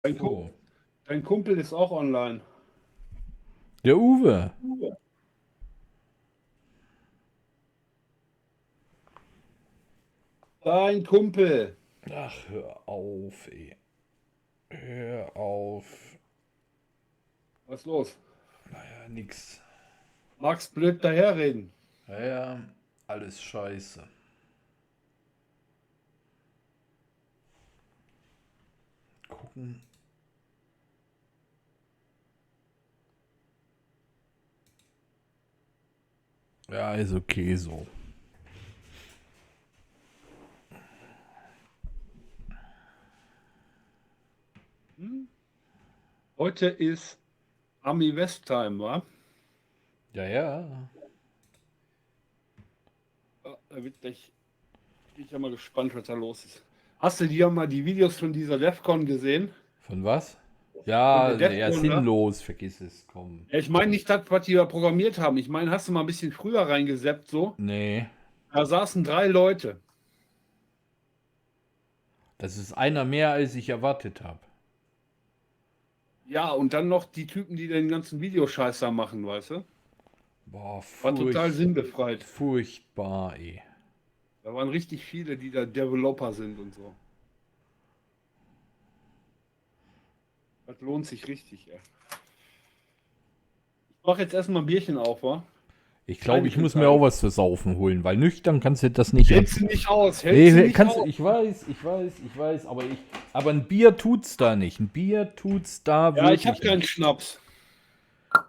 Dein, So. dein Kumpel ist auch online. Der Uwe. Dein Kumpel. Ach, hör auf, ey. Hör auf. Was ist los? Naja, nix. Magst blöd daherreden? Naja, alles scheiße. Gucken. Ja, ist okay so. Hm? Heute ist AmiWest Time, wa? Ja, ja. Ja, da bin ich ja mal gespannt, was da los ist. Hast du dir mal die Videos von dieser DEFCON gesehen? Von was? Von Ja, der ja, DEFCON da? sinnlos. Vergiss es, komm. Ja, ich meine nicht das, was die da programmiert haben. Ich meine, hast du mal ein bisschen früher reingesappt so? Nee. Da saßen 3 Leute. Das ist einer mehr, als ich erwartet habe. Ja, und dann noch die Typen, die den ganzen Videoscheiß da machen, weißt du? Boah, War total sinnbefreit. furchtbar, ey. Da waren richtig viele, die da Developer sind und so. Das lohnt sich richtig, ey. Ich mach jetzt erstmal ein Bierchen auf, wa? Ich glaube, Eigentlich ich in muss mir auch kalt. was zu saufen holen, weil nüchtern kannst du das nicht an. Hältst du nicht aus, hältst du Nee, nicht kannst aus. ich weiß, aber ein Bier tut's da nicht. Ein Bier tut's da Ja, ich habe wirklich keinen nicht. Schnaps.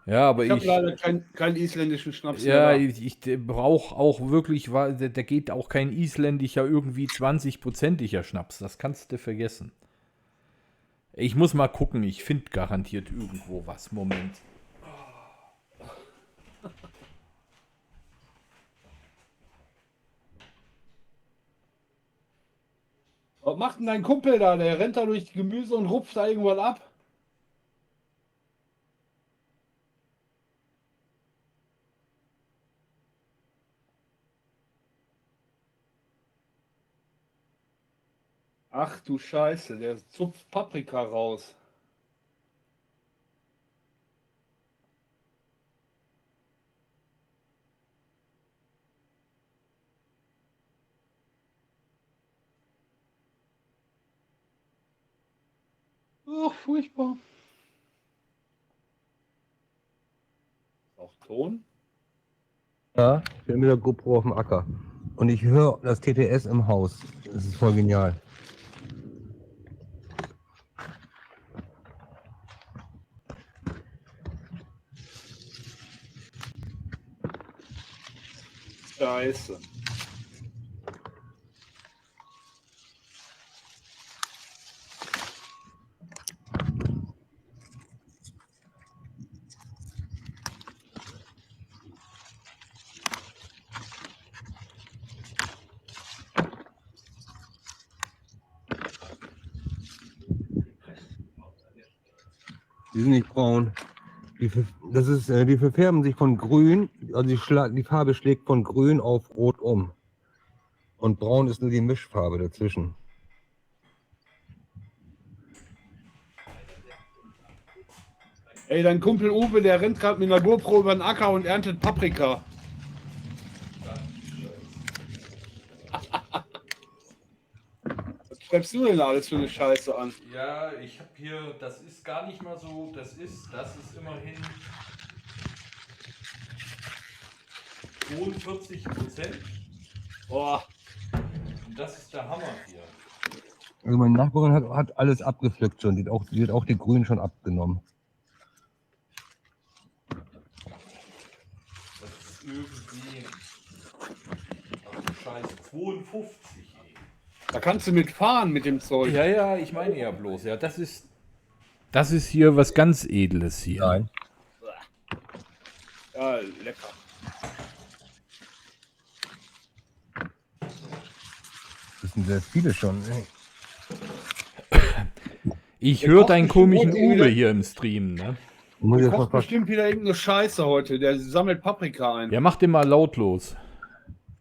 Ja, aber Ich habe leider keinen isländischen Schnaps mehr ja, da. ich brauche auch wirklich, da geht auch kein isländischer irgendwie 20%iger Schnaps. Das kannst du vergessen. Ich muss mal gucken, ich finde garantiert irgendwo was. Moment. Was macht denn dein Kumpel da? Der rennt da durch die Gemüse und rupft da irgendwas ab. Ach du Scheiße, der zupft Paprika raus. Ach, furchtbar. Auch Ton? Ja, ich bin mit der GoPro auf dem Acker. Und ich höre das TTS im Haus. Das ist voll genial. Scheiße. Die sind nicht braun. Die verfärben sich von grün, also die Farbe schlägt von grün auf rot um. Und braun ist nur die Mischfarbe dazwischen. Ey, dein Kumpel Uwe, der rennt gerade mit einer GoPro über den Acker und erntet Paprika. Was schreibst du denn da alles für eine Scheiße an? Ja, ich habe hier, das ist gar nicht mal so, das ist immerhin 42%. Boah, Und das ist der Hammer hier. Also meine Nachbarin hat alles abgepflückt schon. Die hat auch die Grünen schon abgenommen. Das ist irgendwie, ach scheiße, 52, ey. da kannst du mitfahren mit dem Zeug. Ja, ja, ich meine ja bloß, ja, das ist hier was ganz Edles hier. Nein. Ja, lecker. Das sind sehr viele schon. Ey. Ich Der höre kocht deinen bestimmt komischen heute Uwe wieder- hier im Stream, ne? Muss Der jetzt mal kocht bestimmt wieder irgendeine Scheiße heute. Der sammelt Paprika ein. Ja, mach den mal lautlos.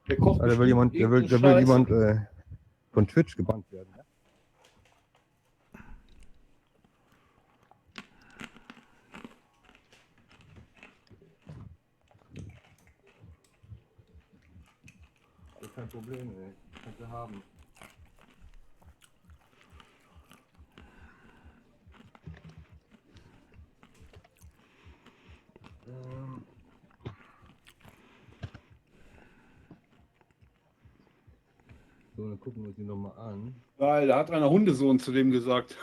Der kocht da will bestimmt jemand, irgendeine da will Scheiße. jemand von Twitch gebannt werden. Problem, ey. Kannst du haben. So, dann gucken wir uns die nochmal an. Weil da hat einer Hundesohn zu dem gesagt.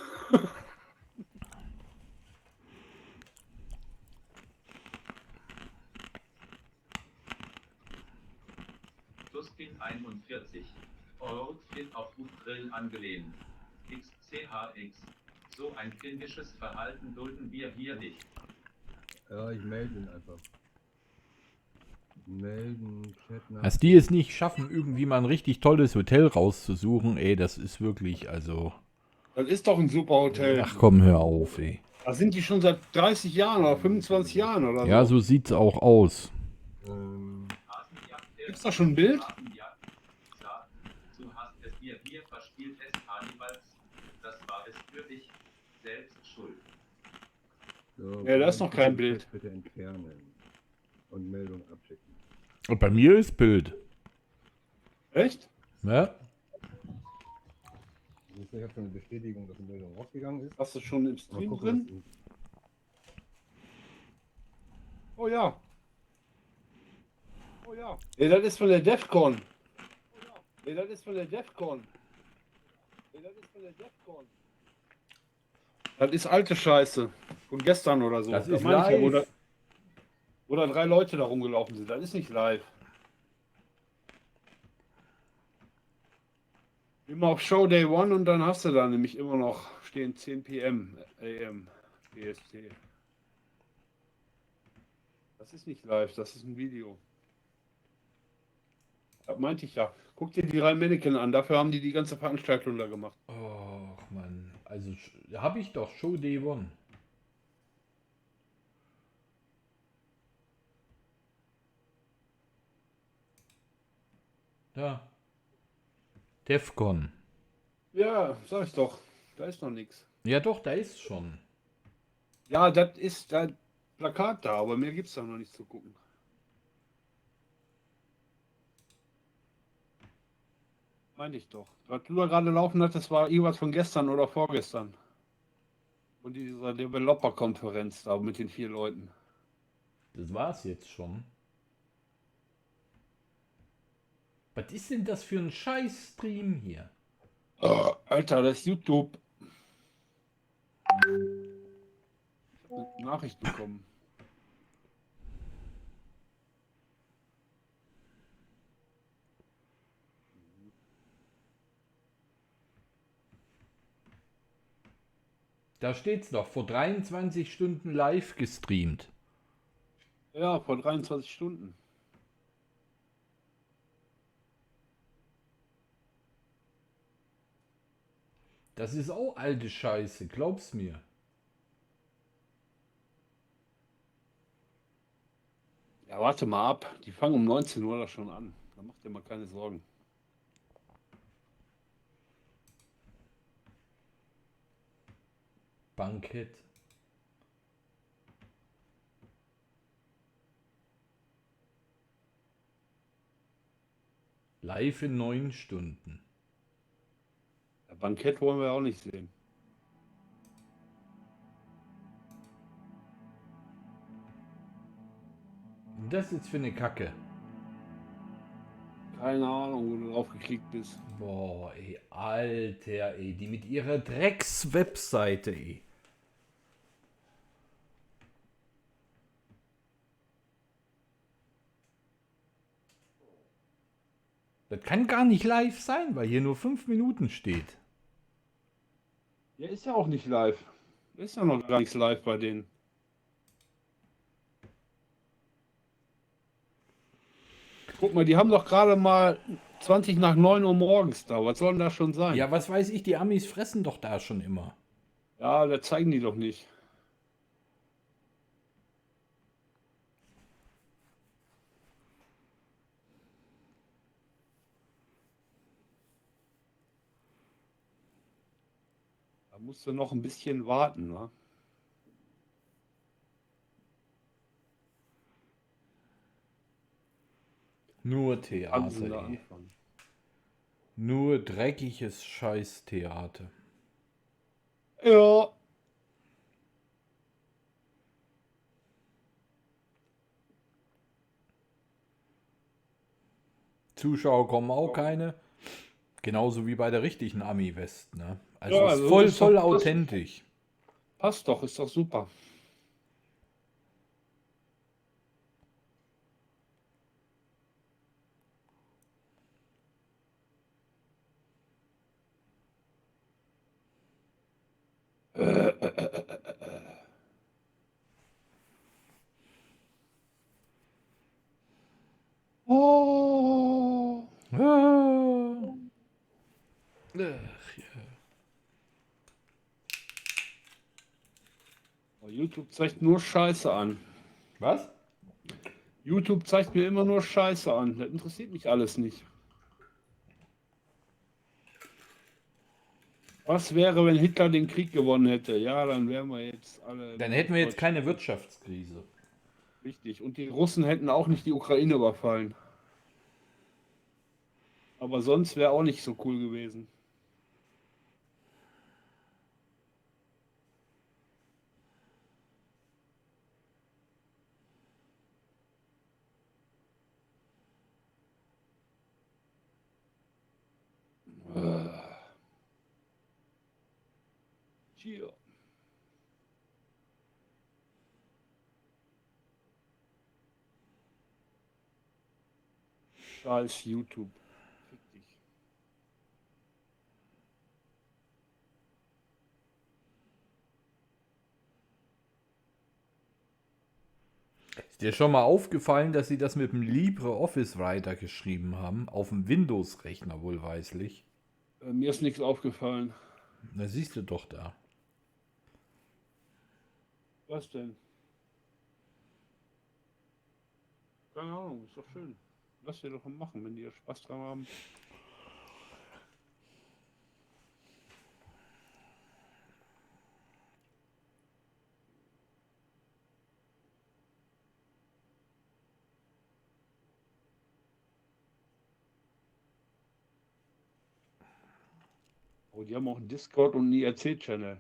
Pluskin 41. Eurofin auf Grill angelehnt. XCHX. So ein kindisches Verhalten dulden wir hier nicht. Ja, ich melde ihn einfach. Melden, Chat nach. Dass die es nicht schaffen, irgendwie mal ein richtig tolles Hotel rauszusuchen, ey, das ist wirklich, also. Das ist doch ein super Hotel. Ach komm, hör auf, ey. Da sind die schon seit 30 Jahren oder 25 Jahren oder so. Ja, so sieht's auch aus. Gibt's da schon ein Bild? Du hast es dir hier verspielt, es Hannibals. Das war es für dich selbst schuld. So, Ja, da ist noch kein Bild. Bitte entfernen und Meldung abschicken. Und bei mir ist Bild. Echt? Ja? Ich habe schon eine Bestätigung, dass die Meldung rausgegangen ist. Hast du schon im Mal Stream gucken, drin? Oh ja. Oh ja. Nee, das ist von der DEFCON. Nee, das ist von der DEFCON. Nee, das ist von der DEFCON. Das ist alte Scheiße. Von gestern oder so. Das ist meine ich ja, live. oder 3 Leute da rumgelaufen sind. Das ist nicht live. Immer auf Show Day One und dann hast du da nämlich immer noch stehen 10 PM AM PST. Das ist nicht live, das ist ein Video. Das meinte ich ja. Guck dir die 3 Mannequin an, dafür haben die ganze Veranstaltung da gemacht. Och, Mann. Also, habe ich doch, Show Day One. Da. Defcon. Ja, sag ich doch. Da ist noch nichts. Ja doch, da ist schon. Ja, das ist das Plakat da, aber mehr gibt es da noch nicht zu gucken. Meinte ich doch. Was du da gerade laufen hattest, war irgendwas von gestern oder vorgestern. Und dieser Developer-Konferenz da mit den 4 Leuten. Das war's jetzt schon. Was ist denn das für ein Scheiß-Stream hier? Oh, Alter, das ist YouTube. Ich habe eine Nachricht bekommen. Da steht's doch, vor 23 Stunden live gestreamt. Ja, vor 23 Stunden. Das ist auch alte Scheiße, glaub's mir. Ja, warte mal ab. Die fangen um 19 Uhr da schon an. Da macht ihr mal keine Sorgen. Bankett. Live in 9 Stunden. Ja, Bankett wollen wir auch nicht sehen. Das ist jetzt für eine Kacke. Keine Ahnung, wo du drauf geklickt bist. Boah, ey, Alter, ey, die mit ihrer Drecks-Webseite, ey. Das kann gar nicht live sein, weil hier nur 5 Minuten steht. Ja, ist ja auch nicht live. Ist ja noch gar nichts live bei denen. Guck mal, die haben doch gerade mal 20 nach 9 Uhr morgens da. Was soll denn das schon sein? Ja, was weiß ich, die Amis fressen doch da schon immer. Ja, das zeigen die doch nicht. Da musst du noch ein bisschen warten, ne? Nur Kannst du Theater, da ey. anfangen. Nur dreckiges Scheißtheater. Ja. Zuschauer kommen auch keine. Genauso wie bei der richtigen AmiWest, ne? Also Ja, ist also voll, ist doch, voll das authentisch. passt doch, ist doch super. Oh. Ah. Ach, ja. YouTube zeigt nur Scheiße an. Was? YouTube zeigt mir immer nur Scheiße an. Das interessiert mich alles nicht. Was wäre, wenn Hitler den Krieg gewonnen hätte? Ja, dann wären wir jetzt alle. Dann hätten wir jetzt keine Wirtschaftskrise. Richtig. Und die Russen hätten auch nicht die Ukraine überfallen. Aber sonst wäre auch nicht so cool gewesen. Hier. Scheiß YouTube. Fick dich. Ist dir schon mal aufgefallen, dass sie das mit dem LibreOffice Writer geschrieben haben? Auf dem Windows-Rechner wohlweislich. Mir ist nichts aufgefallen. Da siehst du doch da. Was denn? Keine Ahnung, ist doch schön. Lass dir doch mal machen, wenn die da Spaß dran haben. Oh, die haben auch einen Discord und einen IRC-Channel.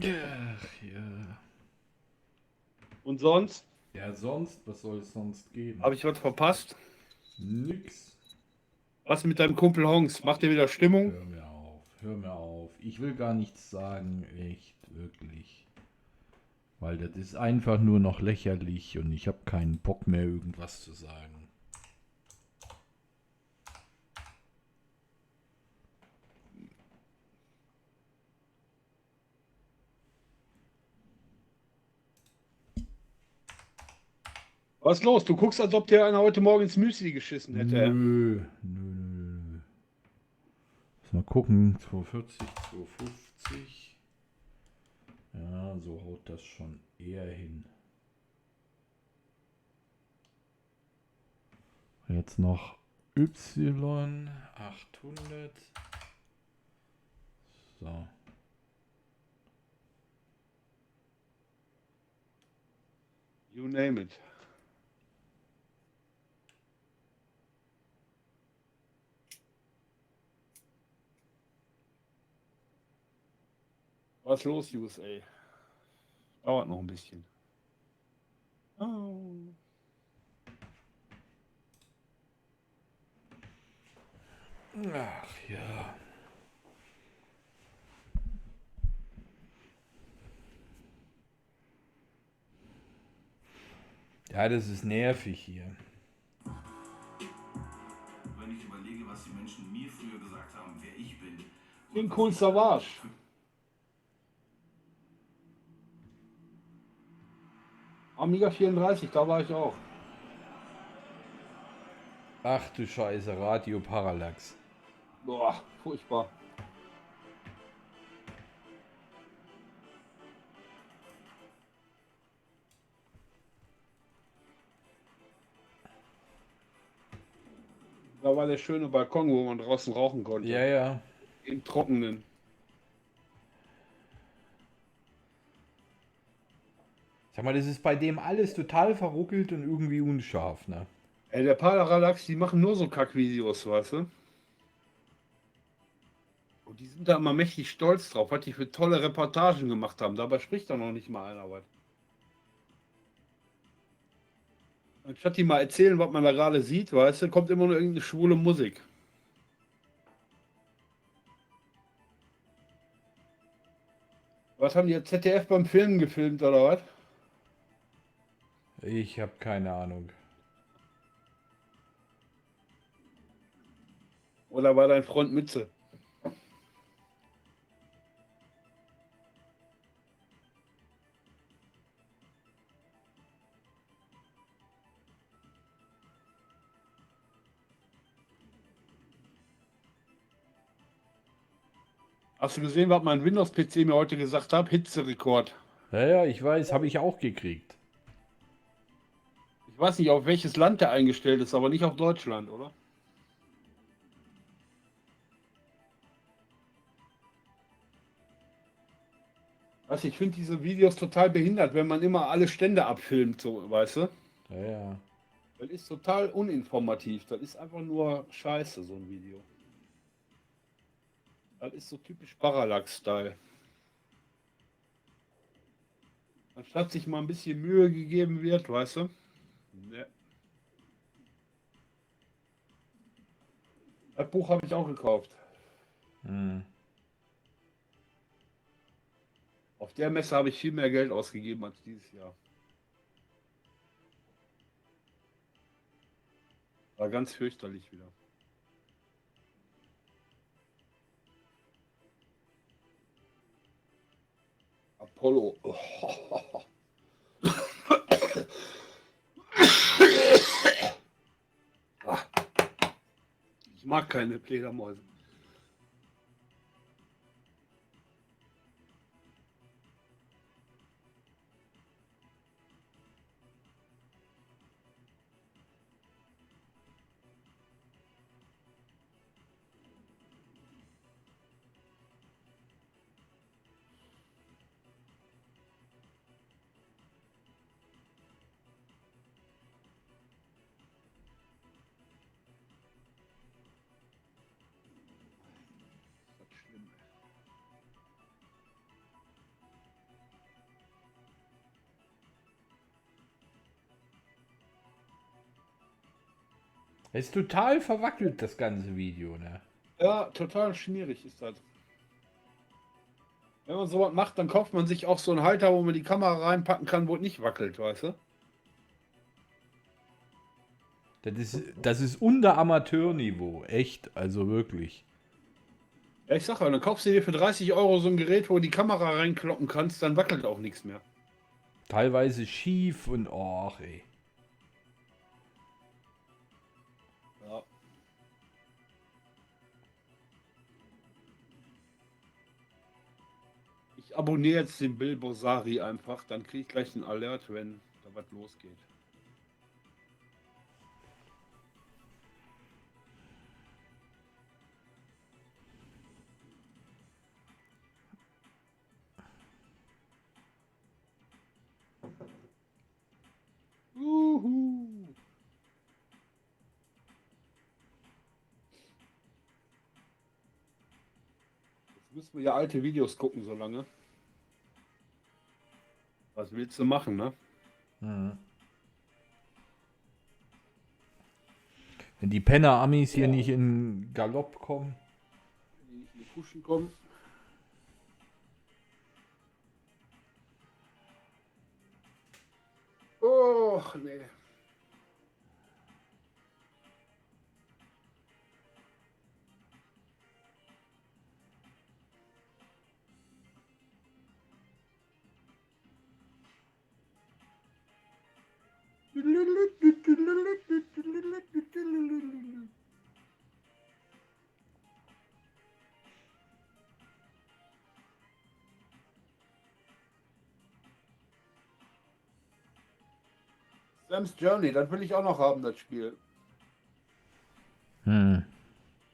Ach, ja. Und sonst? Ja, sonst, was soll es sonst geben? Habe ich was verpasst? Nix. Was mit deinem Kumpel Hongs? Macht ihr wieder Stimmung? Hör mir auf, hör mir auf. Ich will gar nichts sagen, echt, wirklich. Weil das ist einfach nur noch lächerlich und ich habe keinen Bock mehr, irgendwas zu sagen. Was ist los? Du guckst, als ob dir einer heute Morgen ins Müsli geschissen hätte. Nö. Mal gucken, 240, 250. Ja, so haut das schon eher hin. Jetzt noch Y 800. So. You name it. Was ist los, USA? Dauert noch ein bisschen. Oh. Ach ja. Ja, das ist nervig hier. Wenn ich überlege, was die Menschen mir früher gesagt haben, wer ich bin. Den cool Savage. Amiga 34, da war ich auch. Ach du Scheiße, Radio Parallax. Boah, furchtbar. Da war der schöne Balkon, wo man draußen rauchen konnte. Ja, ja. Im Trockenen. Sag mal, das ist bei dem alles total verruckelt und irgendwie unscharf, ne? Ey, der Parallax, die machen nur so Kackvideos, weißt du? Und die sind da immer mächtig stolz drauf, was die für tolle Reportagen gemacht haben. Dabei spricht da noch nicht mal einer was. Anstatt die mal erzählen, was man da gerade sieht, weißt du, kommt immer nur irgendeine schwule Musik. Was haben die jetzt ZDF beim Filmen gefilmt oder was? Ich habe keine Ahnung. Oder war dein Freund Mütze? Hast du gesehen, was mein Windows-PC mir heute gesagt hat? Hitzerekord. Ja, ja, ich weiß, habe ich auch gekriegt. Ich weiß nicht, auf welches Land der eingestellt ist, aber nicht auf Deutschland, oder? Weißt du, ich finde diese Videos total behindert, wenn man immer alle Stände abfilmt, so, weißt du? Ja, ja. Das ist total uninformativ. Das ist einfach nur Scheiße, so ein Video. Das ist so typisch Parallax-Style. Anstatt sich mal ein bisschen Mühe gegeben wird, weißt du? Ne. Das Buch habe ich auch gekauft. Hm. Auf der Messe habe ich viel mehr Geld ausgegeben als dieses Jahr. War ganz fürchterlich wieder. Apollo. Ich mag keine Fledermäuse. Das ist schlimm. Es ist total verwackelt, das ganze Video, ne? Ja, total schmierig ist das. Wenn man sowas macht, dann kauft man sich auch so einen Halter, wo man die Kamera reinpacken kann, wo es nicht wackelt, weißt du? Das ist unter Amateurniveau, echt, also wirklich. Ja, ich sag ja, dann kaufst du dir für 30 Euro so ein Gerät, wo du die Kamera reinkloppen kannst, dann wackelt auch nichts mehr. Teilweise schief und och, ey. Ja. Ich abonniere jetzt den Bill Bosari einfach, dann kriege ich gleich einen Alert, wenn da was losgeht. Juhu. Jetzt müssen wir ja alte Videos gucken, so lange. Was willst du machen, ne? Mhm. Wenn die Penner-Amis hier nicht in Galopp kommen. Wenn die nicht in die Puschen kommen. Och, nee. Sam's Journey, das will ich auch noch haben, das Spiel. Hm.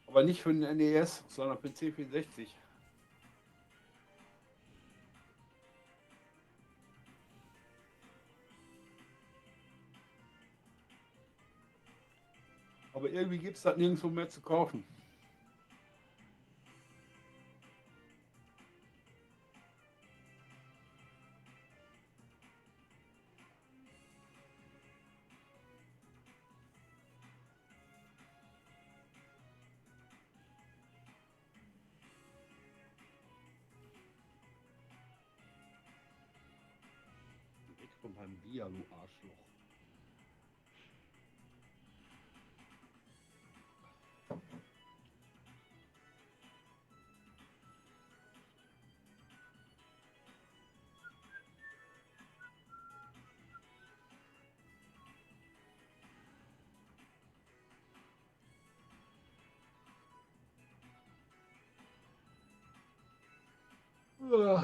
Aber nicht für den NES, sondern für den C64. Aber irgendwie gibt es das nirgendwo mehr zu kaufen. Weg von meinem Bier, du Arschloch.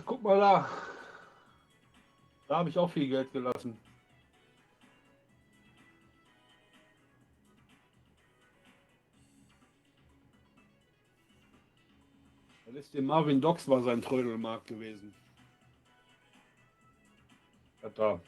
Guck mal da. Da habe ich auch viel Geld gelassen. Das ist dem Marvin Docks war sein Trödelmarkt gewesen. Ja, da.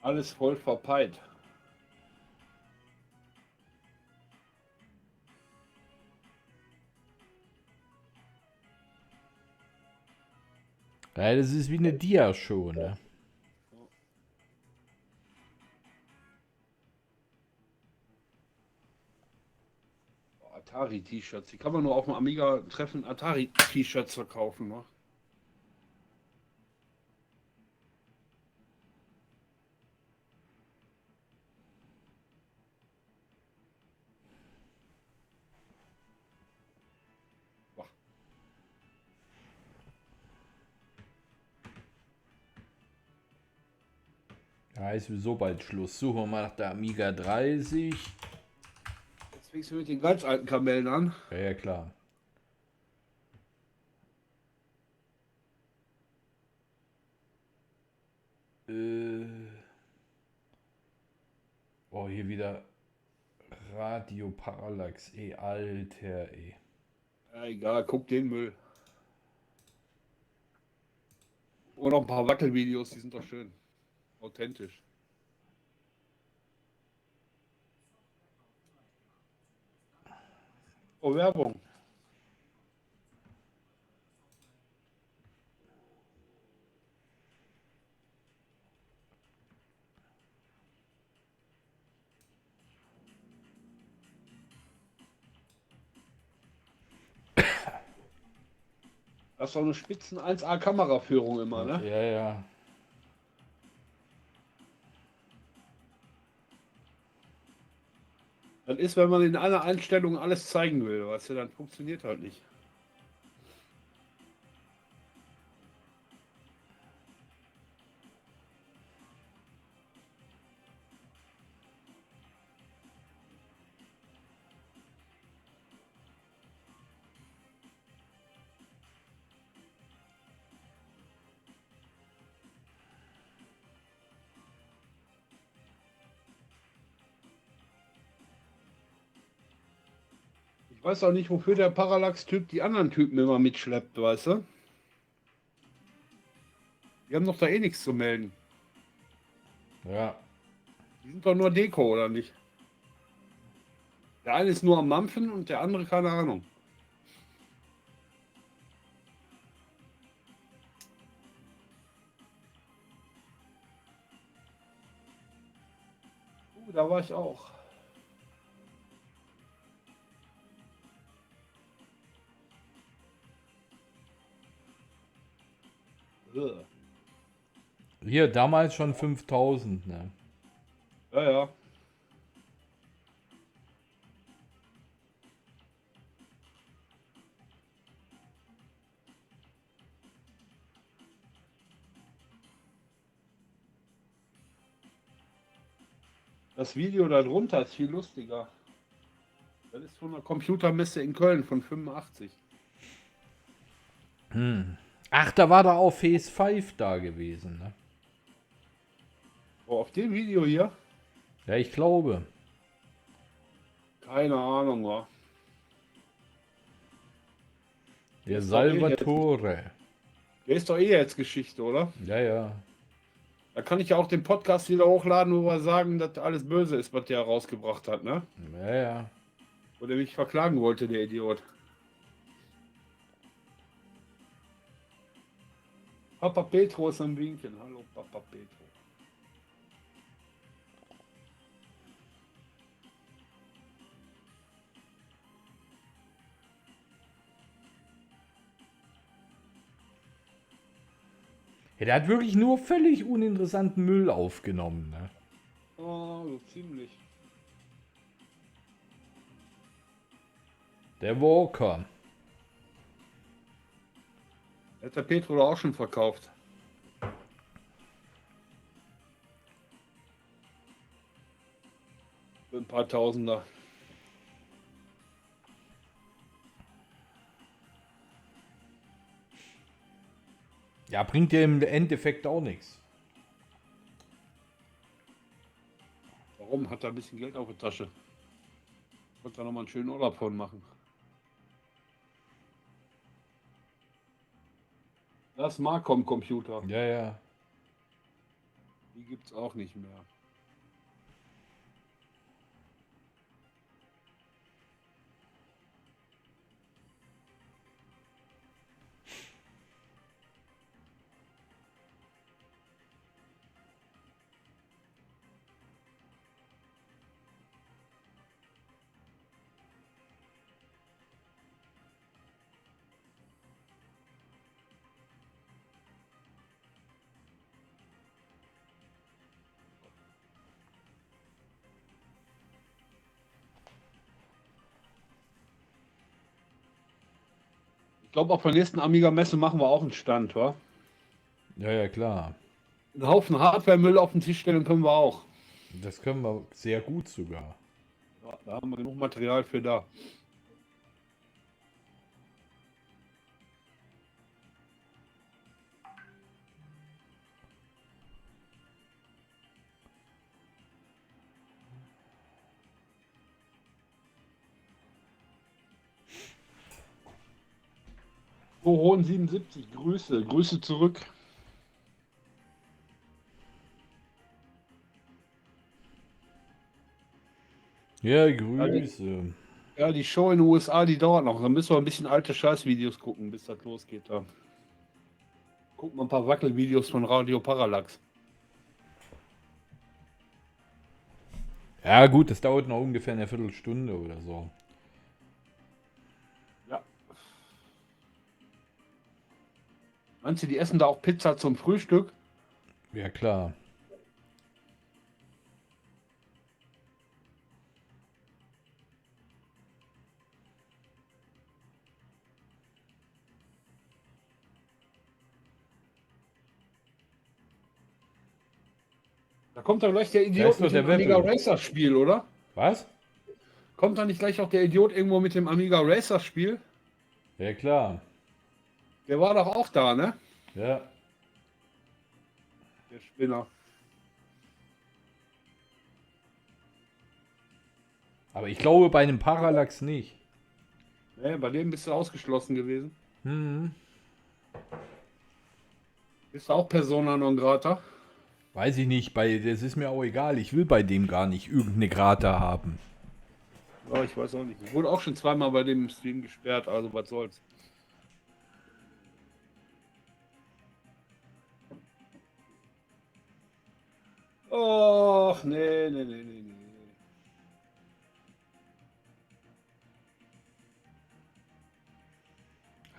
Alles voll verpeilt. Ja, das ist wie eine Dia-Show, ne? Atari-T-Shirts. Die kann man nur auf dem Amiga-Treffen Atari-T-Shirts verkaufen. Ne? Boah. Ja, ist sowieso bald Schluss. Suchen wir mal nach der Amiga 30. Jetzt fängst du mit den ganz alten Kamellen an. Ja, ja, klar. Oh, hier wieder Radio Parallax. Ey, Alter, ey. Ja, egal, guck den Müll. Oder noch ein paar Wackelvideos, die sind doch schön. Authentisch. Oh, Werbung. Das ist doch eine Spitzen 1A Kameraführung immer, ne? Ja, ja. Das ist, wenn man in einer Einstellung alles zeigen will, weißt du, dann funktioniert halt nicht. Ich weiß auch nicht, wofür der Parallax-Typ die anderen Typen immer mitschleppt, weißt du? Die haben doch da eh nichts zu melden. Ja. Die sind doch nur Deko, oder nicht? Der eine ist nur am Mampfen und der andere keine Ahnung. Da war ich auch. Hier, damals schon 5000, ne? Ja, ja. Das Video darunter ist viel lustiger. Das ist von der Computermesse in Köln von 85. Ach, da war da auch Phase 5 da gewesen, ne? Oh, auf dem Video hier? Ja, ich glaube. Keine Ahnung, wa? Der Ist doch eh Salvatore. Der ist doch eh jetzt Geschichte, oder? Ja, ja. Da kann ich ja auch den Podcast wieder hochladen, wo wir sagen, dass alles böse ist, was der rausgebracht hat, ne? Ja, ja. Wo der mich verklagen wollte, der Idiot. Papa Petro ist am Winken. Hallo, Papa Petro. Ja, der hat wirklich nur völlig uninteressanten Müll aufgenommen, ne? Oh, so ziemlich. Der Walker. Hat der Petro da auch schon verkauft. Für ein paar Tausender. Ja, bringt dir im Endeffekt auch nichts. Warum? Hat er ein bisschen Geld auf der Tasche. Wollte da nochmal einen schönen Urlaub von machen. Das Marcom-Computer. Ja, ja. Die gibt es auch nicht mehr. Ich glaube, auf der nächsten Amiga-Messe machen wir auch einen Stand, wa? Ja, ja, klar. Einen Haufen Hardware-Müll auf den Tisch stellen können wir auch. Das können wir sehr gut sogar. Ja, da haben wir genug Material für da. Hohen 77, Grüße, Grüße zurück. Ja, Grüße. Ja, die Show in den USA, die dauert noch. Da müssen wir ein bisschen alte Scheißvideos gucken, bis das losgeht da. Gucken wir ein paar Wackelvideos von Radio Parallax. Ja, gut, das dauert noch ungefähr eine Viertelstunde oder so. Ja. Meinst du, die essen da auch Pizza zum Frühstück? Ja, klar. Da kommt dann gleich der Da Idiot ist doch mit der dem Amiga Weppel. Racer Spiel, oder? Was? Kommt da nicht gleich auch der Idiot irgendwo mit dem Amiga Racer Spiel? Ja, klar. Der war doch auch da, ne? Ja. Der Spinner. Aber ich glaube bei einem Parallax nicht. Ne, bei dem bist du ausgeschlossen gewesen. Hm. Bist du auch Persona non grata? Weiß ich nicht, das ist mir auch egal. Ich will bei dem gar nicht irgendeine Grata haben. Ja, ich weiß auch nicht. Ich wurde auch schon zweimal bei dem Stream gesperrt, also was soll's. Och, nee.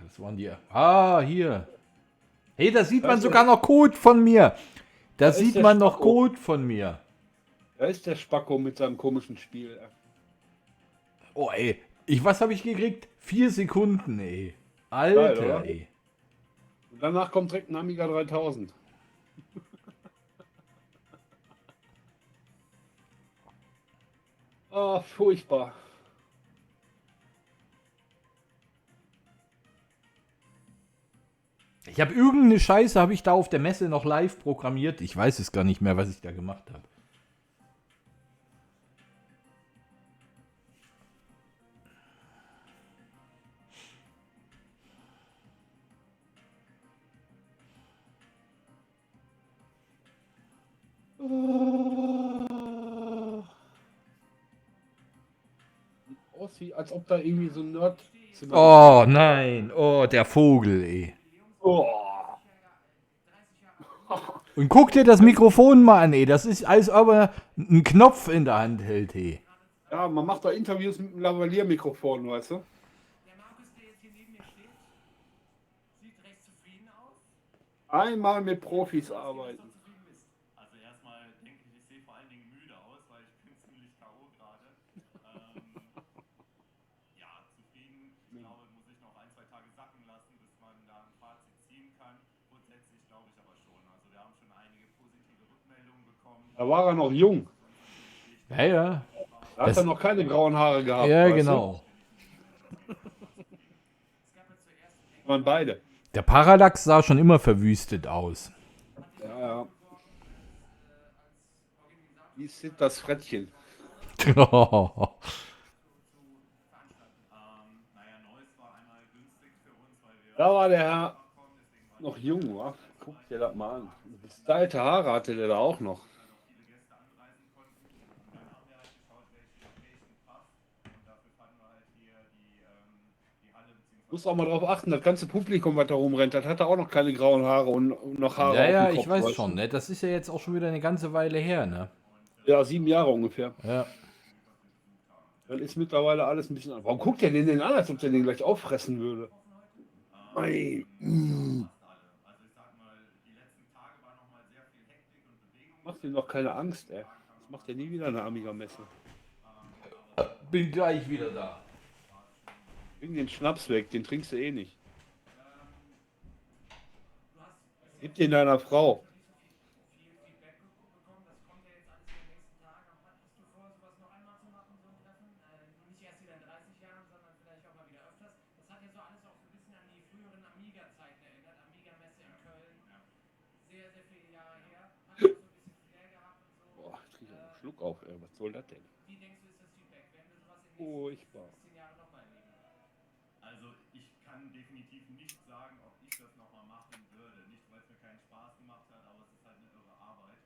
Das waren die. Ah, hier. Hey, da sieht man ist sogar noch Code von mir. Da ist sieht der man noch Spacko. Code von mir. Da ist der Spacko mit seinem komischen Spiel. Oh, ey. Was habe ich gekriegt? 4 Sekunden, ey. Alter, Geil, oder? ey. Und danach kommt direkt ein Amiga 3000. Ah, furchtbar. Ich habe irgendeine Scheiße, habe ich da auf der Messe noch live programmiert. Ich weiß es gar nicht mehr, was ich da gemacht habe. Sieht aus wie, als ob da irgendwie so ein Nerdzimmer. Oh nein, oh der Vogel, ey. Oh. Und guck dir das Mikrofon mal an, ey. Das ist, als ob er einen Knopf in der Hand hält, ey. Ja, man macht da Interviews mit einem Lavalier-Mikrofon, weißt du? Der Markus, der jetzt hier neben mir steht, sieht recht zufrieden aus. Einmal mit Profis arbeiten. Also erstmal denke ich, ich sehe vor allen Dingen müde aus, weil ich bin ziemlich K.O. gerade. Ja, zufrieden. Ich glaube, muss ich noch 1, 2 Tage sacken lassen, bis man da ein Fazit ziehen kann. Grundsätzlich glaube ich aber schon. Also wir haben schon einige positive Rückmeldungen bekommen. Da war er noch jung. Ja, ja. Da hat er noch keine grauen Haare gehabt. Ja, weißt genau. Du? Waren beide. Der Parallax sah schon immer verwüstet aus. Ja, ja. Wie ist das Frettchen? Naja, Neues war einmal günstig für uns, weil wir Da war der Herr noch jung, wa? Guck dir das mal an. Gestylte Haare hatte der da auch noch. viele Gäste anreisen konnten. Und dann haben wir halt geschaut, welche Location passt. Und dafür fanden wir halt hier die Halle bzw. Muss auch mal drauf achten, das ganze Publikum, was da rumrennt, das hatte auch noch keine grauen Haare und noch Haare Ja, auf ja, dem Kopf. ich weiß weißt schon, du? ne? Das ist ja jetzt auch schon wieder eine ganze Weile her, ne? Ja, 7 Jahre ungefähr. Ja. Dann ist mittlerweile alles ein bisschen an. Warum guckt der den an, als ob der den gleich auffressen würde? Ei, Also ich sag mal, die letzten Tage war nochmal sehr viel Hektik und Bewegung. Macht dir doch keine Angst, ey. Das macht ja nie wieder eine Amiga-Messe. Bin gleich wieder da. Bring den Schnaps weg, den trinkst du eh nicht. Gib den deiner Frau. Viel Feedback bekommen. Das kommt ja jetzt alles in den nächsten Tagen. Hast du vor, sowas noch einmal zu machen, so ein Treffen? Nicht erst wieder in 30 Jahren, sondern vielleicht auch mal wieder öfters. Das hat ja so alles auch so ein bisschen an die früheren Amiga-Zeiten erinnert. Amiga-Messe in Köln. Sehr, sehr viele Jahre her. Hat auch so ein bisschen Flair gehabt und so. Boah, ich kriege einen Schluck auf, ey. Was soll das denn? Wie denkst du, ist das Feedback? Werden wir sowas in den nächsten Furchtbar. 10 Jahren nochmal erleben? Also ich kann definitiv nicht sagen, ob ich das nochmal machen würde. Nicht, weil es mir keinen Spaß gemacht hat, aber es ist halt eine irre Arbeit.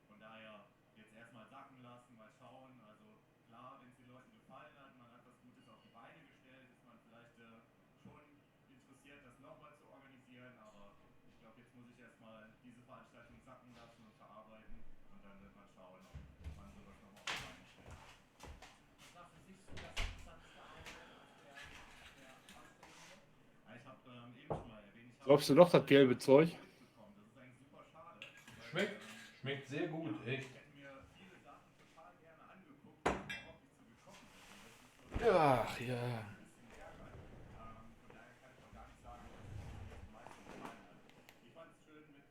Von daher jetzt erstmal sacken lassen, mal schauen. Also klar, wenn es den Leuten gefallen hat, man hat was Gutes auf die Beine gestellt, ist man vielleicht schon interessiert, das nochmal zu organisieren. Aber ich glaube, jetzt muss ich erstmal diese Veranstaltung sacken lassen und verarbeiten. Und dann wird man schauen, ob man sowas nochmal auf die Beine stellt. Was war für sich so das interessanteste Highlight auf der Bastelebene? Ich habe eben schon mal erwähnt, ich habe Glaubst du doch das gelbe Zeug? bekommen. Das ist eigentlich super schade. Schmeckt sehr gut, echt. Ich hätte mir viele Sachen total gerne angeguckt, die überhaupt nicht so gekommen sind. Und das ist so Ach ja. ein bisschen ärgerlich. Von daher kann ich auch gar nicht sagen, was mir am meisten gefallen hat. Ich fand es schön, mit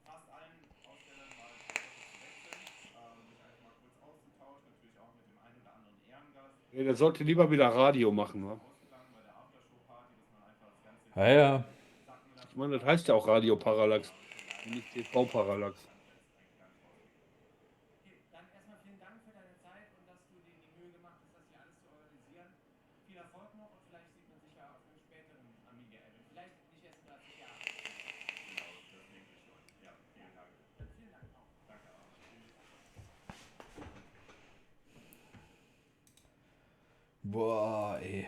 fast allen Ausstellern mal tatsächlich zu wechseln, sich einfach mal kurz auszutauschen, natürlich auch mit dem einen oder anderen Ehrengast. Nee, der sollte lieber wieder Radio machen, wa? Ausgegangen bei der Aftershow-Party, dass man einfach das Ganze Ja, ja. sacken lassen Ich meine, das heißt ja auch Radio Parallax. Und nicht TV Parallax. Okay, dann erstmal vielen Dank für deine Zeit und dass du dir die Mühe gemacht hast, das hier alles zu organisieren. Viel Erfolg noch und vielleicht sieht man sich ja auf einem späteren Amiga-Event. Vielleicht nicht erst in 30 Jahren. Genau, das denke ich schon. Ja, vielen Dank. Dann vielen Dank auch. Danke auch. Tschüss. Boah, ey.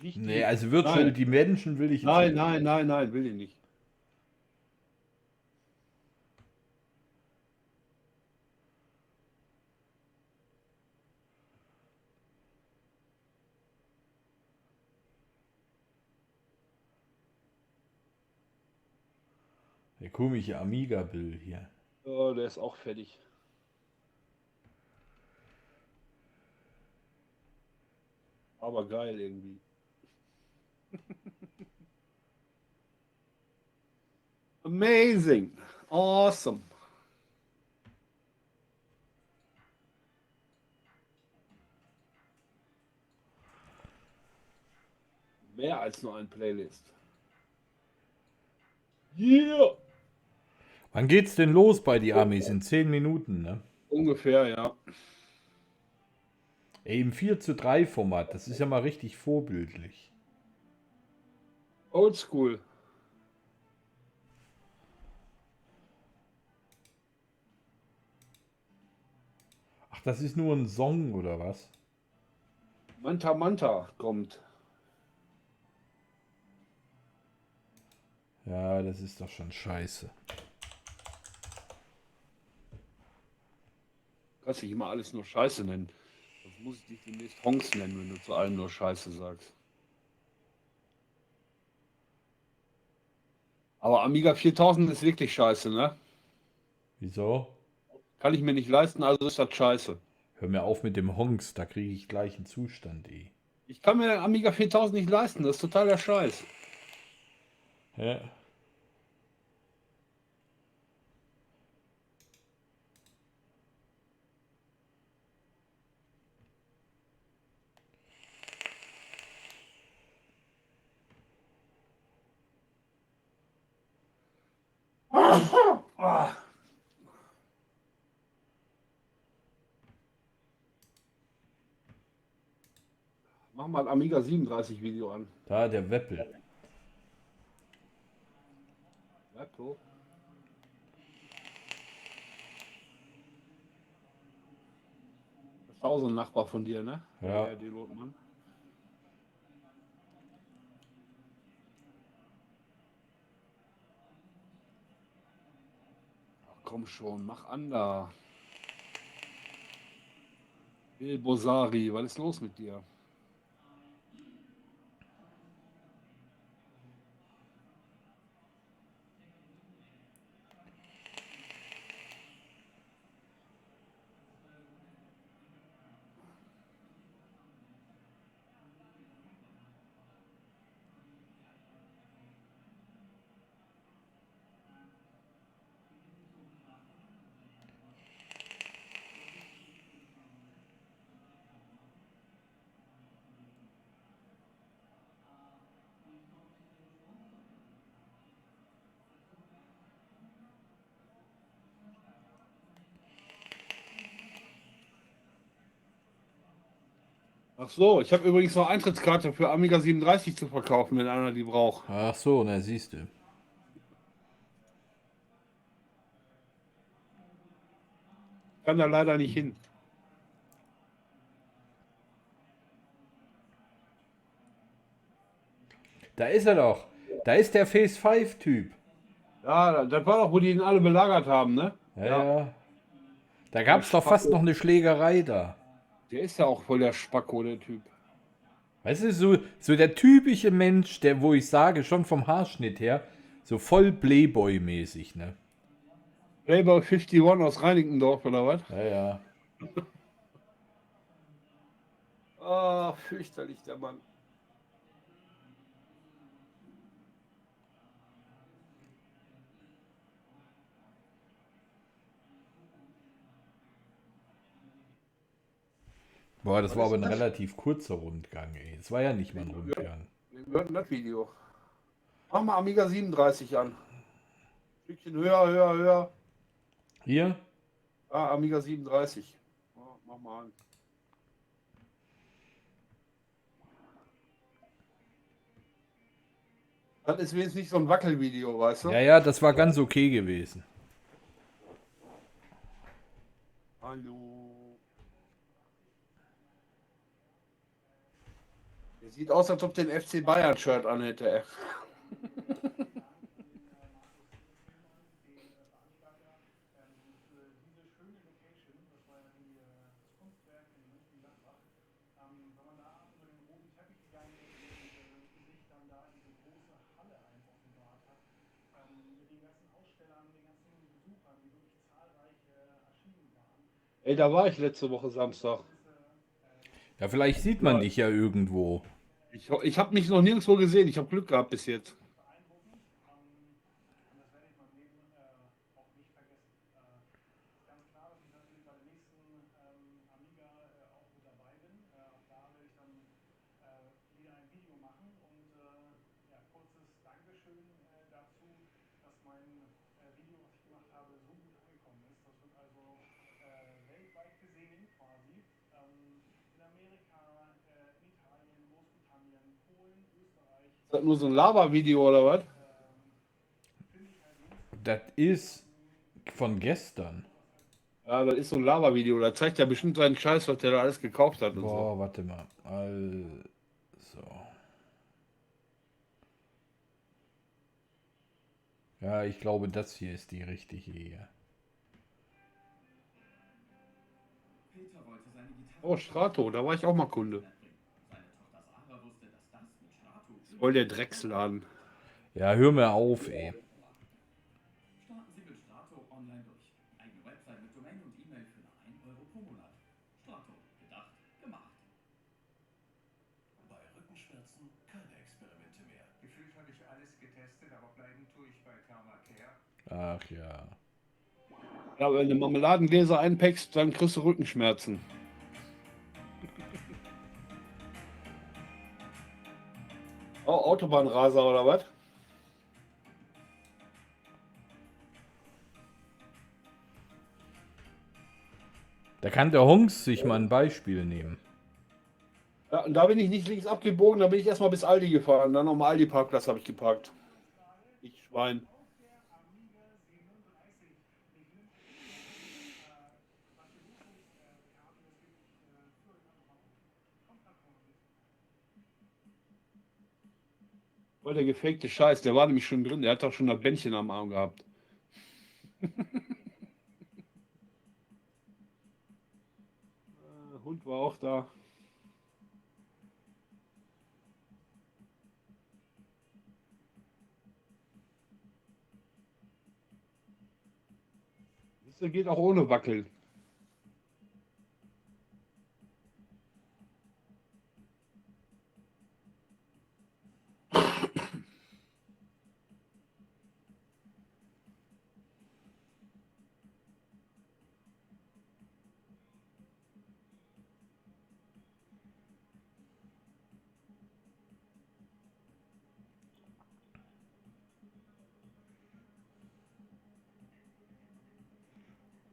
Nicht Nee, die- also Virtual Nein. Dimension will ich jetzt Nein, nicht. nein, nein, nein, will ich nicht. Der komische Amiga-Bill hier. Oh, der ist auch fertig. Aber geil irgendwie. Amazing. Awesome. Mehr als nur ein Playlist. Yeah. Wann geht's denn los bei die Amis? In 10 Minuten, ne? Ungefähr, ja. Ey, im 4:3 Format, das ist ja mal richtig vorbildlich. Oldschool. Ach, das ist nur ein Song oder was? Manta Manta kommt. Ja, das ist doch schon scheiße. Kannst dich immer alles nur Scheiße nennen. Sonst muss ich dich demnächst Honks nennen, wenn du zu allem nur Scheiße sagst. Aber Amiga 4000 ist wirklich scheiße, ne? Wieso? Kann ich mir nicht leisten, also ist das scheiße. Hör mir auf mit dem Honks, da kriege ich gleich einen Zustand, ey. Ich kann mir den Amiga 4000 nicht leisten, das ist totaler Scheiß. Ja. Ah. Mach mal ein Amiga 37 Video an. Da, der Weppel. Bleib so. Das ist auch so ein Nachbar von dir, ne? Ja. Die Lotmann. Ach, komm schon, mach an da. Bill Bosari, was ist los mit dir? Ach so, ich habe übrigens noch Eintrittskarte für Amiga 37 zu verkaufen, wenn einer die braucht. Ach so, na siehst du. Kann da leider nicht hin. Da ist er doch. Da ist der Phase 5 Typ. Ja, das war doch, wo die ihn alle belagert haben, ne? Ja. Da gab es doch fast noch eine Schlägerei da. Der ist ja auch voll der Spacko, der Typ. Weißt du, so der typische Mensch, der, wo ich sage, schon vom Haarschnitt her, so voll Playboy-mäßig, ne? Playboy 51 aus Reinickendorf, oder was? Ja, ja. Ah, fürchterlich, der Mann. Boah, das war aber ein relativ kurzer Rundgang, ey. Das war ja nicht mal ein Rundgang. Wir hörten das Video. Mach mal Amiga 37 an. Stückchen höher, höher, höher. Hier? Ah, Amiga 37. Ja, mach mal an. Das ist wenigstens nicht so ein Wackelvideo, weißt du? Ja, ja, das war ganz okay gewesen. Hallo. Der sieht aus, als ob der ein FC Bayern-Shirt anhätte. Ey. Ey, da war ich letzte Woche Samstag. Ja, vielleicht sieht man dich ja irgendwo. Ich habe mich noch nirgendwo gesehen. Ich habe Glück gehabt bis jetzt. Amerika, in Italien, Großbritannien, Polen, Österreich. Ist das nur so ein Lava-Video oder was? Finde ich halt links. Das ist von gestern. Ja, das ist so ein Lava-Video. Da zeigt er bestimmt seinen Scheiß, was der da alles gekauft hat und so. Boah, warte mal. Also. Ja, ich glaube, das hier ist die richtige hier. Peter wollte seine Gitarre Oh, Strato, da war ich auch mal Kunde. bringen. Seine Tochter Sarah wusste, dass das mit Strato Voll der Drecksladen. Ja, hör mir auf, ey. Starten Sie mit Strato online durch. Eigene Website mit Domain und E-Mail für nur 1 Euro pro Monat. Strato. Gedacht, gemacht. Bei Rückenschmerzen keine Experimente mehr. Gefühlt habe ich alles getestet, aber bleiben tue ich bei Thermacare. Ach ja. Ja, wenn du Marmeladengläser einpackst, dann kriegst du Rückenschmerzen. Oh, Autobahnraser oder was? Da kann der Hunks sich mal ein Beispiel nehmen. Ja, und da bin ich nicht links abgebogen, da bin ich erstmal bis Aldi gefahren. Dann nochmal Aldi-Parkplatz habe ich geparkt. Ich Schwein. Auf der Amiga 37 beginnt was für Berufungskarten es gibt. Ich führe euch einfach mal auf. Kommt einfach mal mit. Voll der gefakte Scheiß, der war nämlich schon drin. Der hat doch schon das Bändchen am Arm gehabt. Hund war auch da. Das geht auch ohne Wackeln.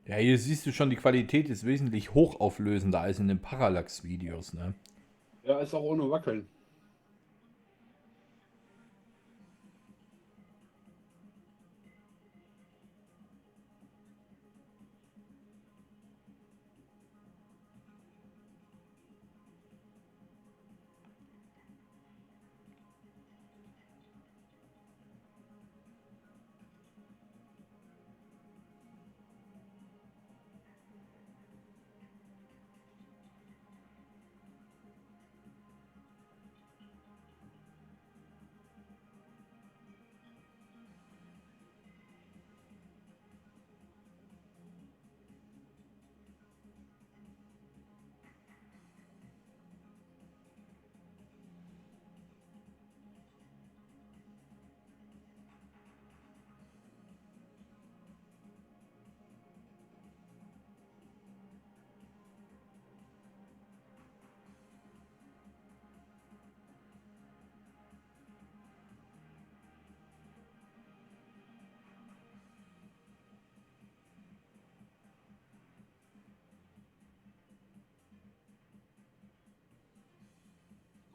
Ja, hier siehst du schon, die Qualität ist wesentlich hochauflösender als in den Parallax-Videos, ne? Ja, ist auch ohne Wackeln.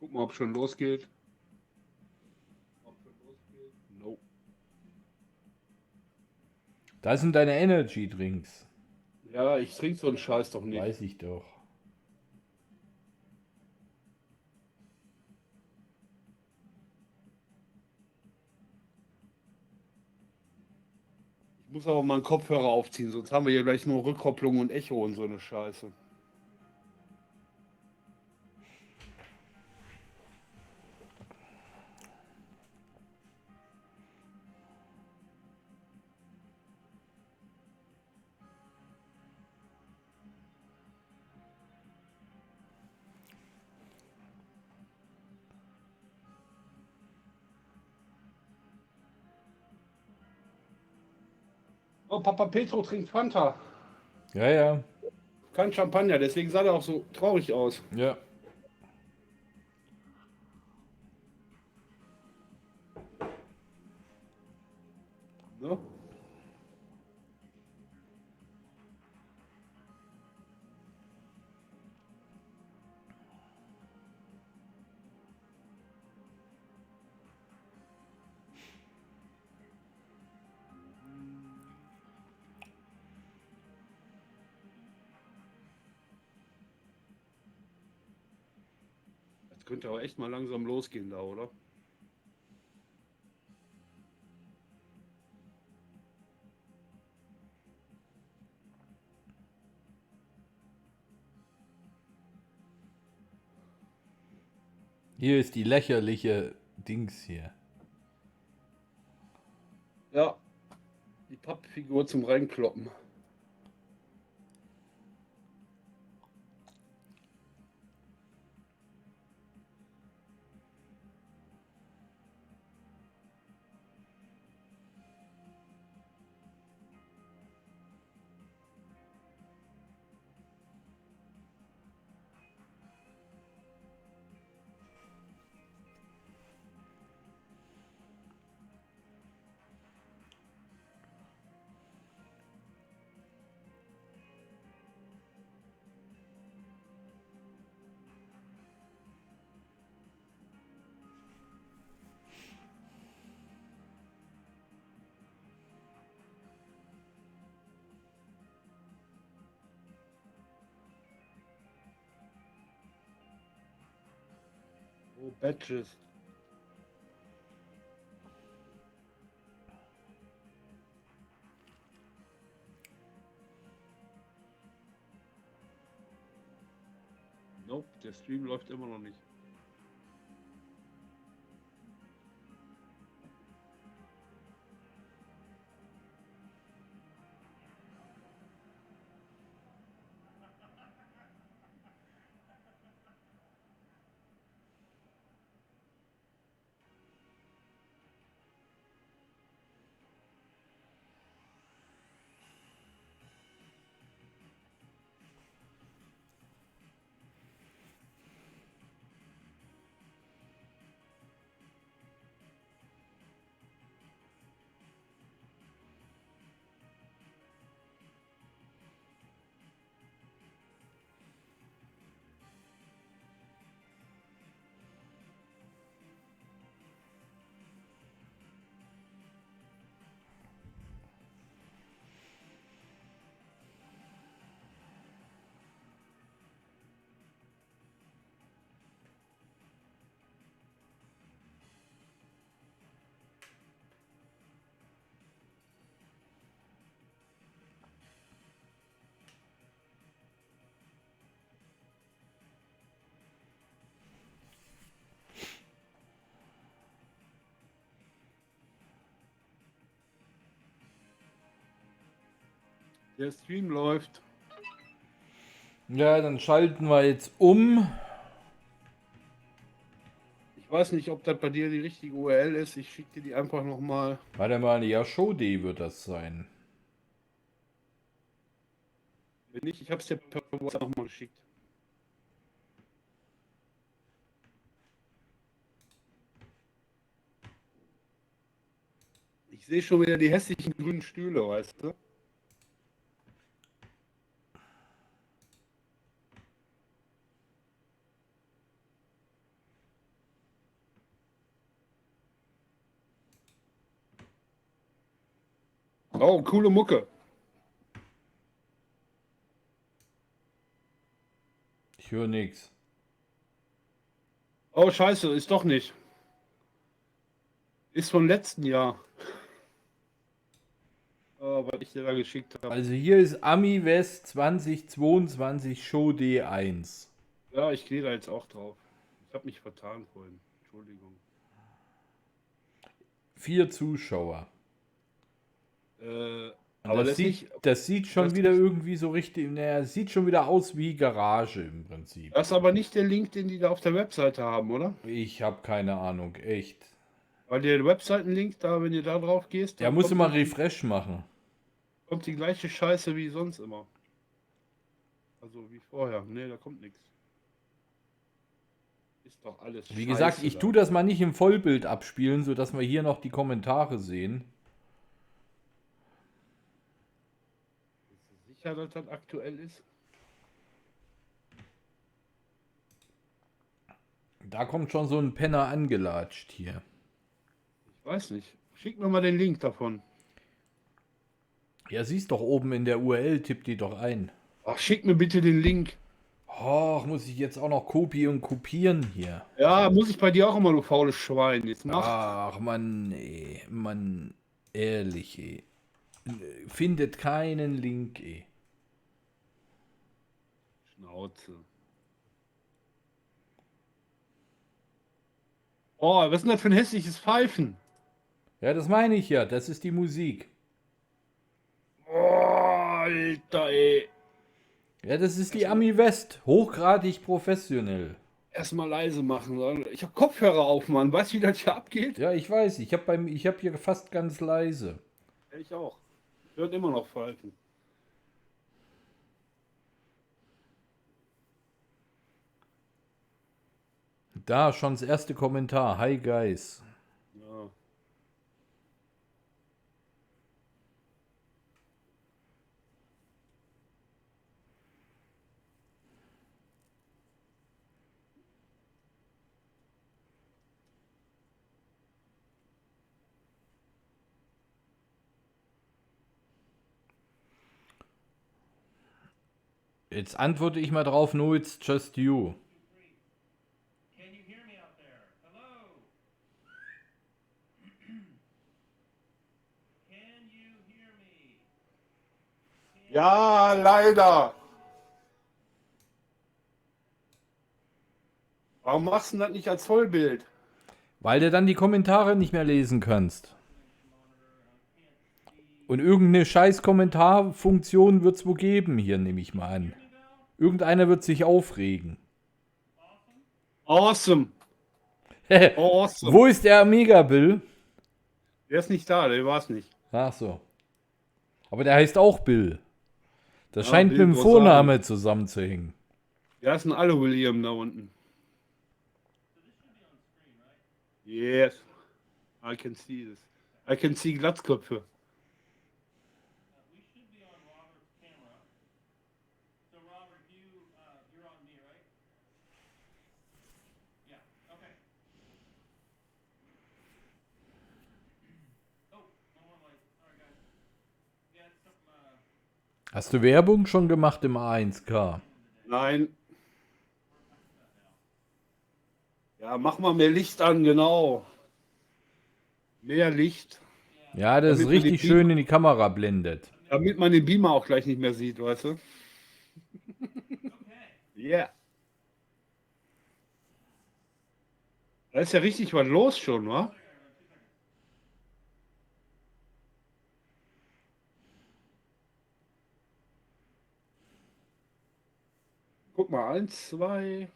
Guck mal, ob schon losgeht. Nope. Da sind deine Energy Drinks. Ja, ich trinke so einen Scheiß doch nicht. Weiß ich doch. Ich muss aber mal einen Kopfhörer aufziehen, sonst haben wir hier gleich nur Rückkopplung und Echo und so eine Scheiße. Oh, Papa Petro trinkt Fanta. Ja, ja. Kein Champagner, deswegen sah er auch so traurig aus. Ja. Ne? könnte aber echt mal langsam losgehen da, oder? Hier ist die lächerliche Dings hier. Ja. Die Pappfigur zum Reinkloppen. Oh, Badges. Nope, der Stream läuft immer noch nicht. Der Stream läuft. Ja, dann schalten wir jetzt um. Ich weiß nicht, ob das bei dir die richtige URL ist. Ich schicke dir die einfach nochmal. Warte mal, ja, Show.de wird das sein. Wenn nicht, ich habe es dir per WhatsApp nochmal geschickt. Ich sehe schon wieder die hässlichen grünen Stühle, weißt du? Oh, coole Mucke. Ich höre nichts. Oh, scheiße, ist doch nicht. Ist vom letzten Jahr. Oh, was ich dir da geschickt habe. Also hier ist AmiWest 2022 Show.de 1. Ja, ich gehe da jetzt auch drauf. Ich habe mich vertan vorhin. Entschuldigung. 4 Zuschauer. Aber Aber das sieht schon das wieder ist- irgendwie so richtig, naja, sieht schon wieder aus wie Garage im Prinzip. Das ist aber nicht der Link, den die da auf der Webseite haben, oder? Ich habe keine Ahnung, echt. Weil der Webseitenlink da, wenn ihr da drauf gehst, Ja, dann musst du kommt mal Refresh machen. kommt die gleiche Scheiße wie sonst immer. Also wie vorher. Nee, da kommt nichts. Ist doch alles Wie gesagt, Scheiße ich da. tue das mal nicht im Vollbild abspielen, sodass wir hier noch die Kommentare sehen. Bist du sicher, dass das aktuell ist? Da kommt schon so ein Penner angelatscht hier. Ich weiß nicht. Schick mir mal den Link davon. Ja, siehst doch oben in der URL, tipp die doch ein. Ach, schick mir bitte den Link. Och, muss ich jetzt auch noch Kopie und kopieren hier? Ja, muss ich bei dir auch immer, du faules Schwein. Jetzt mach. Ach, Mann, ey. Mann, ehrlich, ey. Findet keinen Link, ey. Schnauze. Oh, was ist denn das für ein hässliches Pfeifen? Ja, das meine ich ja. Das ist die Musik. Oh, Alter, ey. Ja, das ist die AmiWest. Hochgradig professionell. Erstmal leise machen. Ich habe Kopfhörer auf, Mann. Weißt du, wie das hier abgeht? Ja, ich weiß. Ich hab hier fast ganz leise. Ich auch. Hört immer noch Pfeifen. Da schon das erste Kommentar. Hi, Guys. Ja. Jetzt antworte ich mal drauf. No, it's just you. Can you hear me out there? Hello? Can you hear me? Ja, leider. Warum machst du das nicht als Vollbild? Weil du dann die Kommentare nicht mehr lesen kannst. Und irgendeine scheiß Kommentarfunktion wird es wohl geben hier, nehme ich mal an. Irgendeiner wird sich aufregen. Awesome. Awesome. Wo ist der Amiga, Bill? Der ist nicht da, der war es nicht. Ach so. Aber der heißt auch Bill. Das Ja, scheint Bill mit dem Gosari. Vorname zusammenzuhängen. Ja, sind alle William da unten. Yes. I can see this. I can see Glatzköpfe. We should be on Robert's camera. So Robert, you're on me, right? Yeah. Okay. Oh, no more light. Sorry, guys. Yeah, it's something. Hast du Werbung schon gemacht im A1K? Nein. Ja, mach mal mehr Licht an, genau. Mehr Licht. Ja, das ist Damit man richtig die schön in die Kamera blendet. Damit man den Beamer auch gleich nicht mehr sieht, weißt du? Yeah. Da ist ja richtig was los schon, wa? Guck mal, 1, 2.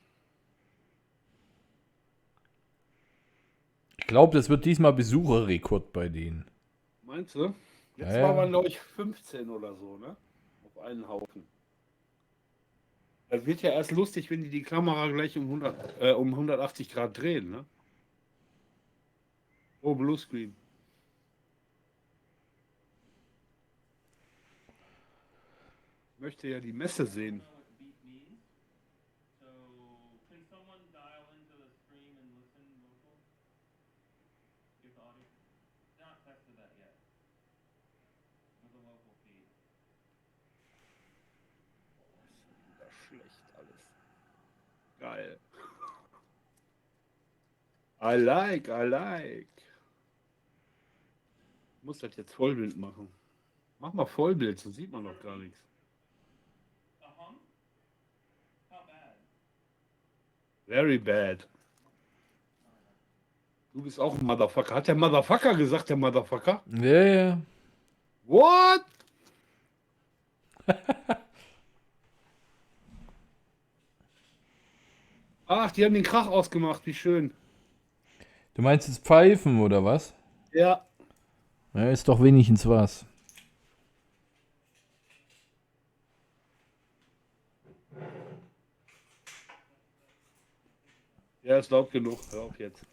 Ich glaube, das wird diesmal Besucherrekord bei denen. Meinst du? Letztes Ja, Mal ja. waren, glaube ich, 15 oder so, ne? Auf einen Haufen. Das wird ja erst lustig, wenn die Kamera gleich um 180 Grad drehen, ne? Oh, Bluescreen. Ich möchte ja die Messe sehen. What the beep means. So, can someone dial into the stream and listen local? Get the audio. Not tested that yet. With the local feed. Das ist schlecht alles. Geil. I like. Ich muss das jetzt Vollbild machen. Mach mal Vollbild, so sieht man doch gar nichts. How bad? Very bad. Du bist auch ein Motherfucker. Hat der Motherfucker gesagt, der Motherfucker? Ja, ja. What? Ach, die haben den Krach ausgemacht, wie schön. Du meinst jetzt Pfeifen oder was? Ja. Ja, ist doch wenigstens was. Ja, ist laut genug. Hör auf jetzt.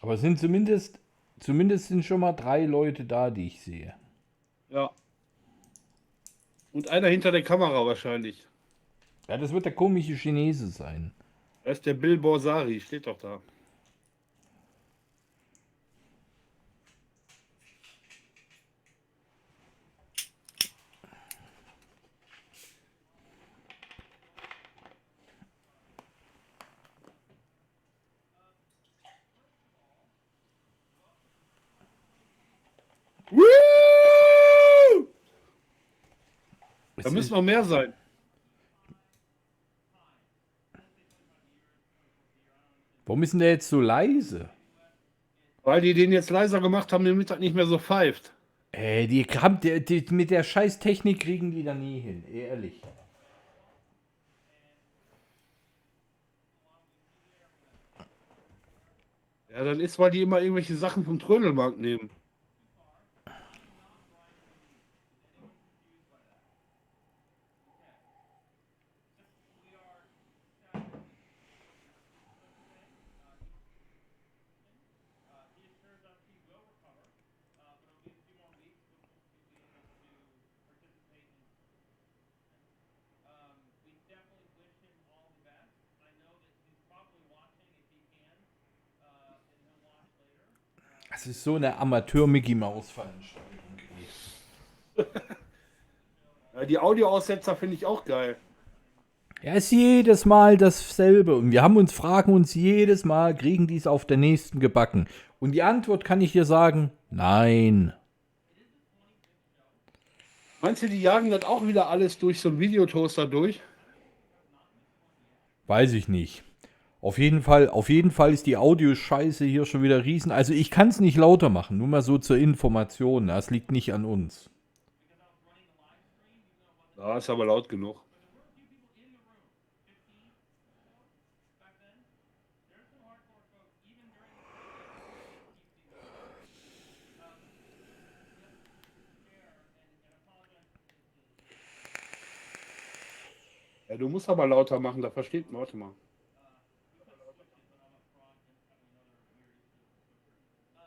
Aber es sind zumindest sind schon mal 3 Leute da, die ich sehe. Ja. Und einer hinter der Kamera wahrscheinlich. Ja, das wird der komische Chinese sein. Er ist der Bill Borsari, steht doch da. Woo! Da Es müssen ist, noch mehr sein. warum ist denn der jetzt so leise? Weil die den jetzt leiser gemacht haben, damit das nicht mehr so pfeift. Mit der Scheißtechnik kriegen die da nie hin, ehrlich. Ja, dann ist, weil die immer irgendwelche Sachen vom Trödelmarkt nehmen. Das ist so eine Amateur-Mickey-Maus-Veranstaltung gewesen. Ja, die Audioaussetzer finde ich auch geil. Ja, ist jedes Mal dasselbe. Und fragen uns jedes Mal, kriegen die es auf der nächsten gebacken? Und die Antwort kann ich dir sagen, nein. Meinst du, die jagen das auch wieder alles durch so einen Videotoaster durch? Weiß ich nicht. Auf jeden Fall ist die Audioscheiße hier schon wieder riesen. Also ich kann es nicht lauter machen, nur mal so zur Information. Das liegt nicht an uns. Ja, ist aber laut genug. Ja, du musst aber lauter machen, da versteht man. Warte mal.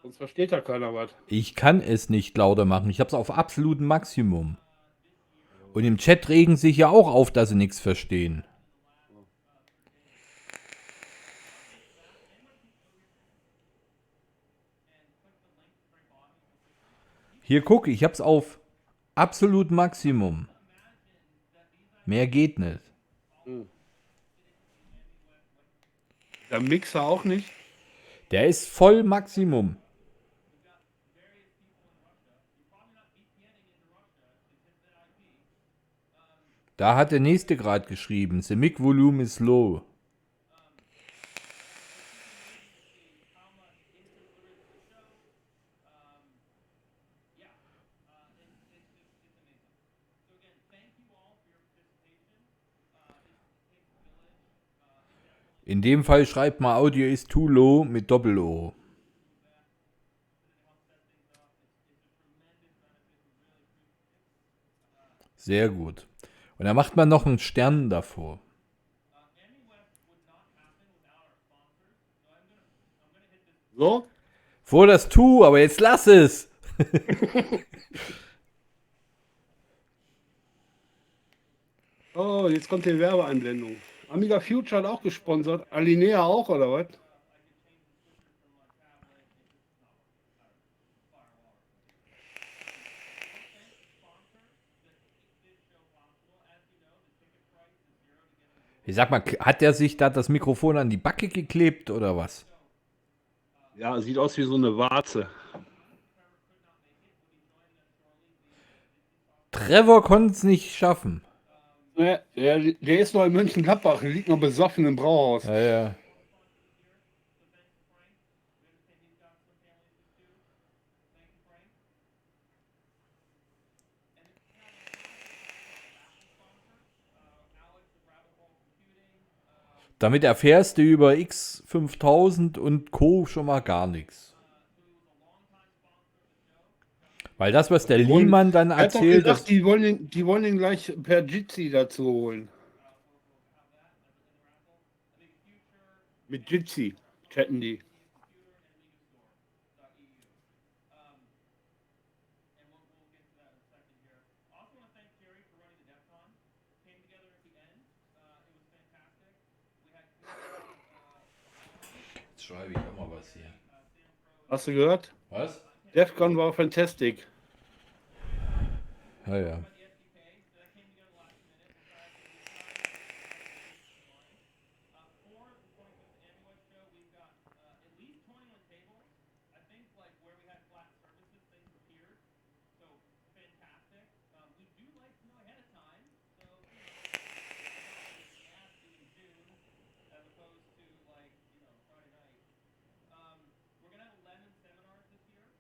Sonst versteht ja keiner was. Ich kann es nicht lauter machen. Ich habe es auf absolutem Maximum. Und im Chat regen sich ja auch auf, dass sie nichts verstehen. Hier guck, ich habe es auf absolut Maximum. Mehr geht nicht. Der Mixer auch nicht. Der ist voll Maximum. Da hat der nächste gerade geschrieben, the mic volume is low. In dem Fall schreibt mal Audio is too low mit Doppel-O. Sehr gut. Und da macht man noch einen Stern davor. So? Vor das Tu, aber jetzt lass es. Oh, jetzt kommt die Werbeeinblendung. Amiga Future hat auch gesponsert. Alinea auch, oder was? Ich sag mal, hat der sich da das Mikrofon an die Backe geklebt oder was? Ja, sieht aus wie so eine Warze. Trevor konnte es nicht schaffen. Der ist noch in Mönchengladbach, der liegt noch besoffen im Brauhaus. Ja, ja. Damit erfährst du über X5000 und Co. schon mal gar nichts. Weil das, was der Liemann dann Er hat doch erzählt, gesagt, die wollen den gleich per Jitsi dazu holen. Mit Jitsi chatten die. schreibe ich auch mal was hier. Hast du gehört? Was? DEFCON war fantastic. Ja, ja. For the 25th AmiWest show, we've got at least 21 tables. I think like where we had flat surfaces, things appeared. So fantastic. We do like to know ahead of time. So, you know, it's not nasty in June as opposed to like, you know, Friday night. We're going to have 11 seminars this year.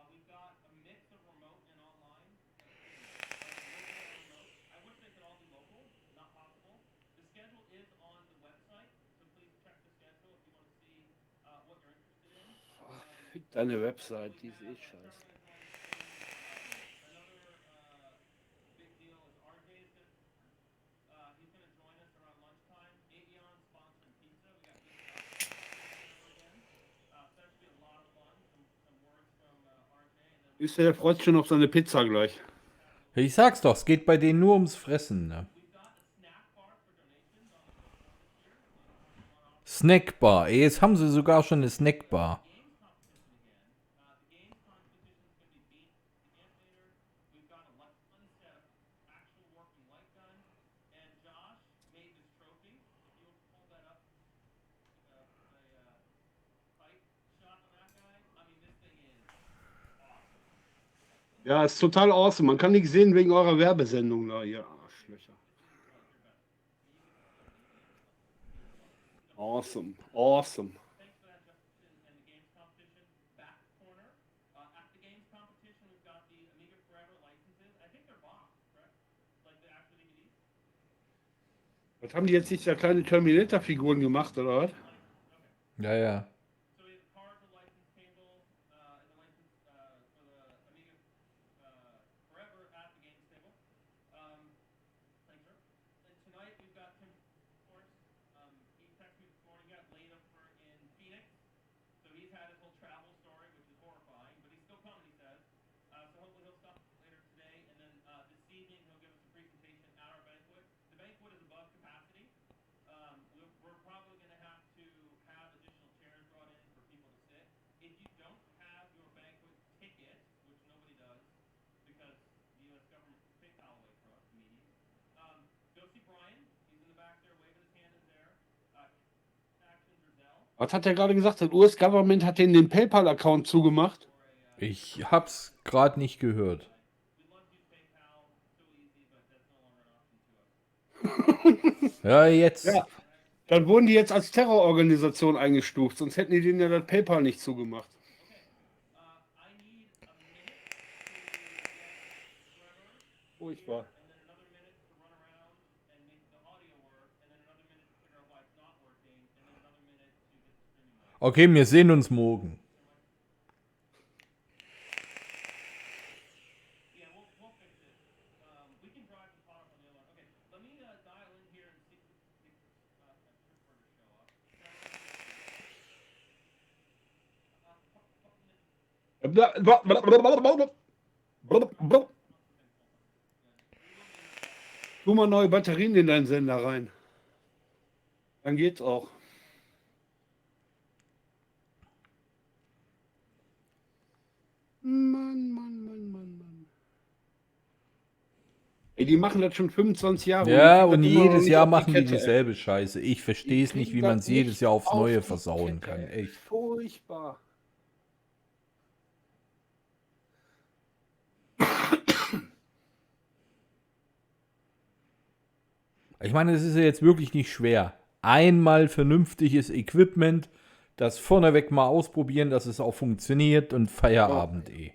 We've got a mix of remote and online. Local and remote. I wish they could all be local. Not possible. The schedule is on the website, so please check the schedule if you want to see what you're interested in. Deine Website, die ist eh scheiße. Another big deal is RJ is going to he's going to join us around lunchtime. Avion sponsoring pizza. We got good stuff. Again. So that should be a lot of fun. Some words from RJ. And then Ist der freut sich schon auf seine Pizza gleich. Ich sag's doch, es geht bei denen nur ums Fressen. Ne? we've got a snack bar for donations on the show floor this year. Snackbar. Ey, jetzt haben sie sogar schon eine Snackbar. Games competition again. The games competition is going to be beat the animator. We've got a light gun set, actual working light gun, and Josh made this trophy. If you'll hold that up, put a pipe shot on that guy. I mean, this thing is awesome. Ja, ist total awesome. Man kann nicht sehen wegen eurer Werbesendung da, ihr Arschlöcher. Awesome, awesome. Thanks for that, Justin, and the games competition. Back corner. At the games competition, we've got the Amiga Forever licenses. I think they're boxed, correct? Like the actual DVDs? Was haben die jetzt nicht da kleine Terminator-Figuren gemacht, oder was? Ja, ja. So we have the cards, the license table, and the license for the Amiga Forever at the games table. Thanks, sir. And tonight we've got Tim, of course. He texted me this morning. He got laid up in Phoenix. So he's had his whole travel story, which is horrifying, but he's still coming, he says. So hopefully he'll stop later today, and then this evening he'll give us a presentation at our banquet. The banquet is above capacity. We're probably going to have additional chairs brought in for people to sit. If you don't have your banquet ticket, which nobody does, because the U.S. government took PayPal away from us, the media, go see Brian. He's in the back there, waving his hand in the air. Actions or Zell. Was hat er gerade gesagt? Das US-Government hat denen den PayPal-Account zugemacht. Ich hab's gerade nicht gehört. Ja, jetzt. Ja, dann wurden die jetzt als Terrororganisation eingestuft, sonst hätten die denen ja das PayPal nicht zugemacht. Furchtbar. Okay, wir sehen uns morgen. Tu mal neue Batterien in deinen Sender rein. Dann geht's auch. Mann, Mann, Mann, Mann, Mann. Ey, die machen das schon 25 Jahre. Ja, und und die kriegen das immer noch jedes nicht Jahr auf die machen die Kette, ey. dieselbe Scheiße. Ich verstehe es nicht, wie man es jedes Jahr aufs Neue versauen kann. Echt. Furchtbar. Ich meine, es ist ja jetzt wirklich nicht schwer. Einmal vernünftiges Equipment, das vorneweg mal ausprobieren, dass es auch funktioniert und Feierabend eh.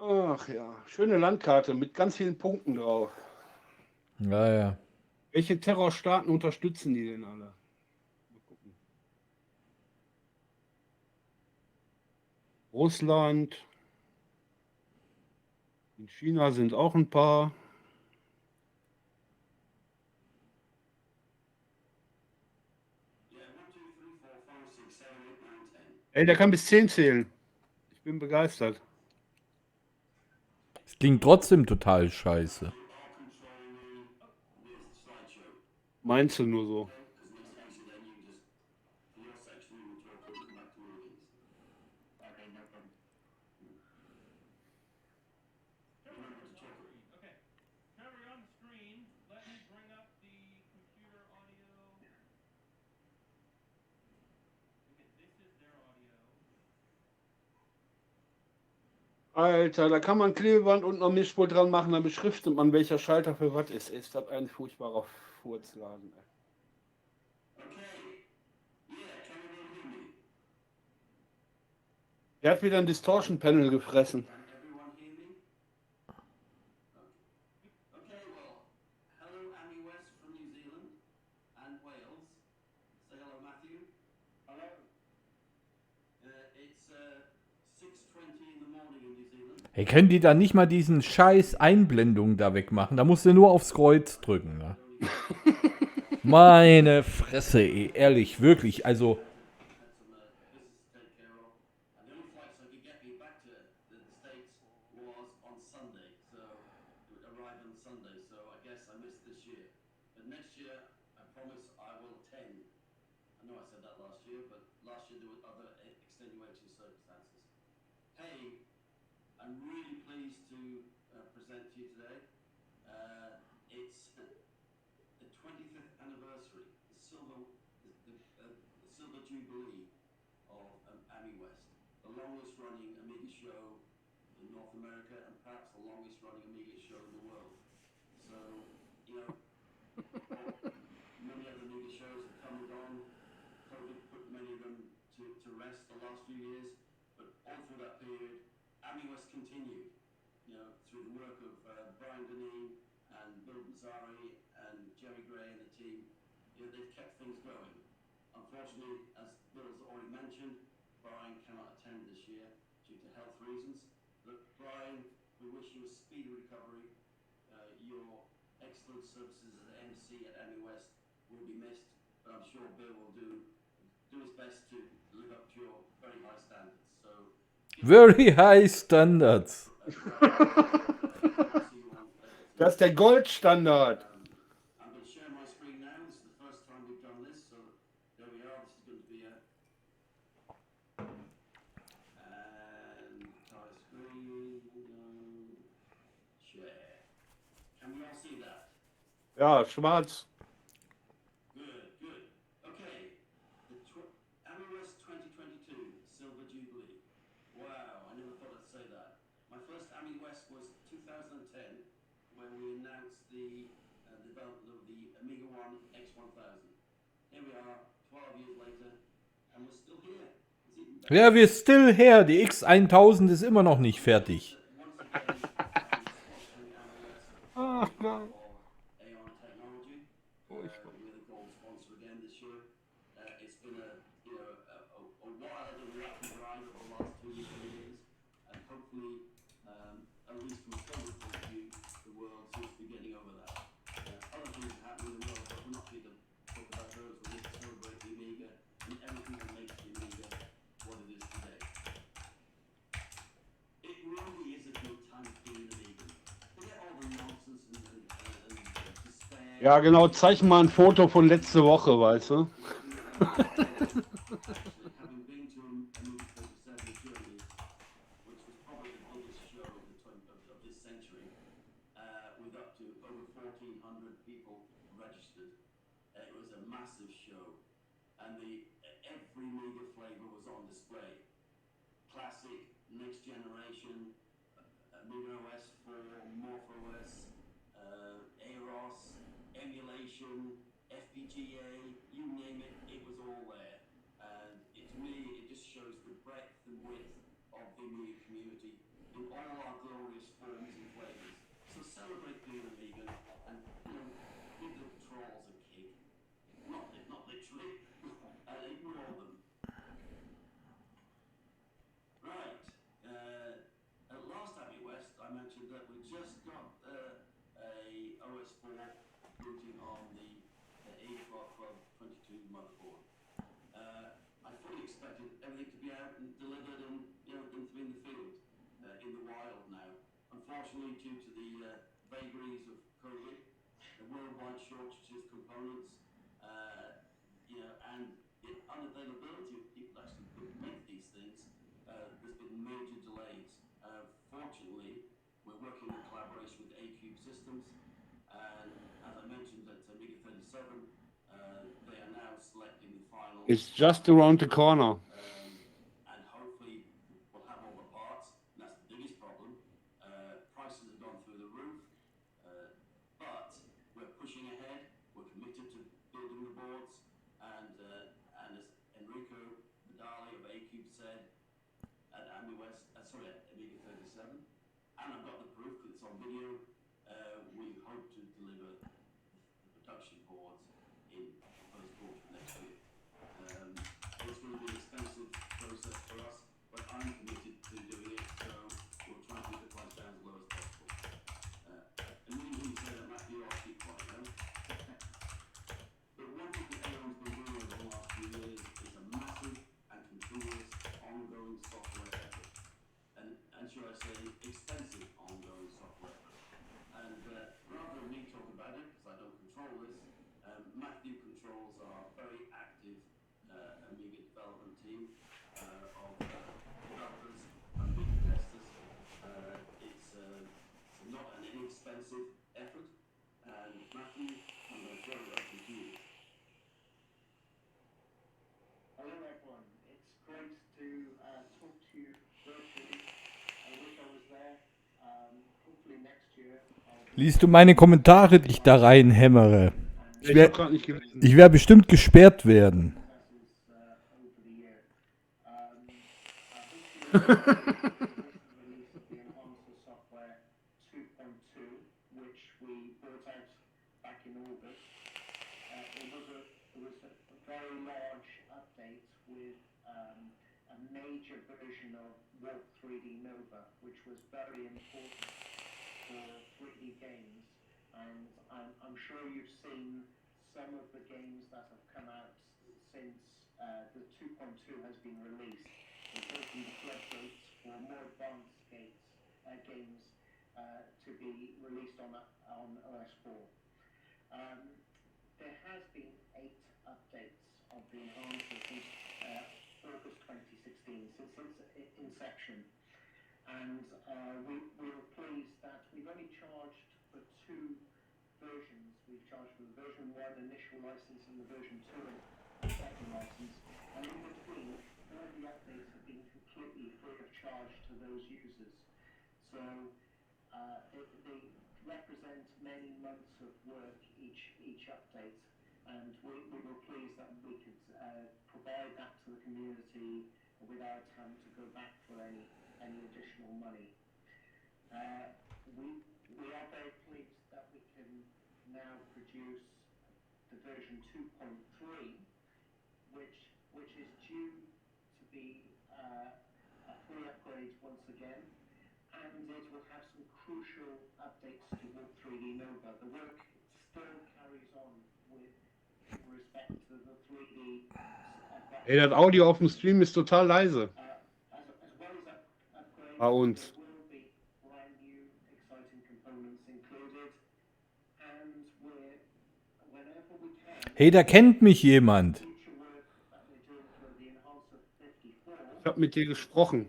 Ach ja, schöne Landkarte mit ganz vielen Punkten drauf. Ja, ja. Welche Terrorstaaten unterstützen die denn alle? Mal gucken. Russland. In China sind auch ein paar. Yeah, 1, 2, 3, 4, 5, 6, 7, 8, 9, 10. Ey, der kann bis 10 zählen. Ich bin begeistert. Es klingt trotzdem total scheiße. You are controlling this slideshow. Meinst du nur so? Because next obviously then you just, for your section, you will talk and come back to meetings. Okay, no problem. Remember to talk. Okay. Camera on the screen. Let me bring up the computer audio. Okay, this is their audio. Alter, da kann man Klebeband und noch Mischpult dran machen, dann beschriftet man, welcher Schalter für was ist. Ist das ein furchtbarer Furzladen. Ey. Okay. Yeah, can everyone hear me? Er hat wieder ein Distortion-Panel gefressen. Can everyone hear me? Okay. Okay, well, hello AmiWest from New Zealand and Wales. Say hello, Matthew. Hello. It's 6:20 in the morning in New Zealand. Hey, können die da nicht mal diesen scheiß Einblendung da wegmachen? Da musst du nur aufs Kreuz drücken. Ne? Meine Fresse, ey, ehrlich, wirklich, also... Had some business to take care of, and the only flights I could get me back to the States was on Sunday, so it would arrive on Sunday, so I guess I missed this year. But next year, I promise I will attend. I know I said that last year, but last year there were other extenuating circumstances. Hey, I'm really pleased to present to you today. It's the 25th anniversary, the silver jubilee of AmiWest, the longest running Amiga show in North America and perhaps the longest running Amiga show in the world. So, you know, many other Amiga shows have come and gone. COVID put many of them to rest the last few years, but all through that period, AmiWest continued, you know, through the work of Brian Deneen and Bill Mazzari and Jerry Gray and the team. You know, they've kept things going. Unfortunately, as Bill's already mentioned, Brian cannot attend this year due to health reasons. Look, Brian, we wish you a speedy recovery. Your excellent services as MC at AmiWest will be missed, but I'm sure Bill will do his best to live up to your very high standards. So, Very high standards. Das ist der Goldstandard. I'm going to share my screen now. This is the first time we've done this, so there we are. This is going to be a and entire screen. Share. Can we all see that? Ja, schwarz. Good, good. Okay. The AmiWest 2022 Silver Jubilee. Wow, I never thought I'd say that. My first AmiWest was 2010 when we announced the development of the Amiga 1 X1000. Here we are, 12 years later, and we're still here. It's even better. Ja, wir still here. Die X1000 ist immer noch nicht fertig. Once again, sponsoring AmiWest Ach, nein. for Aeon Technology. We're the gold sponsor again this year. It's been a while of a rough grind over the last 2 years, and hopefully, at least from a COVID point of view, the world seems to be getting over that. Other things are happening in the world, but we're not here to talk about those. We're here to celebrate the Amiga and everything that makes the Amiga what it is today. It really is a good time to be an Amiga. Forget all the nonsense and despair. Ja, genau. Zeig mal ein Foto von letzte Woche, weißt du? Actually, having been to Amiga 27 in Germany, which was probably the biggest show of this century, with up to over 1,400 people registered. It was a massive show, and every Amiga flavor was on display. Classic, next generation, Amiga OS 4, MorphOS, Aeros, emulation, FPGA, you name it, it was all there. And to me, it just shows the breadth and width of the Amiga community in all our glorious forms and flavors. So celebrate being a vegan and, give the trolls a kick. Not literally, and ignore them. Right. At last AmiWest, I mentioned that we just got a OS4 booting on the A12 Club 22 motherboard. I fully expected everything to be out and delivered and in the field, in the wild now. Unfortunately, due to the vagaries of COVID, the worldwide shortages of components, and the unavailability of people actually could make these things, there's been major delays. Fortunately, we're working in collaboration with A-Cube Systems, and as I mentioned at Amiga 37, they are now selecting the final. It's just around the corner. And hopefully we'll have all the parts, and that's the biggest problem. Prices have gone through the roof, but we're pushing ahead. We're committed to building the boards, and as Enrico Vidali of A-Cube said at AmiWest, at Amiga 37, and I've got the proof because it's on video. We hope to deliver the production boards in the first quarter of next year. It's going to be an expensive process for us, but I'm committed to doing it, so we'll try and keep the price down as low as possible. And when you say that, Matthew, I'll keep quiet, But one thing that everyone's been doing over the last few years is a massive and continuous ongoing software effort. And should I say, expensive ongoing software effort. And rather than me talk about it, because I don't control this, Matthew controls our very active Amiga development team of developers and beta testers. It's not an inexpensive effort. And Matthew, I'm going to throw it open to you. Hello everyone, it's great to talk to you virtually. I wish I was there. Hopefully next year. Liest du meine Kommentare, die ich da reinhämmere? Ich Ich habe gerade nicht gelesen. werde bestimmt gesperrt werden. Very large update with a major version of Warp 3D Nova, which was very important for 3D games. And I'm sure you've seen some of the games that have come out since the 2.2 has been released. It's opened the floodgates for more advanced games to be released on OS4. There has been 8 updates of the enhancer since August 2016, since its inception. And we were pleased that we've only charged for 2 versions. We've charged for the version 1 initial license and the version 2 second license. And in between, all the updates have been completely free of charge to those users. So they represent many months of work each update, and we were pleased that we could provide that to the community without having to go back for any additional money. We are very pleased that we can now produce the version 2.3, which is due to be a free upgrade once again. And it will have some crucial updates to Warp 3D Nova. The work still carries on in respect to the 3D. Ey, das Audio auf dem Stream ist total leise. As well as upgrades, Bei uns. there will be brand new exciting components included. And whenever we can, Hey, da kennt mich jemand. future work that we're doing for the Enhancer 54. Ich habe mit dir gesprochen.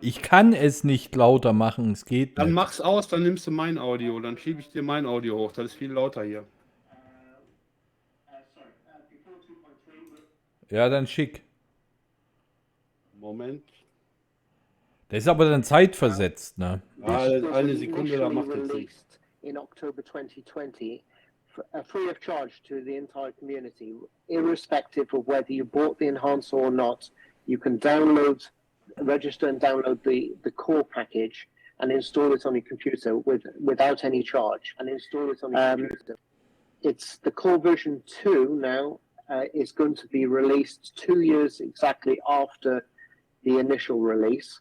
Ich kann es nicht lauter machen, es geht Dann nicht. mach's aus, dann nimmst du mein Audio. Dann schiebe ich dir mein Audio hoch. Das ist viel lauter hier. Ja, dann schick. Moment. Das ist aber dann zeitversetzt, ne? Ja, eine Sekunde, da macht jetzt nichts. In October 2020, free of charge to the entire community, irrespective of whether you bought the enhancer or not. You can download register and download the core package and install it on your computer without any charge. And install it on your computer. It's the core version 2 now is going to be released 2 years exactly after the initial release.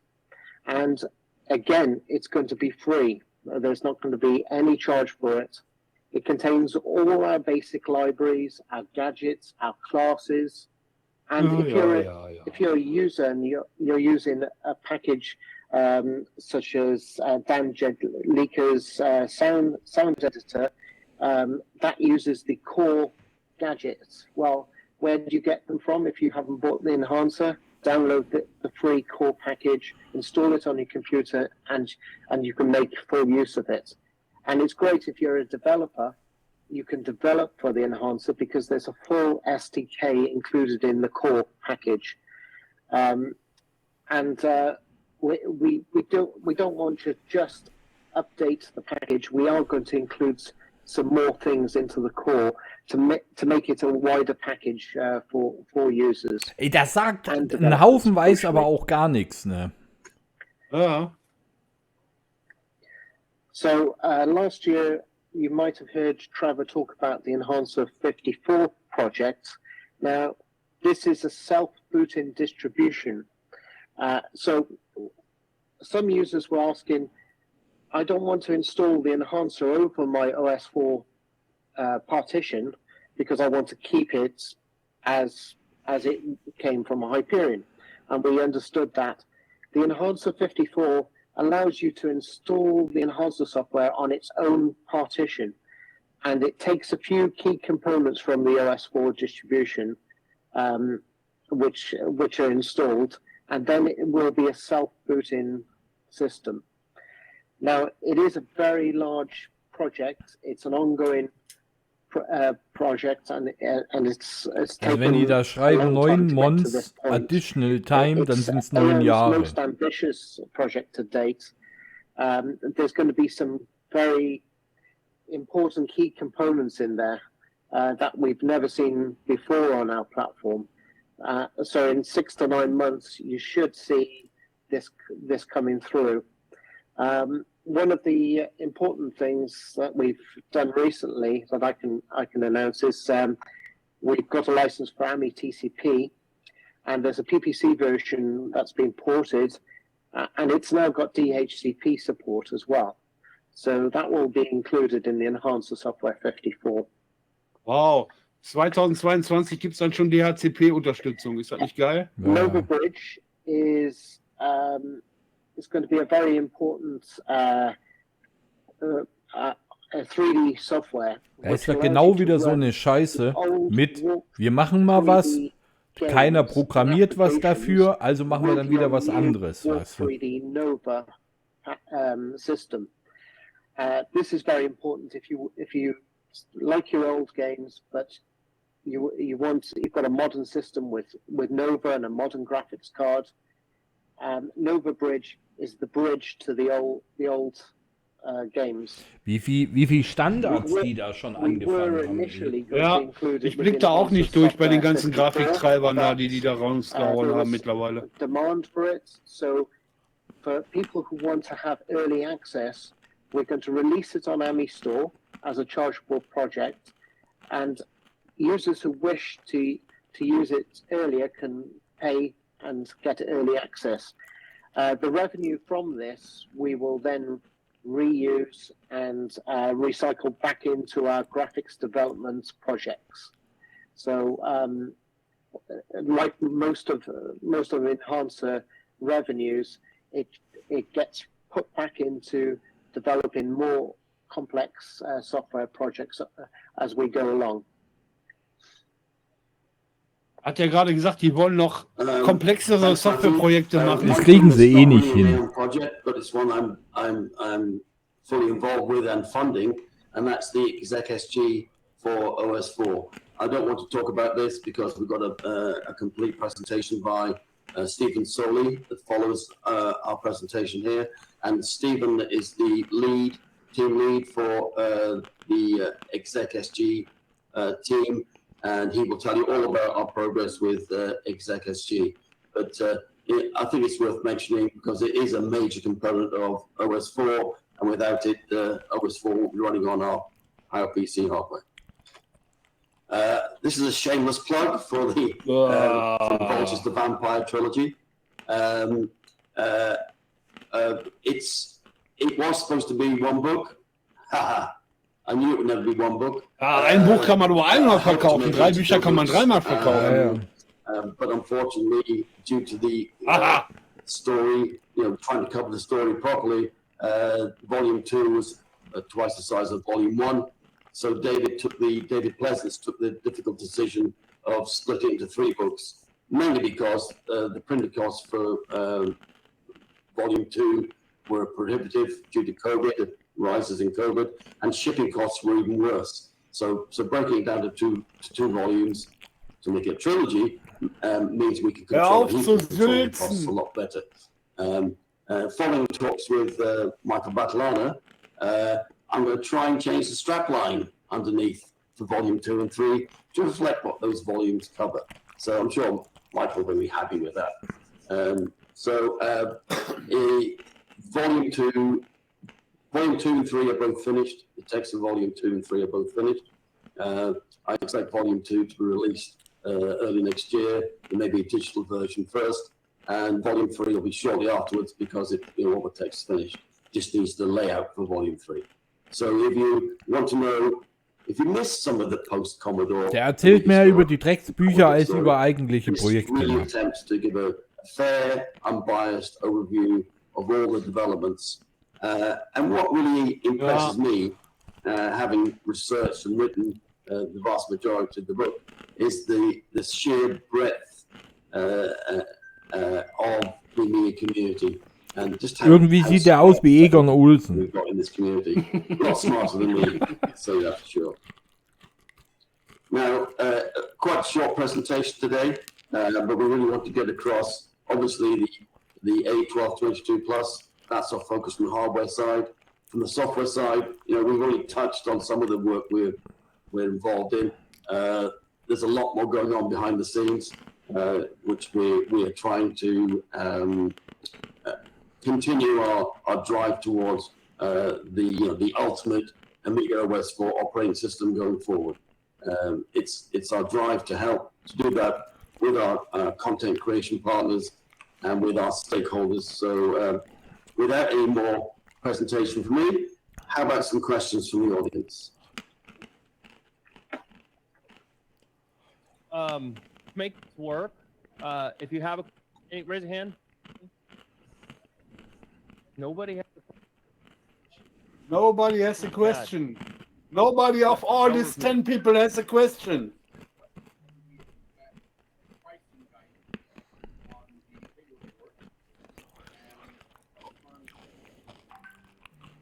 And again, it's going to be free. There's not going to be any charge for it. It contains all our basic libraries, our gadgets, our classes. And if you're a user and you're using a package such as Dan Jedlicka's sound editor, that uses the core gadgets. Well, where do you get them from if you haven't bought the enhancer? Download the free core package, install it on your computer, and you can make full use of it. And it's great if you're a developer, you can develop for the enhancer because there's a full SDK included in the core package. We don't want to just update the package. We are going to include some more things into the core to make it a wider package for users. Ey, das sagt ein Haufen weiß aber auch gar nichts, ne? Ja. So last year, you might have heard Trevor talk about the Enhancer 54 project. Now, this is a self-booting distribution. So some users were asking, I don't want to install the Enhancer over my OS4 partition because I want to keep it as it came from Hyperion. And we understood that. The Enhancer 54 allows you to install the Enhancer software on its own partition. And it takes a few key components from the OS4 distribution, which are installed, and then it will be a self-booting system. Now, it is a very large project. It's an ongoing project, and it's also wenn die da schreiben 9 months additional time, dann sind es 9 Jahre. It's the most ambitious project to date. There's going to be some very important key components in there that we've never seen before on our platform. So in 6 to 9 months, you should see this coming through. One of the important things that we've done recently that I can announce is we've got a license for AMI TCP, and there's a PPC version that's been ported, and it's now got DHCP support as well. So that will be included in the Enhancer Software 54. Wow, 2022 gibt es dann schon DHCP-Unterstützung. Ist das nicht geil? Ja. Nova Bridge is going to be a very important 3D software. Da ist ja genau wieder so eine Scheiße mit, wir machen mal was, keiner programmiert was dafür, also machen wir dann wieder was anderes. Weißt du? 3D Nova system. This is very important if you like your old games, but you've got a modern system with Nova and a modern graphics card. Nova Bridge is the bridge to the old games. Wie viel Standards die da schon angefangen haben. Ja, ich blick da auch nicht durch bei den ganzen Grafiktreibern da, die da rausgehauen haben mittlerweile. Demand for it, so for people who want to have early access, we're going to release it on Ami Store as a chargeable project, and users who wish to use it earlier can pay and get early access. The revenue from this we will then reuse and recycle back into our graphics development projects. So, like most of Enhancer revenues, it gets put back into developing more complex software projects as we go along. Hat ja gerade gesagt, die wollen noch komplexere Softwareprojekte machen. Das kriegen sie eh nicht hin. Project, but it's one I'm fully involved with and funding, and that's the exec-SG for OS4. I don't want to talk about this because we've got a complete presentation by Stephen Soley that follows our presentation here, and Stephen is the team lead for the exec-SG team, and he will tell you all about our progress with exec-SG. But I think it's worth mentioning because it is a major component of OS4, and without it, OS4 will be running on our PC hardware. This is a shameless plug for the Voltage the Vampire trilogy. It was supposed to be one book. Haha. I knew it would never be one book. Ein Buch kann man nur einmal verkaufen, 3 Bücher kann man dreimal verkaufen. But unfortunately, due to the story, trying to cover the story properly, Volume 2 was twice the size of Volume 1. So David Pleasance took the difficult decision of splitting into 3 books, mainly because the printing costs for Volume 2 were prohibitive due to COVID, rises in COVID, and shipping costs were even worse. So breaking it down to two volumes to make it a trilogy means we can control the costs a lot better. Following talks with Michael Batalana, I'm going to try and change the strapline underneath for Volume 2 and 3 to reflect what those volumes cover. So I'm sure Michael will be happy with that. Volume 2 and 3 are both finished. The text of Volume 2 and 3 are both finished. I expect Volume 2 to be released early next year. There may be a digital version first, and Volume 3 will be shortly afterwards because all the text is finished. Just needs the layout for Volume 3. So if you want to know, if you missed some of the post-Commodore... Der erzählt mehr über die Drecksbücher als über eigentliche Projekte. Really attempts to give a fair, unbiased overview of all the developments. And what really impresses me, having researched and written the vast majority of the book, is the sheer breadth of the Amiga community. And just Irgendwie sieht er aus wie Egon Olsen. We've got in this community. A lot smarter than me, so that's for sure. Now, quite a short presentation today, but we really want to get across, obviously, the A1222 Plus. That's our focus from the hardware side. From the software side, we've already touched on some of the work we're involved in. There's a lot more going on behind the scenes, which we are trying to continue our drive towards the ultimate Amiga OS4 operating system going forward. It's our drive to help to do that with our content creation partners and with our stakeholders. So without any more presentation from me, how about some questions from the audience? Make this work. If you have raise a hand. Nobody has a question. Nobody of all these 10 people has a question.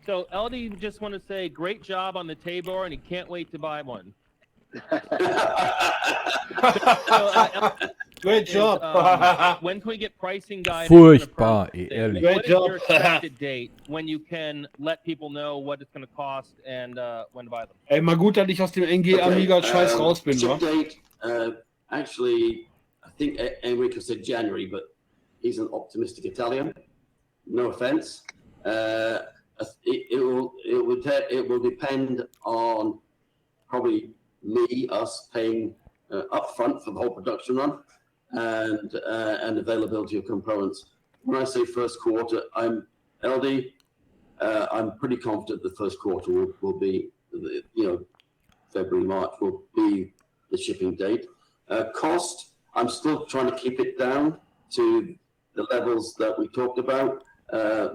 So LD just want to say great job on the table, and he can't wait to buy one. Great job. When can we get pricing guidance? Furchtbar, ehrlich. What is your expected date when you can let people know what it's going to cost and when to buy them? Ey, mal gut, dass ich aus dem NG Amiga Scheiß raus bin, wa? Date, actually, I think Enrico said January, but he's an optimistic Italian. No offense. It will depend on probably us paying upfront for the whole production run and availability of components. When I say first quarter, I'm pretty confident the first quarter will be, February, March will be the shipping date. Cost, I'm still trying to keep it down to the levels that we talked about.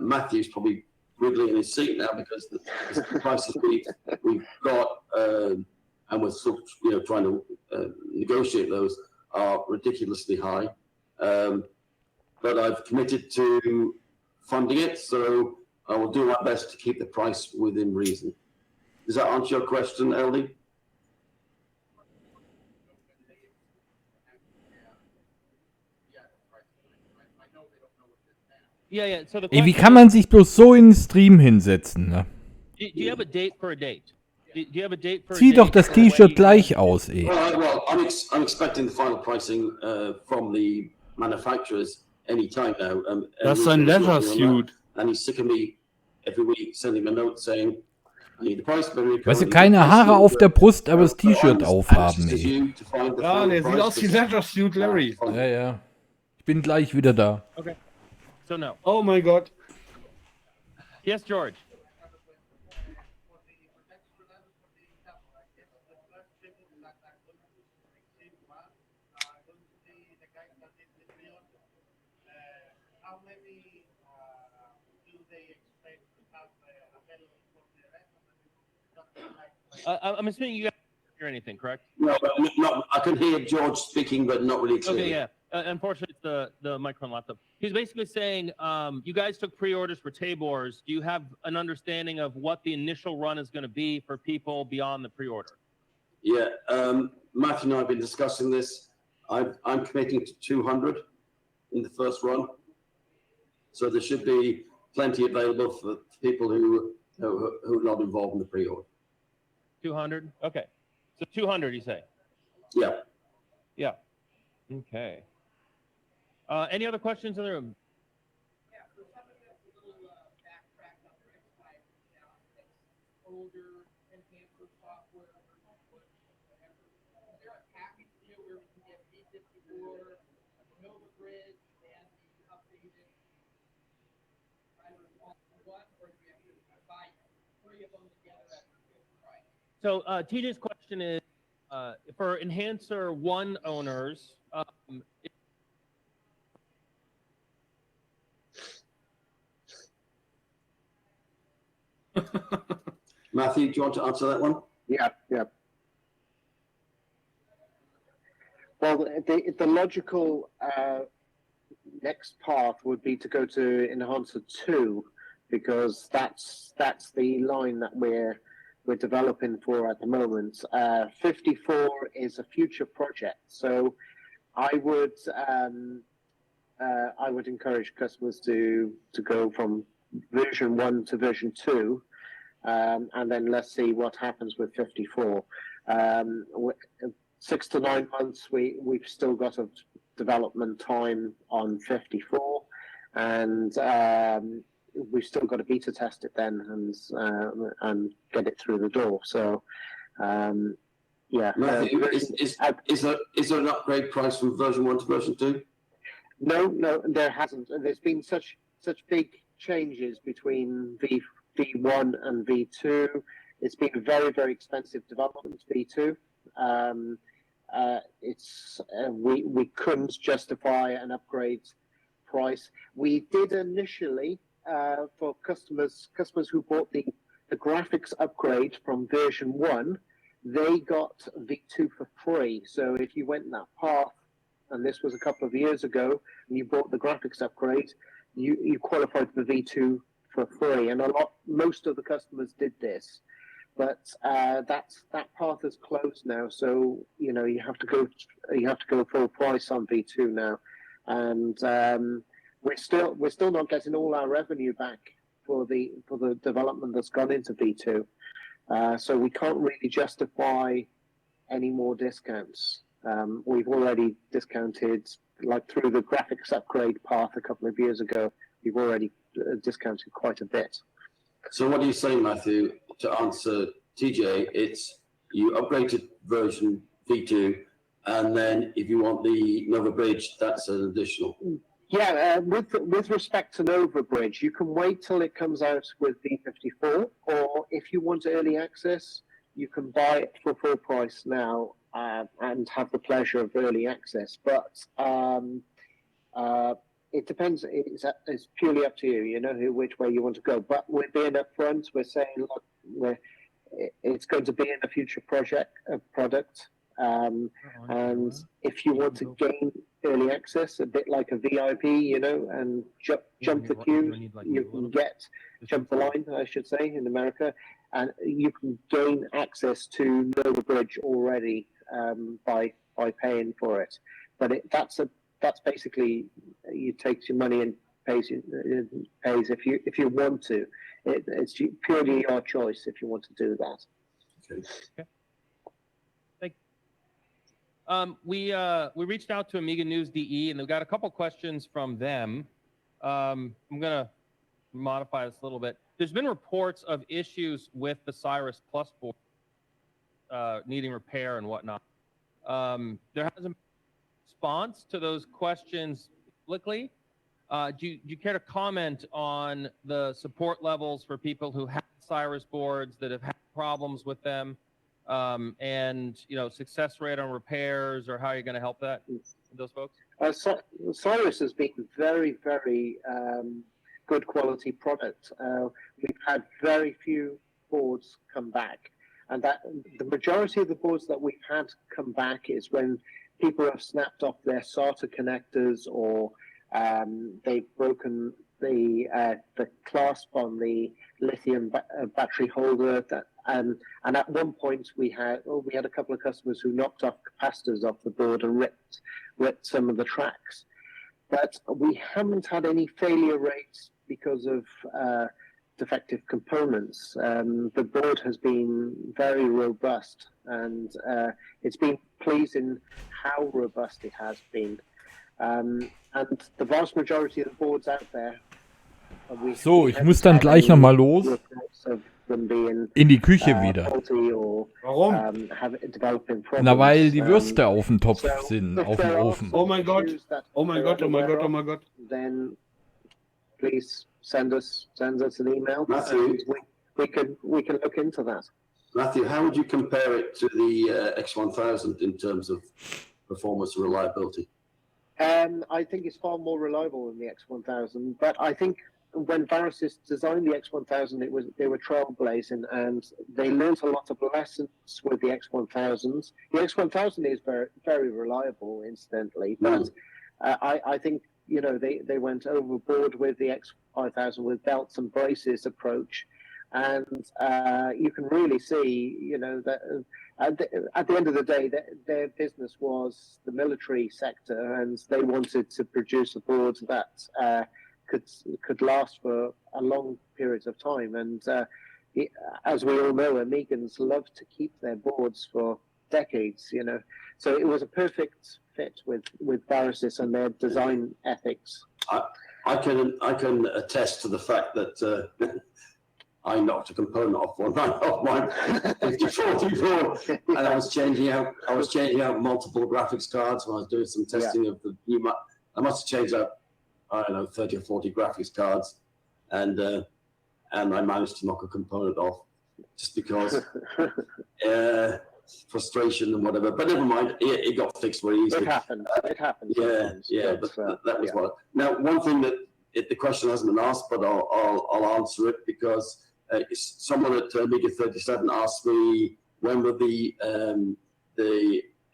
Matthew's probably wriggling in his seat now because the prices we've got and we're still trying to negotiate those are ridiculously high. But I've committed to funding it, so I will do my best to keep the price within reason. Does that answer your question, LD? Yeah. So Ey, wie kann man sich bloß so in den Stream hinsetzen, ne? Do you have a date for a date? Do you have a date for Zieh doch das T-Shirt gleich aus, ey. Well, I'm expecting the final pricing from the manufacturers any time now. That's everyone's ein working leather on that, suit. and he's sick of me every week sending him a note saying, I need the price, but Weißt du, keine Haare auf der Brust, aber das T-Shirt aufhaben, ey. Ja, der sieht aus wie Leather Suit Larry. Ja, ja. Ich bin gleich wieder da. Okay. So no. Oh mein Gott. Yes, George. How many do they expect to have available for the rest of the I'm assuming you guys can't hear anything, correct? No, but not, I can hear George speaking, but not really clearly. Okay, yeah. Unfortunately, it's the microphone laptop. He's basically saying, you guys took pre-orders for Tabor's. Do you have an understanding of what the initial run is going to be for people beyond the pre-order? Yeah, Matthew and I have been discussing this. I'm committing to 200 in the first run. So there should be plenty available for people who are not involved in the pre-order. 200? Okay. So 200, you say? Yeah. Yeah. Okay. Any other questions in the room? Yeah, for somebody that's a little backtracked on their X5 now, it's older, enhancer software, whatever. Is there a package deal where we can get V54, Nova Bridge, and the updated drivers all in one, or do we have to buy 3 of them together at the same price? So TJ's question is, for Enhancer 1 owners, Matthew, do you want to answer that one? Yeah. Well, the logical next path would be to go to Enhancer 2, because that's the line that we're developing for at the moment. 54 is a future project, so I would encourage customers to go from version 1 to version 2. And then let's see what happens with 54. 6 to 9 months, we've still got a development time on 54, and we've still got to beta test it then and get it through the door. So, yeah. Matthew, is there an upgrade price from version 1 to version 2? No, there hasn't. There's been such big changes between V1 and V2. It's been a very, very expensive development, V2. We couldn't justify an upgrade price. We did initially for customers who bought the graphics upgrade from version 1, they got V2 for free. So if you went that path, and this was a couple of years ago, and you bought the graphics upgrade, you qualified for V2 for free, and most of the customers did this, but that path is closed now. So you have to go full price on V2 now, and we're still not getting all our revenue back for the development that's gone into V2. So we can't really justify any more discounts. We've already discounted, like through the graphics upgrade path a couple of years ago. We've already discounted quite a bit. So what are you saying, Matthew, to answer TJ? It's you upgrade to version V2, and then if you want the Nova Bridge, that's an additional. Yeah, with respect to Nova Bridge, you can wait till it comes out with V54, or if you want early access, you can buy it for full price now and have the pleasure of early access. But it depends. It's purely up to you. Which way you want to go. But we're being upfront. We're saying, look, it's going to be in a future product. And if you want to gain early access, a bit like a VIP, and jump the queue, you can jump the line, I should say, in America, and you can gain access to Nova Bridge already by paying for it. But that's basically, you take your money and pays if you want to. It's purely your choice if you want to do that. Okay. Thank We reached out to Amiga News DE, and we've got a couple questions from them. I'm gonna modify this a little bit. There's been reports of issues with the Cyrus Plus board needing repair and whatnot. There hasn't been a response to those questions publicly. Do you care to comment on the support levels for people who have Cyrus boards that have had problems with them, and success rate on repairs, or how you're going to help those folks? Cyrus has been very, very good quality product. We've had very few boards come back, and that the majority of the boards that we've had come back is when people have snapped off their SATA connectors, or they've broken the clasp on the lithium battery holder. And at one point we had a couple of customers who knocked off capacitors off the board and ripped some of the tracks. But we haven't had any failure rates because of defective components. The board has been very robust, and it's been pleasing how robust it has been. And the vast majority of the boards out there. So, ich muss dann gleich nochmal los. In die Küche wieder. Warum? Na, weil die Würste auf dem Topf sind, auf dem Ofen. Oh mein Gott. Oh mein Gott, oh mein Gott, oh mein Gott. Then please send us an email. Matthew. We can look into that. Matthew, how would you compare it to the X1000 in terms of performance and reliability? I think it's far more reliable than the X1000, but I think when Varisys designed the X1000, they were trailblazing, and they learned a lot of lessons with the X1000s. The X1000 is very, very reliable, incidentally, but I think they went overboard with the X5000 with belts and braces approach, and you can really see, that at the end of the day, their business was the military sector, and they wanted to produce a board that could last for a long periods of time. And as we all know, Amigans love to keep their boards for decades. So it was a perfect fit with Varisys and their design ethics. I can attest to the fact that I knocked a component off my 5040 board, and I was changing out multiple graphics cards when I was doing some testing of the new. I must have changed out, I don't know, 30 or 40 graphics cards, and I managed to knock a component off just because frustration and whatever. But never mind, it got fixed very easily. It happened. Yeah. But that was what. Now, one thing that the question hasn't been asked, but I'll answer it because someone at Amiga 37 asked me when will the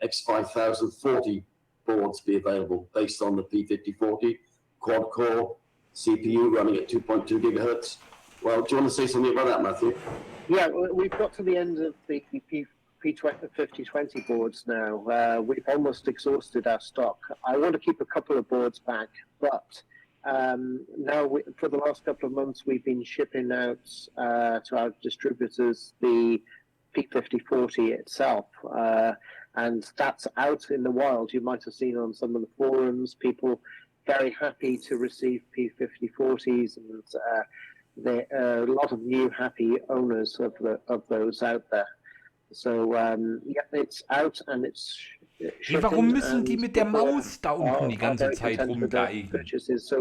X5040 boards be available based on the P5040 quad-core CPU running at 2.2 gigahertz. Well, do you want to say something about that, Matthew? Yeah, we've got to the end of the P5020 boards now. We've almost exhausted our stock. I want to keep a couple of boards back, but now for the last couple of months, we've been shipping out to our distributors the P5040 itself, and that's out in the wild. You might have seen on some of the forums, people very happy to receive P5040s, and there are a lot of new happy owners of those out there. So it's out and it's. Hey, warum müssen die mit der Maus da unten die ganze Zeit rumgeigen?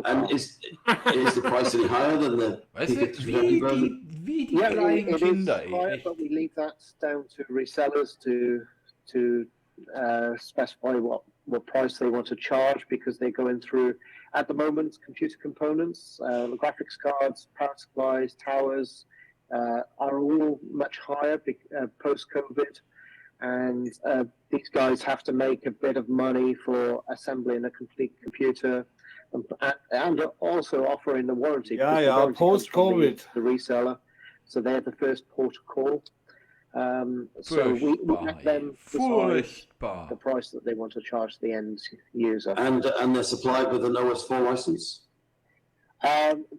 And is the price any higher than the P5040? Wie die kleinen Kinder, higher, but we leave that down to resellers to specify what price they want to charge, because they're going through, at the moment, computer components, graphics cards, power supplies, towers are all much higher post-COVID. And these guys have to make a bit of money for assembling a complete computer and also offering the warranty. Yeah, post-COVID. The reseller. So they're the first port of call. So we let them decide the price that they want to charge the end user. And they're supplied with an OS4 license?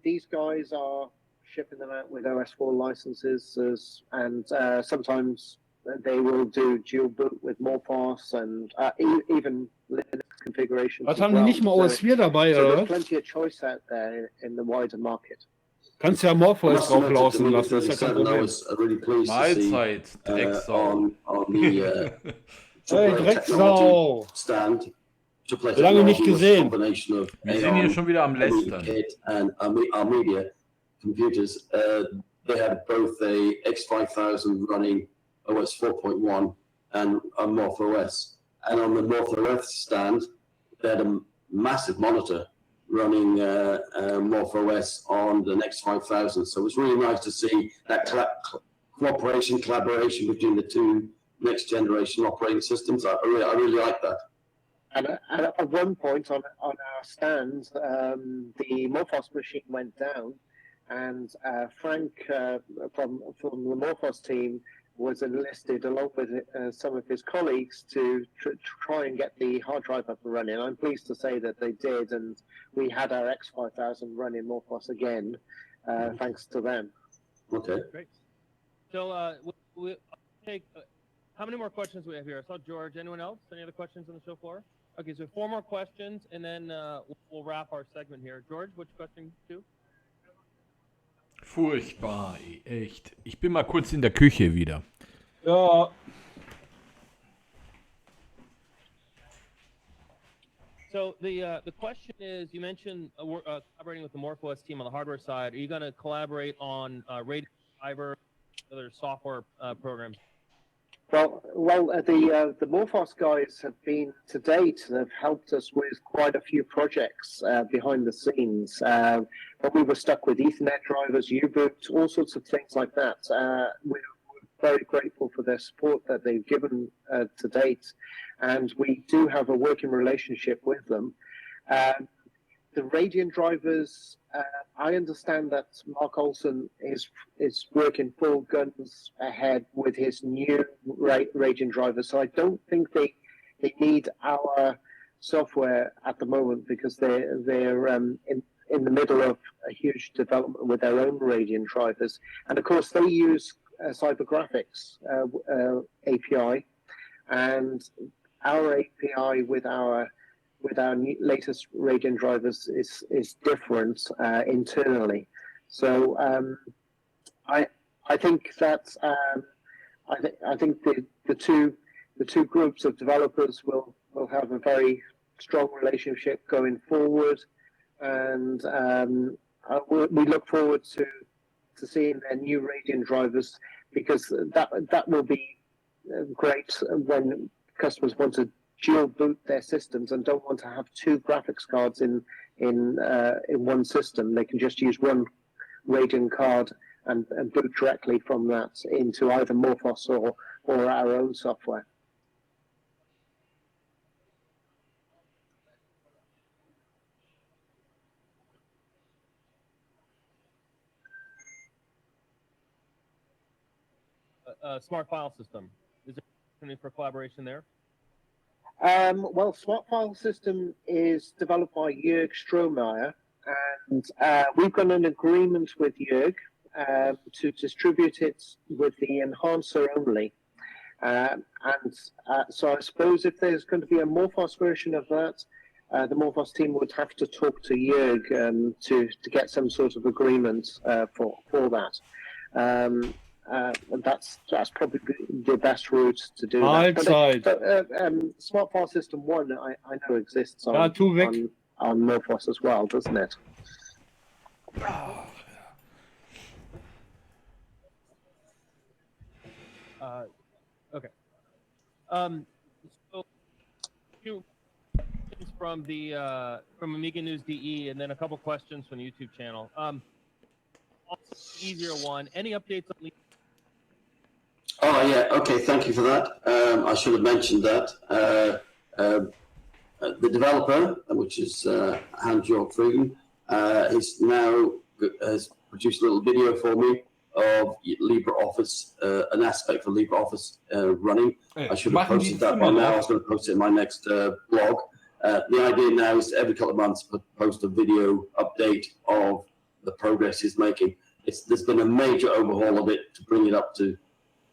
These guys are shipping them out with OS4 licenses, and sometimes they will do dual boot with Morphos and even Linux configurations. Was as haben die well. nicht mal OS4 dabei, So oder there's was? plenty of choice out there in the wider market. Kannst ja I Morpheus must admit, at drauflaufen Amiga lassen, ist ja kein 37, I Problem. was really pleased to see Mahlzeit, Drecksau. on the Hey, AAA Drecksau! technology stand. AAA Lange nicht technology was a gesehen. combination of Wir sind hier schon wieder am Amiga Lästern. kit and Amiga computers. They had both a X5000 running OS 4.1 and a MorphOS. And on the MorphOS stand, they had a massive monitor running MorphOS on the X5000. So it was really nice to see that collaboration between the two next generation operating systems. I really like that. And at one point on our stand, the Morphos machine went down, and Frank from the Morphos team was enlisted along with some of his colleagues to try and get the hard drive up and running. I'm pleased to say that they did, and we had our X5000 running Morphos again, thanks to them. Okay. Great. So we'll take. How many more questions do we have here? I saw George. Anyone else? Any other questions on the show floor? Okay, so 4 more questions, and then we'll wrap our segment here. George, which question two? Furchtbar, echt. Ich bin mal kurz in der Küche wieder. Ja, So the question is, you mentioned collaborating with the MorphOS team on the hardware side. Are you going to collaborate on radio driver, other software programs? Well, the Morphos guys have been to date have helped us with quite a few projects behind the scenes. When we were stuck with Ethernet drivers, U-boot, all sorts of things like that. We're very grateful for their support that they've given to date, and we do have a working relationship with them. The Radeon drivers, I understand that Mark Olsen is working full guns ahead with his new Radeon drivers. So I don't think they need our software at the moment because they're in the middle of a huge development with their own Radeon drivers. And of course they use CyberGraphics API, and our API with our latest Radeon drivers is different internally. So I think that I think the two groups of developers will have a very strong relationship going forward, and we look forward to seeing their new Radeon drivers, because that will be great when customers want to dual boot their systems and don't want to have 2 graphics cards in one system. They can just use one Radeon card and boot directly from that into either Morphos or our own software. Smart file system. Is there opportunity for collaboration there? Well, Smart File System is developed by Jörg Strohmeyer, and we've got an agreement with Jörg to distribute it with the enhancer only. So I suppose if there's going to be a Morphos version of that, the Morphos team would have to talk to Jörg to get some sort of agreement for that. That's probably the best route to do Mahlzeit. that. Smart File System 1, I know exists on Morphos as well, doesn't it? Okay. So, few questions from Amiga News DE, and then a couple questions from the YouTube channel. Easier one. Any updates on? Oh yeah, okay, thank you for that. I should have mentioned that. The developer, which is Hans-Jörg Frieden, has produced a little video for me of LibreOffice, an aspect of LibreOffice running. I should have posted that by now. I was going to post it in my next blog. The idea now is every couple of months post a video update of the progress he's making. There's been a major overhaul of it to bring it up to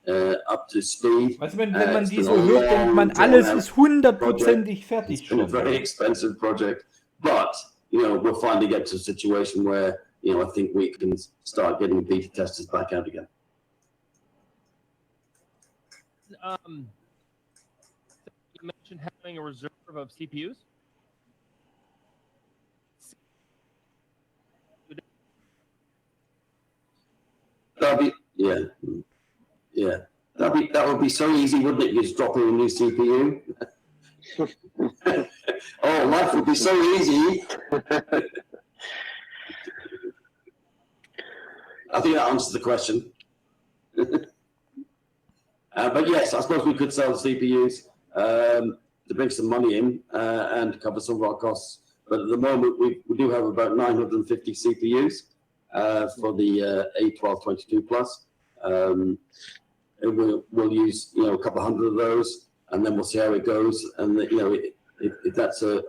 up to speed. Also wenn man It's die been so a hört, denkt man, long, alles drawn-out ist hundertprozentig It's fertig been a schon. very expensive project, but we'll finally get to a situation where I think we can start getting beta testers back out again. You mentioned having a reserve of CPUs. That would be so easy, wouldn't it? You just drop in a new CPU. Oh, life would be so easy. I think that answers the question. But yes, I suppose we could sell CPUs to bring some money in and cover some of our costs. But at the moment, we do have about 950 CPUs for the A1222 Plus. And we'll use a couple hundred of those, and then we'll see how it goes. And if that's a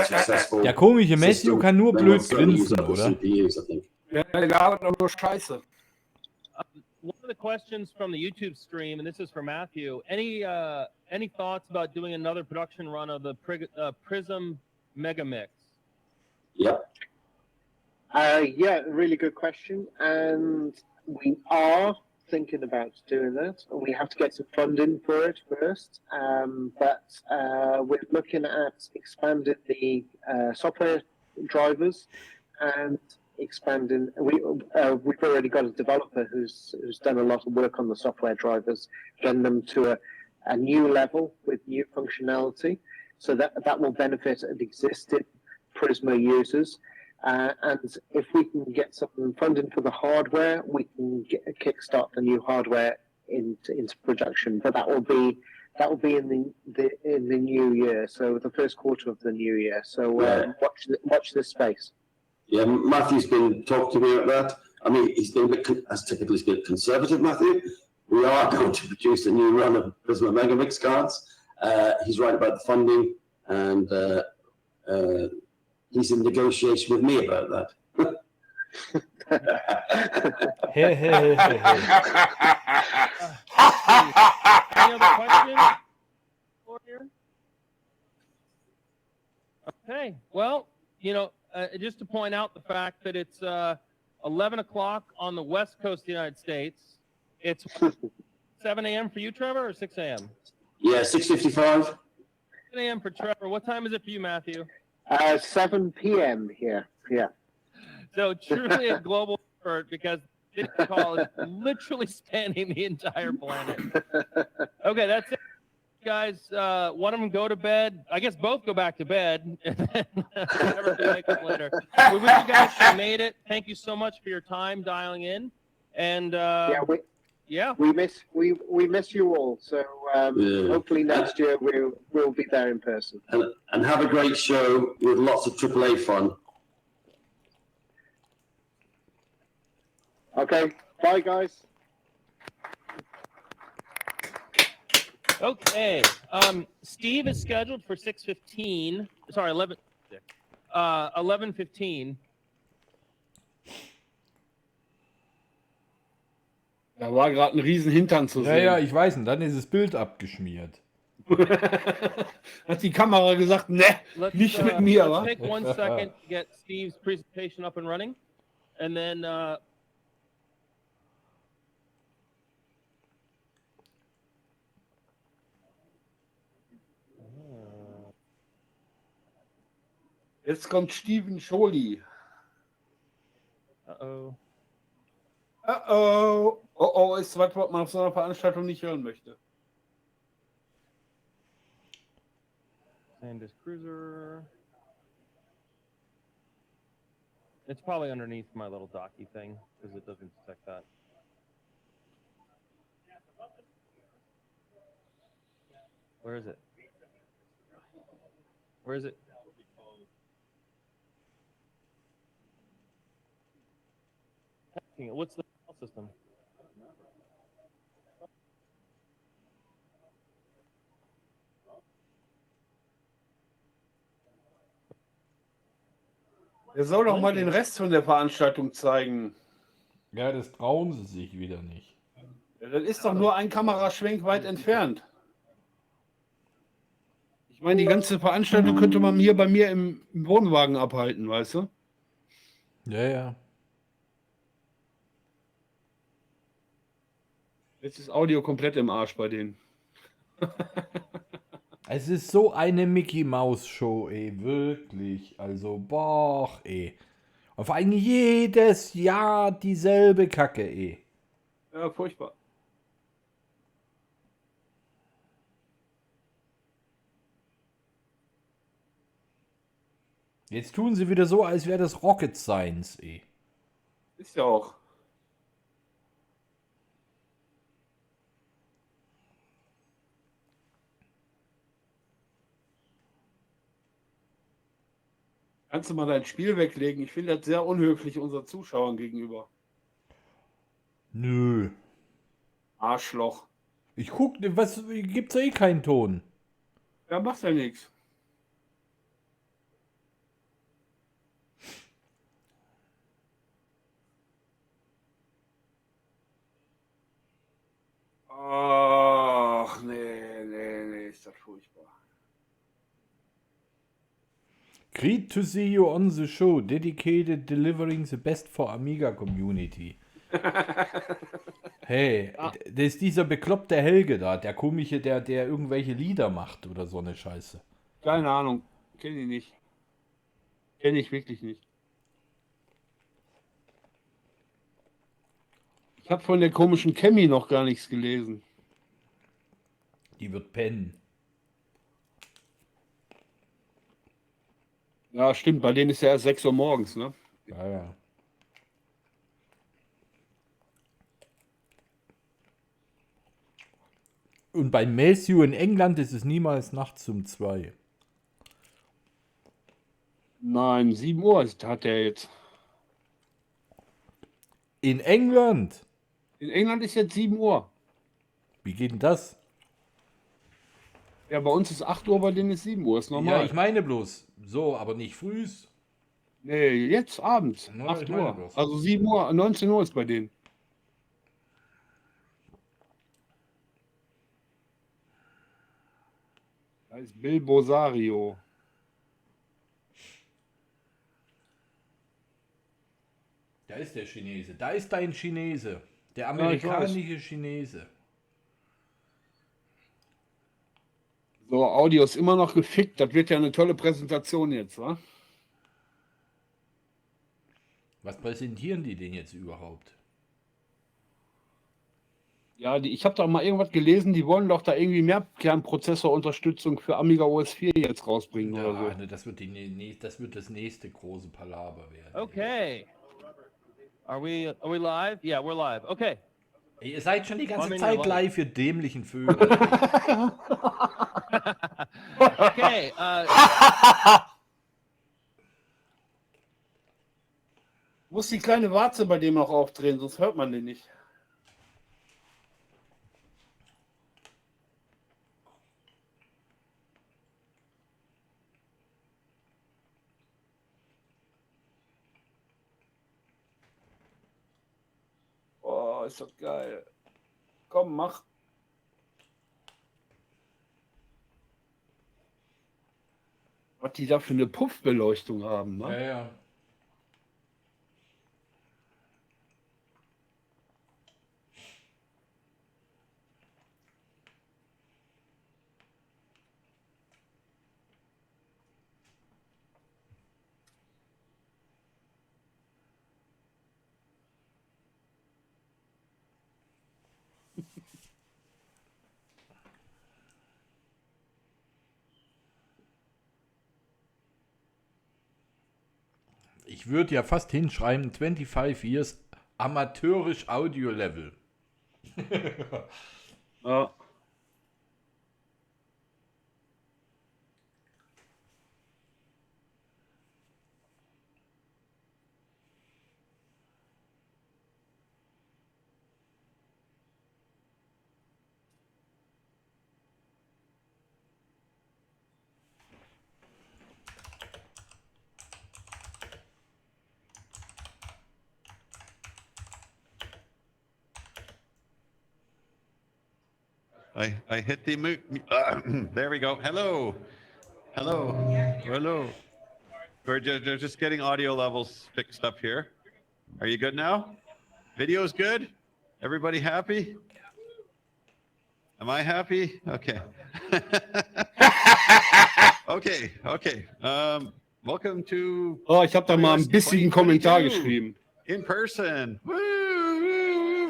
successful Der komische Matthew system, kann nur then we'll blöd certainly use grinsen, up the oder? CPUs, I think. Ja, der labert auch nur Scheiße. One of the questions from the YouTube stream, and this is for Matthew. Any thoughts about doing another production run of the Prism Megamix? Yep. Yeah, really good question. And we are thinking about doing that. We have to get some funding for it first. But we're looking at expanding the software drivers and expanding. We've already got a developer who's done a lot of work on the software drivers, getting them to a new level with new functionality. So that will benefit the existing Prisma users. And if we can get some funding for the hardware, we can kickstart the new hardware into production. But that will be in the new year, so the first quarter of the new year. So watch this space. Yeah, Matthew's been talking to me about that. I mean, he's been a bit, as typically, a bit conservative, Matthew. We are going to produce a new run of Prisma Megamix cards. He's right about the funding, and he's in negotiation with me about that. Any other questions? Okay, well, just to point out the fact that it's 11 o'clock on the west coast of the United States. It's 7 a.m. for you, Trevor, or 6 a.m.? Yeah, 6:55. 7 a.m. for Trevor. What time is it for you, Matthew? 7 p.m. here. Yeah. So truly a global effort, because this call is literally spanning the entire planet. Okay, that's it. Guys, one of them go to bed. I guess both go back to bed. And then Trevor can wake up later. We wish you guys you made it. Thank you so much for your time dialing in. And we miss you all. So hopefully next year we'll be there in person. And have a great show with lots of AAA fun. Okay, bye guys. Okay, Steve is scheduled for 6:15. Sorry, 11:15. Da war gerade ein riesen Hintern zu sehen. Ja, ich weiß, und dann ist das Bild abgeschmiert. Hat die Kamera gesagt, ne, nicht mit mir, wa? Let's take 1 second to get Steve's presentation up and running, and then Jetzt kommt Steven Scholi. Uh-oh. Uh-oh. Oh, ist was man auf so einer Veranstaltung nicht hören möchte. Sandus Cruiser. It's probably underneath my little docky thing, because it doesn't detect that. Where is it? Where is it? What's the file system? Er soll doch mal den Rest von der Veranstaltung zeigen. Ja, das trauen sie sich wieder nicht. Ja, Ja, das ist doch nur ein Kameraschwenk weit entfernt. Ich meine, die ganze Veranstaltung könnte man hier bei mir im Wohnwagen abhalten, weißt du? Ja, ja. Jetzt ist Audio komplett im Arsch bei denen. Es ist so eine Mickey Maus Show, ey, wirklich. Also, boah, ey. Und vor allem jedes Jahr dieselbe Kacke, ey. Ja, furchtbar. Jetzt tun sie wieder so, als wäre das Rocket Science, ey. Ist ja auch. Kannst du mal dein Spiel weglegen? Ich finde das sehr unhöflich unseren Zuschauern gegenüber. Nö. Arschloch. Ich guck, was gibt's eh keinen Ton. Ja, macht ja nichts. Ach, nee, ist das furchtbar. Great to see you on the show, dedicated delivering the best for Amiga community. Hey, das ist dieser bekloppte Helge da, der komische, der irgendwelche Lieder macht oder so eine Scheiße. Keine Ahnung. Kenne ich nicht. Kenne ich wirklich nicht. Ich habe von der komischen Cammy noch gar nichts gelesen. Die wird pennen. Ja, stimmt. Bei denen ist ja erst 6 Uhr morgens, ne? Ja, ja. Und bei Matthew in England ist es niemals nachts um 2. Nein, 7 Uhr hat er jetzt. In England? In England ist jetzt 7 Uhr. Wie geht denn das? Ja, bei uns ist 8 Uhr, bei denen ist 7 Uhr. Ist normal. Ja, ich meine bloß. So, aber nicht frühs. Nee, jetzt abends. Ja, 8 ich meine Uhr. bloß. Also 7 Uhr, 19 Uhr ist bei denen. Da ist Bill Bosario. Da ist der Chinese. Da ist dein Chinese. Der ich amerikanische Chinese. So, Audio ist immer noch gefickt. Das wird ja eine tolle Präsentation jetzt, wa? Was präsentieren die denn jetzt überhaupt? Ja, ich habe doch mal irgendwas gelesen, die wollen doch da irgendwie mehr Kernprozessorunterstützung für Amiga OS 4 jetzt rausbringen oder Ja, so. ne, das wird das nächste große Palaver werden. Okay. Are we live? Yeah, we're live. Okay. Ey, ihr seid schon die ganze Wollen wir Zeit hier live, ihr dämlichen Vögel. Okay. Muss die kleine Warze bei dem noch aufdrehen, sonst hört man den nicht. Oh, ist das geil. Komm, mach. Was die da für eine Puffbeleuchtung haben, ne? Ja, ja. Ich würde ja fast hinschreiben, 25 Years amateurisch Audio Level. Ja. I hit the mute. There we go. Hello. Hello. Hello. We're just getting audio levels fixed up here. Are you good now? Video's good? Everybody happy? Am I happy? Okay. Okay. Welcome to Oh, ich habe da mal einen AmiWest bissigen Kommentar 2022. geschrieben. In person. Woo, woo, woo.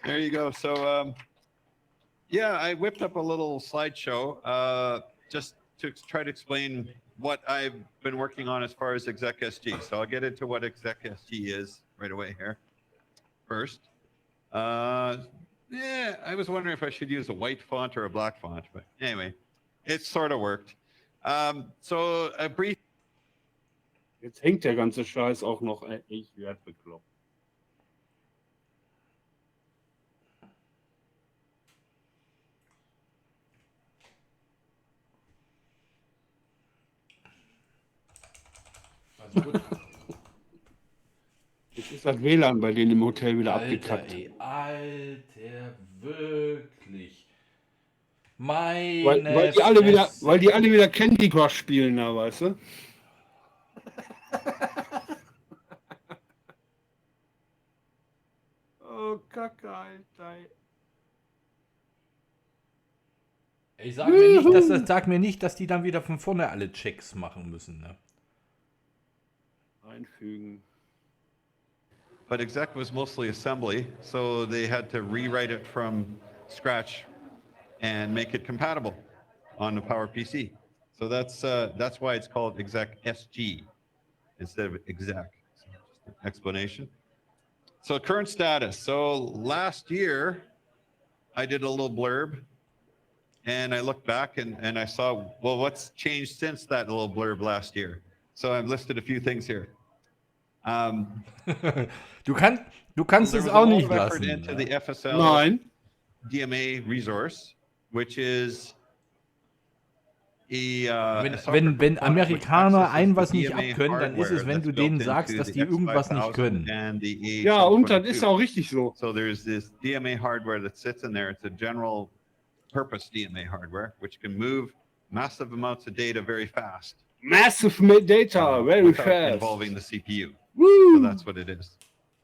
There you go. So, yeah, I whipped up a little slideshow just to try to explain what I've been working on as far as exec SG. So I'll get into what exec SG is right away here. First, yeah, I was wondering if I should use a white font or a black font, but anyway, it sort of worked. So a brief. Jetzt hängt der ganze Scheiß auch noch. Ich werde bekloppt. Jetzt ist das WLAN bei denen im Hotel wieder abgekackt. Alter, wirklich. Meine Weil die alle wieder Candy Crush spielen, da, weißt du? Oh, Kacke, Alter. Ey, sag mir nicht, dass die dann wieder von vorne alle Checks machen müssen. Ne? Einfügen. But exec was mostly assembly, so they had to rewrite it from scratch and make it compatible on the PowerPC. So that's why it's called exec SG instead of exec. So just an explanation. So current status. So last year, I did a little blurb, and I looked back and I saw, well, what's changed since that little blurb last year? So I've listed a few things here. Du kannst es auch nicht lassen. Into the FSL Nein. DMA resource, which is wenn Amerikaner was nicht abkönnen, dann ist es, wenn du denen sagst, dass die irgendwas nicht können. Ja, und das ist auch richtig so. So there's this DMA hardware that sits in there. It's a general purpose DMA hardware, which can move massive amounts of data very fast. Massive data, very fast. Involving the CPU. Woo! So that's what it is.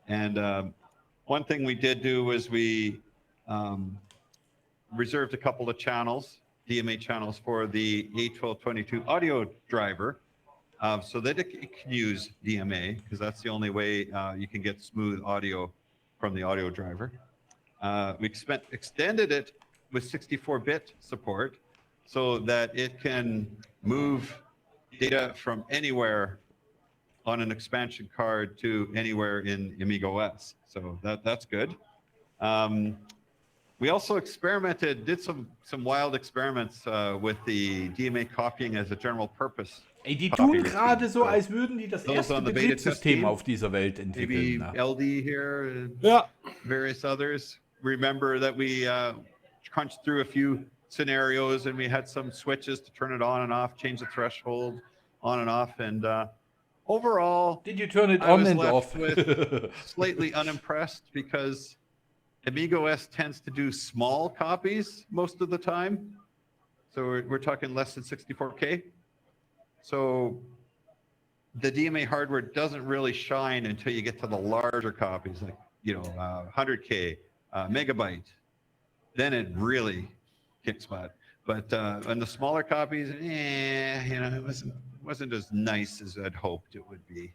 And one thing we did do was we reserved a couple of channels, DMA channels, for the A1222 audio driver, so that it can use DMA, because that's the only way you can get smooth audio from the audio driver. We extended it with 64-bit support so that it can move data from anywhere on an expansion card to anywhere in Amiga OS. So that's good. We also did some wild experiments with the DMA copying as a general purpose. Ey, die tun gerade so, als würden die das erste Betriebssystem auf dieser Welt entwickeln. Maybe LD here, and various others. Remember that we crunched through a few scenarios and we had some switches to turn it on and off, change the threshold on and off, and overall, did you turn it on and off? With slightly unimpressed, because Amiga OS tends to do small copies most of the time. So we're talking less than 64K. So the DMA hardware doesn't really shine until you get to the larger copies, like 100K, megabyte. Then it really kicks butt. But on the smaller copies, it wasn't as nice as I'd hoped it would be.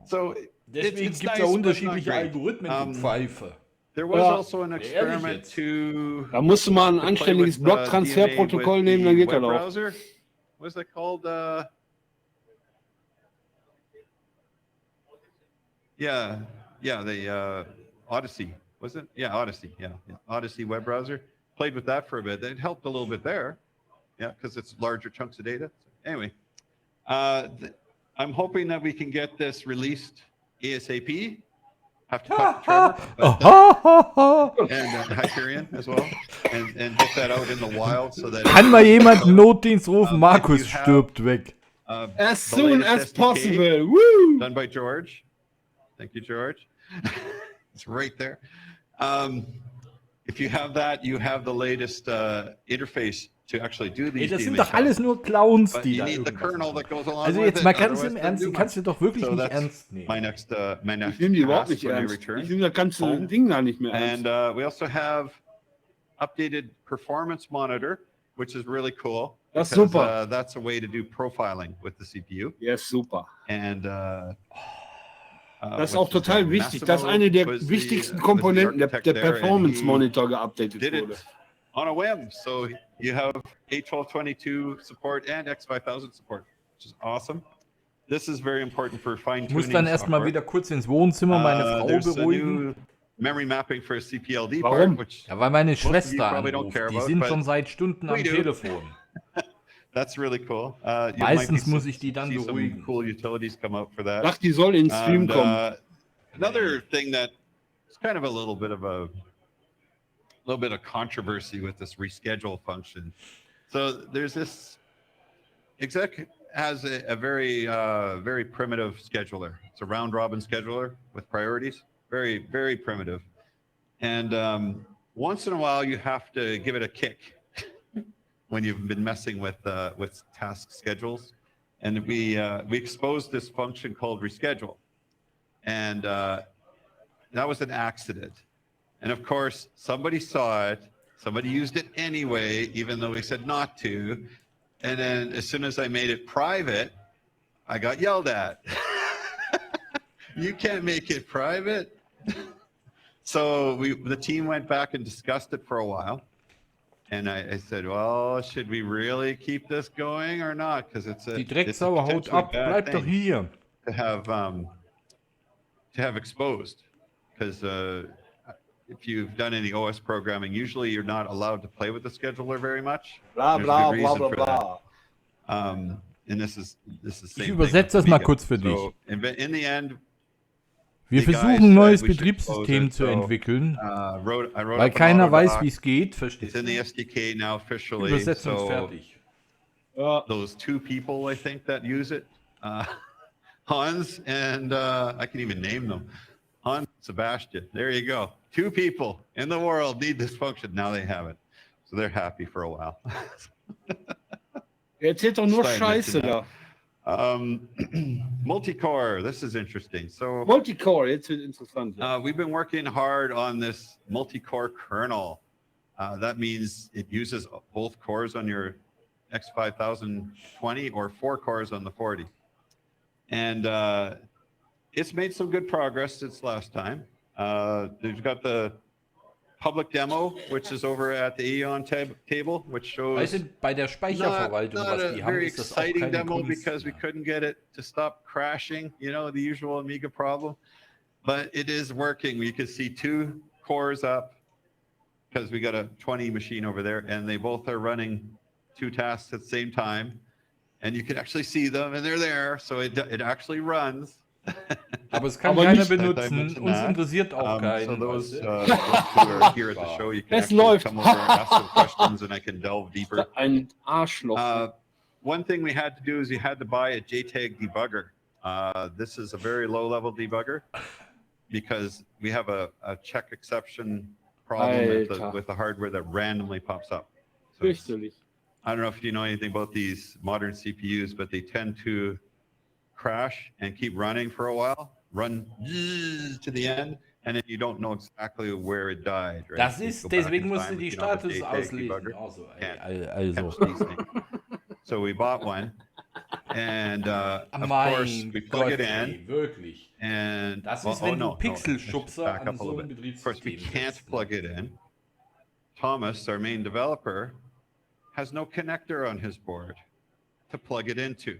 So deswegen gibt es ja unterschiedliche Algorithmen, du Pfeife. There was also an experiment to. Da musst du mal ein anständiges Blocktransferprotokoll nehmen, dann geht das auch. What's that called? The Odyssey, was it? Yeah, Odyssey. Yeah, Odyssey web browser. Played with that for a bit. It helped a little bit there. Yeah, because it's larger chunks of data. Anyway, I'm hoping that we can get this released ASAP. Have to talk to Trevor and Hyperion as well, and get that out in the wild so that. Kann mal jemand einen Notdienst rufen? Markus stirbt weg. As soon as possible. Woo! Done by George. Thank you, George. It's right there. if you have that, you have the latest interface to actually do Ey, these das sind DMA doch alles tasks. nur Clowns, But die you da need the irgendwas kernel machen. that goes along Also with jetzt it, mal ganz otherwise im it Ernst, doesn't die do kannst du doch wirklich So nicht that's ernst nehmen. my next Ich nehme die überhaupt task nicht when I ernst. return. Ich nehme das ganze home. Ding gar nicht mehr ernst. And we also have updated performance monitor, which is really cool. Das ist because, super. That's a way to do profiling with the CPU. Ja, ist super. And Das ist auch total wichtig. Das ist eine der wichtigsten Komponenten, der Performance Monitor geupdatet did wurde. it on a whim. So you have A1222 support and X5000 support, which is awesome. This is very important for fine-tuning. Ich muss dann erstmal wieder kurz ins Wohnzimmer meine Frau beruhigen. Memory mapping for a CPLD Warum? part, which Ja, weil meine most of you Schwester probably don't anruft. care Die about, sind but schon seit Stunden am we do. Telefon. That's really cool. You Meistens might muss ich die dann see some beruhigen. cool utilities come out for that. Ach, die soll ins Stream And, kommen. another thing that is kind of a little bit of controversy with this reschedule function. So there's this exec has a very primitive scheduler. It's a round robin scheduler with priorities. Very, very primitive. And once in a while you have to give it a kick when you've been messing with task schedules. And we exposed this function called reschedule. And that was an accident. And of course, somebody saw it. Somebody used it anyway, even though we said not to. And then as soon as I made it private, I got yelled at. You can't make it private. So the team went back and discussed it for a while. And I said, well, should we really keep this going or not? Because it's a Die Drecksau haut ab, bleib doch hier. to have exposed. Because if you've done any OS programming, usually you're not allowed to play with the scheduler very much. Bla There's a bla good bla reason bla for bla. that. And this is Ich übersetze das mal kurz für dich. So in the end, Wir the guys versuchen ein said neues we should Betriebssystem close zu it, so, entwickeln, I wrote weil up an keiner weiß, autodoc. wie es geht. It's Verstehst in the du? SDK now officially. Übersetzung ist So fertig. Ja. those two people, I think, that use it, Hans and I can even name them. Hans, Sebastian. There you go. Two people in the world need this function. Now they have it. So they're happy for a while. Er erzählt doch nur Stein Scheiße mentioned da. Multi-core, this is interesting. So Multicore, jetzt wird interessant. Ja. we've been working hard on this multi-core kernel. That means it uses both cores on your X5020 or 4 cores on the 40. And it's made some good progress since last time. They've got the public demo, which is over at the Eon table, which shows Weißt du, bei der Speicherverwaltung, not was a die haben, very ist das auch exciting keine demo Kunst because we mehr. couldn't get it to stop crashing, the usual Amiga problem. But it is working. You can see 2 cores up because we got a 20 machine over there, and they both are running 2 tasks at the same time. And you can actually see them, and they're there. So it actually runs. Aber es kann Aber keiner nicht- benutzen. mentioned Uns that. interessiert auch So keinen. those, weißt du? those who are here at the show, you can Es actually läuft. come over and ask some questions, and I can delve deeper. Ein Arschloch. One thing we had to do is you had to buy a JTAG debugger. This is a very low-level debugger because we have a check exception problem Alter. with the hardware that randomly pops up. So Fürchterlich. I don't know if you know anything about these modern CPUs, but they tend to crash and keep running for a while, run to the end, and then you don't know exactly where it died. Right? Das You ist, go back deswegen in musst time du die if you don't have a Status JTAG auslesen. debugger. Also, Can't also. catch these things. So we bought one, and of course Mein we plug Gott, it in, ey, wirklich. and Das well, ist, wenn du let's Pixelschubser back an up a so little ein bit. Of course, we Betriebssystem can't setzt. plug it in. Thomas, our main developer, has no connector on his board to plug it into.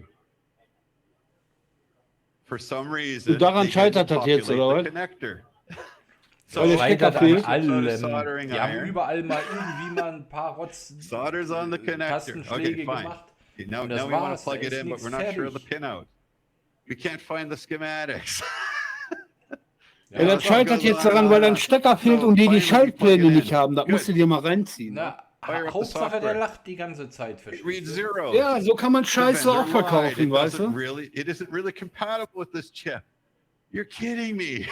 For some reason, Und daran they didn't scheitert das jetzt, populate oder the was? connector. Weil der Stecker Scheitert an fehlt. allem. Soldering Die haben iron. überall mal irgendwie mal ein paar Rotz Solders on the connector. Tastenschläge Okay, fine. gemacht. Okay, now Und das we want war's, to plug da it ist in, but nichts we're not sure of the fertig. pin out. We can't find the schematics. Ja, das scheitert jetzt daran, weil ein Stecker fehlt und die Schaltpläne nicht haben. Das musst du dir mal reinziehen. Na, Fire up the Hauptsache, der software. lacht die ganze Zeit. It verstehst reads du? zero. Ja, so kann man Scheiße The auch vendor lied. verkaufen, It weißt doesn't du? really, it isn't really compatible with this chip. You're kidding me.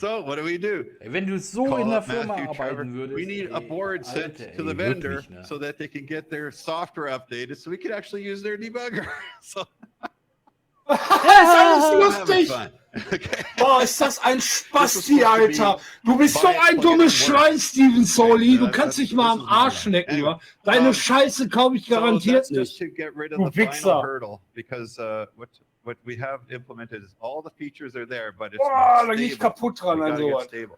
So what do? Ey, wenn du so Call in der up Firma Matthew, Trevor. arbeiten würdest, We need a ey, board sent Alter, to the ey, vendor wirklich, ne? so that they can get their software updated so we can actually use their debugger. So Das ist alles I'm having lustig. fun. Okay. Boah, ist das ein This is Spasti, supposed to Alter. be Du bist so buy it, ein plug it, dummes and work. Schwein, Steven Soli. Du kannst dich mal this am is my Arsch line. lecken, Anyway, ja. Deine Scheiße kaufe ich So garantiert that's just nicht. to get rid of Du the final Wichser. hurdle because what we have implemented is all the features are there, but it's Boah, not da geh ich stable. kaputt dran We an gotta get sowas. stable.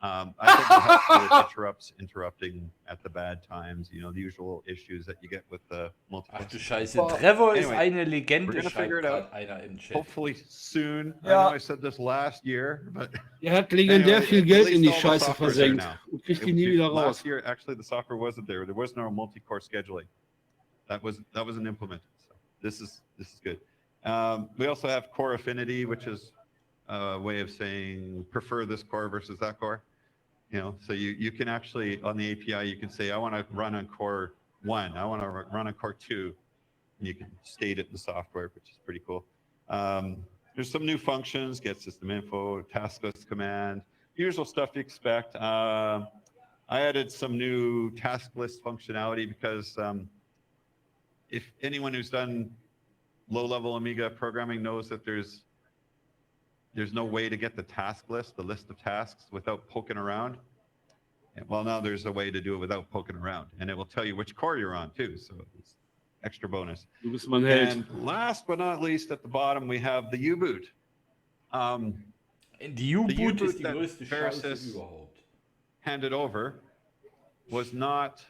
I think it has to do with interrupting at the bad times, you know, the usual issues that you get with the multiple. Ach du Scheiße, Boah. Trevor ist Anyway, eine we're Legende, gonna figure schreibt it out. gerade einer im Chat. Hopefully soon. I Ja. know I said this last year, but Er hat legendär Anyway, viel at Geld least in die all the Scheiße software's there versenkt now. und kriegt die nie wieder raus. Last year, actually, the software wasn't there. There was no multi-core scheduling. That wasn't implemented. So this is good. We also have core affinity, which is a way of saying prefer this core versus that core. You know, so you can actually on the API you can say I want to run on core 1, I want to run on core 2, and you can state it in the software, which is pretty cool. There's some new functions: get system info, task list command, usual stuff you expect. I added some new task list functionality because if anyone who's done low-level Amiga programming knows that there's no way to get the task list, the list of tasks, without poking around. And, well, now there's a way to do it without poking around, and it will tell you which core you're on too. So it's extra bonus. Du bist mein Held. And last but not least, at the bottom we have the U-boot. Die U-Boot ist die that größte Scheiße Versys überhaupt. handed over was not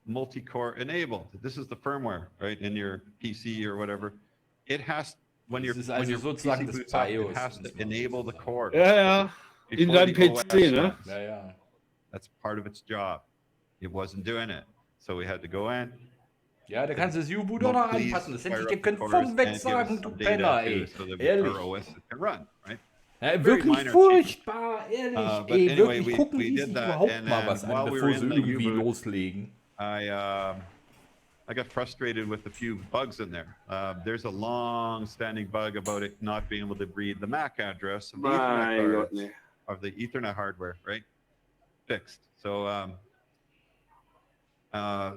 multi-core enabled. This is the firmware, right, in your PC or whatever. It has when Das you're ist when also your sozusagen PC das boots up, it BIOS, has um to es mal so enable zu the sagen. core. Ja, ja. In before deinem the PC, OS ne? starts. Ja, ja. That's part of its job. It wasn't doing it, so we had to go in. Ja, da kannst du das U-Boot auch noch Please anpassen. Das hätte ich fire dir up the können cores vom Weg and give us sagen, du some data Penner, too, ey. so that Ehrlich. our OS can run, right? Ja, Very wirklich minor furchtbar, ehrlich. But Ey, anyway, wirklich, we gucken die did sich that, überhaupt and mal then was an, while we bevor were sie in the irgendwie U-boot, loslegen. I got frustrated with a few bugs in there. There's a long-standing bug about it not being able to read the MAC address of the Ethernet Mein Gott, cards, ne. of the Ethernet hardware, right? Fixed. So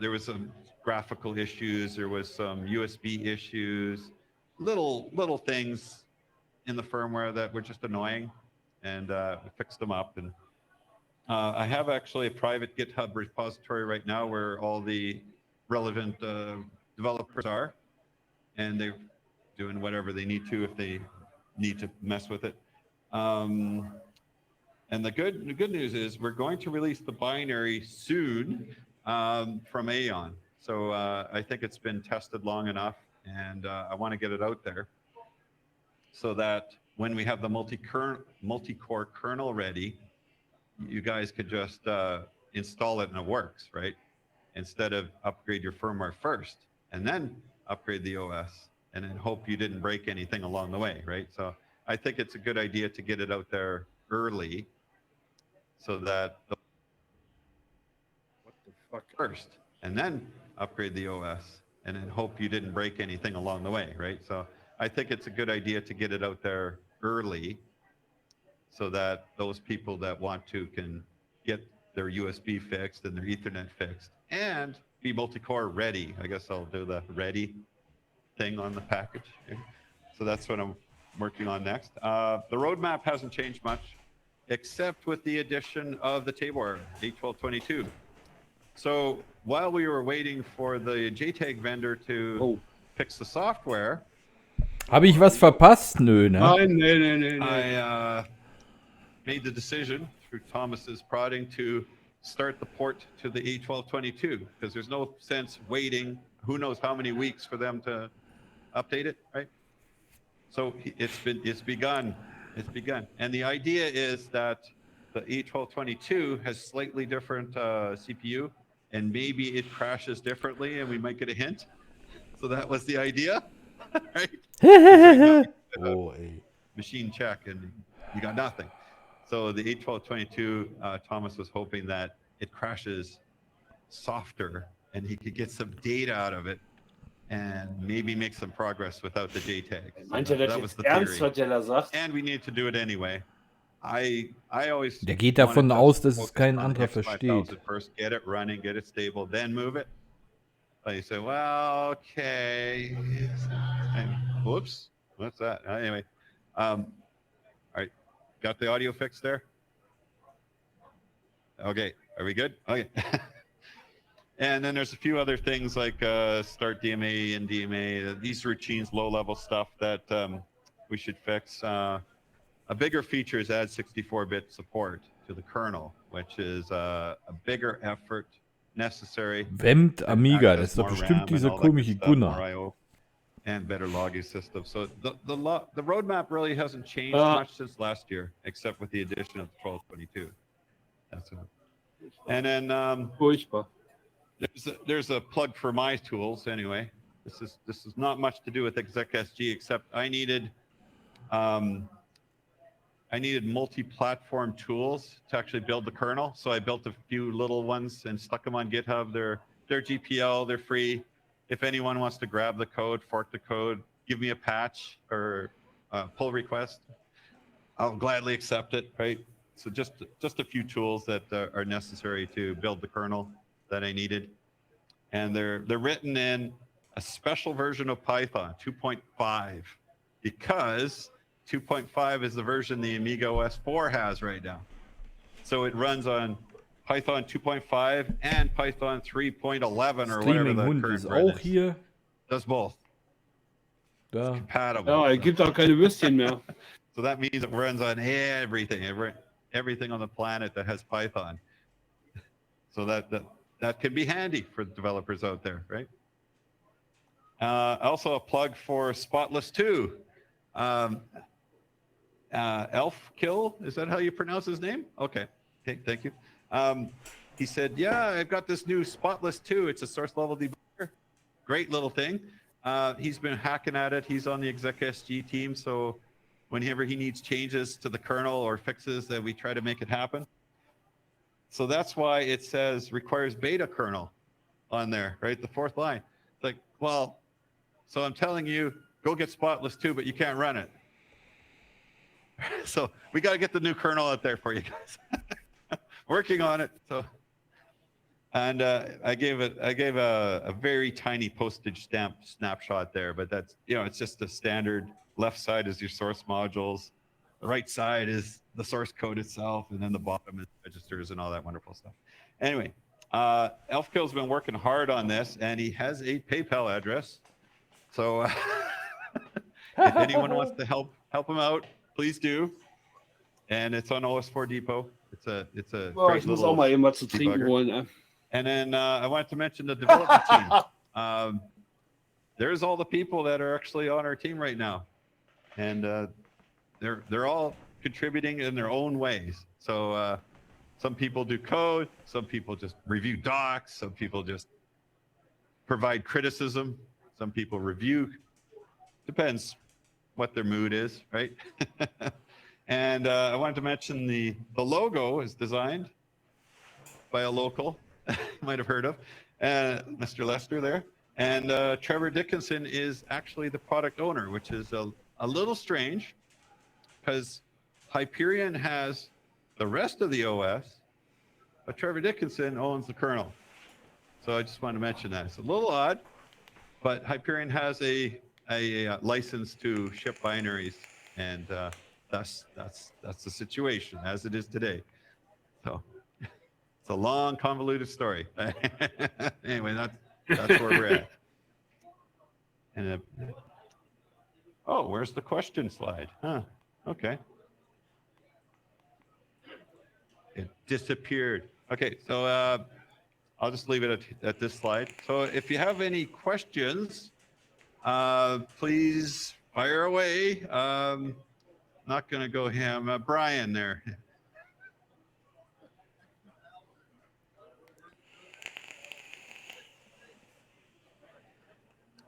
there was some graphical issues. There was some USB issues, little things in the firmware that were just annoying, and we fixed them up. And I have actually a private GitHub repository right now where all the relevant developers are, and they're doing whatever they need to if they need to mess with it. And the good news is we're going to release the binary soon from Aeon. So I think it's been tested long enough, and I want to get it out there so that when we have the multi-core kernel ready, you guys could just install it and it works, right? Instead of upgrade your firmware first and then upgrade the OS and then hope you didn't break anything along the way, right? So I think it's a good idea to get it out there early so that What the fuck? first and then upgrade the OS and then hope you didn't break anything along the way, right? So I think it's a good idea to get it out there early so that those people that want to can get their USB fixed and their Ethernet fixed and be multi-core ready. I guess I'll do the ready thing on the package here. So that's what I'm working on next. The roadmap hasn't changed much, except with the addition of the table error, 81222. So while we were waiting for the JTAG vendor to fix the software, Habe ich was verpasst? Nö, ne? Nein, nee. I made the decision through Thomas's prodding to start the port to the 81222 because there's no sense waiting who knows how many weeks for them to update it, right? So it's begun, and the idea is that the 81222 has slightly different CPU, and maybe it crashes differently, and we might get a hint. So that was the idea, right? Oh, ey. Machine check, and you got nothing. So the 81222, Thomas was hoping that it crashes softer, and he could get some data out of it, and maybe make some progress without the JTAG. So Meint er that das was jetzt the ernst, theory. was der da sagt? And we need to do it anyway. I always Der geht wanted davon to aus, dass es focus kein on the anderer X5000 versteht. first, get it running, get it stable, then move it. But you say, well, okay. Whoops, what's that? Anyway, all right, got the audio fixed there? Okay, are we good? Okay. And then there's a few other things like start DMA and DMA, these routines, low-level stuff that we should fix. A bigger feature is add 64-bit support to the kernel, which is a bigger effort necessary. Wemmt to Amiga, access das ist doch more bestimmt RAM and dieser all that good komische stuff, more Gunnar. I/O, and better logging system. So the roadmap really hasn't changed Ah. much since last year, except with the addition of the 1222. That's it. And then Furchtbar. there's a plug for my tools anyway. This is not much to do with exec-SG, except I needed multi-platform tools to actually build the kernel. So I built a few little ones and stuck them on GitHub. They're GPL, they're free. If anyone wants to grab the code, fork the code, give me a patch or pull request, I'll gladly accept it, right? So just a few tools that are necessary to build the kernel that I needed. And they're written in a special version of Python 2.5 because 2.5 is the version the Amiga OS 4 has right now. So it runs on Python 2.5 and Python 3.11 or whatever Streaming the Hund current ist version auch is. hier. Does both. Da. Compatible. Ja, er gibt auch keine Würstchen mehr. So that means it runs on everything on the planet that has Python. So that can be handy for developers out there, right? Also a plug for Spotless 2. Elfkill, is that how you pronounce his name? Okay, thank you. He said, yeah, I've got this new Spotless 2. It's a source level debugger. Great little thing. He's been hacking at it. He's on the exec-SG team. So whenever he needs changes to the kernel or fixes, that we try to make it happen. So that's why it says requires beta kernel on there, right? The fourth line. It's like, well, so I'm telling you, go get Spotless 2, but you can't run it. So we got to get the new kernel out there for you guys. Working on it. So, and I gave a very tiny postage stamp snapshot there, but that's, it's just the standard. Left side is your source modules. The right side is the source code itself, and then the bottom is registers and all that wonderful stuff. Anyway, Elfkill's been working hard on this, and he has a PayPal address. So if anyone wants to help him out, please do. And it's on OS4 Depot. It's a great Ich muss little auch mal irgendwas zu trinken debugger. holen. And then I wanted to mention the development team. There's all the people that are actually on our team right now, and they're all contributing in their own ways. So some people do code, some people just review docs, some people just provide criticism, some people review. Depends what their mood is, right? And I wanted to mention the logo is designed by a local you might have heard of, Mr. Lester there. And Trevor Dickinson is actually the product owner, which is a little strange because Hyperion has the rest of the OS, but Trevor Dickinson owns the kernel. So I just wanted to mention that. It's a little odd, but Hyperion has a license to ship binaries, and that's the situation as it is today. So it's a long, convoluted story. Anyway, that's where we're at. And oh, where's the question slide? Huh? Okay. It disappeared. Okay, so I'll just leave it at this slide. So if you have any questions, please fire away. Not going to go ham. Brian there.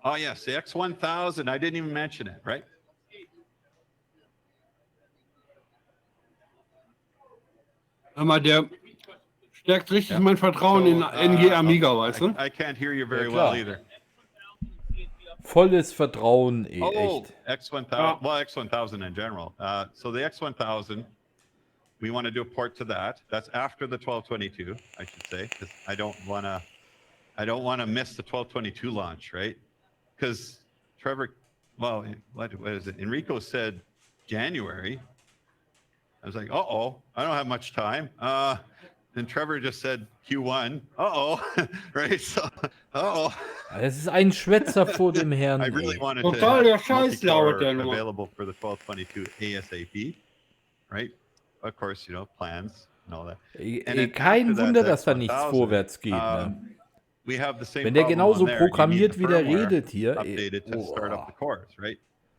Oh, yes, the X1000. I didn't even mention it, right? Hör mal, der stärkt richtig mein Vertrauen in NG Amiga, weißt du? I can't hear you very well either. Volles Vertrauen, Oh, echt. X1000. Well, X1000 in general. So the X1000 we want to do a port to that. That's after the 1222, I should say, because I don't want to miss the 1222 launch, right? Because Trevor, well, what is it? Enrico said January. I was like, uh-oh, I don't have much time. And Trevor just said Q1. Uh-oh, right? So, uh-oh. Es ist ein Schwätzer vor dem Herrn. I really Ey. wanted to Total der have Scheißlaut, multi-core der nur. available for the 1222 ASAP, right? Of course, you know, plans and all that. And then Kein after that, Wunder, the dass da nichts X1000, vorwärts geht. Ne? we have the same Wenn der problem on genauso there. You need the programmiert, wie der firmware redet hier. updated to start up the cores, right?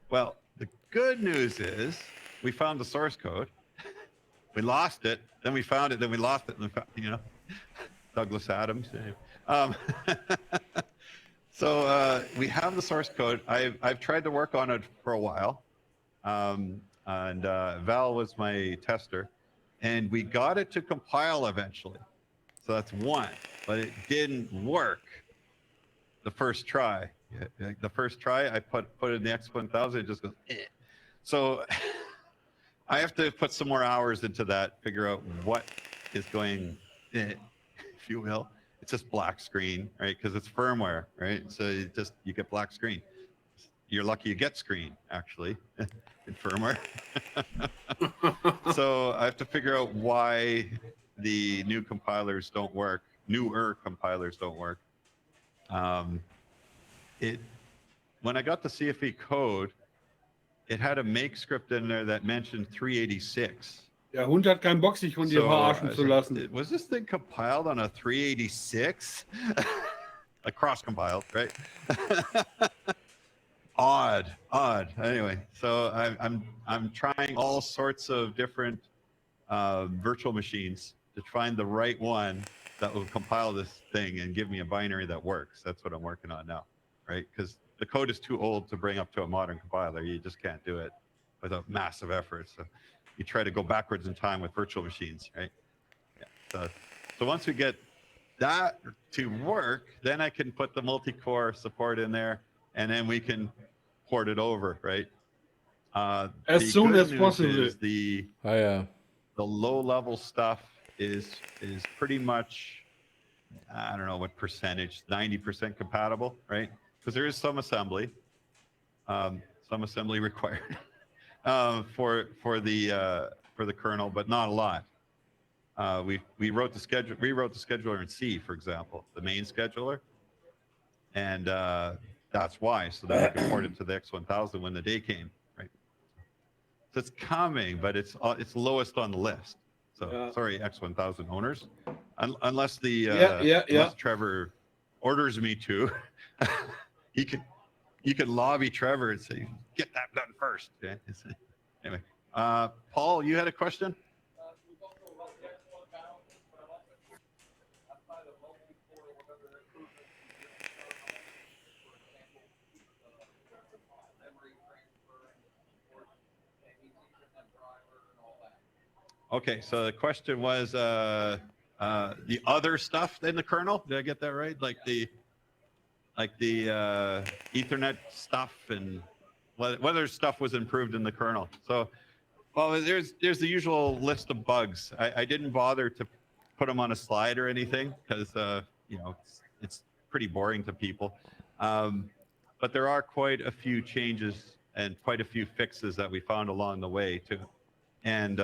Well, the good news is we found the source code. We lost it, then we found it, then we lost it, and we found, you know, Douglas Adams. So we have the source code. I've tried to work on it for a while, and Val was my tester, and we got it to compile eventually. So that's one, but it didn't work the first try. The first try, I put it in the X1000, it just goes, eh. So I have to put some more hours into that, figure out what is going, if you will. It's just black screen, right? Because it's firmware, right? So you get black screen. You're lucky you get screen, actually, in firmware. So I have to figure out why the new compilers don't work, newer compilers don't work. When I got the CFE code, it had a make script in there that mentioned 386. Der Hund hat keinen Bock, sich von dir verarschen zu lassen. Was this thing compiled on a 386? Like cross-compiled, right? Odd. Anyway, so I'm trying all sorts of different virtual machines to find the right one that will compile this thing and give me a binary that works. That's what I'm working on now, right? Because the code is too old to bring up to a modern compiler. You just can't do it without massive effort. So you try to go backwards in time with virtual machines, right? Yeah. So once we get that to work, then I can put the multi-core support in there, and then we can port it over, right? As soon as possible. The low-level stuff is pretty much, I don't know what percentage, 90% compatible, right? Because there is some assembly required for the kernel, but not a lot. We rewrote the scheduler in C, for example, the main scheduler, and that's why. So that we could port it to the X1000 when the day came, right? So it's coming, but it's lowest on the list. So sorry, X1000 owners, unless unless Trevor orders me to, you could lobby Trevor and say, get that done first. Okay? Anyway, Paul, you had a question? Okay, so the question was the other stuff in the kernel. Did I get that right? Like the Ethernet stuff and whether stuff was improved in the kernel. So, well, there's the usual list of bugs. I didn't bother to put them on a slide or anything because you know it's pretty boring to people. But there are quite a few changes and quite a few fixes that we found along the way too, and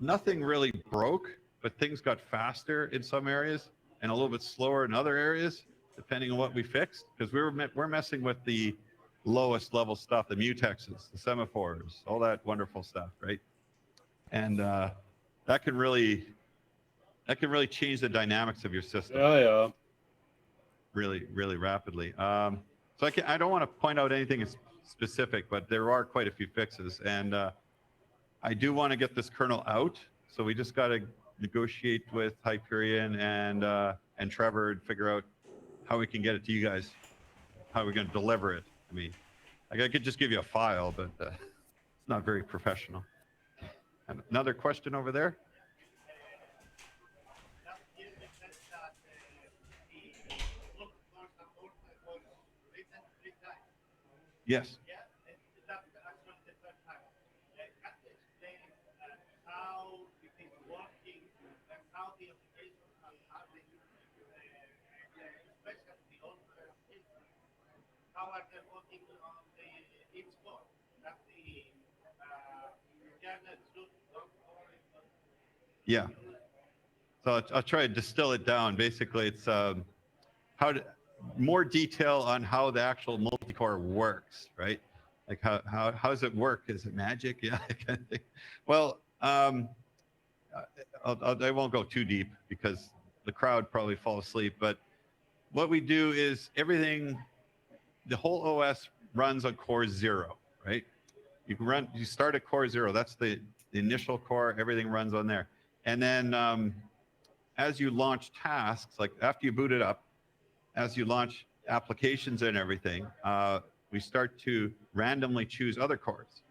nothing really broke, but things got faster in some areas and a little bit slower in other areas, depending on what we fixed. Because we're messing with the lowest level stuff, the mutexes, the semaphores, all that wonderful stuff, right? And that can really change the dynamics of your system. Yeah. Really, really rapidly. So I don't want to point out anything specific, but there are quite a few fixes, and I do want to get this kernel out. So we just got to negotiate with Hyperion and Trevor and figure out how we can get it to you guys, how we're going to deliver it. I mean, I could just give you a file, but it's not very professional. And another question over there. Yes. how are they working on the its code? That the kernel should not only. Yeah. So I'll try to distill it down. Basically, it's more detail on how the actual multi-core works, right? Like how does it work? Is it magic? Yeah, kind of thing. Well, I won't go too deep because the crowd probably fall asleep. But what we do is everything, the whole OS runs on core 0, right? You start at core 0. That's the initial core. Everything runs on there. And then as you launch tasks, like after you boot it up, as you launch applications and everything, we start to randomly choose other cores.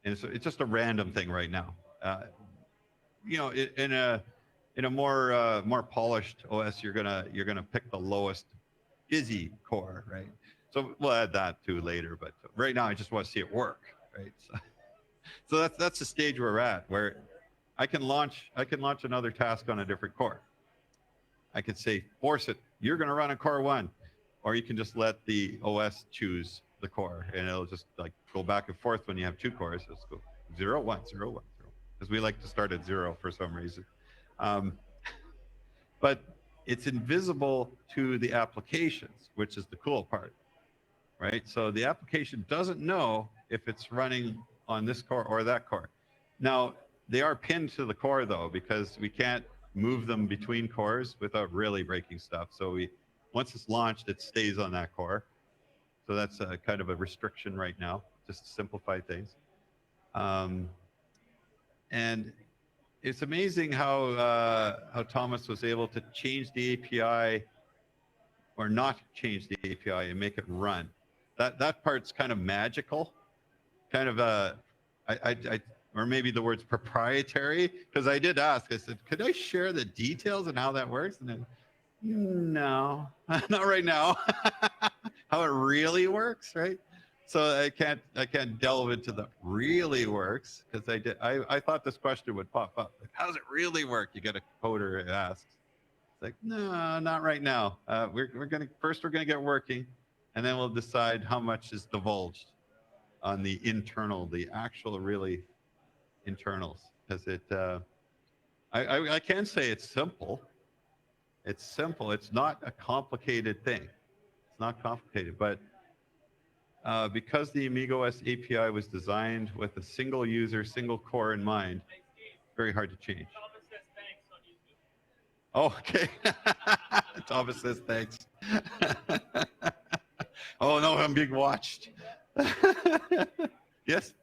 And so it's just a random thing right now. You know, in a more polished OS, you're gonna pick the lowest busy core, right? So we'll add that to later. But right now, I just want to see it work, right? So that's the stage we're at, where I can launch another task on a different core. I could say, force it, you're going to run a core 1, or you can just let the OS choose the core, and it'll just like go back and forth when you have 2 cores. Let's go 0, 1, 0, 1, 0, because we like to start at 0 for some reason. But it's invisible to the applications, which is the cool part, right? So the application doesn't know if it's running on this core or that core. Now, they are pinned to the core though, because we can't move them between cores without really breaking stuff. So once it's launched, it stays on that core. So that's a kind of a restriction right now, just to simplify things. And it's amazing how Thomas was able to change the API or not change the API and make it run. That part's kind of magical, kind of or maybe the word's proprietary, because I did ask, I said, could I share the details and how that works? And then, no, not right now. How it really works, right? So I can't delve into the really works, because I thought this question would pop up. Like, how does it really work? You get a coder who asks. It's like, no, not right now. We're gonna get working, and then we'll decide how much is divulged on the internal, the actual really internals, because I can say it's simple. It's simple. It's not a complicated thing. It's not complicated, but because the AmigaOS API was designed with a single user, single core in mind, very hard to change. Oh, okay. Thomas says thanks. Oh no, I'm being watched. Yes?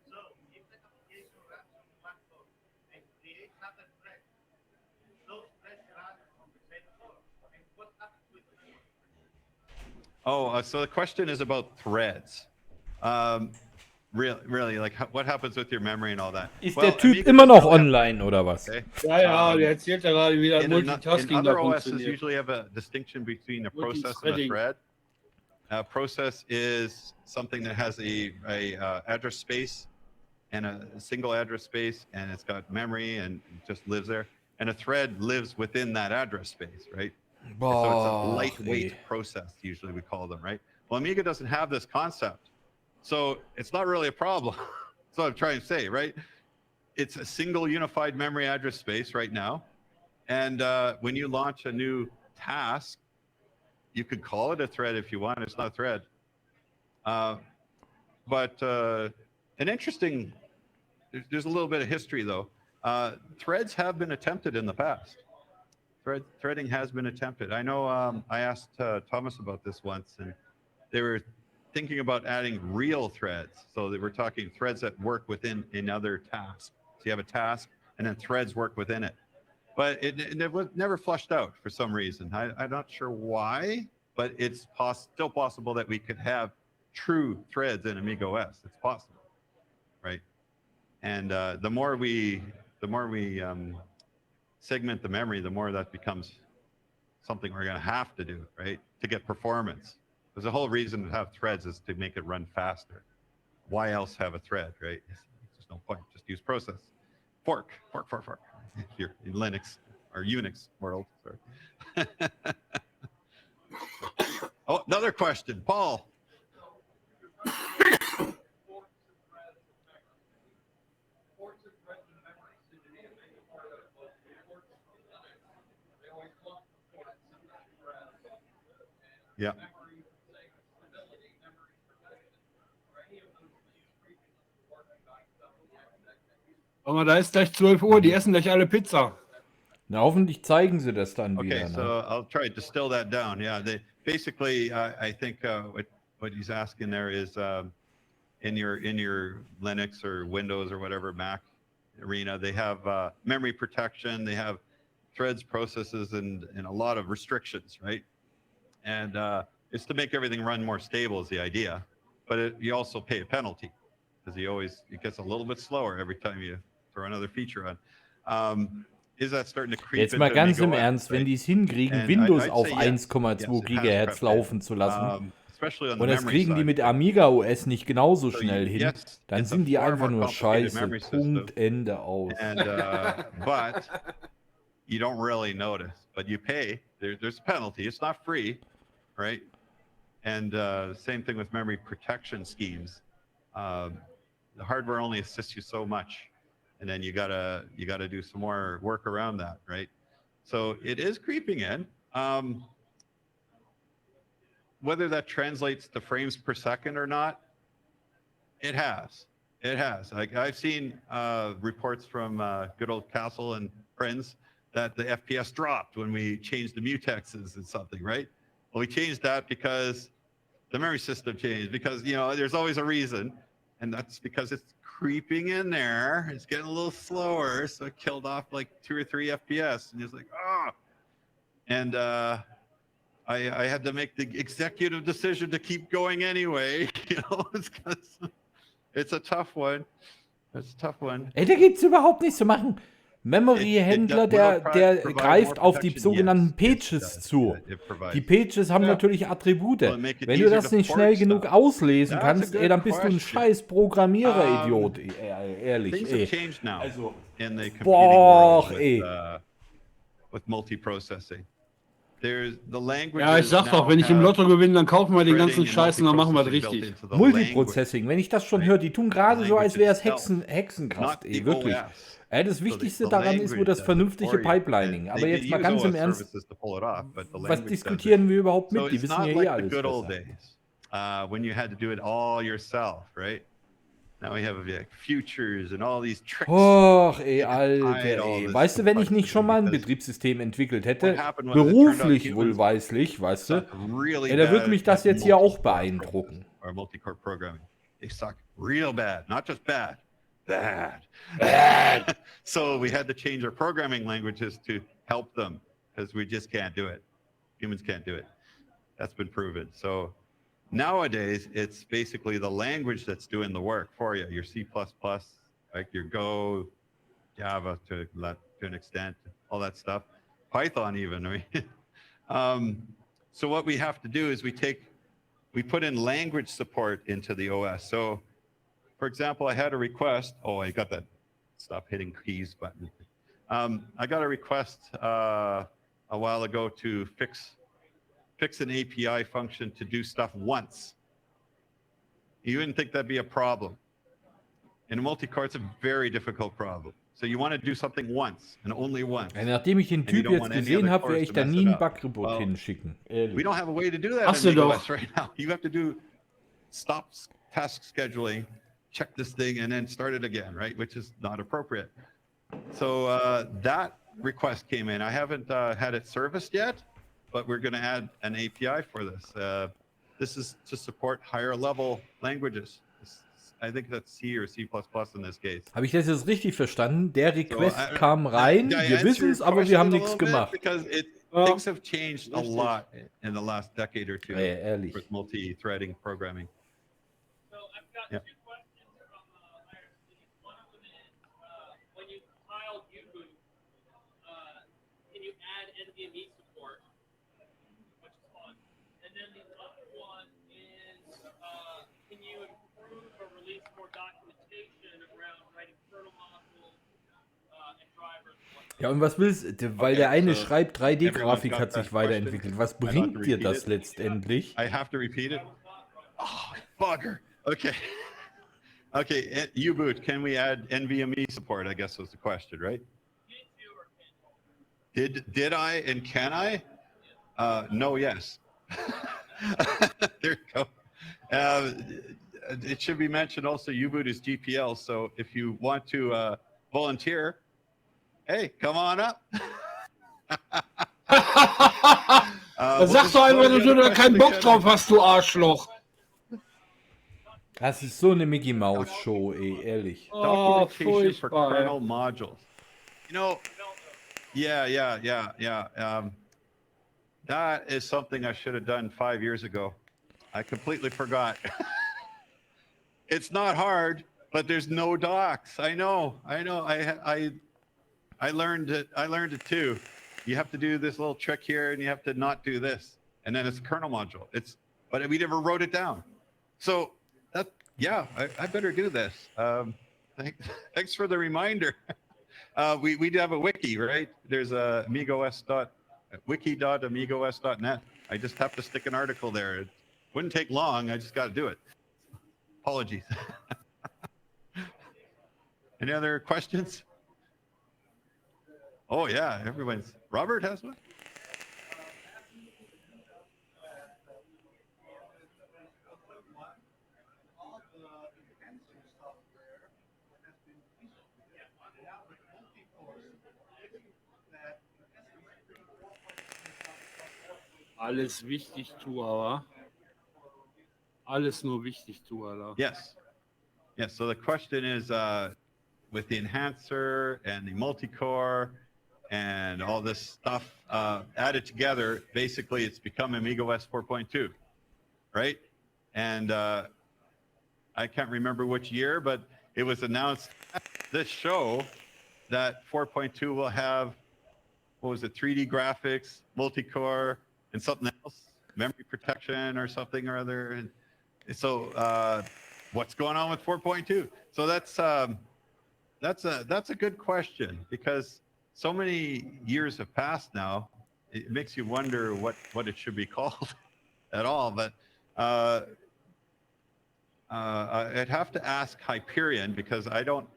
Oh, so the question is about threads. Really, like what happens with your memory and all that? Ist der Typ immer noch online oder was? Okay. Ja, der erzählt ja gerade wieder In Multitasking other da OSs funktioniert. usually have a distinction between a process and a Multithreading. thread. A process is something that has a address space and a single address space, and it's got memory and just lives there. And a thread lives within that address space, right? So it's a lightweight process, usually we call them, right? Well, Amiga doesn't have this concept. So it's not really a problem. That's what I'm trying to say, right? It's a single unified memory address space right now. And when you launch a new task, you could call it a thread if you want. It's not a thread. But an interesting, there's a little bit of history though. Threads have been attempted in the past. Threading has been attempted. I know I asked Thomas about this once, and they were thinking about adding real threads. So they were talking threads that work within another task. So you have a task, and then threads work within it. But it was never flushed out for some reason. I'm not sure why, but it's still possible that we could have true threads in AmigaOS. It's possible, right? And the more we segment the memory, the more that becomes something we're going to have to do, right, to get performance. Because the whole reason to have threads is to make it run faster. Why else have a thread, right? There's no point. Just use process. Fork. If you're in Linux or Unix world. Sorry. Oh, another question, Paul. Yeah. Aber da ist gleich 12 Uhr, die essen gleich alle Pizza. Na, hoffentlich zeigen sie das dann Okay, wieder. so Ne? I'll try to distill that down. Yeah, basically, I think what he's asking there is in your Linux or Windows or whatever Mac arena, they have memory protection, they have threads, processes, and a lot of restrictions, right? And it's to make everything run more stable is the idea, but you also pay a penalty because it gets a little bit slower every time you throw another feature on. Is that starting to creep Jetzt mal into ganz im Amiga OS, Ernst, wenn right? die es hinkriegen, And Windows I'd auf say yes. 1,2 Yes, it has Gigahertz crept in, laufen zu lassen especially on the und das memory kriegen die side. mit Amiga OS nicht genauso So schnell hin, yes, dann it's a sind die far einfach more nur complicated scheiße. memory system. Punkt, Ende, aus. And but you don't really notice, but you pay. There's a penalty. It's not free, right? And same thing with memory protection schemes. The hardware only assists you so much, and then you gotta do some more work around that, right? So it is creeping in. Whether that translates to frames per second or not, it has. It has. I've seen reports from good old Castle and friends that the FPS dropped when we changed the mutexes and something, right? Well, we changed that because the memory system changed, because, there's always a reason. And that's because it's creeping in there. It's getting a little slower. So it killed off like 2 or 3 FPS. And it's like, oh. And I had to make the executive decision to keep going anyway. It's a tough one. It's a tough one. Ey, da gibt's überhaupt nichts zu machen. Memory-Händler, der greift auf die sogenannten Pages zu. Die Pages haben natürlich Attribute. Wenn du das nicht schnell genug auslesen kannst, ey, dann bist du ein scheiß Programmierer-Idiot. Ehrlich, ey. Also, boah, ey. With multiprocessing. Ja, ich sag doch, wenn ich im Lotto gewinne, dann kaufen wir den ganzen Scheiß und dann machen wir es richtig. Multiprocessing, wenn ich das schon höre, die tun gerade so, als wäre es Hexenkraft, ey, wirklich. Das Wichtigste daran ist wohl das vernünftige Pipelining. Aber jetzt mal ganz im Ernst, was diskutieren wir überhaupt mit? Die wissen ja eh alles besser. When you had to do it all yourself, right? Now we have futures and all these tricks. Och, ey, Alter, ey. Weißt du, wenn ich nicht schon mal ein Betriebssystem entwickelt hätte, beruflich wohlweislich, weißt du, ey, da würde mich das jetzt hier auch beeindrucken. Or multi-core programming. They suck real bad, not just bad. Bad. So we had to change our programming languages to help them, because we just can't do it. Humans can't do it. That's been proven. So nowadays, it's basically the language that's doing the work for you. Your C++, like your Go, Java to an extent, all that stuff. Python even. I mean, so what we have to do is we put in language support into the OS. So, for example, I had a request. Oh, I got that stop hitting keys button. I got a request a while ago to fix an API function to do stuff once. You wouldn't think that'd be a problem. In a multi-core, it's a very difficult problem. So you want to do something once and only once. Nachdem ich den Typ jetzt gesehen habe, werde ich da nie einen Bug-Report hinschicken. We don't have a way to do that in AmiWest right now. You have to do stop task scheduling, check this thing, and then start it again, right? Which is not appropriate. So that request came in. I haven't had it serviced yet, but we're going to add an API for this. This is to support higher level languages. I think that's C or C++ in this case. Habe ich das jetzt richtig verstanden? Der Request kam rein, wir wissen es, aber wir haben nichts gemacht. Because things have changed a lot in the last decade or two with multi-threading programming. So I've got two questions from IRC. One of them is, when you compile U-boot, can you add NVMe support, which is fun. And then the other one is, can you improve or release more documentation around writing kernel modules and drivers? Ja, und was willst du? Weil der eine schreibt, 3D-Grafik hat sich weiterentwickelt. Was bringt dir das letztendlich? I have to repeat it? Oh, bugger. Okay. Okay, U-boot, can we add NVMe support, I guess was the question, right? Did I and can I? No, yes. There you go. It should be mentioned also, U-Boot is GPL. So if you want to volunteer, hey, come on up. Da sagst du einfach, dass du da keinen Bock drauf hast, du Arschloch. Das ist so eine Mickey Mouse Show, ey, ehrlich. Oh, Documentation for furchtbar. kernel modules. You know, yeah. That is something I should have done 5 years ago. I completely forgot. It's not hard, but there's no docs. I know. I learned it. I learned it too. You have to do this little trick here, and you have to not do this, and then it's a kernel module. But we never wrote it down. So that, yeah, I better do this. Thanks for the reminder. We do have a wiki, right? There's a wiki.amigos.net. I just have to stick an article there. It wouldn't take long. I just got to do it. Apologies. Any other questions? Oh yeah, Robert has one. Alles wichtig, Tuala. Alles nur wichtig, Tuala. Yes. So the question is, with the enhancer and the multi-core and all this stuff added together, basically it's become AmigaWest 4.2, right? And I can't remember which year, but it was announced at this show that 4.2 will have, 3D graphics, multi-core, and something else, memory protection or something or other. And so what's going on with 4.2? So that's a good question, because so many years have passed now. It makes you wonder what it should be called at all. But I'd have to ask Hyperion, because I don't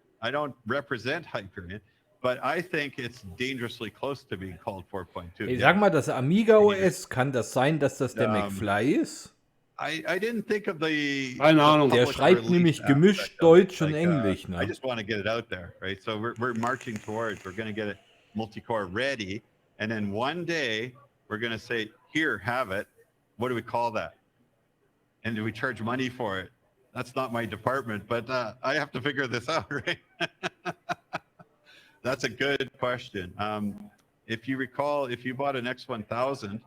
represent Hyperion, but I think it's dangerously close to being called 4.2. Ey, sag mal, das Amiga OS, kann das sein, dass das der McFly ist? I didn't think of the. Keine Ahnung. Der schreibt nämlich gemischt Deutsch und Englisch, I ne? just want to get it out there, right? So we're marching towards. We're going to get it multi-core ready, and then one day we're going to say, "Here, have it." What do we call that? And do we charge money for it? That's not my department, but I have to figure this out, right? That's a good question. If you recall, if you bought an X1000,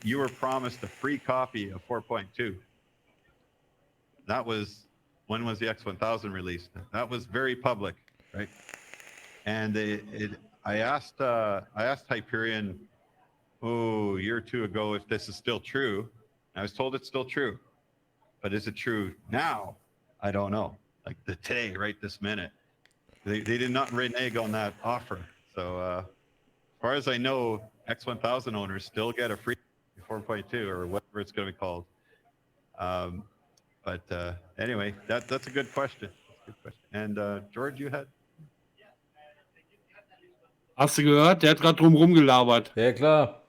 you were promised a free copy of 4.2. That was, when was the X1000 released? That was very public, right? And I asked Hyperion, a year or two ago, if this is still true. I was told it's still true, but is it true now? I don't know. Like today, right this minute, they did not renege on that offer. So as far as I know, X1000 owners still get a free 4.2 or whatever it's going to be called. But anyway, that's a good question. And George, you had? Hast du gehört? Der hat gerade drum rumgelabert. Ja, klar.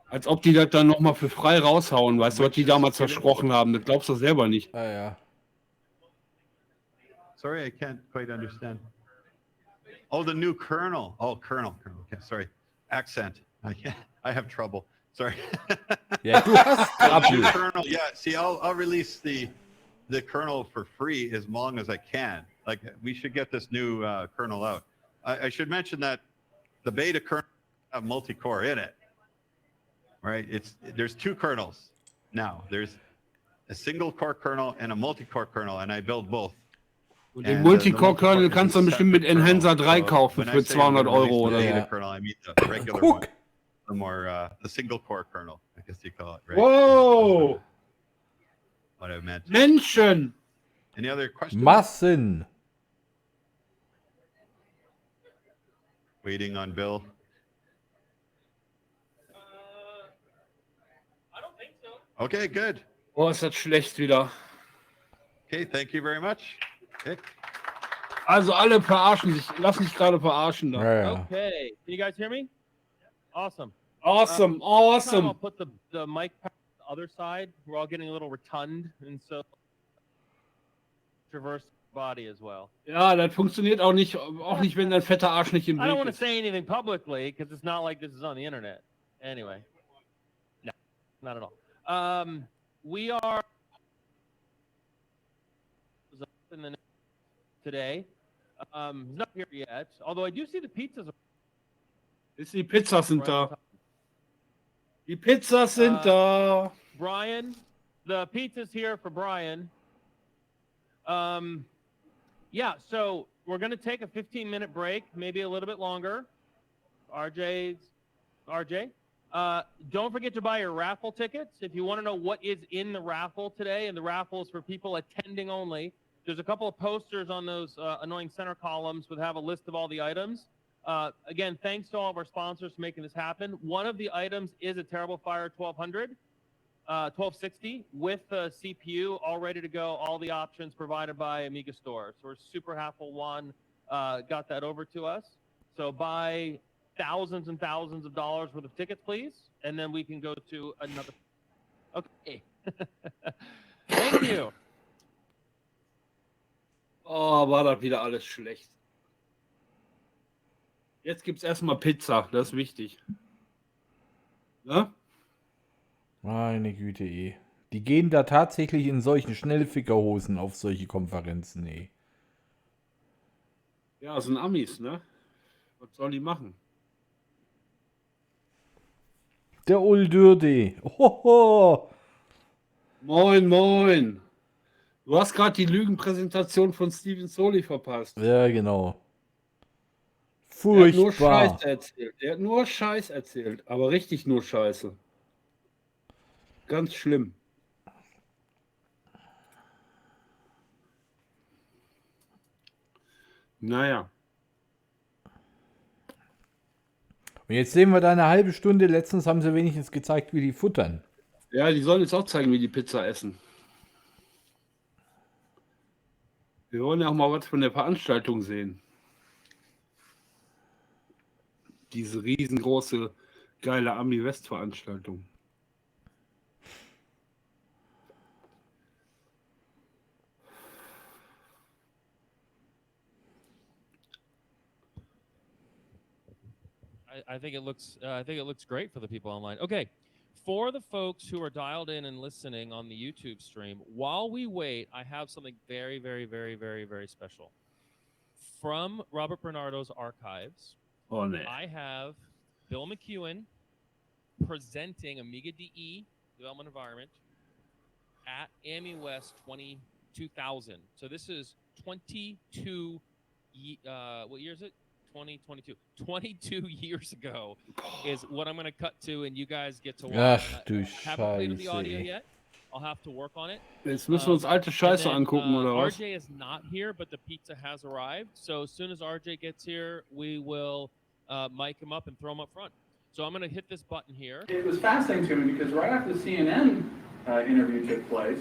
Als ob die das dann nochmal für frei raushauen. Weißt du, was die damals versprochen haben? Das glaubst du selber nicht. Ah, ja. Sorry, I can't quite understand. Oh, the new kernel. Oh, kernel. Okay, sorry. Accent. I have trouble. Sorry. Ja, du hast Trouble. Kernel. Yeah. See, I'll release the kernel for free as long as I can. Like, we should get this new kernel out. I should mention that the beta kernel have multi-core in it. Right? There's two kernels now. There's a single core kernel and a multi-core kernel, and I build both. Und den Multicore-Kernel kannst du bestimmt mit Enhancer 3 kaufen für 200 Euro oder so. Kernel, I mean the regular one. The more the single core kernel, I guess you call it, right? Whoa! What I meant. Menschen! Any other questions? Massen. Waiting on Bill. I don't think so. Okay, good. Oh, ist das schlecht wieder. Okay, thank you very much. Okay. Also alle verarschen sich. Lass mich gerade verarschen da. Ja, ja. Okay. Can you guys hear me? Awesome. Awesome, I'll awesome. put the mic on the other side. We're all getting a little rotund, and so traverse the body as well. Ja, das funktioniert auch nicht, wenn dein fetter Arsch nicht im I don't Weg want to ist. say anything publicly because it's not like this is on the internet. Anyway, no, not at all. We are in the today. He's not here yet. Although I do see the pizzas. Die Pizzas sind da. Die Pizzas sind da. Brian, the pizza's here for Brian. Yeah, so we're going to take a 15-minute break, maybe a little bit longer. RJ, don't forget to buy your raffle tickets. If you want to know what is in the raffle today, and the raffle is for people attending only, there's a couple of posters on those annoying center columns that have a list of all the items. Again, thanks to all of our sponsors for making this happen. One of the items is a Terrible Fire 1260 with a CPU all ready to go, all the options provided by Amiga Store. So we're super happy one got that over to us. So buy thousands and thousands of dollars worth of tickets, please, and then we can go to another. Okay. Thank you. Oh, war das wieder alles schlecht. Jetzt gibt's erstmal Pizza, das ist wichtig. Ne? Meine Güte, eh. Die gehen da tatsächlich in solchen Schnellfickerhosen auf solche Konferenzen, eh. Ja, das sind Amis, ne? Was sollen die machen? Der Uldürde. Hoho. Moin, moin. Du hast gerade die Lügenpräsentation von Steven Soli verpasst. Ja, genau. Er hat nur Furchtbar. Scheiß erzählt. Er hat nur Scheiß erzählt, aber richtig nur Scheiße. Ganz schlimm. Naja. Und jetzt sehen wir da eine halbe Stunde. Letztens haben sie wenigstens gezeigt, wie die futtern. Ja, die sollen jetzt auch zeigen, wie die Pizza essen. Wir wollen ja auch mal was von der Veranstaltung sehen. Diese riesengroße, geile AmiWest-Veranstaltung. I think it looks great for the people online. Okay, for the folks who are dialed in and listening on the YouTube stream, while we wait, I have something very, very, very, very, very special from Robert Bernardo's archives. Oh, nee. I have Bill McEwen presenting Amiga DE development environment at AmiWest 2000. So this is 22. What year is it? 2022. 22 years ago is what I'm going to cut to, and you guys get to watch. Ach du Haven't played with the audio Scheiße. yet. I'll have to work on it. Jetzt müssen wir uns alte Scheiße angucken, oder was? RJ is not here, but the pizza has arrived. So as soon as RJ gets here, we will mic him up and throw him up front. So I'm going to hit this button here. It was fascinating to me because right after the CNN interview took place,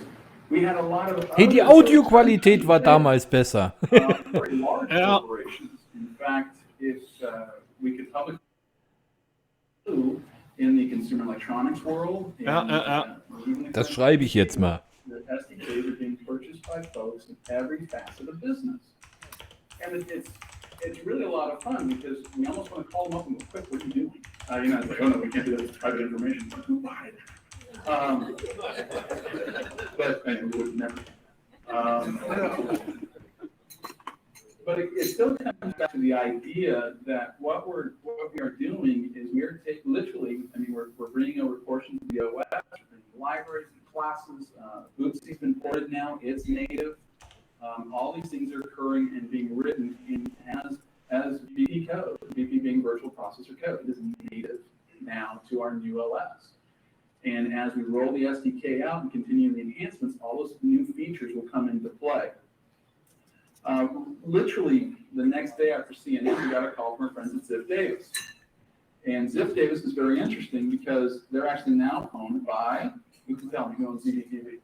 we had a lot of Hey, die Audioqualität war damals besser. very large Ja. corporations. In fact, if we could publicly in the consumer electronics world, even Das schreibe ich jetzt mal. the SDKs are being purchased by folks in every facet of business, and it's really a lot of fun because we almost want to call them up and go, "Quick, what are you doing?" It's like, "Oh no, we can't do that. It's private information." But who buy it? But anyway, we would never. But it still comes back to the idea that what we are doing is we are taking literally. I mean, we're bringing over portions of the OS, we're bringing libraries and classes. Bootsy's been ported now; it's native. All these things are occurring and being written in as BP code. BP being virtual processor code. It is native now to our new OS. And as we roll the SDK out and continue the enhancements, all those new features will come into play. Literally, the next day after CNN, we got a call from our friends at Ziff Davis. And Ziff Davis is very interesting because they're actually now owned by, you can tell me who owns ZDTV.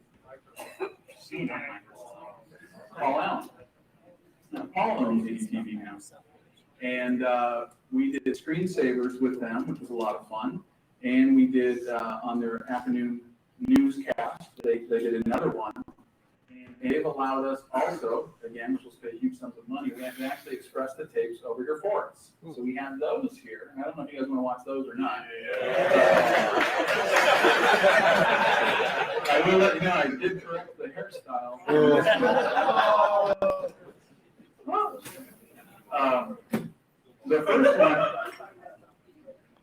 Paul Allen. Now, Paul owns ZDTV now. And we did screensavers with them, which was a lot of fun. And we did, on their afternoon newscast, they did another one. And they've allowed us also, again, which will pay huge sums of money, we have to actually express the tapes over here for us. So we have those here. I don't know if you guys want to watch those or not. I will let you know, I did correct the hairstyle. The first one,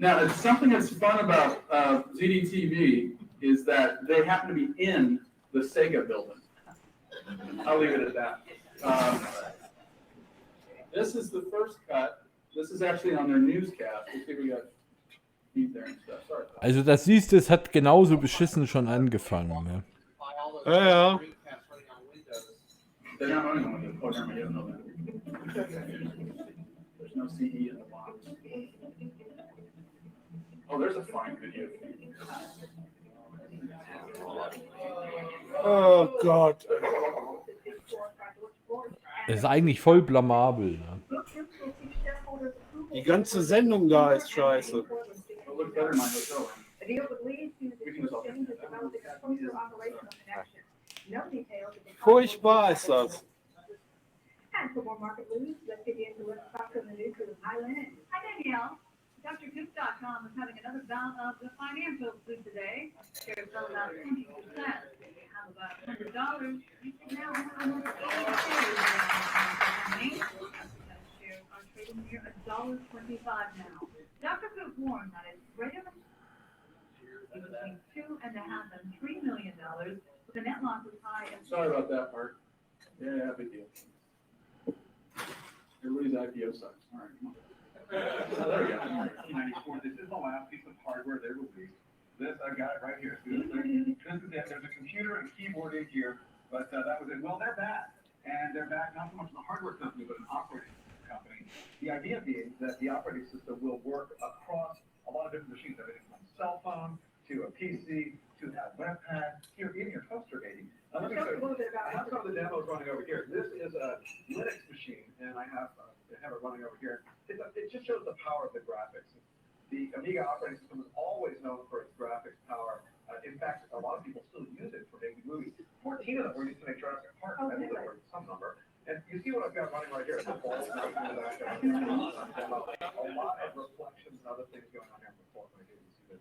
now, it's something that's fun about ZDTV is that they happen to be in the Sega building. I'll leave it at that. This is the first cut. This is actually on their newscast. You see, we got feet there and stuff. Sorry. Also das siehst du, es hat genauso beschissen schon angefangen. Ne? Ja. They're not running on the program. You don't know that. There's no CE in the box. Oh, there's a fine video. Oh Gott. Das ist eigentlich voll blamabel. Ne? Die ganze Sendung da ist scheiße. Furchtbar ist das. And for more market news, let's get into what's top in the news with Highland. Hi, Danielle. DrCoop.com is having another bout of the financial food today. Shares fell about 20%. How about $100? You can now have another shares are trading near $1.25 now. Dr. Coop warned that its greater than between $2.5 and $3 million, with a net loss as high as. Sorry about that part. Yeah, big deal. Everybody's IPO sucks. All right, come on. There we go. This is the last piece of hardware they released. This, I got it right here. This is it. There's a computer and keyboard in here, but that was it. Well, they're back. And they're back not so much an hardware company, but an operating company. The idea being that the operating system will work across a lot of different machines, everything from a cell phone to a PC to a webpad, even your toaster maybe. Now, let me show you some of the demos running over here. This is a Linux machine, and I have it running over here. It just shows the power of the graphics. The Amiga operating system is always known for its graphics power. In fact, a lot of people still use it for making movies. 14 of them were used to make Jurassic Park. I think there were some number. And you see what I've got running right here. The ball running in the back. A lot of reflections and other things going on here before. You see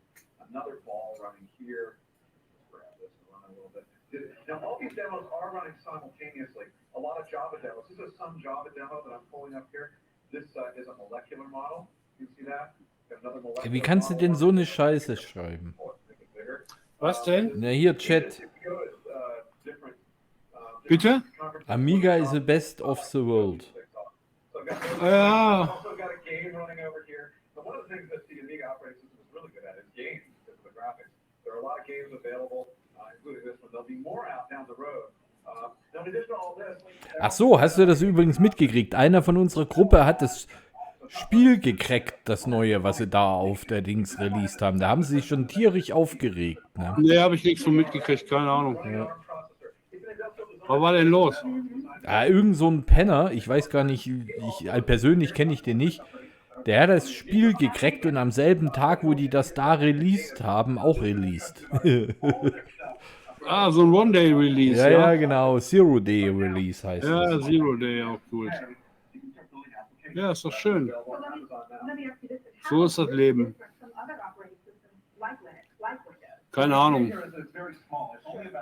another ball running here. Grab this and run a little bit. Now, all these demos are running simultaneously. A lot of Java demos. This is some Java demo that I'm pulling up here. This is a molecular model. You see that? Wie kannst du denn so eine Scheiße schreiben? Was denn? Na hier, Chat. Bitte? Amiga is the best of the world. Ja. Ach so, hast du das übrigens mitgekriegt? Einer von unserer Gruppe hat das Spiel gecrackt, das neue, was sie da auf der Dings released haben. Da haben sie sich schon tierisch aufgeregt. Ne? Nee, habe ich nichts von mitgekriegt, keine Ahnung. Ja. Was war denn los? Ja, irgend so ein Penner, ich weiß gar nicht, persönlich kenne ich den nicht, der hat das Spiel gecrackt und am selben Tag, wo die das da released haben, auch released. Ah, so ein One-Day-Release, ja? Ja, genau, Zero-Day-Release heißt das. Ja, Zero-Day, auch gut. Ja, ist doch schön. So ist das Leben. Keine Ahnung.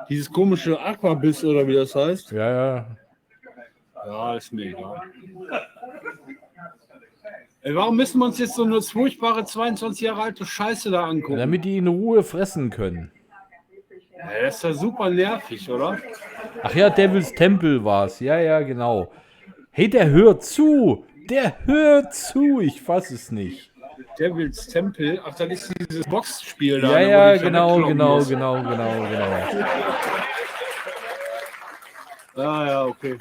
Dieses komische Aquabiss oder wie das heißt? Ja, ja. Ja, ist mir egal. Ey, warum müssen wir uns jetzt so eine furchtbare 22 Jahre alte Scheiße da angucken? Damit die in Ruhe fressen können. Ja, das ist ja super nervig, oder? Ach ja, Devil's Temple war's. Ja, ja, genau. Hey, der hört zu! Der hört zu! Ich fass es nicht. Devil's Temple? Ach, das ist dieses Boxspiel da. Ja, ja, genau. Ah, ja, okay.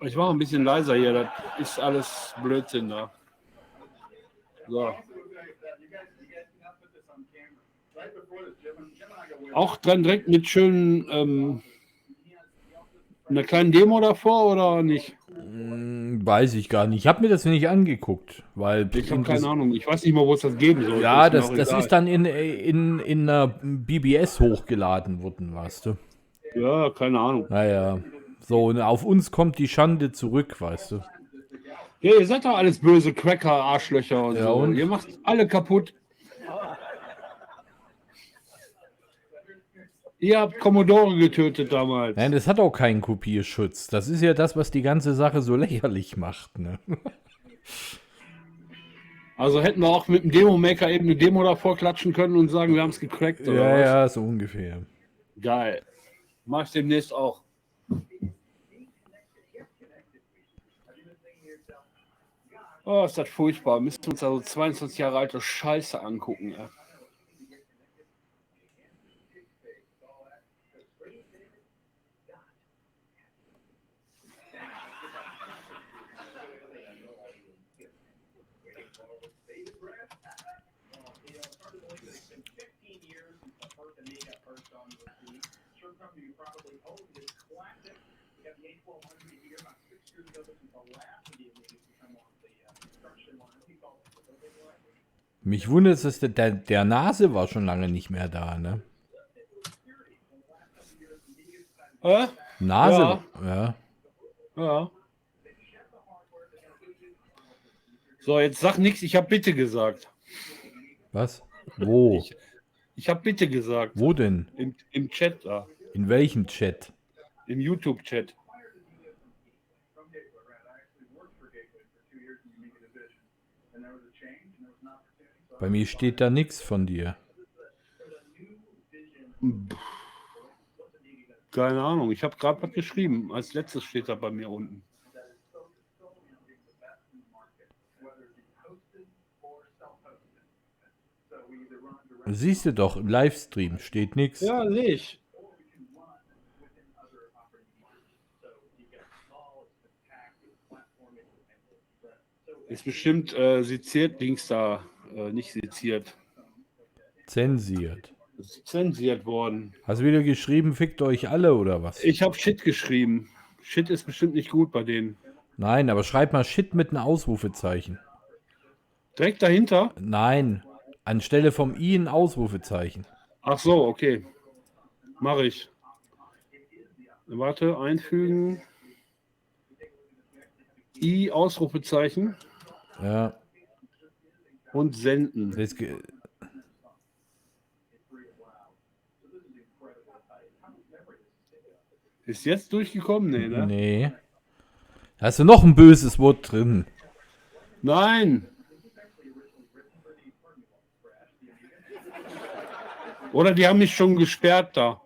Ich mache ein bisschen leiser hier, das ist alles Blödsinn da. So. Auch dann direkt mit schönen, einer kleinen Demo davor oder nicht? Weiß ich gar nicht. Ich habe mir das nicht angeguckt, weil Ich habe keine Ahnung. Ich weiß nicht mal, wo es das geben soll. ja, mir auch das egal. ist dann in einer BBS hochgeladen worden, weißt du. Ja, keine Ahnung. Naja, so, und auf uns kommt die Schande zurück, weißt du. Ja, ihr seid doch alles böse Cracker, Arschlöcher und Ja, so. und? Ihr macht alle kaputt. Ihr habt Commodore getötet damals. Nein, das hat auch keinen Kopierschutz. Das ist ja das, was die ganze Sache so lächerlich macht, ne? Also hätten wir auch mit dem Demo-Maker eben eine Demo davor klatschen können und sagen, wir haben es gecrackt oder Ja, was? ja, so ungefähr. Geil. Mach ich demnächst auch. Oh, ist das furchtbar. Müssen wir uns also 22 Jahre alte Scheiße angucken. Ey. Mich wundert es, dass der Nase war schon lange nicht mehr da, ne? Nase? Ja. Ja. Ja. So, jetzt sag nichts, ich habe bitte gesagt. Was? Wo? Ich habe bitte gesagt. Wo denn? Im Chat da. In welchem Chat? Im YouTube-Chat. Bei mir steht da nichts von dir. Keine Ahnung, ich habe gerade was geschrieben. Als letztes steht da bei mir unten. Siehst du doch, im Livestream steht nichts. Ja, sehe ich. Ist bestimmt seziert, Dings da, nicht seziert. Zensiert. Ist zensiert worden. Hast du wieder geschrieben, fickt euch alle oder was? Ich habe Shit geschrieben. Shit ist bestimmt nicht gut bei denen. Nein, aber schreib mal Shit mit einem Ausrufezeichen. Direkt dahinter? Nein, anstelle vom I ein Ausrufezeichen. Ach so, okay. Mache ich. Warte, einfügen. I, Ausrufezeichen. Ja. Und senden. Ist jetzt durchgekommen? Nee, ne? Nee. Hast du noch ein böses Wort drin? Nein. Oder die haben mich schon gesperrt da.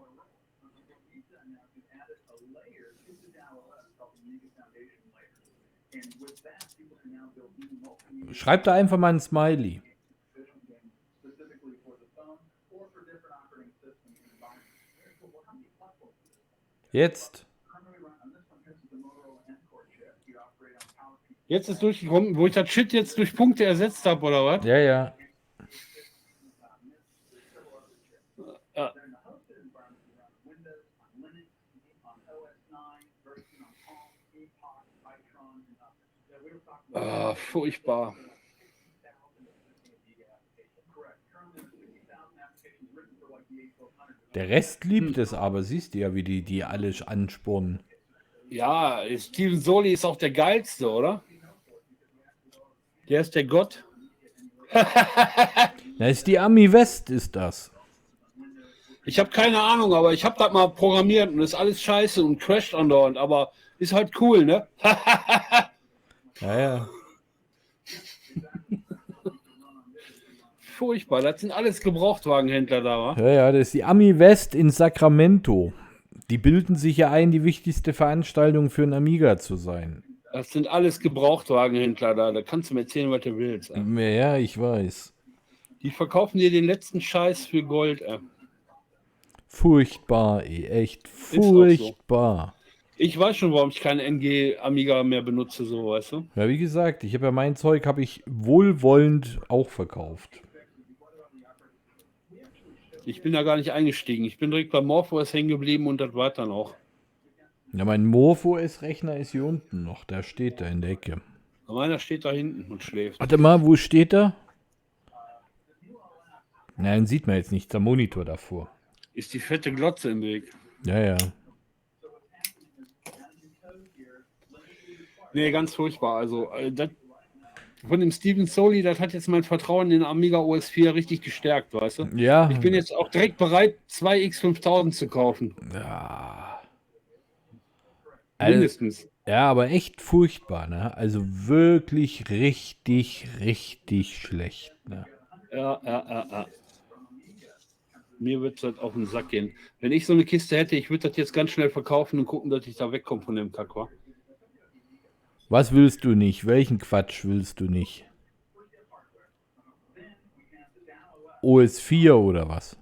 Schreib da einfach mal ein Smiley. Jetzt. Jetzt ist durchgekommen, wo ich das Shit jetzt durch Punkte ersetzt habe, oder was? Ja, ja. Ja. Ah, furchtbar. Der Rest liebt es aber, siehst du ja, wie die alle anspornen. Ja, Steven Soli ist auch der geilste, oder? Der ist der Gott. Das ist die AmiWest, ist das. Ich habe keine Ahnung, aber ich habe das mal programmiert und ist alles scheiße und crasht andauernd, aber ist halt cool, ne? Ja, ja. Furchtbar, das sind alles Gebrauchtwagenhändler da, wa? Ja, ja, das ist die AmiWest in Sacramento. Die bilden sich ja ein, die wichtigste Veranstaltung für ein Amiga zu sein. Das sind alles Gebrauchtwagenhändler da, da kannst du mir erzählen, was du willst. Ey. Ja, ich weiß. Die verkaufen dir den letzten Scheiß für Gold, ey. Furchtbar, ey, echt furchtbar. Ich weiß schon, warum ich keinen NG Amiga mehr benutze, so, weißt du? Ja, wie gesagt, ich habe ja mein Zeug, habe ich wohlwollend auch verkauft. Ich bin da gar nicht eingestiegen. Ich bin direkt bei MorphOS hängen geblieben und das war dann auch. Ja, mein MorphOS-Rechner ist hier unten noch. Der steht da in der Ecke. Meiner steht da hinten und schläft. Warte mal, wo steht er? Na, den sieht man jetzt nicht. Der Monitor davor. Ist die fette Glotze im Weg. Ja, ja. Nee, ganz furchtbar. Also, das von dem Steven Soli, das hat jetzt mein Vertrauen in Amiga OS 4 richtig gestärkt, weißt du? Ja. Ich bin jetzt auch direkt bereit, 2 X5000 zu kaufen. Ja. Mindestens. Ja, aber echt furchtbar, ne? Also wirklich richtig, richtig schlecht, ne? Ja. Mir wird es halt auf den Sack gehen. Wenn ich so eine Kiste hätte, ich würde das jetzt ganz schnell verkaufen und gucken, dass ich da wegkomme von dem Kack, wa? Was willst du nicht? Welchen Quatsch willst du nicht? OS 4 oder was?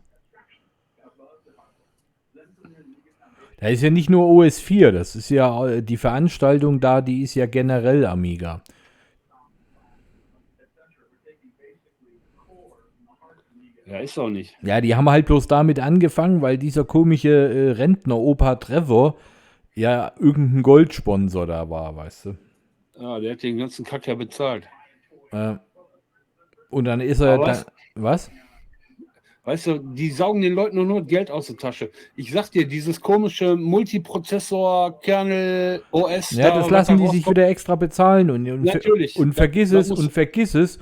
Da ist ja nicht nur OS 4, das ist ja die Veranstaltung da, die ist ja generell Amiga. Ja, ist auch nicht. Ja, die haben halt bloß damit angefangen, weil dieser komische Rentner, Opa Trevor, ja irgendein Goldsponsor da war, weißt du. Ja, der hat den ganzen Kack ja bezahlt. Und dann ist er Aber da. Was? Weißt du, die saugen den Leuten nur Geld aus der Tasche. Ich sag dir, dieses komische Multiprozessor, Kernel, OS. Ja, das lassen die sich wieder extra bezahlen. Und Natürlich. vergiss es,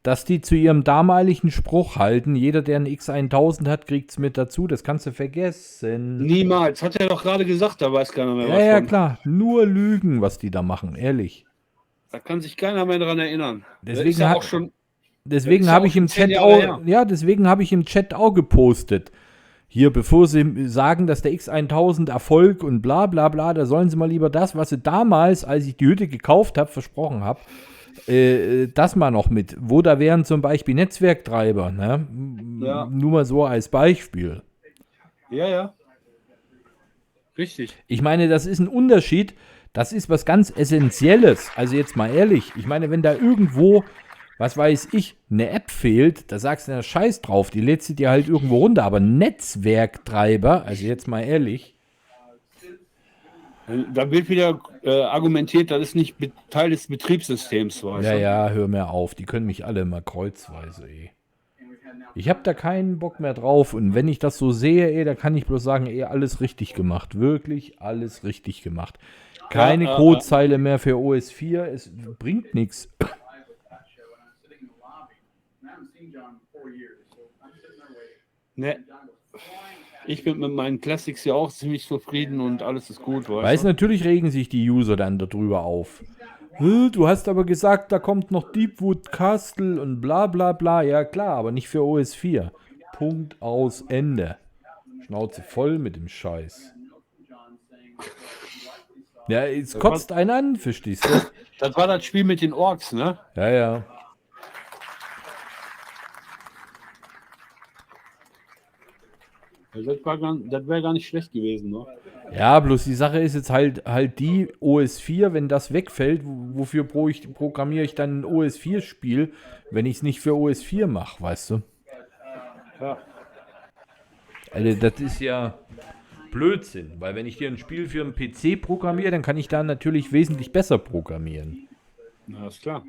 dass die zu ihrem damaligen Spruch halten, jeder, der einen X1000 hat, kriegt es mit dazu. Das kannst du vergessen. Niemals. Hat er doch gerade gesagt, da weiß keiner mehr Ja, was ja, von. klar. Nur Lügen, was die da machen, ehrlich. Da kann sich keiner mehr dran erinnern. Deswegen ja hat- auch schon. Deswegen Ja habe auch ich im schon 10 Chat Jahre her. auch, ja, deswegen habe ich im Chat auch gepostet. Hier, bevor sie sagen, dass der X1000 Erfolg und bla bla bla, da sollen sie mal lieber das, was sie damals, als ich die Hütte gekauft habe, versprochen habe, das mal noch mit. Wo da wären zum Beispiel Netzwerktreiber, ne? Ja. Nur mal so als Beispiel. Ja. Richtig. Ich meine, das ist ein Unterschied, das ist was ganz Essentielles. Also jetzt mal ehrlich, ich meine, wenn da irgendwo, was weiß ich, eine App fehlt, da sagst du ja Scheiß drauf, die lädst du dir halt irgendwo runter, aber Netzwerktreiber, also jetzt mal ehrlich. Da wird wieder argumentiert, das ist nicht Teil des Betriebssystems. Weißt Ja, du? ja, hör mir auf, die können mich alle immer kreuzweise, ey. Ich habe da keinen Bock mehr drauf und wenn ich das so sehe, ey, da kann ich bloß sagen, ey, alles richtig gemacht. Wirklich alles richtig gemacht. Keine Codezeile mehr für OS 4, es bringt nichts. Ne. Ich bin mit meinen Classics ja auch ziemlich zufrieden und alles ist gut. Weißt du, natürlich regen sich die User dann darüber auf. Du hast aber gesagt, da kommt noch Deepwood Castle und bla bla bla. Ja klar, aber nicht für OS 4. Punkt aus Ende. Schnauze voll mit dem Scheiß. Ja, es kotzt einen an, verstehst du? Das war das Spiel mit den Orks, ne? Ja, ja. Das wäre gar nicht schlecht gewesen, ne? Ja, bloß die Sache ist jetzt halt die OS 4, wenn das wegfällt, wofür programmiere ich dann ein OS 4 Spiel, wenn ich es nicht für OS 4 mache, weißt du? Ja. Also das ist ja Blödsinn, weil wenn ich dir ein Spiel für einen PC programmiere, dann kann ich da natürlich wesentlich besser programmieren. Na, ist klar.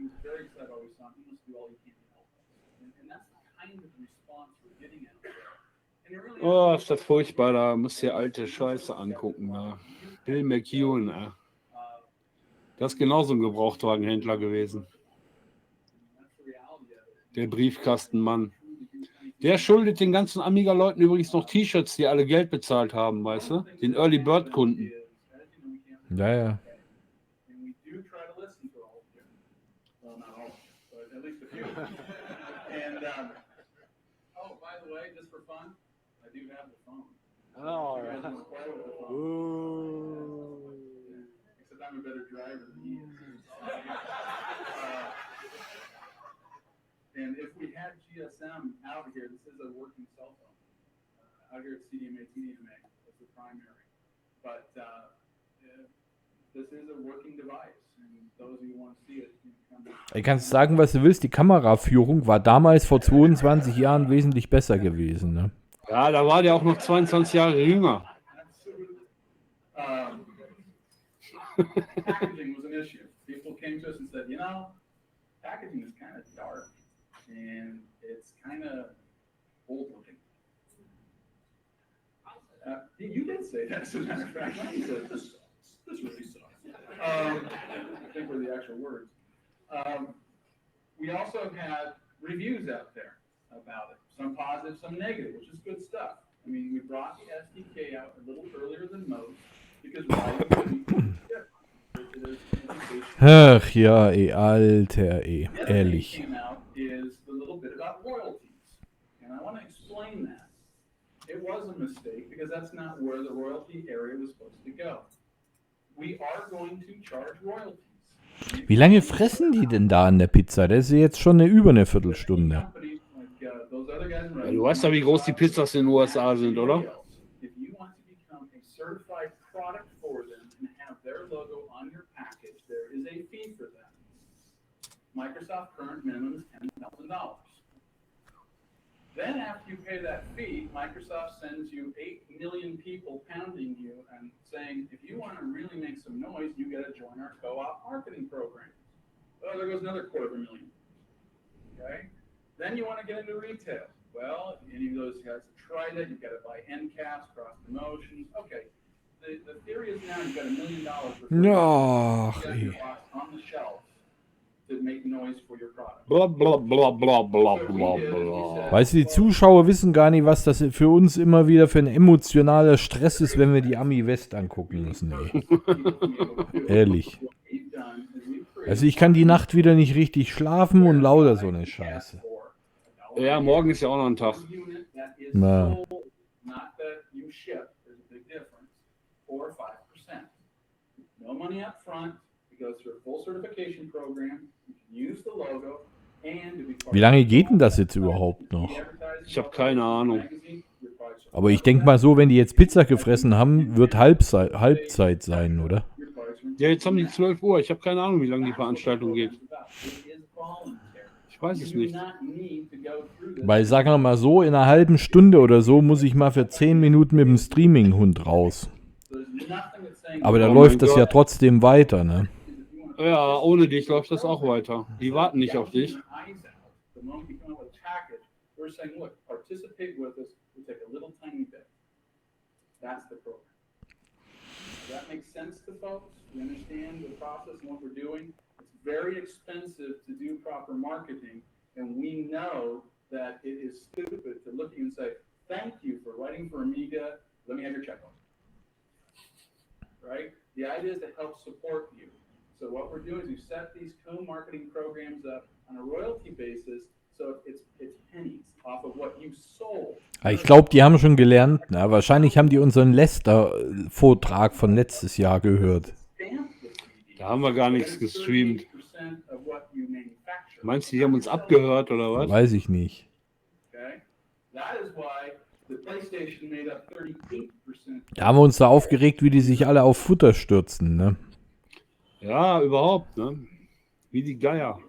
Oh, ist das furchtbar, da musst du dir alte Scheiße angucken. Da. Bill McEwen, das ist genauso ein Gebrauchtwagenhändler gewesen. Der Briefkastenmann. Der schuldet den ganzen Amiga-Leuten übrigens noch T-Shirts, die alle Geld bezahlt haben, weißt du? Den Early Bird-Kunden. Ja, ja. Oh, right. Except I'm a better driver than he is. And if we had GSM out here, this is a working cell phone. Out here at CDMA, TDMA, that's the primary. But this is a working device. And those who want to see it can come. Du kannst sagen, was du willst, die Kameraführung war damals vor 22 Jahren wesentlich besser gewesen, ne? Ja, da war der auch noch 22 Jahre jünger. packaging was an issue. People came to us and said, you know, packaging is kind of dark and it's kind of old looking. You did say that, as a matter of fact. You said, this really sucks. I think were the actual words. We also had reviews out there about it, some positive, some negative, which is good stuff. I mean, we brought the SDK out a little earlier than most because why wouldn't we? Ach ja, Alter, The other thing ehrlich. that came out is a little bit about royalties, and I want to explain that. It was a mistake because that's not where the royalty area was supposed to go. We are going to charge royalties. Wie lange fressen die denn da an der Pizza? Das ist jetzt schon über eine Viertelstunde. Ja, du weißt ja, wie groß die Pizzas in den USA sind, oder? If you want to become a certified product for them and have their logo on your package, there is a fee for that. Microsoft current minimum is $10,000. Then after you pay that fee, Microsoft sends you 8 million people pounding you and saying, if you want to really make some noise, you got to join our co-op marketing program. Oh, there goes another 250,000. Okay? Then you want to get into retail. Well, any of those guys have tried it, you've got to buy end caps, cross promotions. Okay. The theory is now you've got $1 million Ach, on the shelf to make noise for your product. Bla bla bla bla bla bla bla. Weißt du, die Zuschauer wissen gar nicht, was das für uns immer wieder für ein emotionaler Stress ist, wenn wir die AmiWest angucken müssen. Ey. Ehrlich. Also ich kann die Nacht wieder nicht richtig schlafen und lauter so eine Scheiße. Ja, morgen ist ja auch noch ein Tag. Na. No money up front. It goes through a full certification program. You can use the logo and Wie lange geht denn das jetzt überhaupt noch? Ich habe keine Ahnung. Aber ich denke mal so, wenn die jetzt Pizza gefressen haben, wird Halbzeit sein, oder? Ja, jetzt haben die 12 Uhr. Ich habe keine Ahnung, wie lange die Veranstaltung geht. Ich weiß es nicht. Weil, sagen wir mal so, in einer halben Stunde oder so muss ich mal für 10 Minuten mit dem Streaming-Hund raus. Aber da läuft das ja trotzdem weiter, ne? Ja, ohne dich läuft das auch weiter. Die warten nicht auf dich. That makes sense to folks. You understand the process and what we're doing. It's very expensive to do proper marketing, and we know that it is stupid to look at you and say, "Thank you for writing for Amiga. Let me have your checkbook." Right? The idea is to help support you. So what we're doing is we set these co-marketing programs up on a royalty basis, so it's pennies off of what you sold. Ich glaube, die haben schon gelernt. Na, wahrscheinlich haben die unseren Lester-Vortrag von letztes Jahr gehört. Da haben wir gar nichts gestreamt. Meinst du, die haben uns abgehört oder was? Weiß ich nicht. Da haben wir uns da aufgeregt, wie die sich alle auf Futter stürzen, ne? Ja, überhaupt, ne? Wie die Geier.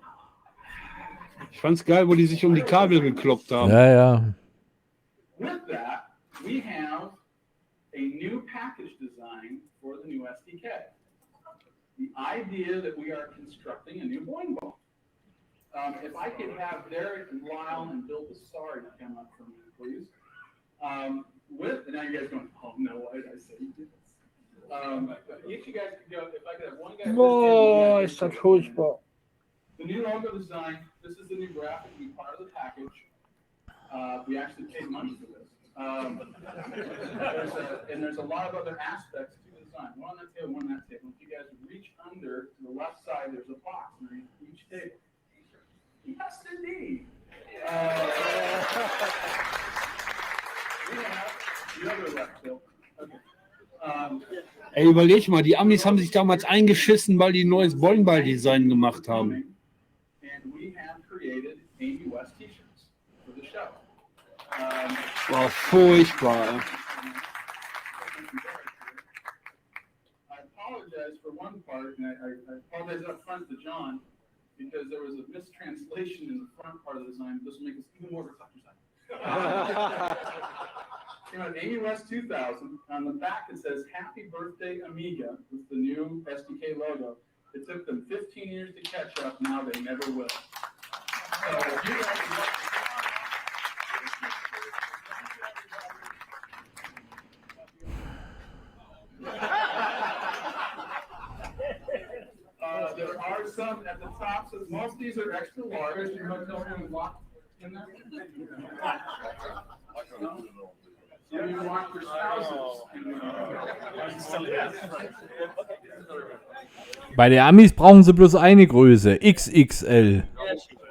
Ich fand's geil, wo die sich um die Kabel gekloppt haben. Ja, ja. With that, we have a new package design for the new SDK. The idea that we are constructing a new Boing Bone. If I could have Derek and Lyle and Bill Bassari come up for me, please. And now you guys going, oh no, why did I say this? Each of you guys could go, if I could have one guy. Boah, ist das furchtbar. The new logo design, this is the new graphic, we part of the package. We actually paid money for this. There's a lot of other aspects to the design. One on that table, one on that table. If you guys reach under to the left side, there's a box underneath each table. Yes, indeed. The other left table. Okay. Ey, überleg mal, die Amis haben sich damals eingeschissen, weil die ein neues Boing-Ball-Design gemacht haben. And we have created AmiWest t-shirts for the show. War furchtbar. I apologize for one part, and I apologize up front to John, because there was a mistranslation in the front part of the design. This will make us even more reflectors. came out of AmiWest 2000. On the back it says "Happy Birthday Amiga" with the new SDK logo. It took them 15 years to catch up. Now they never will. So if you guys there are some at the top, so most of these are extra large. You're going to go ahead and walk in there. No? So you want your spouses. Bei der Amis brauchen sie bloß eine Größe, XXL.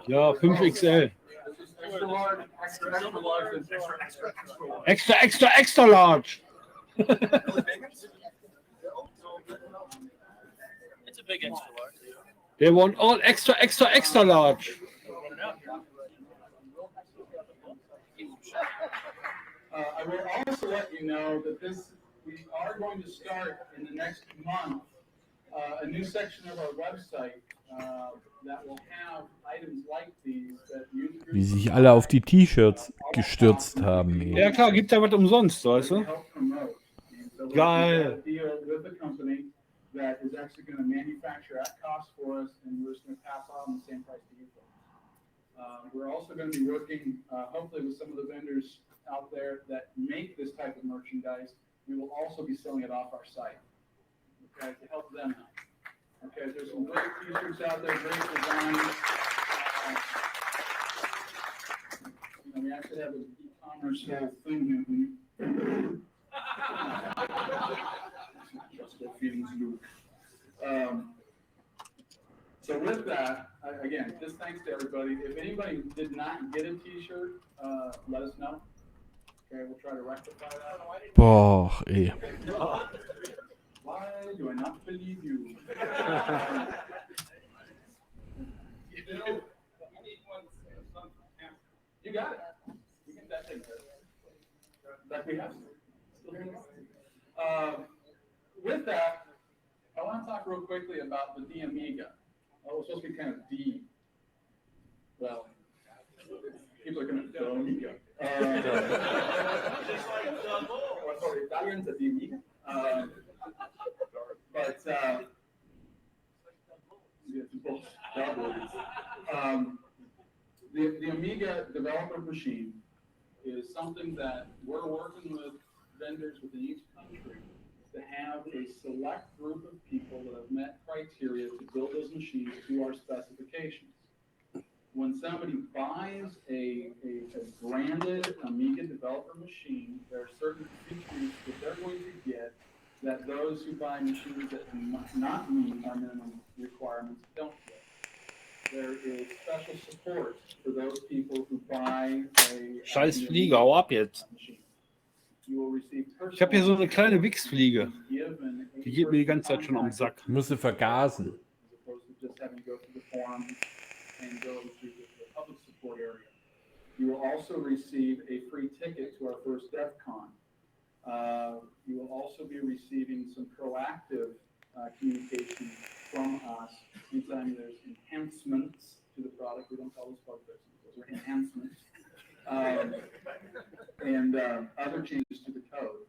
Ja, 5XL. Extra large. It's a big extra large. They want all extra large. I will also let you know that we are going to start in the next month a new section of our website that will have items like these that users Wie sich alle auf die T-Shirts gestürzt haben. Ey. Ja klar, gibt's ja was umsonst, weißt du? Geil. That is actually going to manufacture at cost for us, and we're just going to pass on the same price to you folks. We're also going to be working, hopefully, with some of the vendors out there that make this type of merchandise. We will also be selling it off our site, okay, to help them out. Okay, there's some great t-shirts out there, great designs. We actually have an e-commerce whole thing here. So with that, again, just thanks to everybody. If anybody did not get a t-shirt, let us know. Okay, we'll try to rectify that. Boah, ey. Why do I not believe you? You got it. You get that thing. That we have. With that, I want to talk real quickly about the D Amiga. Oh, it's supposed to be kind of D. Well, people are going to do Amiga. For Italians, the Amiga. But the Amiga developer machine is something that we're working with vendors within each country to have a select group of people that have met criteria to build those machines to our specifications. When somebody buys a branded Amiga developer machine, there are certain features that they're going to get that those who buy machines that do not meet our minimum requirements don't get. There is special support for those people who buy a Scheiß Fliege, hau ab jetzt. machine. You will receive Ich habe hier so eine kleine Wichsfliege. Die geht mir die ganze Zeit schon am Sack. Muss sie vergasen. As opposed to just having to go through the forums and go through the public support area. You will also receive a free ticket to our first DEF CON. You will also be receiving some proactive communication from us anytime there's enhancements to the product. We don't call those bug fixes, those are enhancements. And other changes to the code.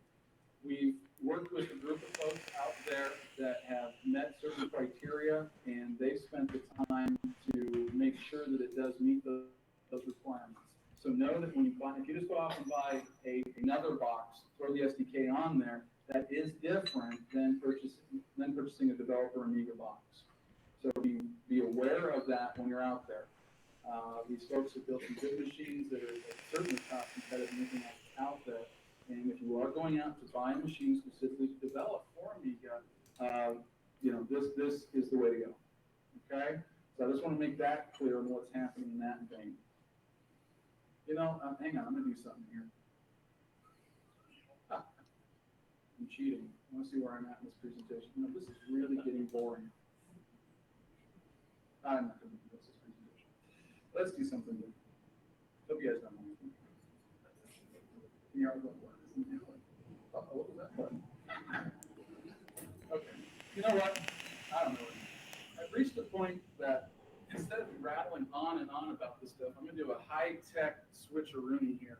We've worked with a group of folks out there that have met certain criteria, and they've spent the time to make sure that it does meet those requirements. So know that when you buy, if you just go off and buy another box, throw the SDK on there, that is different than purchasing a developer Amiga box. So be aware of that when you're out there. These folks have built some good machines that are certainly cost competitive than anything else out there. And if you are going out to buy a machine specifically to develop for Amiga, this is the way to go. Okay? So I just want to make that clear on what's happening in that vein. Hang on, I'm going to do something here. I'm cheating. I want to see where I'm at in this presentation. This is really getting boring. I'm not going to do this presentation. Let's do something different. Hope you guys don't mind. What was that button? Okay. You know what? I don't know. I've reached the point that instead of rattling on and on about this stuff, I'm going to do a high-tech switcheroony here.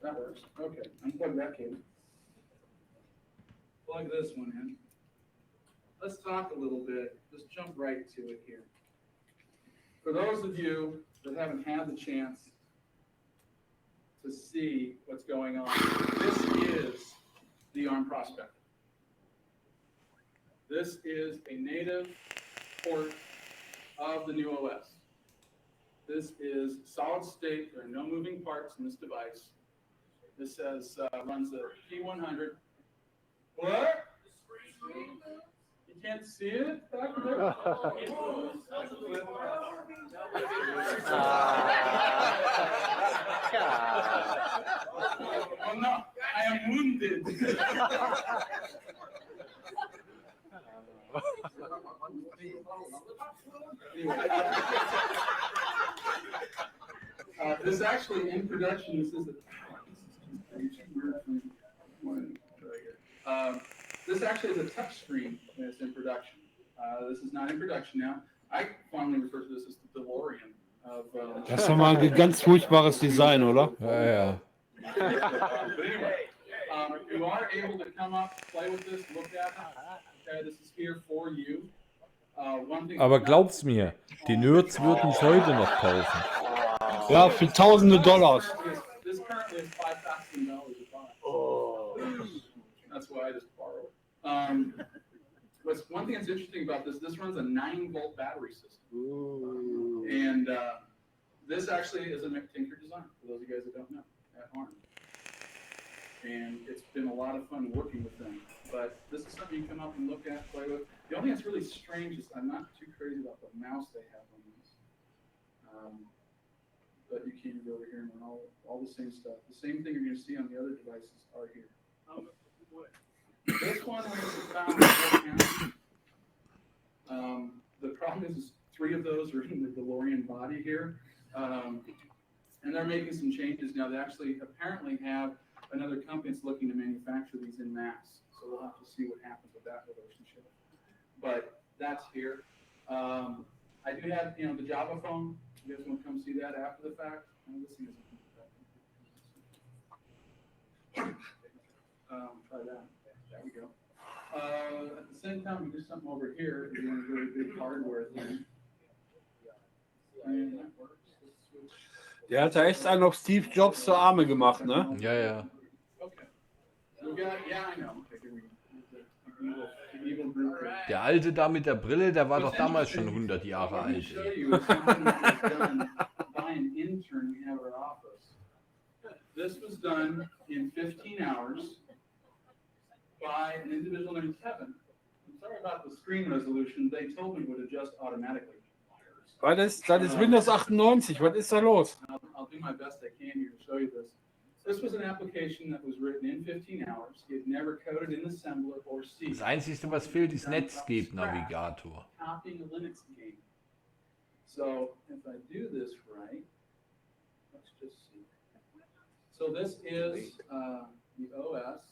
That works. Okay, unplug that cable. Plug this one in. Let's talk a little bit. Just jump right to it here. For those of you that haven't had the chance to see what's going on, this is the ARM Prospector. This is a native port of the new OS. This is solid state. There are no moving parts in this device. This says runs the P100. What? You can't see it back there? Oh no, I am wounded. This is actually in production. This is this actually is a touch screen and it's in production. This is not in production now. I fondly refer to this as the DeLorean of. Das ist doch mal ein ganz furchtbares Design, oder? Ja, ja. But anyway, you are able to come up, play with this, look at it. Okay, this is here for you. One thing. Aber glaub's mir, die Nerds würden es heute noch kaufen. Ja, für tausende Dollars. This currently is $5,000 a buy. Oh. That's why I just borrow it. What's one thing that's interesting about this? This runs a 9-volt battery system. Ooh. And this actually is a McTinker design, for those of you guys that don't know, at ARM. And it's been a lot of fun working with them. But this is something you can come up and look at, play with. The only thing that's really strange is I'm not too crazy about the mouse they have on this. But you can go over here and run all the same stuff. The same thing you're going to see on the other devices are here. This one was found the problem is 3 of those are in the DeLorean body here. And they're making some changes now. They actually apparently have another company that's looking to manufacture these in mass. So we'll have to see what happens with that relationship. But that's here. I do have, the Java phone. You guys want to come see that after the fact? This thing isn't try that. There we go. At the same time, we do something over here. We're doing a really big hardware thing. And that works. Der hat ja echt einen auf Steve Jobs zur Arme gemacht, ne? Ja, ja. Okay. We got, yeah, I know. Okay, here we go. Evil group. Der Alte da mit der Brille, der war doch damals schon 100 Jahre alt. This was done in 15 hours by an individual named Kevin. I'm sorry about the screen resolution. They told me it would adjust automatically. Das ist Windows 98. Was ist da los? I'll do my best I can here to show you this. This was an application that was written in 15 hours. It never coded in assembler or C. Das Einzige, was fehlt, ist Netscape-Navigator. Copying a Linux game. So if I do this right, let's just see. So this is the OS.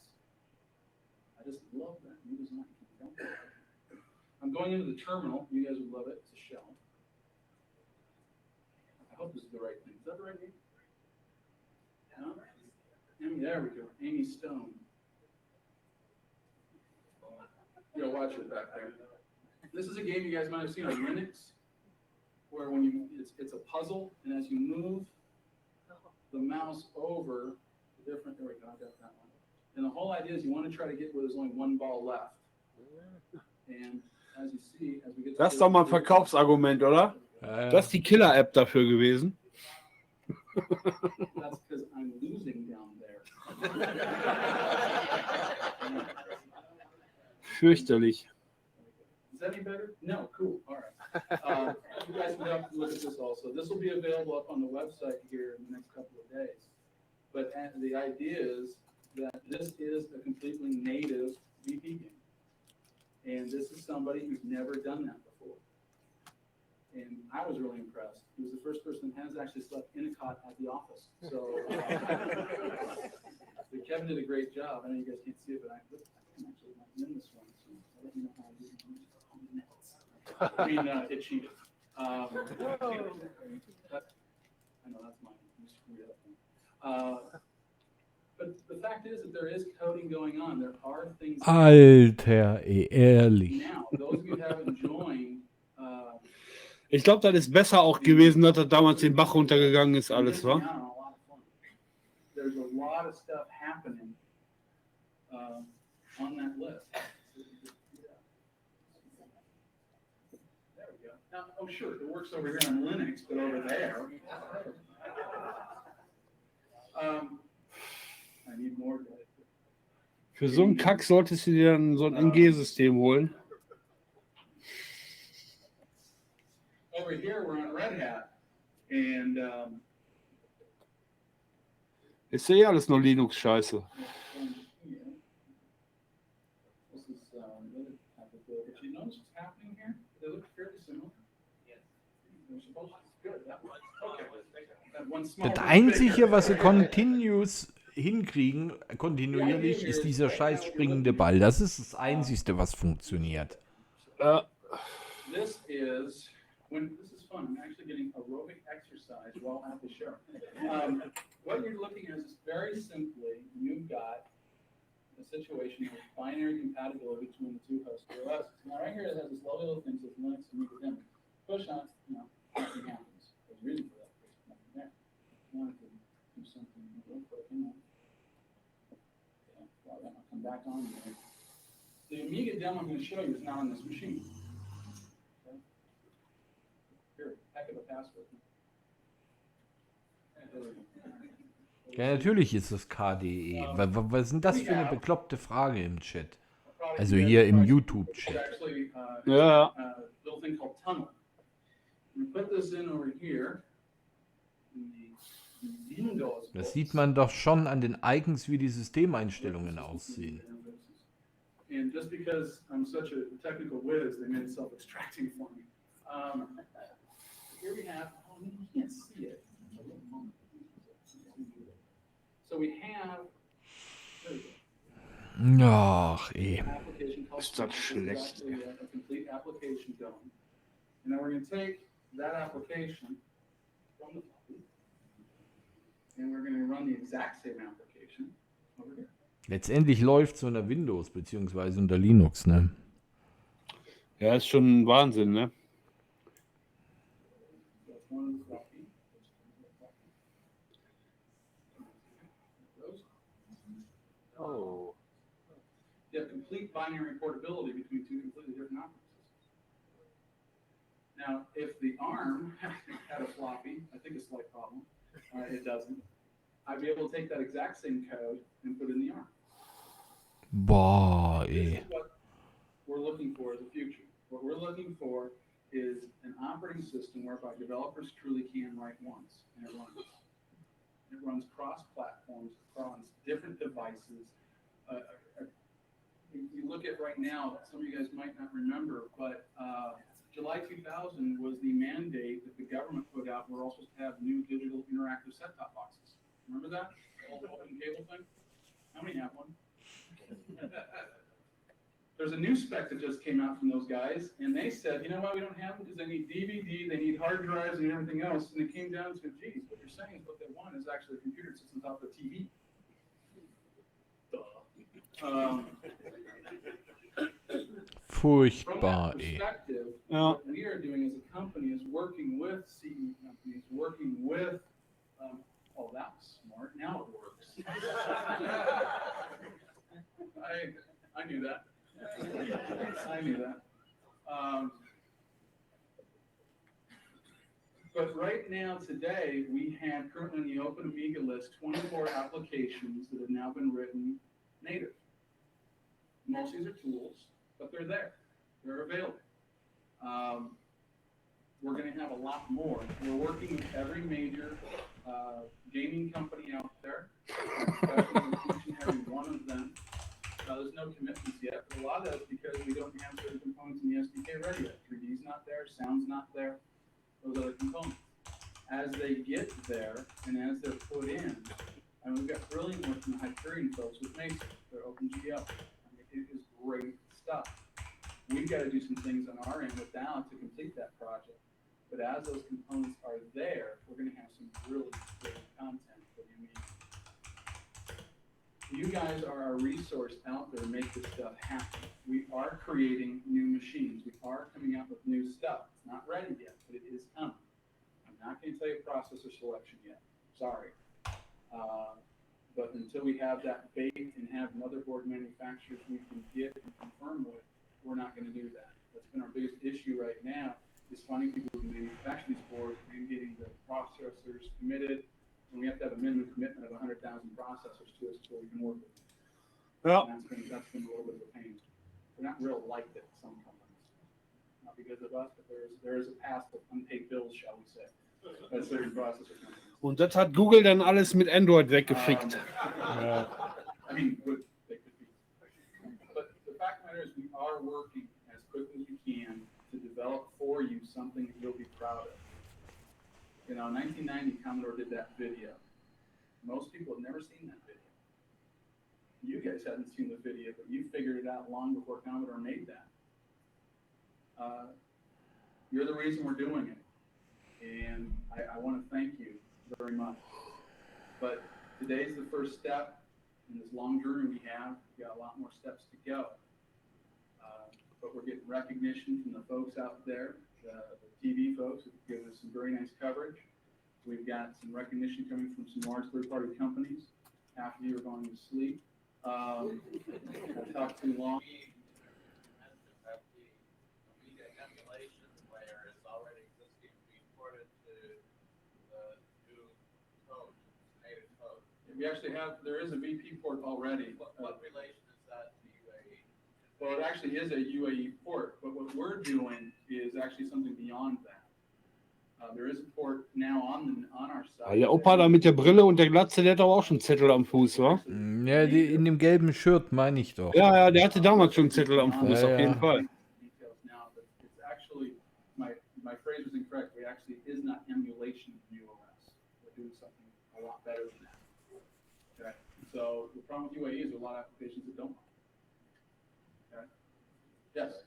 I just love that new design. I'm going into the terminal. You guys would love it. It's a shell. I hope this is the right thing. Is that the right name? No? There we go. Amy Stone. Yeah, watch it back there. This is a game you guys might have seen on Linux, where when it's a puzzle, and as you move the mouse over the different. There we go. I got that one. And the whole idea is you want to try to get where there's only one ball left. And as you see, as we get. Das ist doch mal ein Verkaufsargument, oder? Ja, ja. Das ist die Killer-App dafür gewesen. That's because I'm losing down there. Fürchterlich. Is that any better? No, cool. All right. You guys can have to look at this also. This will be available up on the website here in the next couple of days. But the idea is that this is a completely native VP game. And this is somebody who's never done that before. And I was really impressed. He was the first person that has actually slept in a cot at the office. So Kevin did a great job. I know you guys can't see it, but I can actually win this one. So I don't know how I did it. I mean, it cheated. I know that's mine. You screwed it up. But the fact is that there is coding going on. There are things. Alter, ehrlich. Now, those of you who haven't joined, Ich glaube, das ist besser auch gewesen, dass das damals den Bach runtergegangen ist, alles, wa? there's a lot of stuff happening on that list. There we go. Now, oh sure, it works over here on Linux, but over there. I need more. Für so einen Kack solltest du dir dann so ein NG-System holen. Over here, we're on Red Hat, and Ist ja eh alles nur Linux-Scheiße. this is another type of build. But you notice what's happening here? They look fairly similar. Yes. They're supposed to be good. That one. Okay. That one small. Das Einzige, was sie kontinuierlich, ist dieser scheiß springende Ball. Das ist das Einzige, was funktioniert. This is fun. I'm actually getting aerobic exercise while at the show. What you're looking at is very simply, you've got a situation with binary compatibility between the two host OSs. Now right here it has this lovely little thing that says Linux and Amiga. Push on, nothing happens. There's a reason for that. There's nothing there. I wanted to do something real quick. Hang on. Okay, well, then I'll come back on here. The Amiga demo I'm going to show you is not on this machine. Okay. Here, heck of a password. Ja, natürlich ist es KDE. Was ist denn das für eine bekloppte Frage im Chat? Also hier im YouTube-Chat. Ja. Little thing called tunnel. We put this in over here. Das sieht man doch schon an den Icons, wie die Systemeinstellungen aussehen. And just because I'm such a technical whiz, they made it self-extracting for me. Here we have, oh, you can't see it. So we have, Ach, Ist das schlecht. a complete application going. And then we're going to take that application from the floppy, and we're going to run the exact same application over here. Letztendlich läuft es unter Windows beziehungsweise unter Linux, ne? Ja, ist schon ein Wahnsinn, ne? That's one of the floppy. Oh. You have complete binary portability between two completely different operating systems. Now, if the ARM had a floppy, I think a slight problem, it doesn't, I'd be able to take that exact same code and put it in the ARM. Boah, This is what we're looking for as a future. What we're looking for is an operating system whereby developers truly can write once, and it runs. It runs cross-platforms, across different devices. You look at right now, some of you guys might not remember, but July 2000 was the mandate that the government put out. We're all supposed to have new digital interactive set-top boxes. Remember that? The old open cable thing? How many have one? There's a new spec that just came out from those guys, and they said, you know why we don't have them? Because they need DVD, they need hard drives, and everything else. And it came down to, geez, what you're saying is what they want is actually a computer that sits on top of a TV. furchtbar, From that perspective, what we are doing as a company is working with CE companies, working with, oh, that was smart. Now it works. I knew that. I knew that. But right now, today, we have currently on the Open Amiga list 24 applications that have now been written native. Most of these are tools, but they're there. They're available. We're going to have a lot more. We're working with every major gaming company out there, especially each and every one of them. There's no commitments yet, but a lot of that is because we don't have certain components in the SDK ready yet. 3D's not there, sound's not there, those other components. As they get there, and as they're put in, and we've got brilliant work from the Hyperion folks with Mesa, their OpenGL. I mean, it is great stuff. We've got to do some things on our end with Dow to complete that project. But as those components are there, we're going to have some really great content for the Amiga. you guys are our resource out there to make this stuff happen. We are creating new machines. We are coming out with new stuff. It's not ready yet, but it is coming. I'm not going to tell you processor selection yet. Sorry. But until we have that baked and have motherboard manufacturers we can get and confirm with, we're not going to do that. That's been our biggest issue right now, is finding people who can manufacture these boards and getting the processors committed. And we have to have a minimum commitment of 100,000 processors to us before we can work with them. Ja. That's been a little bit of a pain. We're not real liked at some companies. Not because of us, but there is a past of unpaid bills, shall we say, at certain processor companies. Und das hat Google dann alles mit Android weggefickt. I mean, they could be. But the fact of the matter is, we are working as quickly as we can to develop for you something that you'll be proud of. You know, in 1990, Commodore did that video. Most people have never seen that video. You guys hadn't seen the video, but you figured it out long before Commodore made that. You're the reason we're doing it. And I want to thank you very much. But today's the first step in this long journey we have. We've got a lot more steps to go. But we're getting recognition from the folks out there, the TV folks who've given us some very nice coverage. We've got some recognition coming from some large third-party companies after you were going to sleep. I talked too long. We actually have, there is a VP port already. What relation is that to UAE? Well, it actually is a UAE port, but what we're doing is actually something beyond that. There is a port now on our side. Der Opa da mit der Brille und der Glatze, der hat aber auch schon einen Zettel am Fuß, wa? Ja, in dem gelben Shirt meine ich doch. Ja, der hatte damals schon einen Zettel am Fuß, auf jeden Fall. My phrase was incorrect. We actually is not emulation of UOS. We're doing something a lot better than that. Okay. So the problem with UAE is there are a lot of applications that don't. Okay. Yes.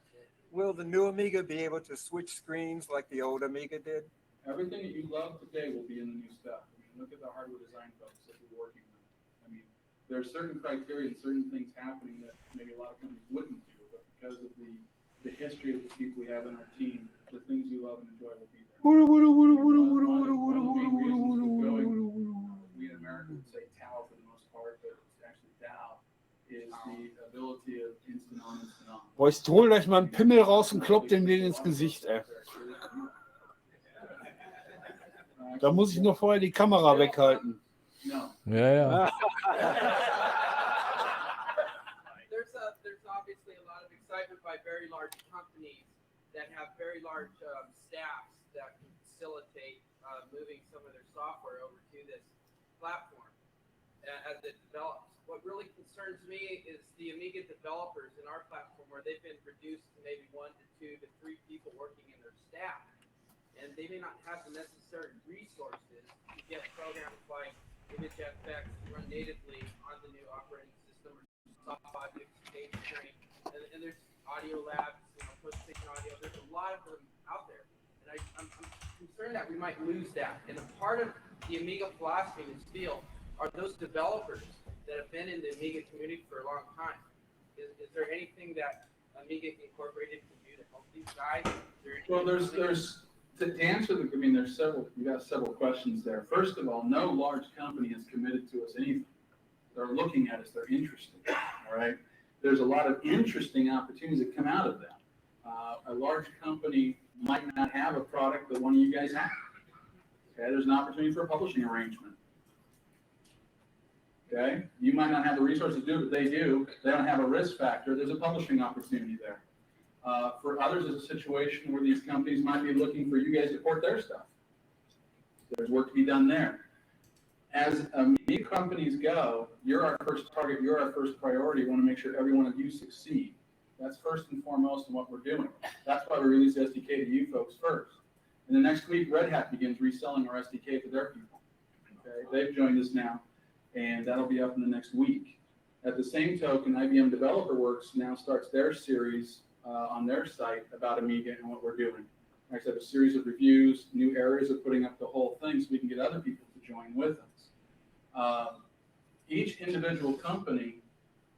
Will the new Amiga be able to switch screens like the old Amiga did? Everything that you love today will be in the new stuff. I mean, look at the hardware design folks that we're working with. I mean, there are certain criteria and certain things happening that maybe a lot of companies wouldn't do, but because of the history of the people we have in our team, the things you love and enjoy will be there. One of the main reasons for going, we in America would say TAO for the most part, but it's actually DAO, is the ability of instant on, instant on. Boah, ich hol gleich mal einen Pimmel raus und klopp den ins Gesicht, ey. Da muss ich noch vorher die Kamera weghalten. No. Ja. There's obviously a lot of excitement by very large companies that have very large staffs that can facilitate moving some of their software over to this platform as it develops. What really concerns me is the Amiga developers in our platform, where they've been reduced to maybe 1 to 2 to 3 people working in their staff, and they may not have the necessary resources to get programs like ImageFX to run natively on the new operating system, or soft objects, stage sharing, and there's audio labs, post-station audio. There's a lot of them out there, and I'm concerned that we might lose that. And a part of the Amiga philosophy in this field are those developers that have been in the Amiga community for a long time. Is there anything that Amiga Incorporated can do to help these guys? Well, there's to answer the, I mean, there's several, you got several questions there. First of all, no large company has committed to us anything. They're looking at us, they're interested, all right? There's a lot of interesting opportunities that come out of that. A large company might not have a product that one of you guys have. Okay, there's an opportunity for a publishing arrangement. Okay, you might not have the resources to do it, but they do. They don't have a risk factor. There's a publishing opportunity there. For others, it's a situation where these companies might be looking for you guys to port their stuff. There's work to be done there. As Amiga companies go, you're our first target, you're our first priority. We want to make sure every one of you succeed. That's first and foremost in what we're doing. That's why we release the SDK to you folks first. And the next week, Red Hat begins reselling our SDK to their people. Okay, they've joined us now, and that'll be up in the next week. At the same token, IBM Developer Works now starts their series on their site about Amiga and what we're doing. I have a series of reviews, new areas of putting up the whole thing so we can get other people to join with us. each individual company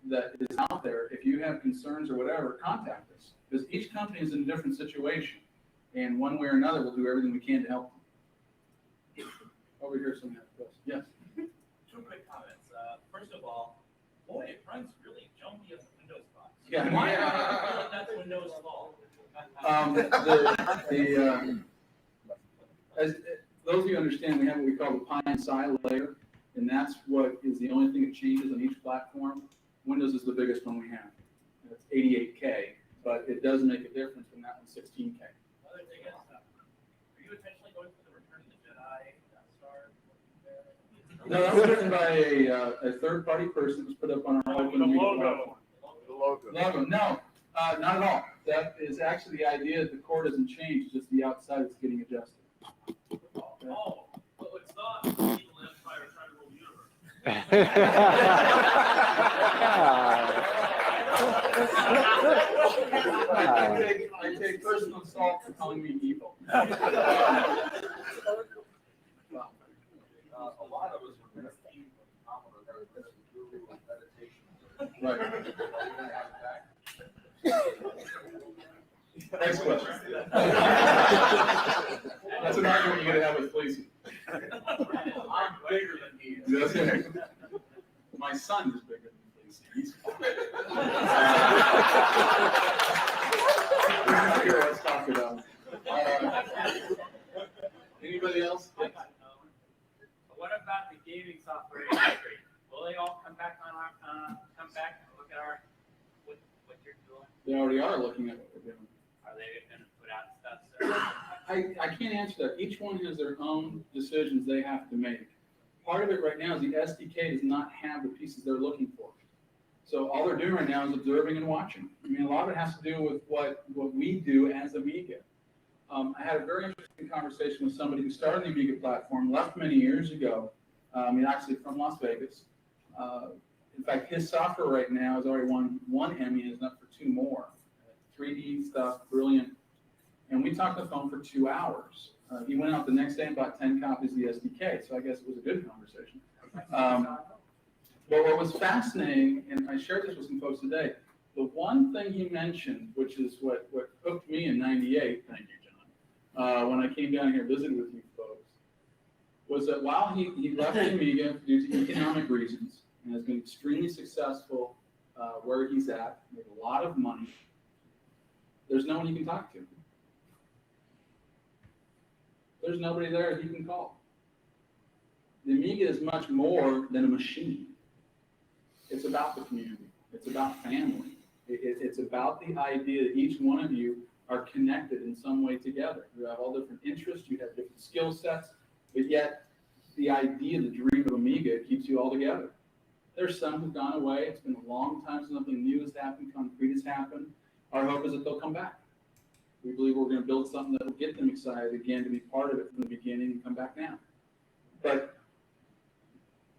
that is out there, if you have concerns or whatever, contact us. Because each company is in a different situation. And one way or another, we'll do everything we can to help them. Over here, someone has a question. Yes? Two quick comments. First of all, boy, it runs really jumpy as a Windows box. Yeah. Why do I feel like that's Windows' fault? As those of you understand, we have what we call the Pi and Psi layer, and that's what is the only thing that changes on each platform. Windows is the biggest one we have. It's 88K, but it does make a difference from that one 16K. Other thing is, are you intentionally going for the Return of the Jedi Star? No, that was written by a third-party person. It was put up on our open Amiga platform. The logo. Logo, no, not at all. That is actually the idea that the core doesn't change, it's just the outside that's getting adjusted. Oh, well, it's not Evil Empire trying to rule the universe. I take personal salt for calling me evil. A lot of us are going to keep meditation. Right. Next question. That's an argument you're going to have with Fleecy. I'm bigger than he is. That's right. My son is bigger than Fleecy. He's Here, let's talk about anybody else? What about the gaming software industry? Will they all come back on our, come back and look at our, what you're doing? They already are looking at what we're doing. Are they going to put out stuff? I can't answer that. Each one has their own decisions they have to make. Part of it right now is the SDK does not have the pieces they're looking for. So all they're doing right now is observing and watching. I mean, a lot of it has to do with what we do as Amiga. I had a very interesting conversation with somebody who started the Amiga platform, left many years ago. Actually from Las Vegas. In fact, his software right now has already won one Emmy and is up for 2 more. 3D stuff, brilliant. And we talked on the phone for 2 hours. He went out the next day and bought 10 copies of the SDK, so I guess it was a good conversation. But what was fascinating, and I shared this with some folks today, the one thing he mentioned, which is what hooked me in '98, thank you, John, when I came down here and visited with you folks, was that while he left the Amiga due to economic reasons and has been extremely successful where he's at, made a lot of money, there's no one you can talk to. There's nobody there he can call. The Amiga is much more than a machine. It's about the community. It's about family. It's about the idea that each one of you are connected in some way together. You have all different interests, you have different skill sets, but yet the idea, the dream of Amiga keeps you all together. There's some who've gone away. It's been a long time since something new has happened, concrete has happened. Our hope is that they'll come back. We believe we're going to build something that will get them excited again to be part of it from the beginning and come back now. But,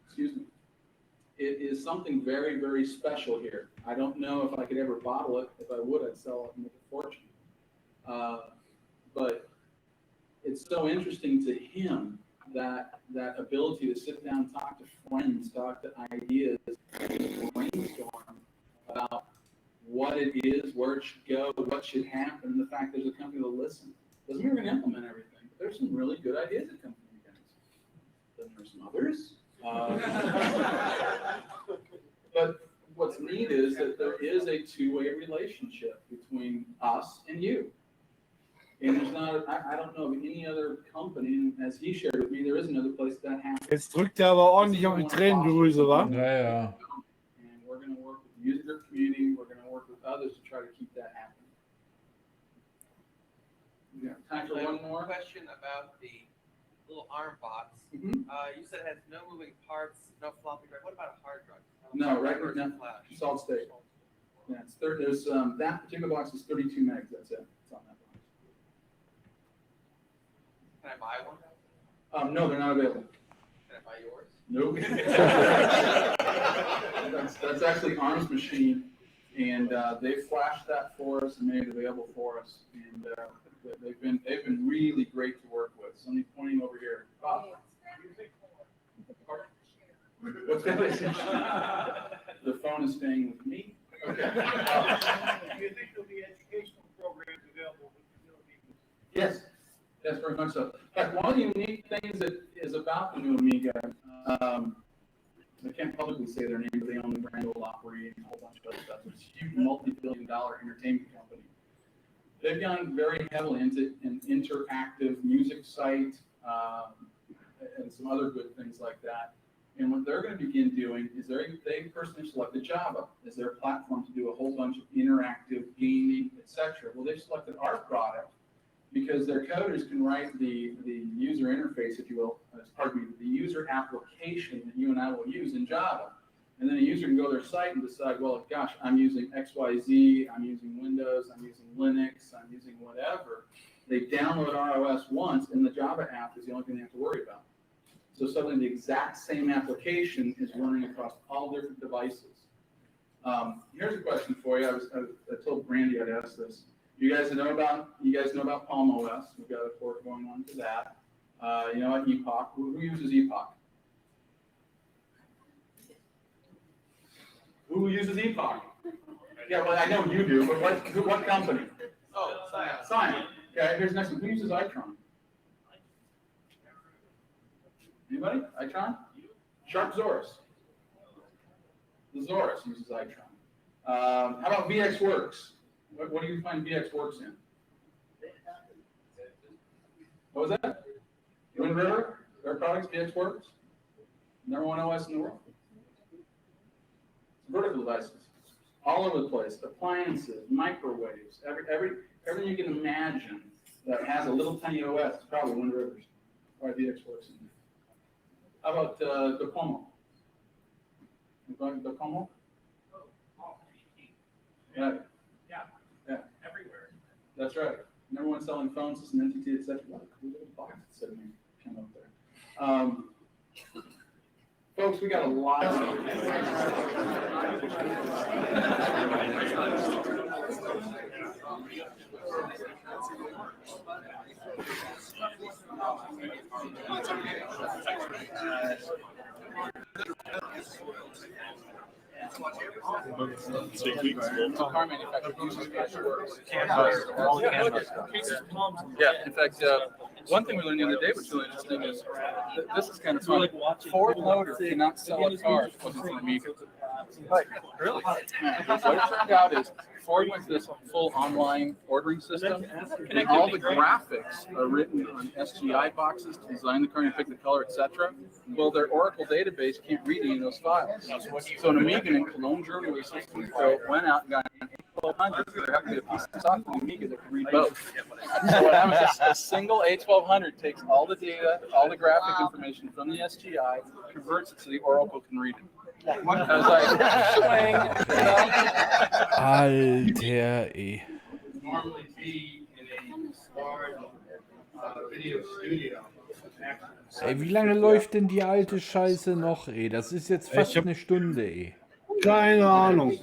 excuse me, it is something very, very special here. I don't know if I could ever bottle it. If I would, I'd sell it and make a fortune. But it's so interesting to him that ability to sit down, talk to friends, talk to ideas, brainstorm about what it is, where it should go, what should happen, and the fact there's a company to listen. Doesn't mean we're going to implement everything, but there's some really good ideas that come from you guys. Then there's some others. But what's neat is that there is a two-way relationship between us and you. And there's not, I don't know of any other company, and as he shared with me, there is another place that happens. Jetzt drückt er aber ordentlich auf die Tränendrüse, wa? Ja, ja. And we're going to work with the user community, we're going to work with others to try to keep that happening. We got time for one more? Question about the little ARM box. Mm-hmm. You said it has no moving parts, no floppy drive. What about a hard drive? No, right now, Flash. solid state. Yeah, it's there's that particular box is 32 megs. That's it. It's on that box. Can I buy one? No, they're not available. Can I buy yours? Nope. that's actually ARM's machine, and they flashed that for us and made it available for us. And they've been really great to work with. Somebody pointing over here. Bob. What's The phone is staying with me. Okay. Do you think there'll be educational programs available with the new Amigas? Yes, yes, very much so. In fact, one of the unique things that is about the new Amiga, I can't publicly say their name, but they own the Grand Ole Opry and a whole bunch of other stuff. It's a huge multi-billion-dollar entertainment company. They've gone very heavily into an interactive music site and some other good things like that. And what they're going to begin doing is they personally selected Java as their platform to do a whole bunch of interactive gaming, etc. Well, they've selected our product because their coders can write the user interface, if you will, the user application that you and I will use in Java. And then a user can go to their site and decide, well, gosh, I'm using XYZ, I'm using Windows, I'm using Linux, I'm using whatever. They download ROS once, and the Java app is the only thing they have to worry about. So suddenly the exact same application is running across all different devices. Here's a question for you. I told Brandy I'd ask this. You guys know about Palm OS? We've got a port going on to that. You know what, Epoch? Who uses Epoch? Who uses Epoch? Yeah, well, I know you do, but what company? Oh, Cyan. Okay, here's the next one. Who uses Itron? Anybody? Itron? Sharp Zorus. The Zorus uses Itron. How about VxWorks? What do you find VxWorks in? What was that? Wind River? Their products, VxWorks? #1 OS in the world. Vertical devices. All over the place. Appliances, microwaves, everything you can imagine that has a little tiny OS is probably Wind River's. Or VxWorks in there. How about Docomo? Docomo? Yeah. Yeah. Everywhere. That's right. #1 selling phone system, entity, etc. What a cool little box that said me came up there. Folks, we got a lot of car manufacturer uses VxWorks. Yeah, in fact, one thing we learned the other day, which is really interesting, is this is kind of fun. Ford Motor cannot sell a car if it's an Amiga. Really? Yeah. What it turned out is Ford went to this full online ordering system, and all the graphics are written on SGI boxes to design the car and pick the color, etc. Well, their Oracle database can't read any of those files. So an Amiga in Cologne, Germany, where the system went out and got an 1200. There happened to be a piece of software in Amiga that could read both. So what happens is a single A1200 takes all the data, all the graphic information from the SGI, converts it so the Oracle can read it. I was like, Alter, ey. Normally be in a large video studio. Ey, wie lange läuft denn die alte Scheiße noch, ey? Das ist jetzt fast eine Stunde, ey. Keine Ahnung.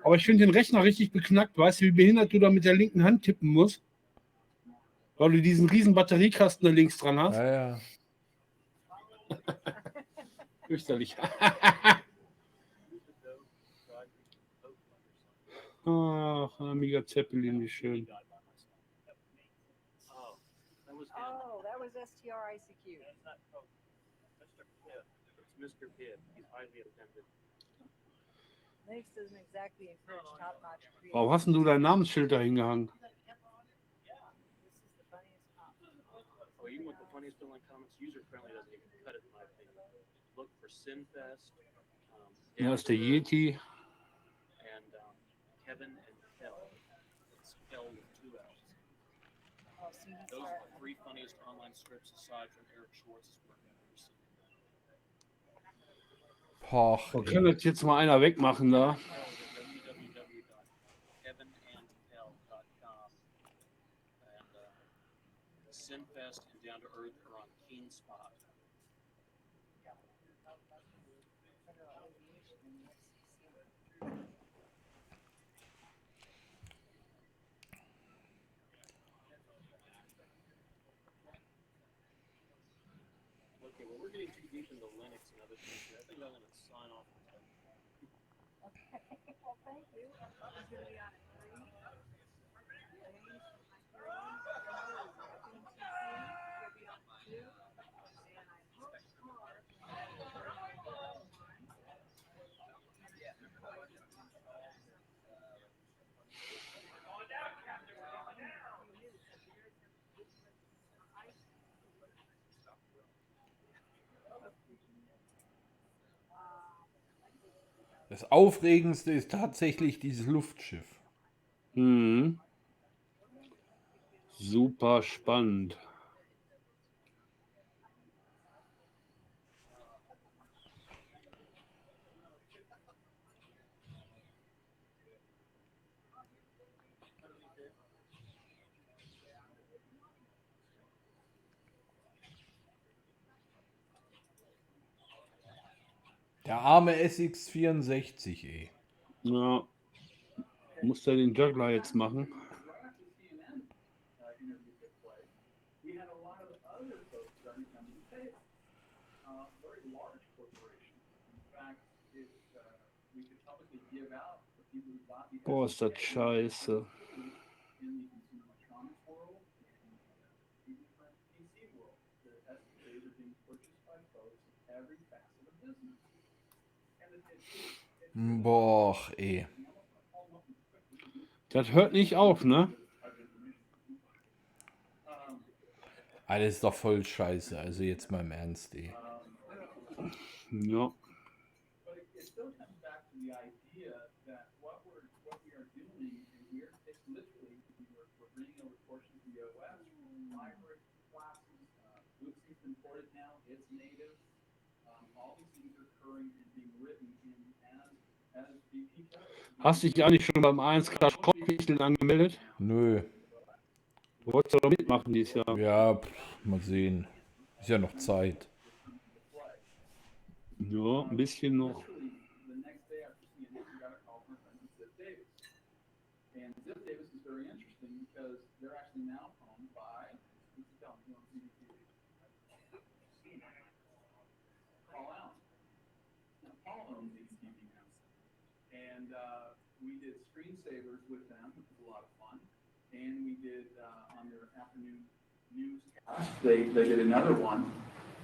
Aber ich finde den Rechner richtig beknackt. Weißt du, wie behindert du da mit der linken Hand tippen musst? Weil du diesen riesen Batteriekasten da links dran hast. Ja, ja. Fürchterlich. Ach, Amiga Zeppelin, wie schön. Oh, that was STRICQ. Mr. Pibb. He's highly offended. Linux doesn't exactly encourage top-notch creativity. Warum hast denn du dein Namensschild da hingehangen? Oh, even with the funniest online comments, user-friendly doesn't even cut it in my opinion. Look for Sinfest. Ja, ist der Yeti. And Kevin and Kel. It's Kel with 2 L's. Those are the 3 funniest online scripts aside from Eric Schwartz's work I've ever seen. Poch, So, kann das jetzt mal einer wegmachen da? www.kevinandkel.com and Sinfest and Down to Earth are on KeenSpot. Look Okay, well, we're getting too deep into Linux and other things here. I think I'm going to sign off. Okay, well, thank you. We're going to be on at 3. Das Aufregendste ist tatsächlich dieses Luftschiff. Mhm. Super spannend. Der arme SX64, ey. Ja. Muss der den Juggler jetzt machen? We had a lot of other folks starting to come to the table, very large corporations. In fact, if we could publicly give out the people who bought the Boah, ist das scheiße. in the consumer electronics world and the different PC world. The SDKs are being purchased by folks in every facet of business. And Boah, ey. Das hört nicht auf, ne? Alles ist doch voll scheiße. Also jetzt mal im Ernst, ey. Ja. But it still comes back to the idea that what we are doing is literally we're bringing over portions of the OS, library classes, Bootsy has been ported now, it's native. All these things are occurring and being written in as BP code. Hast dich eigentlich schon beim 1 Clash Cockpit angemeldet? Nö. Du wolltest doch mitmachen dieses Jahr. Ja, mal sehen. Ist ja noch Zeit. Ja, ein bisschen noch. The next day after CNN, we got a call from a friend from Zip Davis. And Zip Davis is very interesting because they're actually now owned by, who's the film, who owns CBTV? Paul Allen. Now, Paul owns CBTV now. And we did screensavers with them, which was a lot of fun. And we did, on their afternoon newscast, they did another one.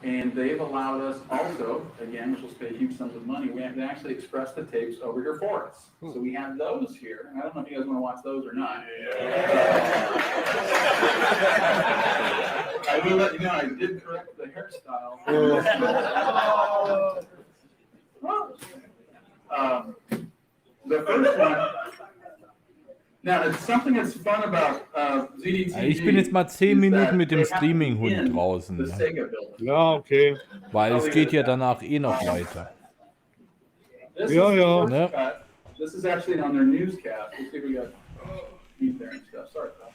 And they've allowed us also, again, which will pay huge sums of money, we have to actually express the tapes over here for us. So we have those here. And I don't know if you guys want to watch those or not. I will let you know, I did correct the hairstyle. The first one. Now, it's something that's fun about ZDTV. Ich bin jetzt mal 10 Minuten mit dem Streaming-Hund draußen. Ne? Ja, okay. Weil es geht ja danach eh noch weiter. Ja. Ne? This is actually on their newscast. Let's see if we got meat there and stuff. Sorry, pal.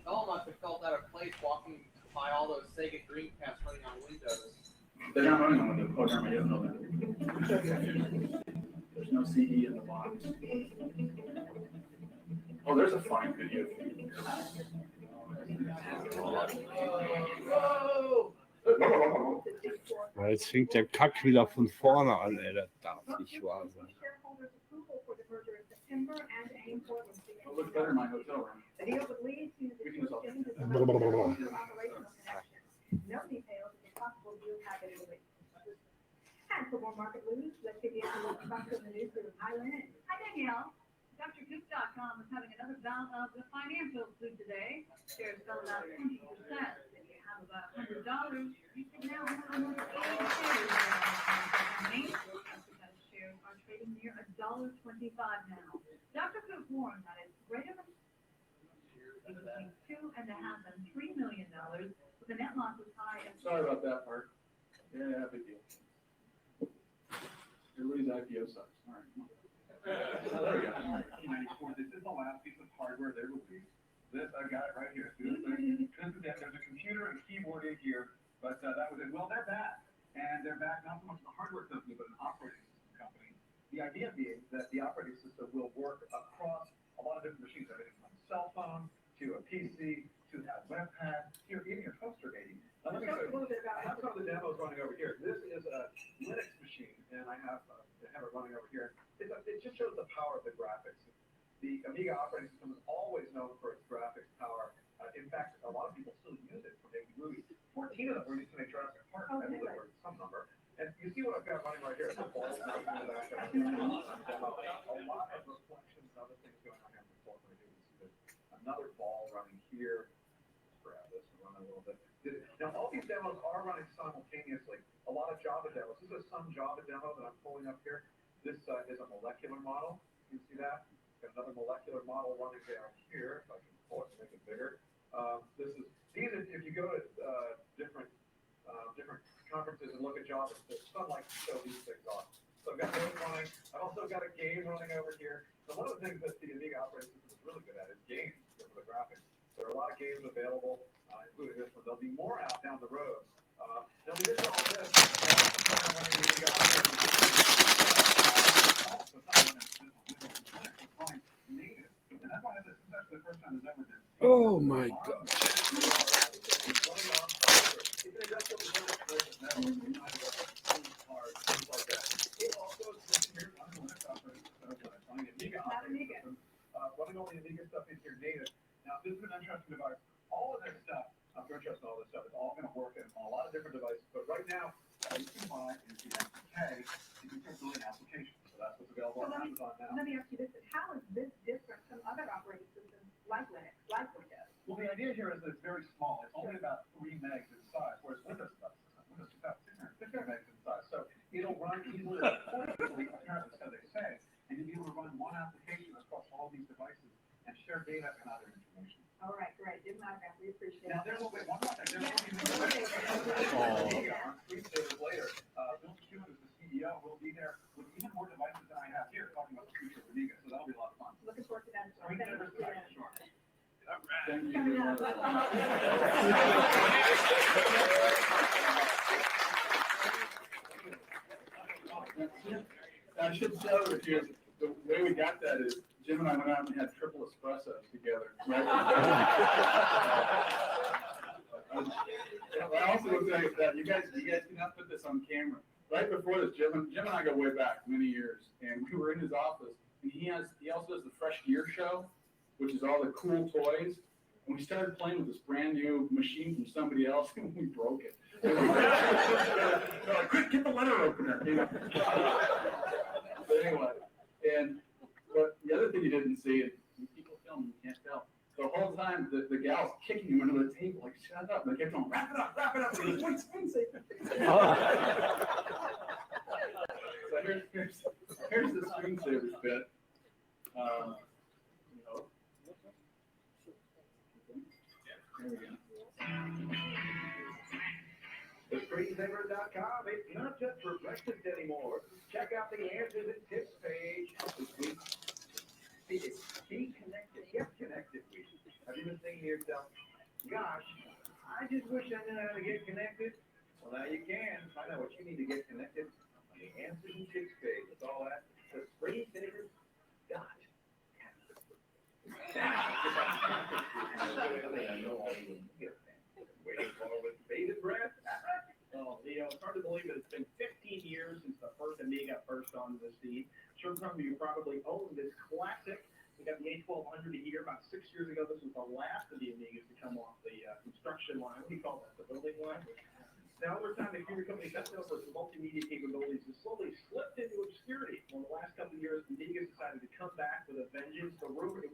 Y'all must have felt out of place walking by all those Sega Dreamcasts running on Windows. They're not running on Windows. Oh, never mind. You don't know that. There's no CD in the box. Oh, there's a fine video. Ja, jetzt fängt der Kack wieder von vorne an, ey. Das darf nicht wahr sein. It looks better in my hotel room. The deal would lead to the exchange of operational connection. No details of the possible deal package release. And for more market news, let's get into what's back in the news with Highland. Hi, Danielle. DrCoop.com is having another bout of the financial food today. Shares fell about 20%. If you have about $100, you can now have almost 80 shares in the company. Because shares are trading near $1.25 now. Dr. Coop warned that it's greater than between $2.5 and $3 million, with a net loss as high as. Sorry about that part. Yeah, big deal. Everybody's IPO sucks. All right. There we go. 1994, this is the last piece of hardware they released. This, I got it right here. This is it. There's a computer and keyboard in here, but that was it. Well, they're back. And they're back not so much as a hardware company, but an operating system company. The idea being that the operating system will work across a lot of different machines, everything from a cell phone to a PC to that webpad, even your toaster, maybe. Now, let me show you. That's how the fact, a lot of people still use it for making movies. 14 of them were used to make Jurassic Park, I believe, or some number. And you see what I've got running right here. It's a ball mounted in the back of a lot of reflections and other things going on here. I'm going to do. You see another ball running here. Grab this and run a little bit. Now, all these demos are running simultaneously. A lot of Java demos. This is some Java demo that I'm pulling up here. This is a molecular model. You see that? Got another molecular model running down here. If I can pull it to make it bigger. These are, if you go to different conferences and look at Java, the sun likes to show these things off. So I've got those running. I've also got a game running over here. So one of the things that the Amiga operating system is really good at is games for the graphics. There are a lot of games available, including this one. There'll be more out down the road. Now, we did all this. Oh my God. Running all the Amiga stuff into your native. Now, this is an interesting device. All of this stuff, I'm going to trust all this stuff. It's all going to work on a lot of different devices. But right now, you can buy in the SDK, you can start building applications. So that's what's available on Amazon now. Let me ask you this: how is this different from other operating systems like Linux, like Windows? Well, the idea here is that it's very small. It's only about 3 megs in size, whereas Windows is about 600 megs in size. So it'll run easily, apparently, so they say, and you'll be able to run one application across all these devices and share data and other information. All right, great. Didn't I? We appreciate it. Now, there's one more thing. On screensavers later, Bill McEwen, who's the CEO, will be there with even more devices than I have here, talking about the future of Amiga. So that'll be a lot of fun. Looking forward to that. Screensavers tonight, sure. Thank you. I should tell you, the way we got that is Jim and I went out and had triple espressos together. Right? I also will tell you that you guys cannot put this on camera. Right before this, Jim and I go way back many years, and we were in his office, and he also does the Fresh Gear Show, which is all the cool toys. And we started playing with this brand new machine from somebody else, and we broke it. They're like, quick, get the letter opener. You know? But anyway, but the other thing you didn't see is people film, you can't tell. The whole time the gal's kicking him under the table, like, shut up. And they kept going, wrap it up. And he goes, wait, screensaver. So here's the screensavers bit. There we go. The Screensaver.com, it's not just for breakfast anymore. Check out the answers and tips page this week. It's Be Connected, Get Connected week. Have you been thinking to yourself, gosh, I just wish I knew how to get connected? Well, now you can. Find out what you need to get connected on the answers and tips page. That's all that. The Screensaver.com. Waiting for with bated breath. Well, it's hard to believe that it's been 15 years since the first Amiga burst onto the scene. Sure, some of you probably own this classic. We got the A1200 here about 6 years ago. This was the last of the Amigas to come off the construction line. What do you call that? The building line? Now, over time, the computer company best known for its multimedia capabilities has slowly slipped into obscurity. Well, in the last couple of years, the Amiga decided to come back with a vengeance. The rumors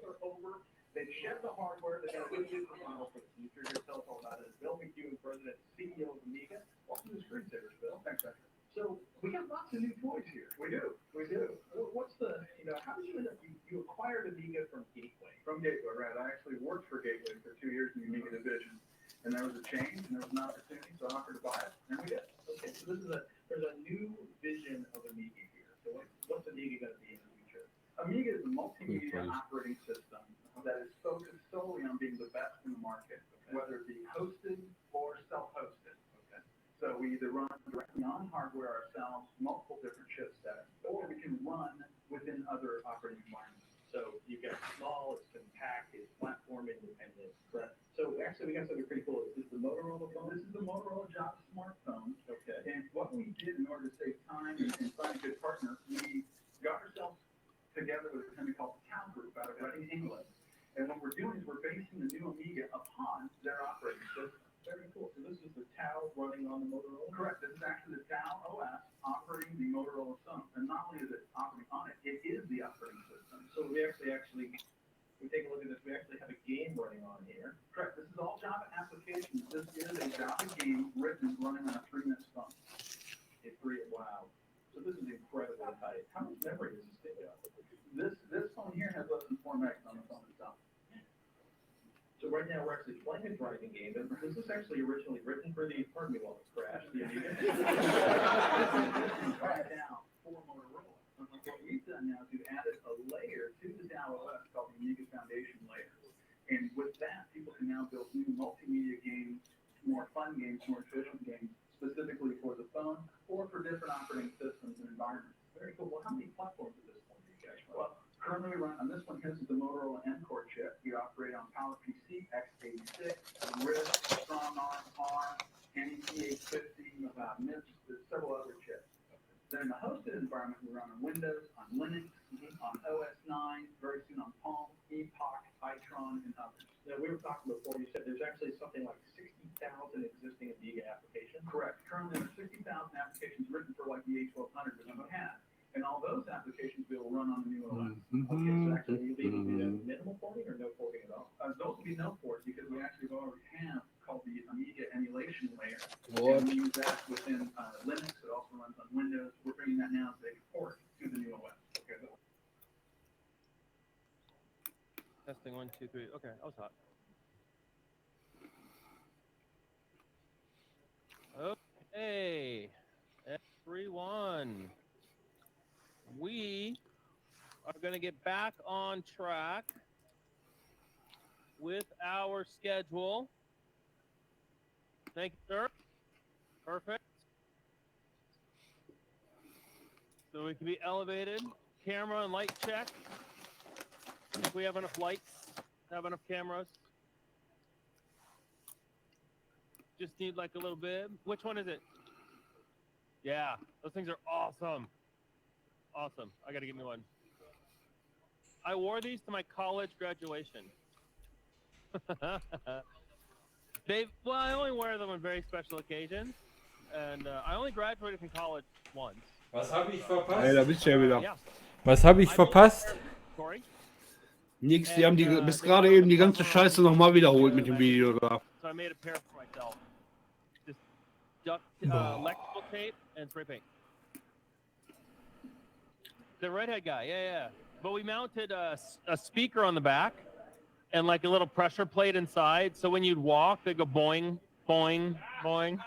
are over. They've shed the hardware. They've got a good new model for the future. Here's tell us all about it. Bill McEwen, President and CEO of Amiga. Welcome to the Screensavers, Bill. Thanks, Doctor. So we got lots of new toys here. We do. What's how did you end up, you acquired Amiga from Gateway? From Gateway, right. I actually worked for Gateway for 2 years in the Amiga division. And there was a change, and there was an opportunity, so I offered to buy it, and we did. Okay, so there's a new vision of Amiga here. So what's Amiga going to be in the future? Amiga is a multimedia operating system that is focused solely on being the best in the market, whether it be hosted or self-hosted. Okay. So we either run directly on hardware ourselves, multiple different chipsets, or we can run within other operating environments. So you got small, it's compact, it's platform independent. Correct. So actually, we got something pretty cool. Is this the Motorola phone? This is the Motorola Java smartphone. Okay. And what we did in order to save time and find a good partner, we got ourselves together with a company called Cal Group out of Reading, England. And what we're doing is we're basing the new Amiga upon their operating system. Very cool. So this is the Tau running on the Motorola? Correct. This is actually the Tau OS operating the Motorola phone. And not only is it operating on it, it is the operating system. So we take a look at this, we actually have a game running on here. Correct. This is all Java applications. This is a Java game written running on a 3-minute phone. Wow. So this is incredibly tight. How much memory does this thing got? This phone here has less than 4 megs on the phone itself. So right now we're actually playing a driving game. And this is actually originally written for the, pardon me while it crashed, the Amiga. Right now for Motorola. What we've done now is we've added a layer to the Tau OS called the Amiga Foundation layer. And with that, people can now build new multimedia games, more fun games, more efficient games, specifically for the phone or for different operating systems and environments. Very cool. Well, how many platforms at this point do you guys run? Well, currently we run on this one. This is the Motorola M-Core chip. We operate on PowerPC, x86, RISC, StrongArm, ARM, NEC 850, MIPS, several other chips. Then in the hosted environment, we run on Windows, on Linux, on OS 9, very soon on Palm, Epoch, Itron, and others. Now, we were talking before, you said there's actually something like 60,000 existing Amiga applications. Correct. Currently, there's 60,000 applications written for like the A1200 that we have. And all those applications will run on the new OS. Okay, so actually, you'll be able to do minimal porting or no porting at all? Those will be no port because we actually already have called the Amiga emulation layer. What? And we use that within Linux. It also runs on Windows. We're bringing that now as a port to the new OS. Okay. Testing 1, 2, 3. Okay, I was hot. Okay, everyone. We are going to get back on track with our schedule. Thank you, sir. Perfect. So we can be elevated. Camera and light check. If we have enough lights, have enough cameras. Just need like a little bit. Which one is it? Yeah, those things are awesome. Awesome. I got to get me one. I wore these to my college graduation. Well, I only wear them on very special occasions. And I only graduated from college once. Was habe ich verpasst? Hey, da bist du ja wieder. Yeah. Was habe ich verpasst? Corey? Nix, die haben bis gerade eben die ganze Scheiße nochmal wiederholt mit dem Video da. So I made a pair for myself. Just duct, electrical tape and spray paint. The redhead guy, yeah. But we mounted a speaker on the back and like a little pressure plate inside. So when you'd walk, they'd go boing, boing, boing.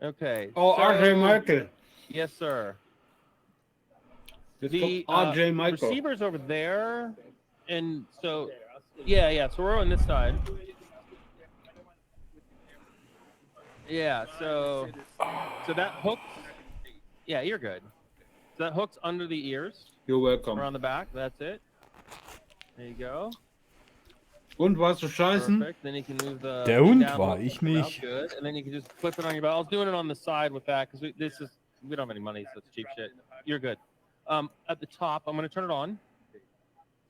Okay. Oh, so, RJ Michael. Yes, sir. The RJ Michael. Receiver's over there. And so, yeah. So we're on this side. Yeah, so that hooks. Yeah, you're good. So that hooks under the ears. You're welcome. Or on the back. That's it. There you go. Und warst du scheißen? Perfect. Then you can move the. Der Hund down war ich nicht. Good. And then you can just flip it on your belt. I was doing it on the side with that because we don't have any money, so it's cheap shit. You're good. At the top, I'm gonna turn it on.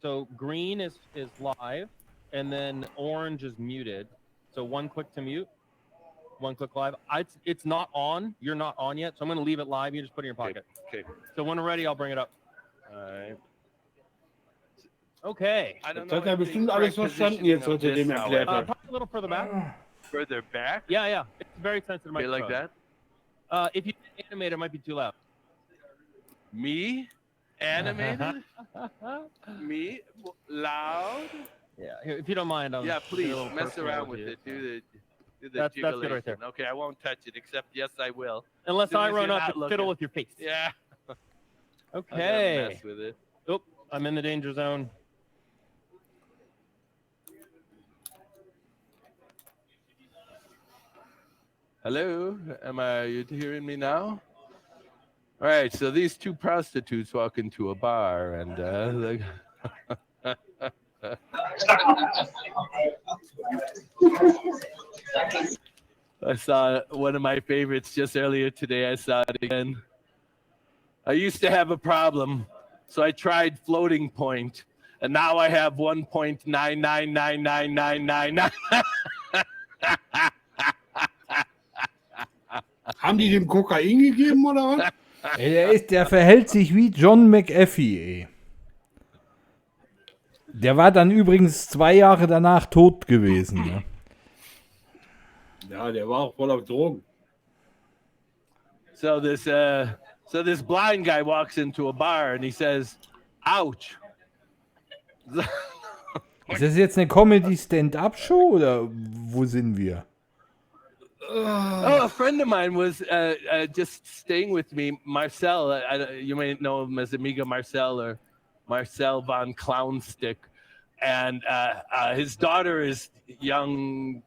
So green is live, and then orange is muted. So one click to mute. One click live. It's not on. You're not on yet, so I'm going to leave it live. You just put it in your pocket. Okay. So when we're ready, I'll bring it up. All right. Okay. Das hat er bestimmt alles verstanden jetzt, was er dem erklärt hat. Probably a little further back. Further back? Yeah. It's very sensitive Okay, microphone. like that? If you animate, it might be too loud. Me? Animated? Me? Loud? Yeah. Here, if you don't mind, I'll. Yeah, please do a little mess personal around with with you. it. Do the That's good right there. Okay, I won't touch it, except yes, I will. Unless Soon I as run you're up not and fiddle looking. with your face. Yeah. Okay. I'm gonna mess with it. Oh, I'm in the danger zone. Hello, are you hearing me now? All right, so these two prostitutes walk into a bar and I saw one of my favorites just earlier today. I saw it again. I used to have a problem So I tried floating point, and now I have 1.999999. Haben die dem Kokain gegeben oder was? Ey, der verhält sich wie John McAfee, ey. Der war dann übrigens 2 Jahre danach tot gewesen. Ne? Ja, der war auch voll auf Drogen. So this blind guy walks into a bar and he says, "Ouch." Ist das jetzt eine Comedy-Stand-Up-Show oder wo sind wir? Oh, a friend of mine was just staying with me, Marcel. You may know him as Amiga Marcel or Marcel von Clownstick. And his daughter is young,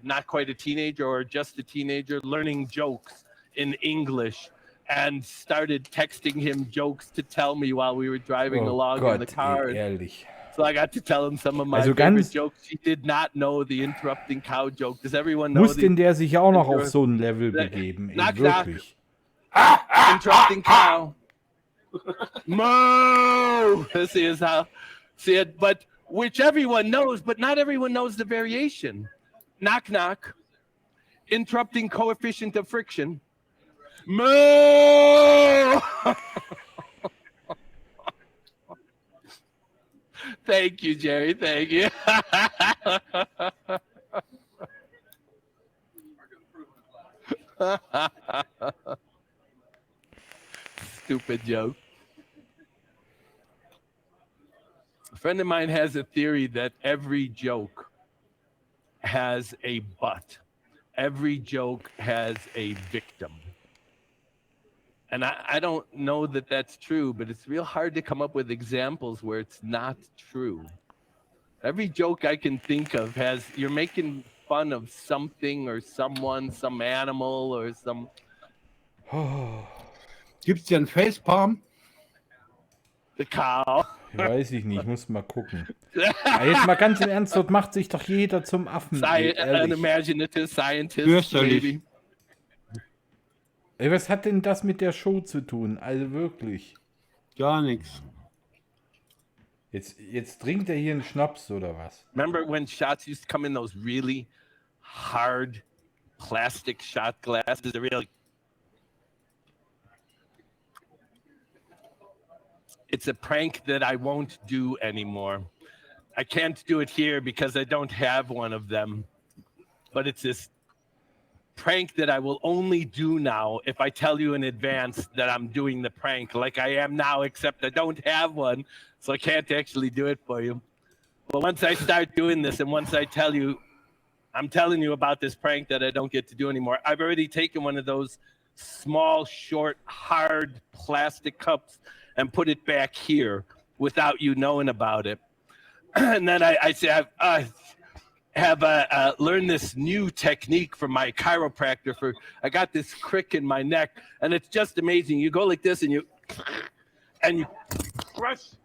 not quite a teenager or just a teenager, learning jokes in English, and started texting him jokes to tell me while we were driving along in the car. Ehrlich. So I got to tell him some of my favorite jokes. She did not know the interrupting cow joke. Does everyone know? Muss denn der sich auch noch auf so ein Level begeben? Ey, wirklich. Interrupting cow. Moo! This is how. See it, but which everyone knows, but not everyone knows the variation. Knock knock. Interrupting coefficient of friction. Moo! Thank you, Jerry. Thank you. Stupid joke. A friend of mine has a theory that every joke has a butt. Every joke has a victim. And I don't know that that's true, but it's real hard to come up with examples where it's not true. Every joke I can think of has, you're making fun of something or someone, some animal or some... Gibt's dir einen Facepalm? The cow. Weiß ich nicht, muss mal gucken. Aber jetzt mal ganz im Ernst, dort macht sich doch jeder zum Affen. An imaginative scientist, maybe. Ey, was hat denn das mit der Show zu tun? Also wirklich. Gar nichts. Jetzt trinkt er hier einen Schnaps oder was? Remember when shots used to come in those really hard plastic shot glasses? They're really... It's a prank that I won't do anymore. I can't do it here because I don't have one of them. But it's this prank that I will only do now if I tell you in advance that I'm doing the prank, like I am now, except I don't have one, so I can't actually do it for you. But once I start doing this and once I tell you, I'm telling you about this prank that I don't get to do anymore. I've already taken one of those small, short, hard plastic cups and put it back here without you knowing about it. And then I say, have learned this new technique from my chiropractor. I got this crick in my neck, and it's just amazing. You go like this, and you crush.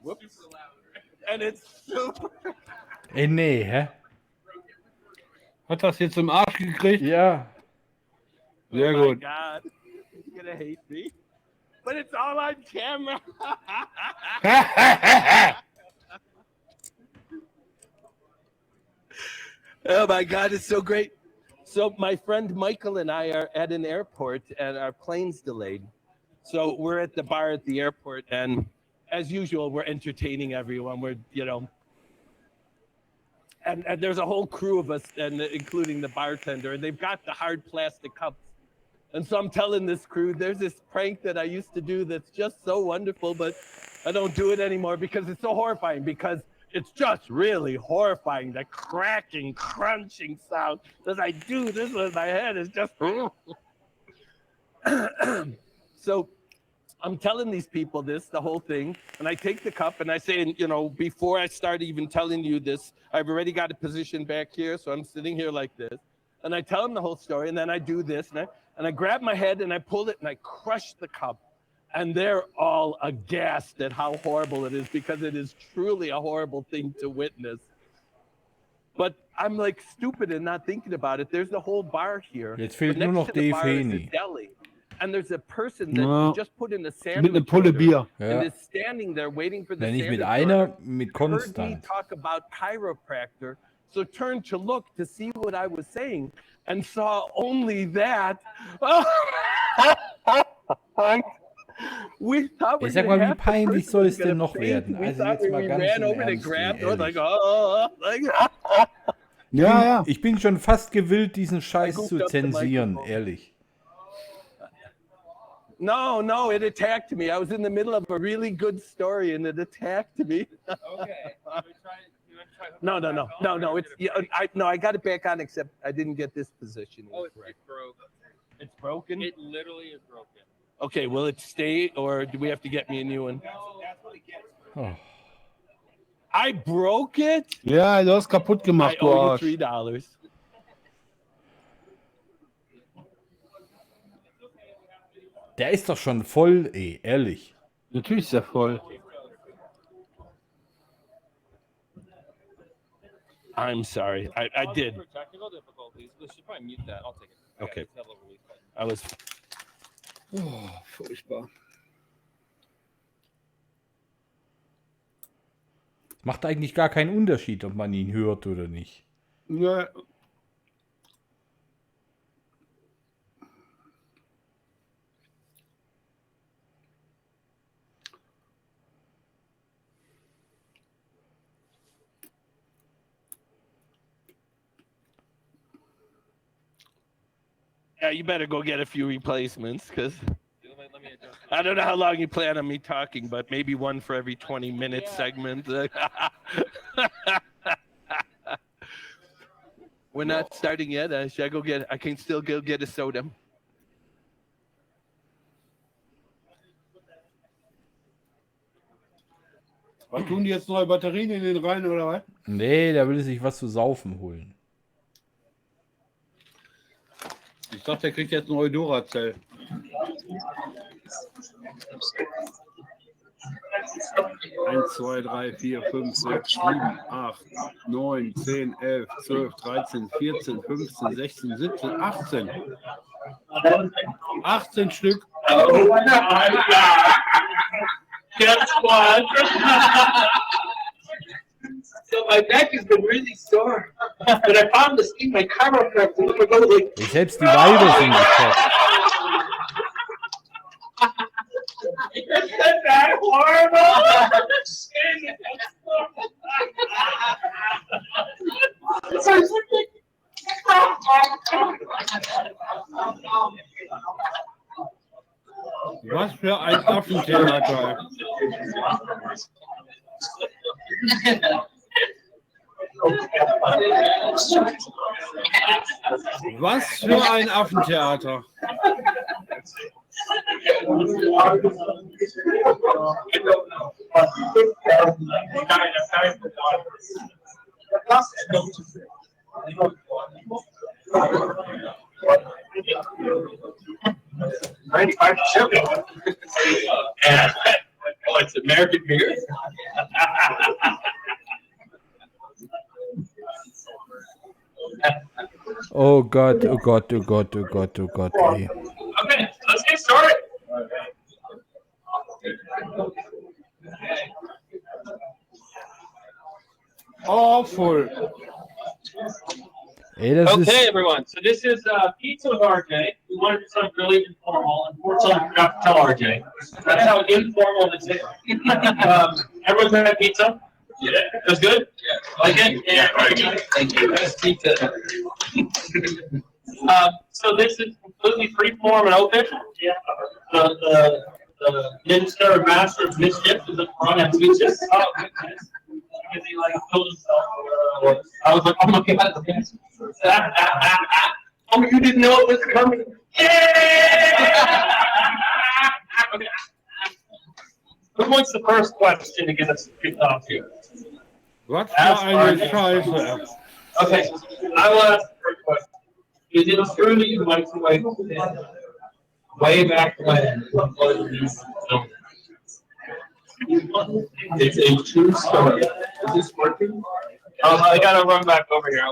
Whoops. And it's super. Ey, nee, hä? Hat das jetzt im Arsch gekriegt? Ja. Sehr Oh gut. my God, you're gonna hate me, but it's all on camera. Oh my God, it's so great. So my friend Michael and I are at an airport and our plane's delayed. So we're at the bar at the airport, and as usual, we're entertaining everyone. We're, and there's a whole crew of us, and including the bartender, and they've got the hard plastic cups. And so I'm telling this crew, there's this prank that I used to do that's just so wonderful, but I don't do it anymore because it's so horrifying, because it's just really horrifying, the cracking, crunching sound as I do this with my head is just... So I'm telling these people this, the whole thing, and I take the cup and I say, before I start even telling you this, I've already got a position back here, so I'm sitting here like this. And I tell them the whole story, and then I do this, and I grab my head and I pull it and I crush the cup. And they're all aghast at how horrible it is, because it is truly a horrible thing to witness. But I'm like stupid and not thinking about it. There's the whole bar here. Jetzt fehlt But nur next noch to the Dave bar is a Haney. deli. and there's a person that Ja. you just put in a Mit sandwich einer Pulle order Bier. and Ja. is standing there waiting for the Wenn nicht mit sandwich einer, order, mit heard me konstant. talk about chiropractor, so turned to look to see what I was saying and saw only that. We thought we Ich were sag gonna mal, wie have the peinlich person soll was es denn gonna noch faint. werden? We Also thought jetzt we mal ganz ran im over to Ernst, grab. ey, I was like, ehrlich. oh, like, Ja, ja. Ich bin schon fast gewillt, diesen Scheiß goofed zu up the zensieren, microphone. ehrlich. No, it attacked me. I was in the middle of a really good story and it attacked me. Okay. No. It's I got it back on, except I didn't get this position. Oh, it's broke. It's broken. It literally is broken. Okay, will it stay, or do we have to get me a new one? Oh. I broke it. Ja, du hast kaputt I gemacht, du owe you Arsch. $3. Der ist doch schon voll, ey, ehrlich. Natürlich ist er voll. I'm sorry. I did. For technical difficulties, we should probably mute that. I'll take it. Okay. Just have a little release button. I was. Oh, furchtbar. Macht eigentlich gar keinen Unterschied, ob man ihn hört oder nicht. Ja. Yeah, you better go get a few replacements, because Let me adjust. I don't know how long you plan on me talking, but maybe one for every 20-minute segment. We're not starting yet. Should I go get? I can still go get a soda. Was tun die jetzt neue Batterien in den rein oder was? Nee, der will sich was zu saufen holen. Ich dachte, der kriegt jetzt neue Duracell. 1, 2, 3, 4, 5, 6, 7, 8, 9, 10, 11, 12, 13, 14, 15, 16, 17, 18. 18 Stück. Oh my God. Guess what? So my neck has been really sore, but I found this thing, my chiropractor. Like, Ich selbst die Walder sind geschockt. Isn't that horrible? Was für ein Affentheater. Was für ein Affentheater. Oh, it's American beer. Oh Gott, oh Gott, oh Gott, oh Gott, oh Gott, ey. Okay, let's get started. Awful. Ey, das Okay, ist... everyone. So this is pizza with RJ. We wanted something really informal. Unfortunately, we forgot to tell RJ. That's how informal this is. Everyone's had pizza? Yeah. It was good? Yeah. Like it? Yeah, very good. Thank you. That's pizza. So this is completely free form and open. Yeah. The minister and master of mischief is at the front and speeches. Oh, goodness. Because he like killed himself. I was like, oh my God. Oh, you didn't know it was coming. Yeah! Okay. Who wants the first question to get us kicked off here? Was für eine Scheiße. Okay, I will ask the first question. Is it true that you microwave way back when? It's a true story. Is this working? I gotta run back over here.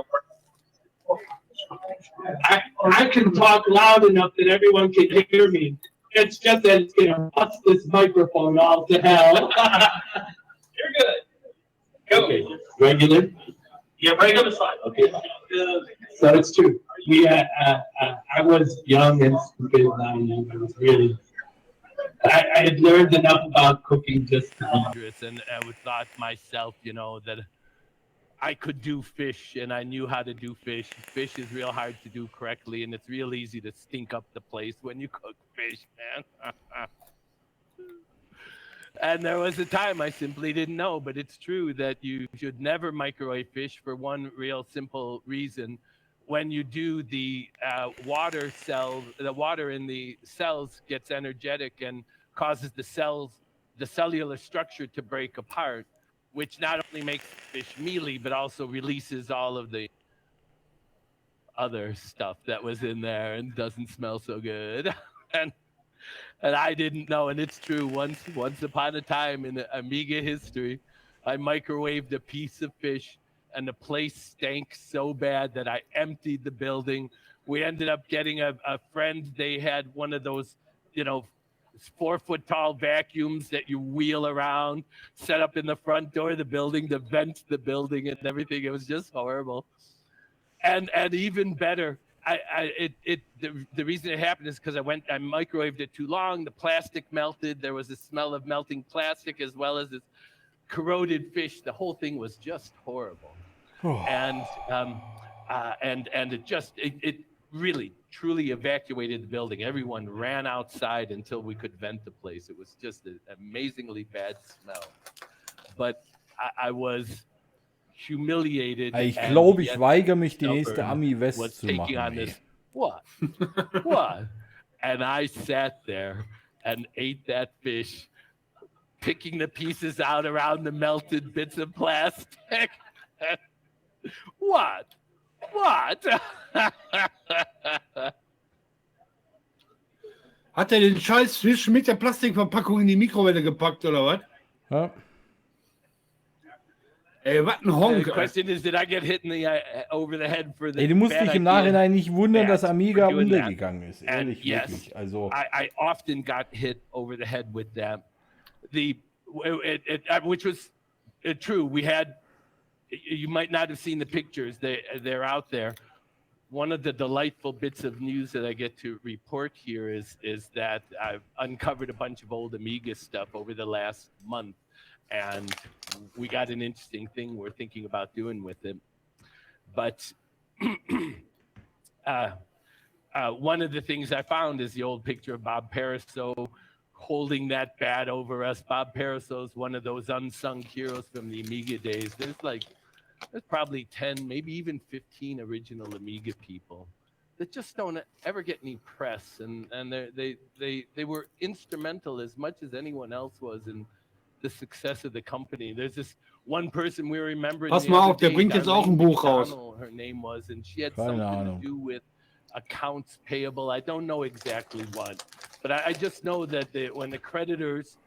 I can talk loud enough that everyone can hear me. It's just that it's gonna bust this microphone all to hell. You're good. Okay, regular? Yeah, regular's fine. Okay. So it's true. I was young and stupid and naive. I was really, I had learned enough about cooking just to be dangerous, and I would thought myself, that I could do fish and I knew how to do fish. Fish is real hard to do correctly, and it's real easy to stink up the place when you cook fish, man. And there was a time I simply didn't know, but it's true that you should never microwave fish for one real simple reason. When you do, the water in the cells gets energetic and causes the cellular structure to break apart, which not only makes fish mealy, but also releases all of the other stuff that was in there and doesn't smell so good. And I didn't know, and it's true. Once upon a time in Amiga history, I microwaved a piece of fish, and the place stank so bad that I emptied the building. We ended up getting a friend. They had one of those, 4-foot tall vacuums that you wheel around, set up in the front door of the building to vent the building and everything. It was just horrible. And even better, the reason it happened is because I microwaved it too long. The plastic melted. There was a smell of melting plastic as well as this corroded fish. The whole thing was just horrible. And it really truly evacuated the building. Everyone ran outside until we could vent the place. It was just an amazingly bad smell. But I was humiliated. Ich glaube, ich weigere mich, die nächste AmiWest zu taking machen. on this, what? And I sat there and ate that fish, picking the pieces out around the melted bits of plastic. What? Hat er den scheiß Fisch mit der Plastikverpackung in die Mikrowelle gepackt, oder was? Ja. Ey, was ein Honk. The question is, did I get hit in the over the head for the Ey, du musst bad dich im idea Nachhinein nicht wundern, dass Amiga for doing that? untergegangen ist. And Ehrlich, yes, wirklich. Also, I often got hit over the head with that. Which was true. We had, you might not have seen the pictures. They're out there. One of the delightful bits of news that I get to report here is that I've uncovered a bunch of old Amiga stuff over the last month. And we got an interesting thing we're thinking about doing with it. But one of the things I found is the old picture of Bob Pariseau holding that bat over us. Bob Pariseau is one of those unsung heroes from the Amiga days. There's probably 10, maybe even 15 original Amiga people that just don't ever get any press. And they were instrumental as much as anyone else was in the success of the company. There's this one person we remember. Pass mal auf, der bringt jetzt auch ein Buch raus. Her name was, and she had Keine something Ahnung. to do with accounts payable. I don't know exactly what, but I just know that when the creditors.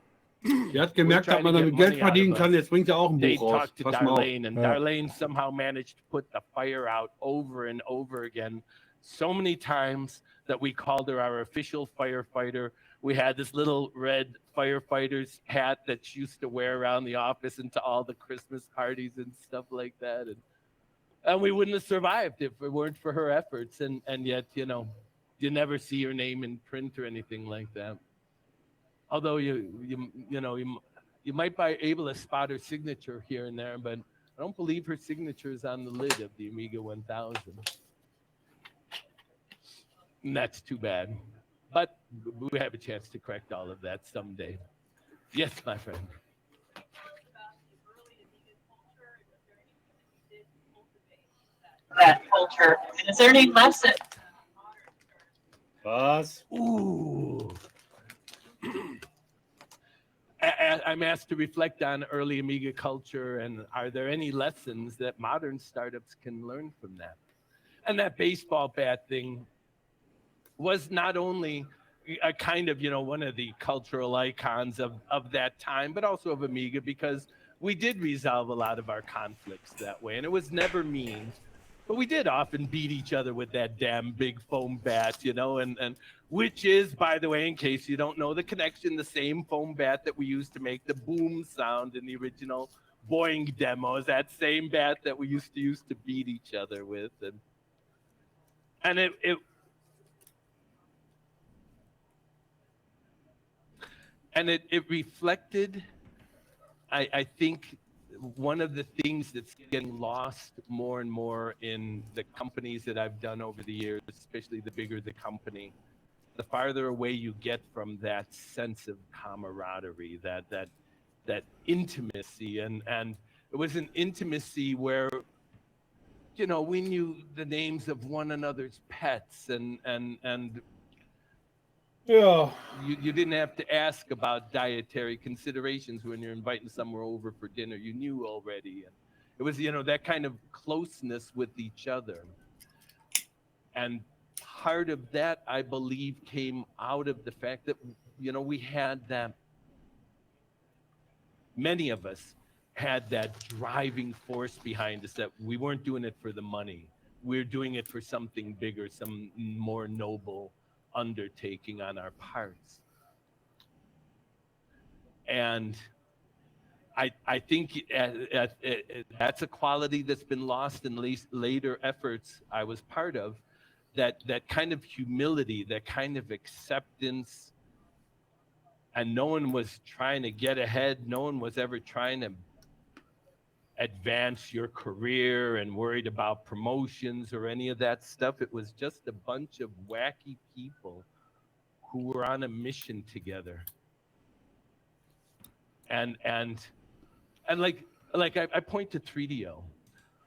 Er hat gemerkt, dass man damit Geld verdienen kann. Jetzt bringt er auch ein They Buch raus. talked to Pass mal auf. Darlene, and Darlene somehow managed to put the fire out over and over again, so many times that we called her our official firefighter. We had this little red firefighter's hat that she used to wear around the office and to all the Christmas parties and stuff like that. And we wouldn't have survived if it weren't for her efforts. And yet, you never see her name in print or anything like that. Although you might be able to spot her signature here and there, but I don't believe her signature is on the lid of the Amiga 1000. And that's too bad. But we have a chance to correct all of that someday. Yes, my friend. That culture. And is there any lesson? Was? Ooh. I'm asked to reflect on early Amiga culture, and are there any lessons that modern startups can learn from that? And that baseball bat thing was not only a kind of, one of the cultural icons of that time, but also of Amiga, because we did resolve a lot of our conflicts that way. And it was never mean. But we did often beat each other with that damn big foam bat, you know, and which is, by the way, in case you don't know the connection, the same foam bat that we used to make the boom sound in the original Boeing demos, that same bat that we used to beat each other with. And it reflected, I think, one of the things that's getting lost more and more in the companies that I've done over the years, especially the bigger the company, the farther away you get from that sense of camaraderie, that intimacy, and it was an intimacy where, you know, we knew the names of one another's pets, and Yeah. you didn't have to ask about dietary considerations when you're inviting someone over for dinner. You knew already. And it was, you know, that kind of closeness with each other. And part of that, I believe, came out of the fact that, you know, we had that, many of us had that driving force behind us, that we weren't doing it for the money. We're doing it for something bigger, some more noble undertaking on our parts. And I think that's a quality that's been lost in later efforts I was part of, that kind of humility, that kind of acceptance. And no one was trying to get ahead. No one was ever trying to advance your career and worried about promotions or any of that stuff. It was just a bunch of wacky people who were on a mission together. And like I point to 3DO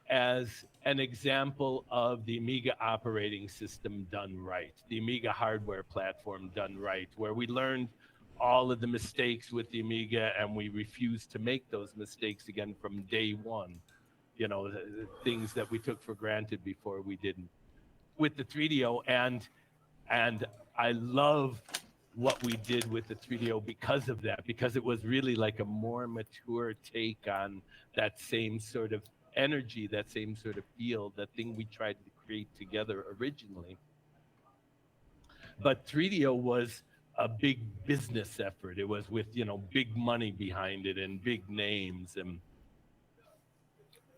as an example of the Amiga operating system done right, the Amiga hardware platform done right, where we learned all of the mistakes with the Amiga and we refused to make those mistakes again from day one. You know, the things that we took for granted before we didn't. With the 3DO, and I love what we did with the 3DO because of that, because it was really like a more mature take on that same sort of energy, that same sort of feel, that thing we tried to create together originally. But 3DO was a big business effort. It was with, you know, big money behind it and big names, and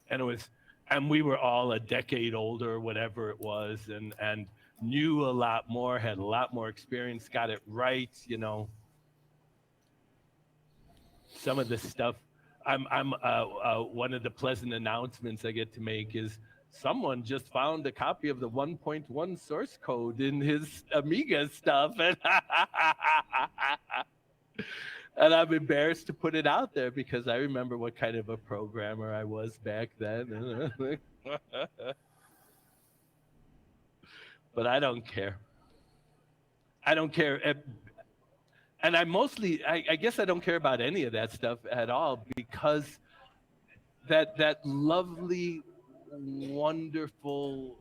it was, and we were all a decade older, whatever it was, and knew a lot more, had a lot more experience, got it right, you know. Some of the stuff, one of the pleasant announcements I get to make is someone just found a copy of the 1.1 source code in his Amiga stuff, and I'm embarrassed to put it out there because I remember what kind of a programmer I was back then. But I don't care. I don't care. And I guess I don't care about any of that stuff at all, because that lovely, wonderful,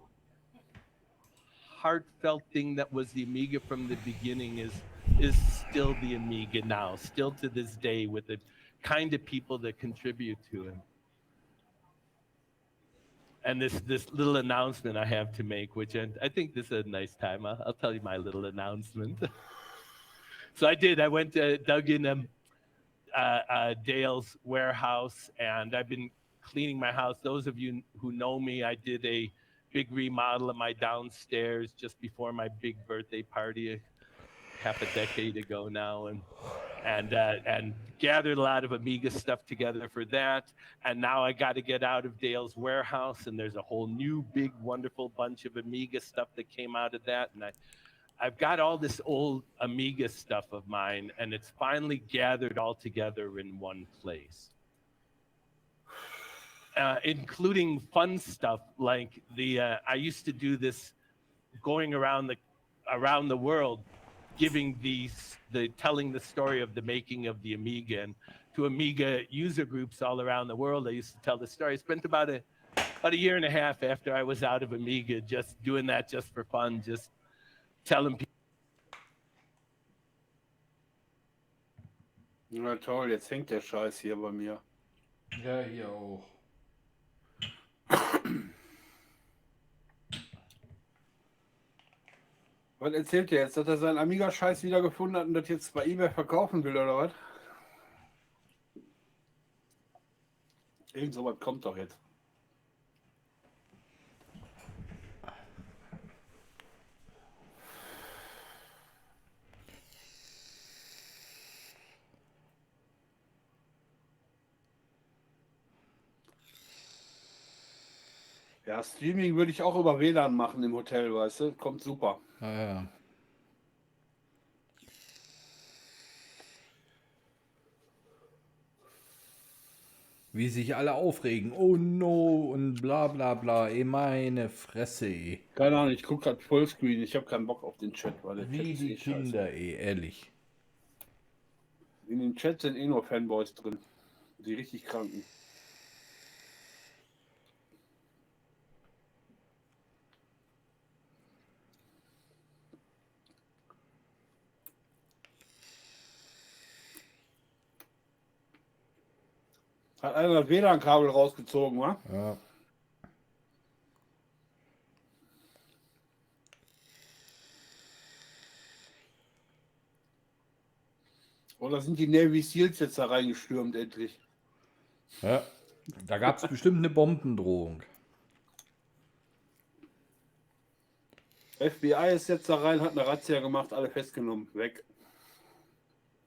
heartfelt thing that was the Amiga from the beginning is still the Amiga now, still to this day, with the kind of people that contribute to it. And this little announcement I have to make, which I think this is a nice time. I'll tell you my little announcement. So I went to dug in Dale's warehouse, and I've been cleaning my house. Those of you who know me, I did a big remodel of my downstairs just before my big birthday party half a decade ago now, and gathered a lot of Amiga stuff together for that. And now I got to get out of Dale's warehouse, and there's a whole new big wonderful bunch of Amiga stuff that came out of that. And I've got all this old Amiga stuff of mine, and it's finally gathered all together in one place, including fun stuff like I used to do this, going around the world, telling the story of the making of the Amiga, and to Amiga user groups all around the world. I used to tell the story. I spent about a year and a half after I was out of Amiga just doing that just for fun, just telling people. Na toll, jetzt hängt der Scheiß hier bei mir. Ja, hier auch. Was erzählt der jetzt? Dass er seinen Amiga-Scheiß wiedergefunden hat und das jetzt bei eBay verkaufen will, oder was? Irgend sowas kommt doch jetzt. Ja, Streaming würde ich auch über WLAN machen im Hotel, weißt du? Kommt super. Ja. Wie sich alle aufregen. Oh no und bla bla bla. Ey, meine Fresse, ey. Keine Ahnung, ich gucke gerade Vollscreen. Ich habe keinen Bock auf den Chat, weil der Chat Wie ist die eh scheiße. Kinder, ey, ehrlich. In den Chat sind eh nur Fanboys drin. Die richtig kranken. Hat einer das WLAN-Kabel rausgezogen, wa? Ja. Oder sind die Navy Seals jetzt da reingestürmt, endlich? Ja. Da gab es bestimmt eine Bombendrohung. FBI ist jetzt da rein, hat eine Razzia gemacht, alle festgenommen. Weg.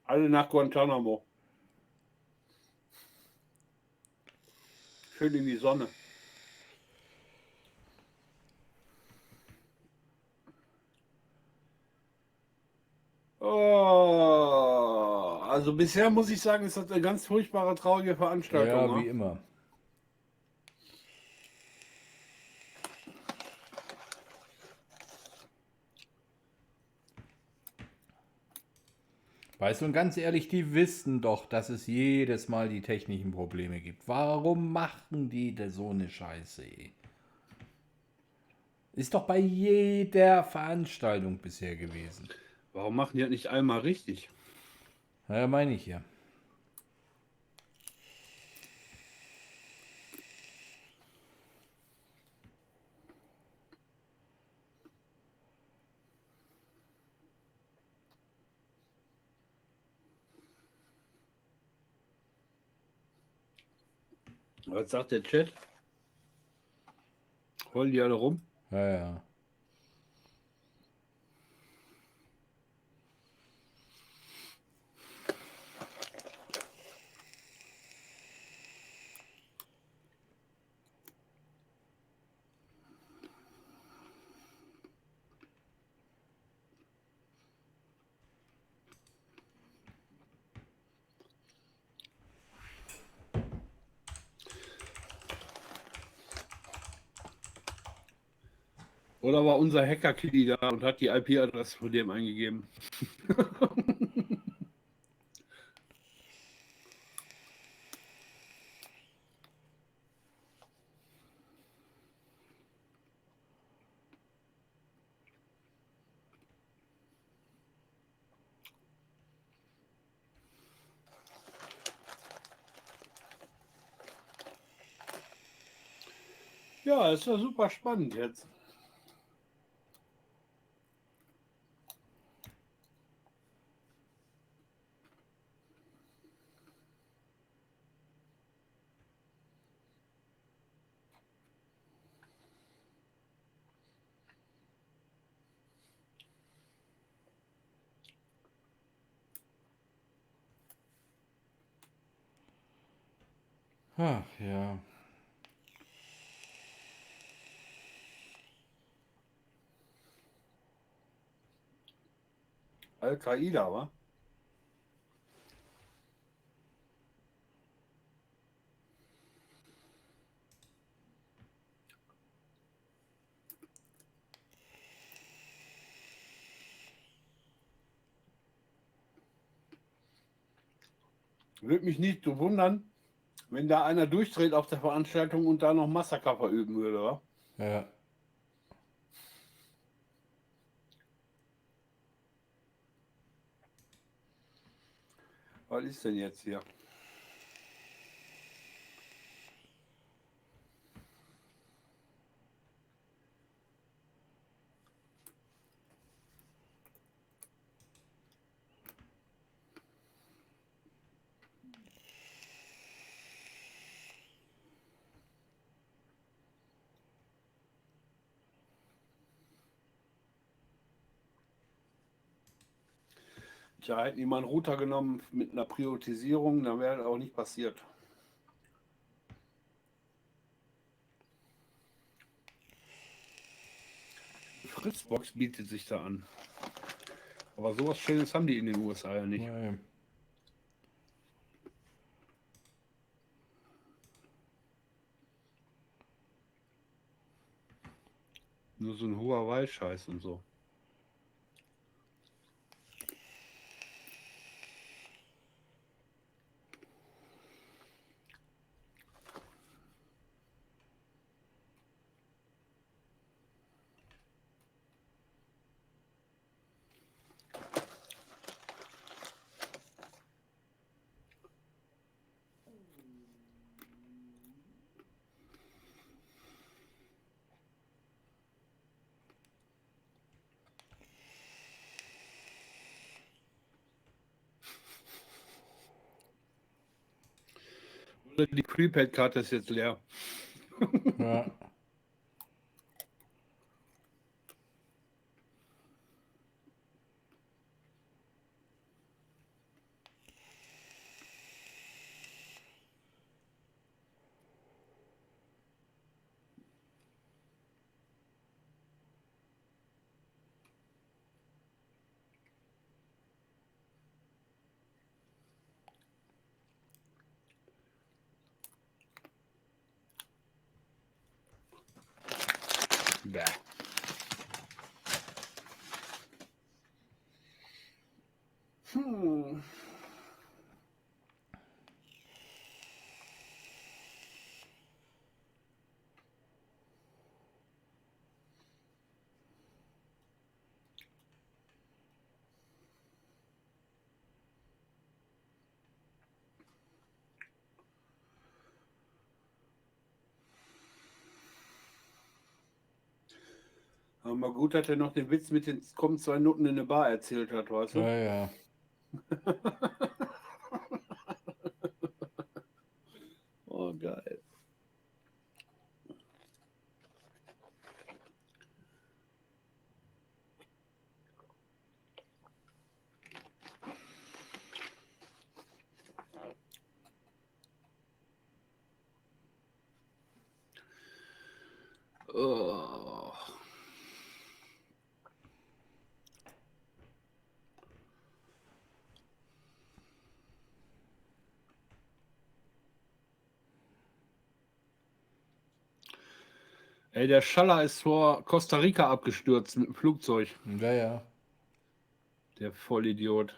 Alle nach Guantanamo. Schön in die Sonne. Oh, also bisher muss ich sagen, ist das eine ganz furchtbare, traurige Veranstaltung. Ja, ne? wie immer. Weißt du, und ganz ehrlich, die wissen doch, dass es jedes Mal die technischen Probleme gibt. Warum machen die da so eine Scheiße, ey? Ist doch bei jeder Veranstaltung bisher gewesen. Warum machen die das nicht einmal richtig? Ja, meine ich ja. Was sagt der Chat? Wollen die alle rum? Ja, ja. Oder war unser Hacker-Kitty da und hat die IP-Adresse von dem eingegeben? Ja, ist ja super spannend jetzt. Ach, ja. Al-Qaida, wa? Würde mich nicht so wundern, wenn da einer durchdreht auf der Veranstaltung und da noch Massaker verüben würde, wa? Ja. Was ist denn jetzt hier? Tja, hätten die mal einen Router genommen mit einer Priorisierung, dann wäre das auch nicht passiert. Fritzbox bietet sich da an. Aber sowas Schönes haben die in den USA ja nicht. Nee. Nur so ein Huawei-Scheiß und so. Die Prepaid-Karte ist jetzt leer. Ja. Bäh. Aber mal gut, dass er noch den Witz mit den kommen 2 Nutten in eine Bar erzählt hat, weißt du? Ja, ja. Oh, geil. Oh. Ey, der Schaller ist vor Costa Rica abgestürzt mit dem Flugzeug. Ja, ja. Der Vollidiot.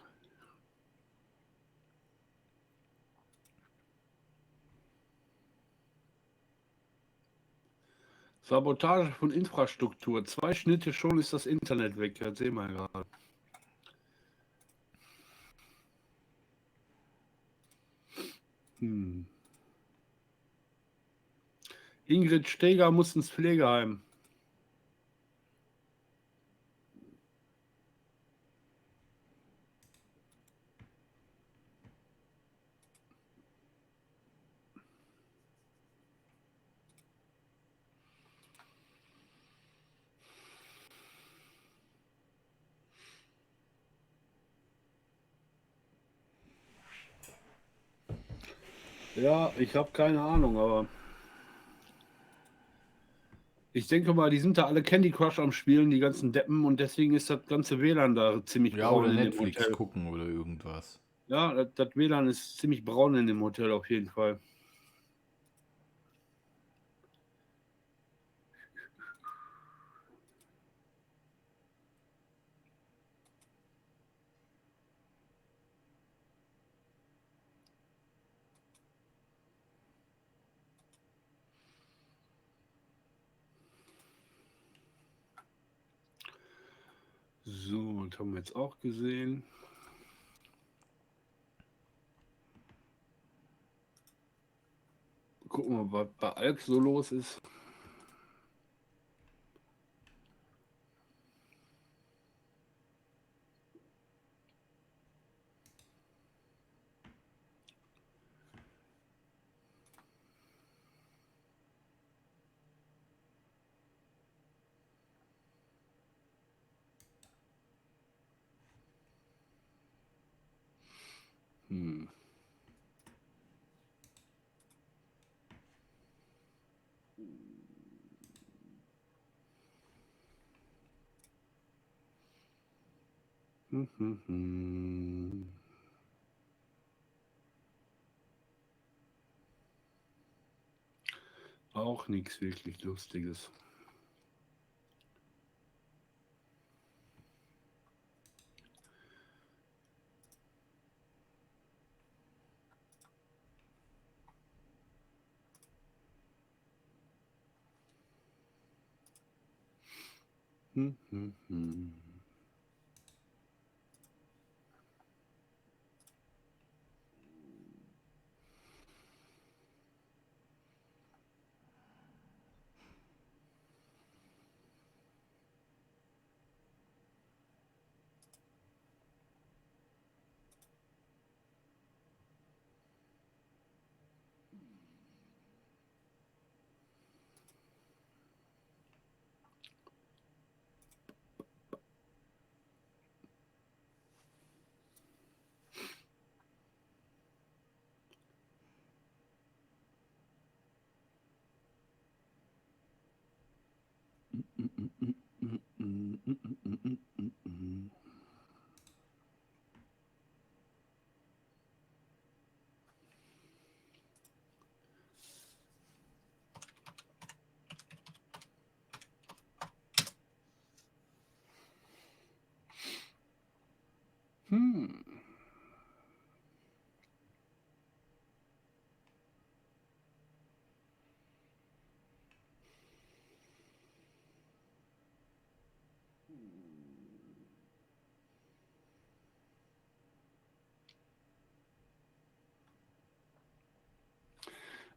Sabotage von Infrastruktur. 2 Schnitte, schon ist das Internet weg. Das sehen wir gerade. Ingrid Steger muss ins Pflegeheim. Ja, ich habe keine Ahnung, aber ich denke mal, die sind da alle Candy Crush am Spielen, die ganzen Deppen, und deswegen ist das ganze WLAN da ziemlich Ja, braun oder in dem Netflix Hotel. gucken oder irgendwas. Ja, das WLAN ist ziemlich braun in dem Hotel auf jeden Fall. So, das haben wir jetzt auch gesehen. Gucken wir mal, was bei Alk so los ist. Hm. Auch nichts wirklich Lustiges.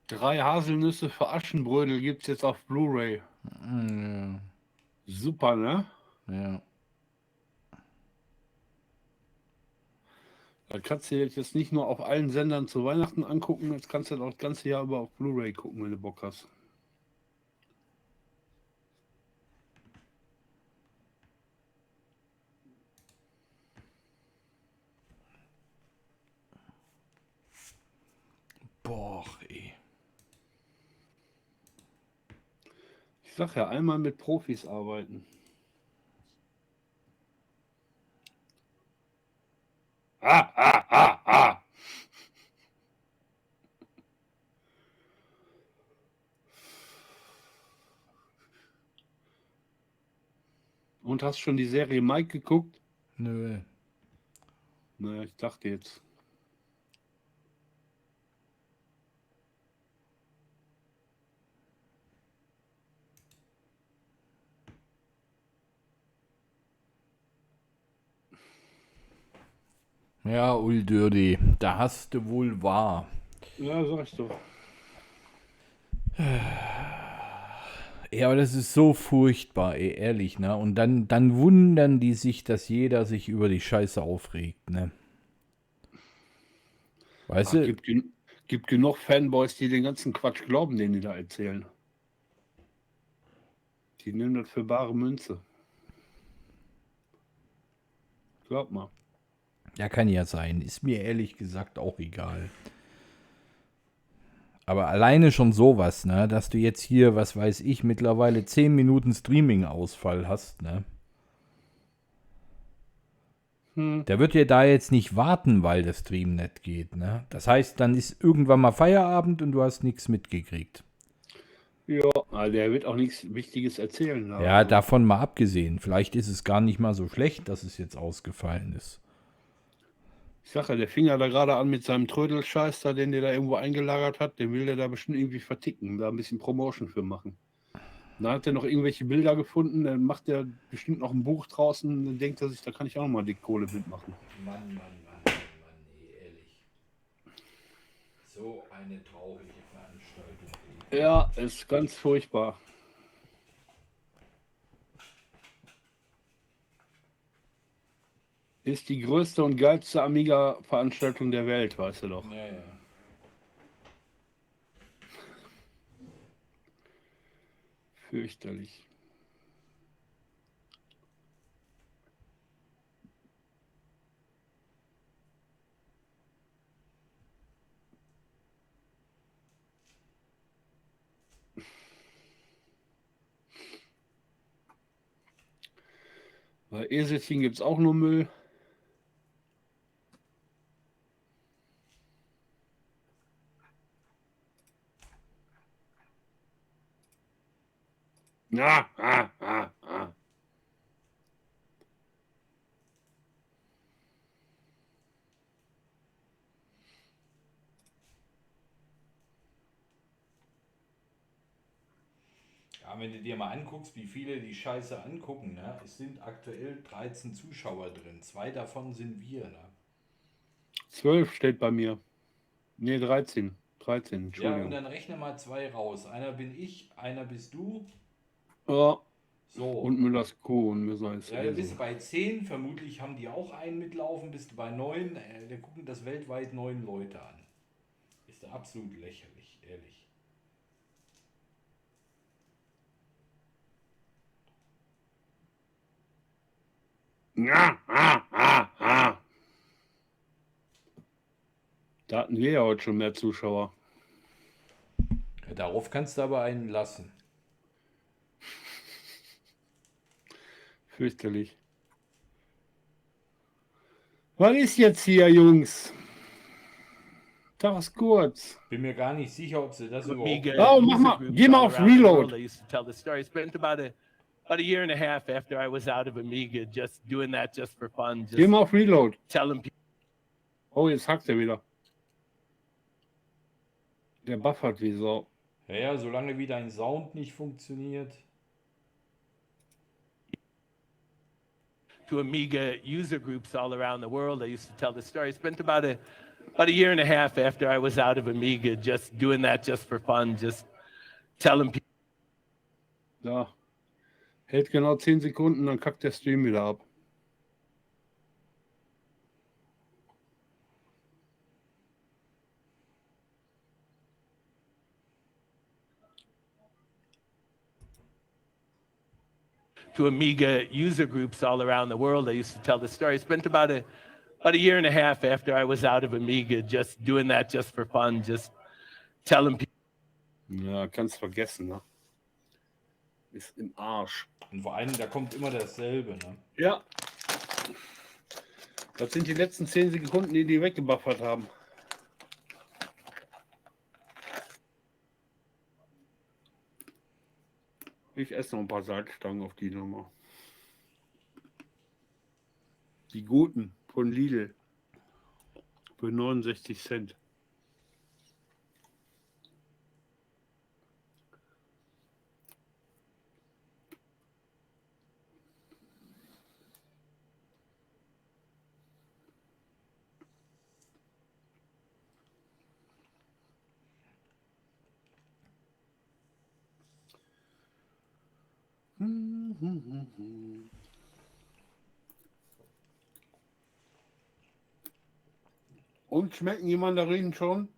Drei Haselnüsse für Aschenbrödel gibt es jetzt auf Blu-ray. Ja. Super, ne? Ja. Da kannst du jetzt nicht nur auf allen Sendern zu Weihnachten angucken, jetzt kannst du das auch das ganze Jahr über auf Blu-ray gucken, wenn du Bock hast. Boah, ey. Ich sag ja, einmal mit Profis arbeiten. Ah. Und hast schon die Serie Mike geguckt? Nö. Naja, ich dachte jetzt. Ja, Uldürdi, da hast du wohl wahr. Ja, sag ich doch. Ja, aber das ist so furchtbar, ey, ehrlich, ne? Und dann wundern die sich, dass jeder sich über die Scheiße aufregt, ne? Weißt Ach, du? gibt genug Fanboys, die den ganzen Quatsch glauben, den die da erzählen. Die nehmen das für bare Münze. Glaub mal. Ja, kann ja sein. Ist mir ehrlich gesagt auch egal. Aber alleine schon sowas, ne? Dass du jetzt hier, was weiß ich, mittlerweile 10 Minuten Streaming-Ausfall hast, ne? Der wird ja da jetzt nicht warten, weil der Stream nicht geht, ne? Das heißt, dann ist irgendwann mal Feierabend und du hast nichts mitgekriegt. Ja, aber der wird auch nichts Wichtiges erzählen. Da. Ja, davon mal abgesehen. Vielleicht ist es gar nicht mal so schlecht, dass es jetzt ausgefallen ist. Ich sag ja, der fing ja da gerade an mit seinem Trödelscheiß da, den der da irgendwo eingelagert hat. Den will der da bestimmt irgendwie verticken, da ein bisschen Promotion für machen. Dann hat er noch irgendwelche Bilder gefunden, dann macht er bestimmt noch ein Buch draußen, dann denkt er sich, da kann ich auch noch mal die Kohle mitmachen. Mann, nee, ehrlich. So eine traurige Veranstaltung. Ja, ist ganz furchtbar. Ist die größte und geilste Amiga-Veranstaltung der Welt, weißt du doch. Ja. Fürchterlich. Bei Eselchen gibt es auch nur Müll. Ja, Ja, wenn du dir mal anguckst, wie viele die Scheiße angucken, ne? Es sind aktuell 13 Zuschauer drin. 2 davon sind wir, ne? 12 steht bei mir. Ne, 13. 13, Ja, und Entschuldigung. dann rechne mal 2 raus. Einer bin ich, einer bist du. Ja. So. Und Müllers Kuh und Müllers Ja, da bist Esel. du bei 10. Vermutlich haben die auch einen mitlaufen. Bist du bei 9. Da gucken das weltweit 9 Leute an. Ist da absolut lächerlich, ehrlich. Da hatten wir ja heute schon mehr Zuschauer. Ja, darauf kannst du aber einen lassen. Fürchterlich. Was ist jetzt hier, Jungs? Tag ist kurz. Bin mir gar nicht sicher, ob sie das überhaupt... Amiga Oh, mach user mal. groups Geh mal all auf around the world. Reload. I used to tell the story. I spent about a year and a half after I was out of Amiga just doing that just for fun. Geh Just mal auf Reload. telling people. Oh, jetzt hackt er wieder. Der buffert wie Sau. Ja, solange wie dein Sound nicht funktioniert. To Amiga user groups all around the world. I used to tell the story. I spent about a year and a half after I was out of Amiga just doing that just for fun. Just telling people. Da. Hält genau 10 Sekunden, dann kackt der Stream wieder ab. To Amiga user groups all around the world. I used to tell the story. I spent about a year and a half after I was out of Amiga just doing that just for fun. Just telling people. Ja, kannst vergessen, ne? Ist im Arsch. Und vor allem, da kommt immer dasselbe, ne? Ja. Das sind die letzten 10 Sekunden, die weggebuffert haben. Ich esse noch ein paar Salzstangen auf die Nummer. Die guten von Lidl. Für 69 Cent. Und schmecken die Mandarinen schon?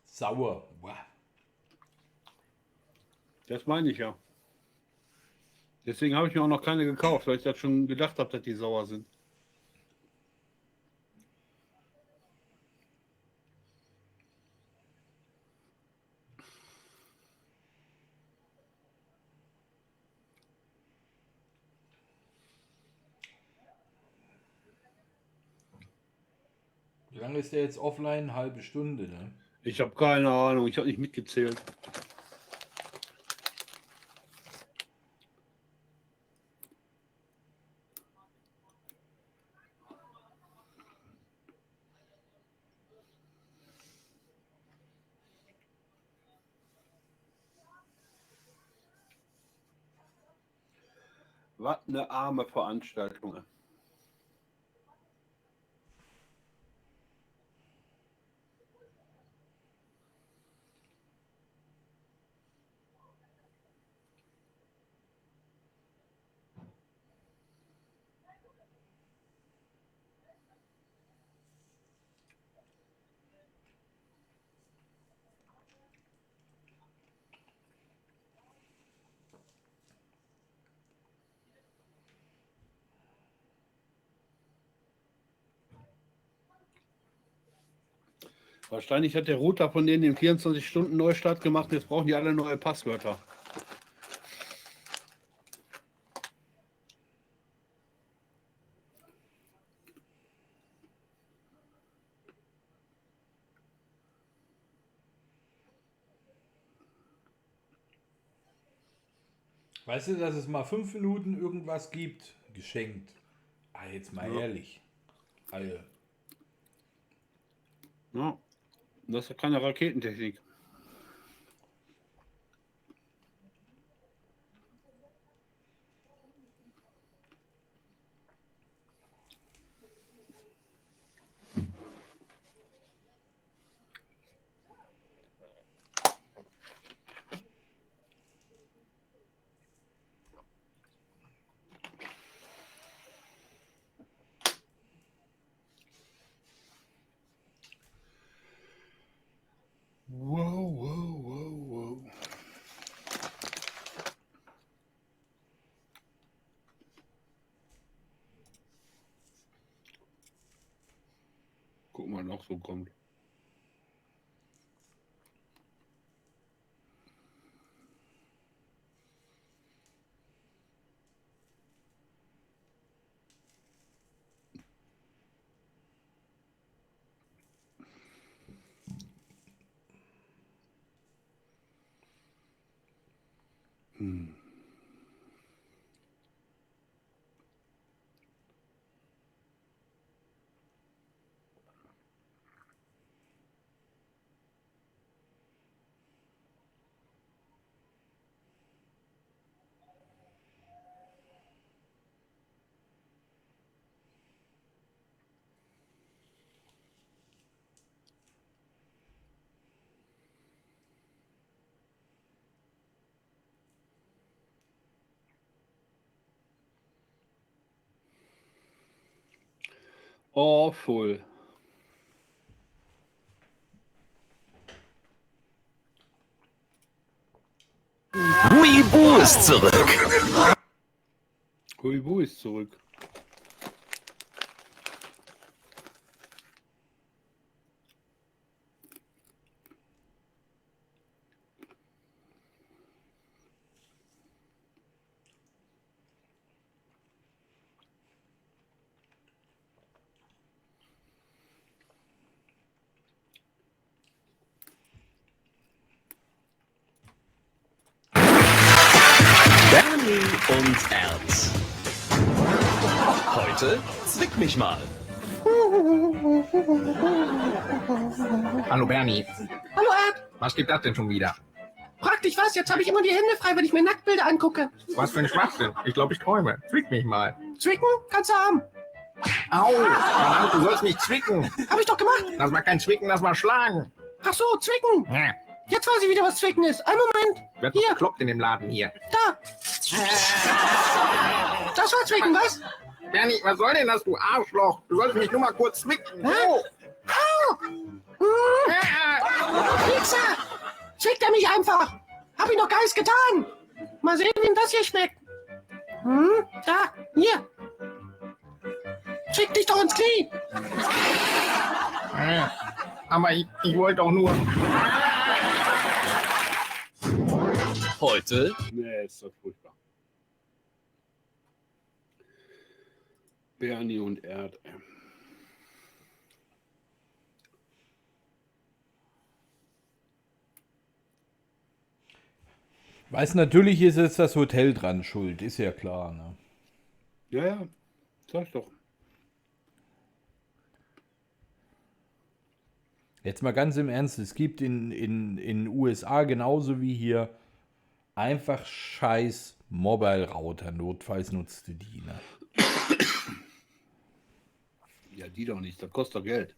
Sauer. Wow. Das meine ich ja. Deswegen habe ich mir auch noch keine gekauft, weil ich das schon gedacht habe, dass die sauer sind. Wie lange ist der jetzt offline? Eine halbe Stunde, ne? Ich habe keine Ahnung, ich habe nicht mitgezählt. Was eine arme Veranstaltung. Wahrscheinlich hat der Router von denen den 24-Stunden-Neustart gemacht. Jetzt brauchen die alle neue Passwörter. Weißt du, dass es mal 5 Minuten irgendwas gibt? Geschenkt. Ah, jetzt mal Ja. ehrlich. Alter. Ja, das ist ja keine Raketentechnik. Wow, wow, wow, wow. Guck mal, noch so kommt. Awful. Huibu ist zurück. Huibu ist zurück. Bernie und Ernst. Heute zwick mich mal. Hallo Bernie. Hallo Erd, Was gibt das denn schon wieder? frag dich was, jetzt habe ich immer die Hände frei, wenn ich mir Nacktbilder angucke. Was für ein Schwachsinn. Ich glaube, ich träume. Zwick mich mal. Zwicken kannst du haben. Au! Verdammt, du sollst mich zwicken. Hab ich doch gemacht. Das war kein Zwicken, das war Schlagen. Ach so, zwicken. Ja. Jetzt weiß ich wieder, was zwicken ist. Einen Moment. Wird noch bekloppt in dem Laden hier. Da. Das war zwicken, was? Bernie, was soll denn das, du Arschloch? Du sollst mich nur mal kurz zwicken. Au. Au. Pizza. Zwickt er mich einfach. Hab ich doch gar nichts getan. Mal sehen, wem das hier schmeckt. Da, hier. Zwick dich doch ins Knie. Aber ich wollte auch nur... Heute Nee, ist doch furchtbar. Bernie und Erd. Weiß, natürlich ist jetzt das Hotel dran schuld, ist ja klar. Ne? Ja, ja, sag ich doch. Jetzt mal ganz im Ernst, es gibt in USA genauso wie hier einfach scheiß Mobile-Router, notfalls nutzt du die. Ne? Ja, die doch nicht, das kostet doch Geld.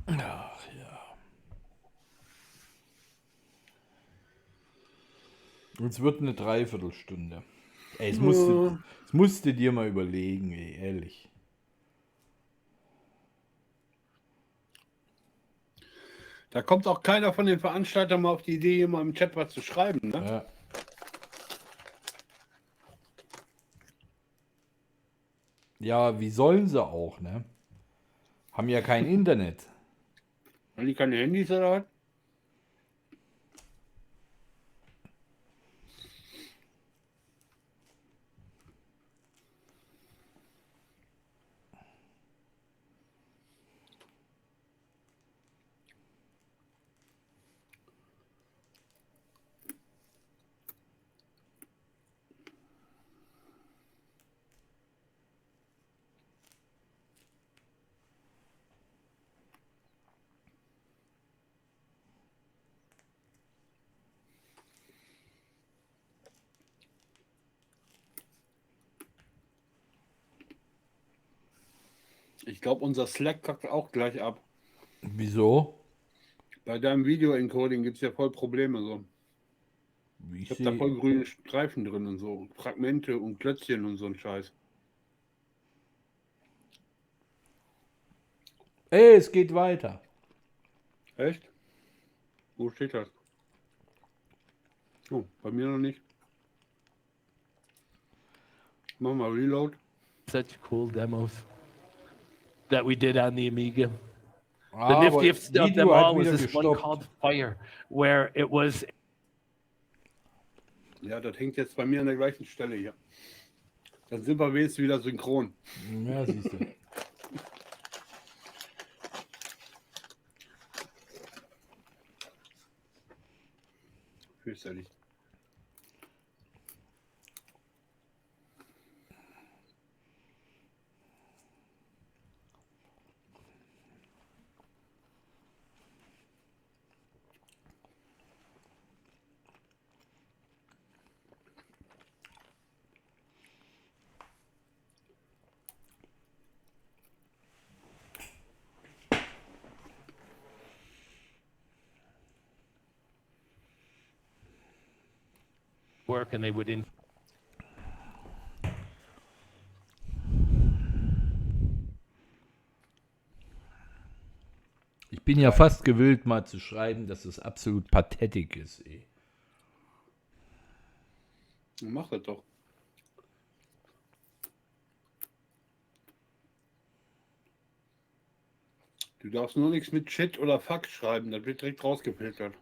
Ach ja. Jetzt wird eine Dreiviertelstunde. Ey, es musste dir mal überlegen, ey, ehrlich. Da kommt auch keiner von den Veranstaltern mal auf die Idee, hier mal im Chat was zu schreiben, ne? Ja. Ja, wie sollen sie auch, ne? Haben ja kein Internet. Haben die keine Handys oder was? Ich glaube, unser Slack kackt auch gleich ab. Wieso? Bei deinem Video-Encoding gibt es ja voll Probleme so. Ich habe da voll grüne Streifen drin und so. Fragmente und Klötzchen und so ein Scheiß. Ey, es geht weiter. Echt? Wo steht das? Oh, bei mir noch nicht. Mach mal Reload. Such cool demos that we did on the Amiga. The Aber niftiest of them Video hat all was wieder this one gestoppt. called Fire, where it was. Ja, das hängt jetzt bei mir an der gleichen Stelle hier. Dann sind wir wenigstens wieder synchron. Ja, siehst du. Fürchterlich. Work and they would in. Ich bin ja fast gewillt, mal zu schreiben, dass es absolut pathetic ist, ey. Mach das doch. Du darfst nur nichts mit Chat oder Fuck schreiben, das wird direkt rausgefiltert.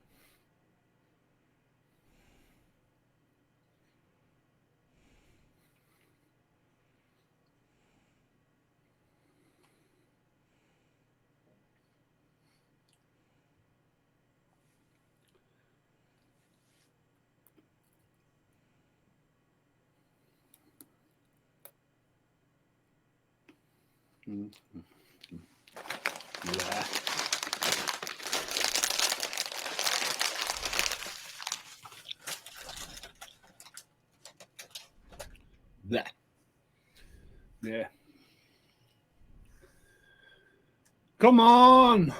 Ja. Bäh. Nee. Come on!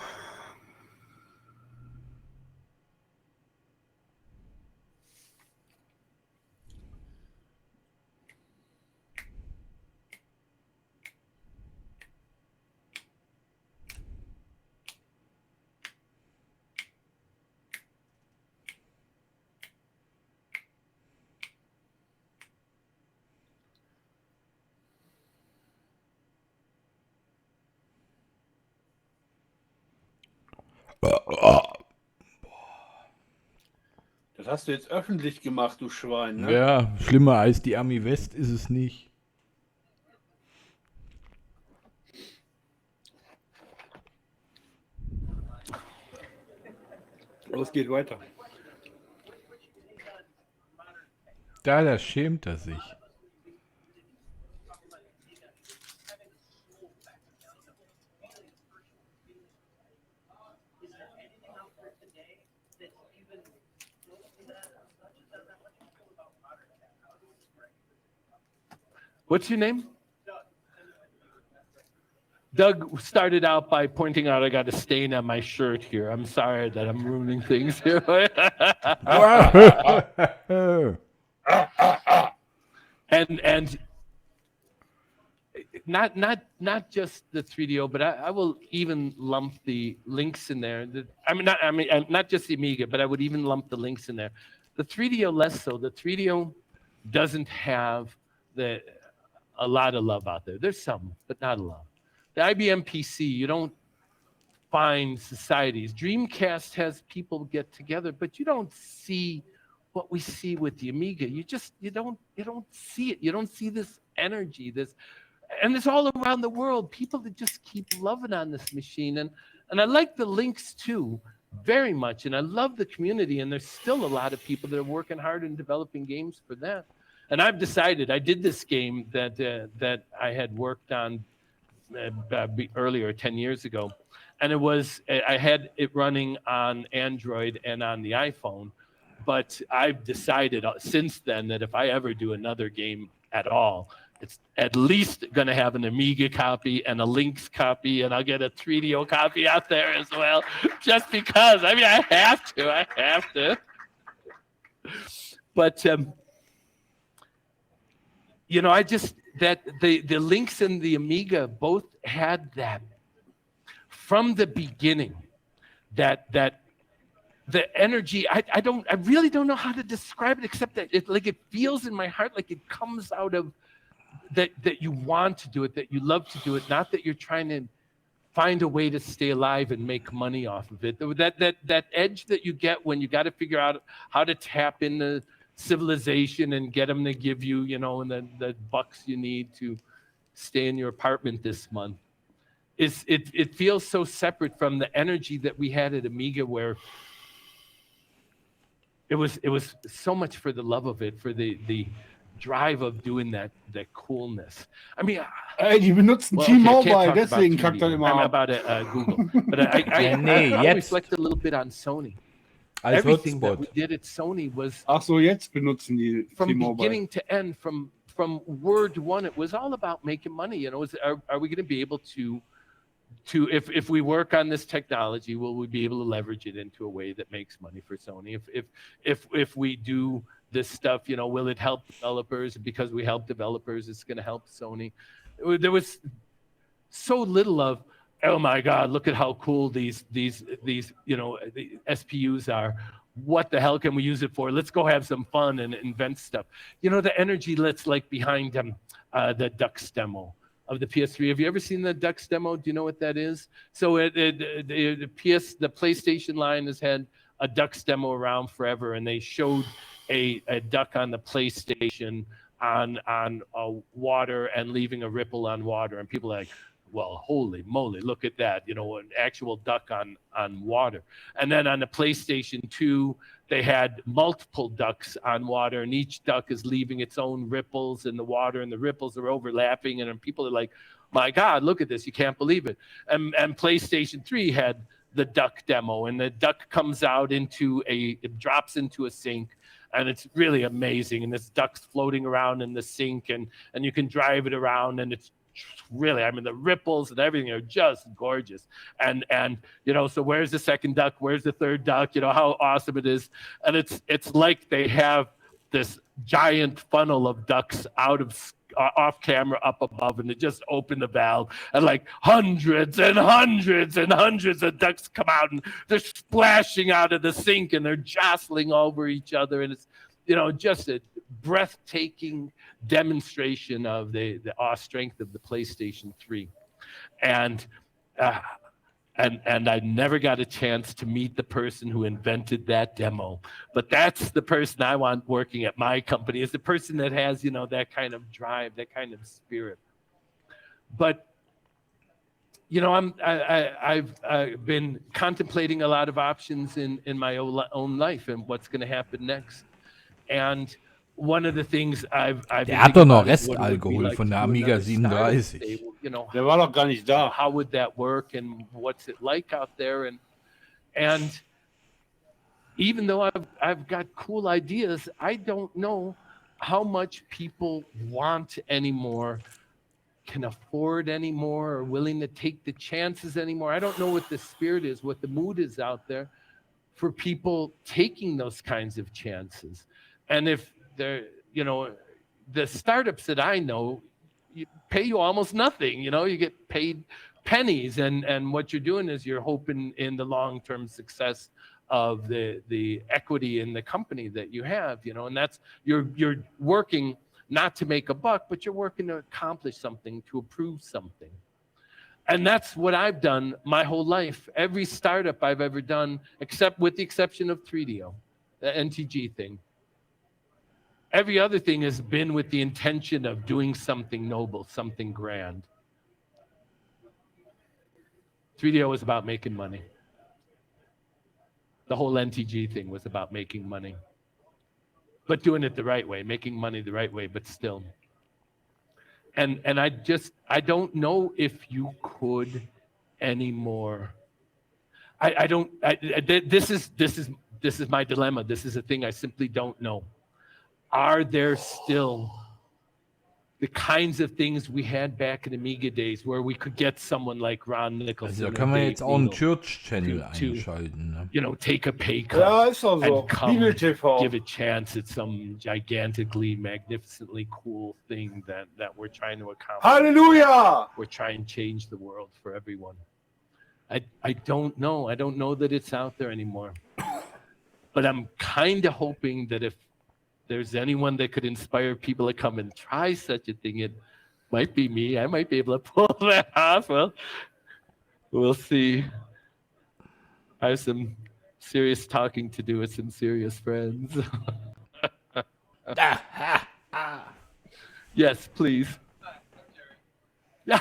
Das hast du jetzt öffentlich gemacht, du Schwein, ne? Ja, schlimmer als die AmiWest ist es nicht. Los, geht weiter. Da schämt er sich. What's your name? Doug started out by pointing out I got a stain on my shirt here. I'm sorry that I'm ruining things here. and not just the 3DO, but I will even lump the Lynx in there. Not just the Amiga, but I would even lump the Lynx in there. The 3DO less so. The 3DO doesn't have a lot of love out there. There's some, but not a lot. The IBM PC, you don't find societies. Dreamcast has people get together, but you don't see what we see with the Amiga. You don't see it. You don't see this energy, and it's all around the world. People that just keep loving on this machine, and I like the Lynx too very much, and I love the community, and there's still a lot of people that are working hard in developing games for that. And I've decided, I did this game that I had worked on earlier 10 years ago, and I had it running on Android and on the iPhone. But I've decided since then that if I ever do another game at all, it's at least going to have an Amiga copy and a Lynx copy, and I'll get a 3DO copy out there as well, just because. I mean, I have to. But, I just, that the Lynx and the Amiga both had that from the beginning, that the energy, I really don't know how to describe it, except that it feels in my heart like it comes out of that you want to do it, that you love to do it, not that you're trying to find a way to stay alive and make money off of it. That edge that you get when you got to figure out how to tap into civilization and get them to give you, and the bucks you need to stay in your apartment this month. It feels so separate from the energy that we had at Amiga, where it was so much for the love of it, for the drive of doing that coolness. I mean, die benutzen T-Mobile, deswegen kackt er immer ab. About Google, but I reflect a little bit on Sony. Everything that we did at Sony was jetzt benutzen die from T-Mobile. beginning to end, from word one. It was all about making money. Are we going to be able to if we work on this technology, will we be able to leverage it into a way that makes money for Sony? If we do this stuff, will it help developers? Because we help developers, it's going to help Sony. There was so little of, oh my God, look at how cool these the SPUs are. What the hell can we use it for? Let's go have some fun and invent stuff. The energy that's like behind the Ducks demo of the PS3. Have you ever seen the Ducks demo? Do you know what that is? So the PlayStation line has had a Ducks demo around forever, and they showed a duck on the PlayStation on water and leaving a ripple on water, and people are like, well, holy moly, look at that, an actual duck on water. And then on the PlayStation 2, they had multiple ducks on water, and each duck is leaving its own ripples in the water, and the ripples are overlapping, and people are like, my God, look at this, you can't believe it. And PlayStation 3 had the duck demo, and the duck comes out it drops into a sink, and it's really amazing, and this duck's floating around in the sink, and you can drive it around, and it's really, the ripples and everything are just gorgeous. And so where's the second duck? Where's the third duck? How awesome it is. And it's like they have this giant funnel of ducks off camera up above, and they just open the valve, and like hundreds and hundreds and hundreds of ducks come out, and they're splashing out of the sink, and they're jostling over each other, and it's just a breathtaking demonstration of the strength of the PlayStation 3. And I never got a chance to meet the person who invented that demo, but that's the person I want working at my company, is the person that has that kind of drive, that kind of spirit. But I've been contemplating a lot of options in my own life and what's going to happen next. And one of the things I've Der hat doch noch Restalkohol von der Amiga 37. Der war doch gar nicht da. How would that work, and what's it like out there? And even though I've got cool ideas, I don't know how much people want anymore, can afford anymore, or willing to take the chances anymore. I don't know what the spirit is, what the mood is out there for people taking those kinds of chances. And if they're, the startups that I know, pay you almost nothing. You get paid pennies, and what you're doing is you're hoping in the long-term success of the equity in the company that you have, and that's you're working not to make a buck, but you're working to accomplish something, to improve something. And that's what I've done my whole life. Every startup I've ever done, except with the exception of 3DO, the NTG thing. Every other thing has been with the intention of doing something noble, something grand. 3DO was about making money. The whole NTG thing was about making money. But doing it the right way, making money the right way, but still. And I don't know if you could anymore. This is my dilemma. This is a thing I simply don't know. Are there still the kinds of things we had back in Amiga days, where we could get someone like Ron Nicholson? Also, da kann man jetzt auch einen Church-Channel einschalten. Ne? Take a pay cut Ja, ist auch so. and come Bibel-TV. give a chance at some gigantically, magnificently cool thing that we're trying to accomplish. Hallelujah! We're trying to change the world for everyone. I don't know. I don't know that it's out there anymore. But I'm kind of hoping that if there's anyone that could inspire people to come and try such a thing, it might be me. I might be able to pull that off. Well, we'll see. I have some serious talking to do with some serious friends. Yes, please. Ja.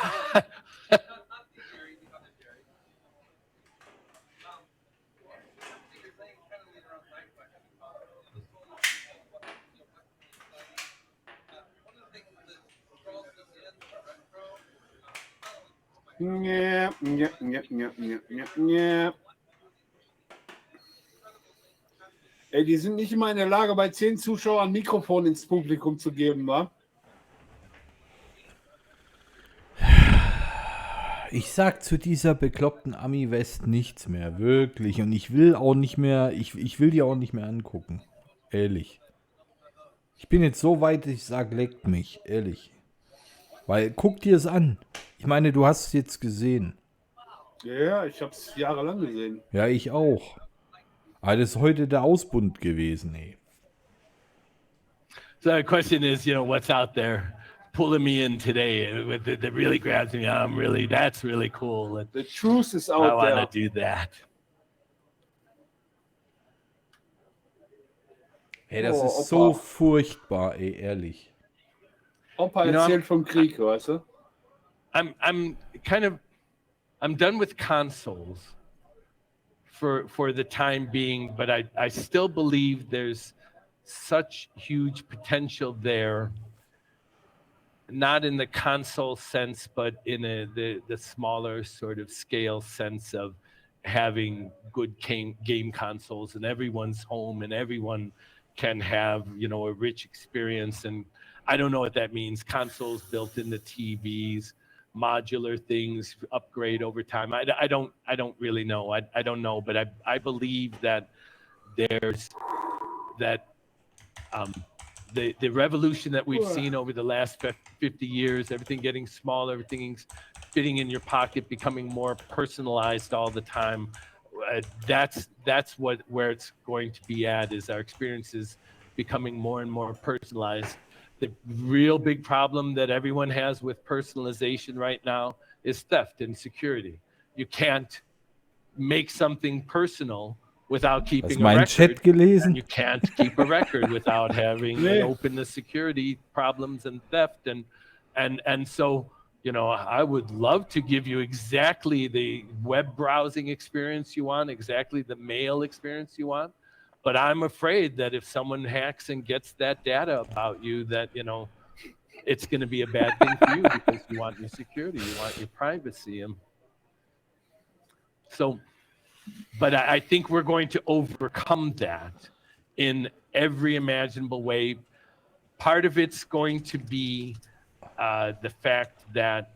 Ey, die sind nicht immer in der Lage, bei 10 Zuschauern ein Mikrofon ins Publikum zu geben, wa? Ich sag zu dieser bekloppten AmiWest nichts mehr, wirklich. Und ich will auch nicht mehr, ich will die auch nicht mehr angucken. Ehrlich. Ich bin jetzt so weit, ich sag, leckt mich, ehrlich. Weil, guck dir es an. Ich meine, du hast es jetzt gesehen. Ja, ich hab's jahrelang gesehen. Ja, ich auch. Aber das ist heute der Ausbund gewesen, ey. So the question is, what's out there pulling me in today that really grabs me? That's really cool. The truth is out I there. want to do that. Ey, das ist so furchtbar, ey, ehrlich. Opa erzählt vom Krieg, weißt du? I'm done with consoles for the time being, but I still believe there's such huge potential there, not in the console sense, but in the smaller sort of scale sense of having good game consoles in everyone's home, and everyone can have, a rich experience. And I don't know what that means. Consoles built into TVs, modular things, upgrade over time. I don't really know. I don't know, but I believe that there's that the revolution that we've seen over the last 50 years, everything getting smaller, everything fitting in your pocket, becoming more personalized all the time. That's where it's going to be at, is our experiences becoming more and more personalized. The real big problem that everyone has with personalization right now is theft and security. You can't make something personal without keeping a record. Chat gelesen? And you can't keep a record without having open the security problems and theft. And so, I would love to give you exactly the web browsing experience you want, exactly the mail experience you want. But I'm afraid that if someone hacks and gets that data about you, that, it's going to be a bad thing for you, because you want your security, you want your privacy. And so, but I think we're going to overcome that in every imaginable way. Part of it's going to be the fact that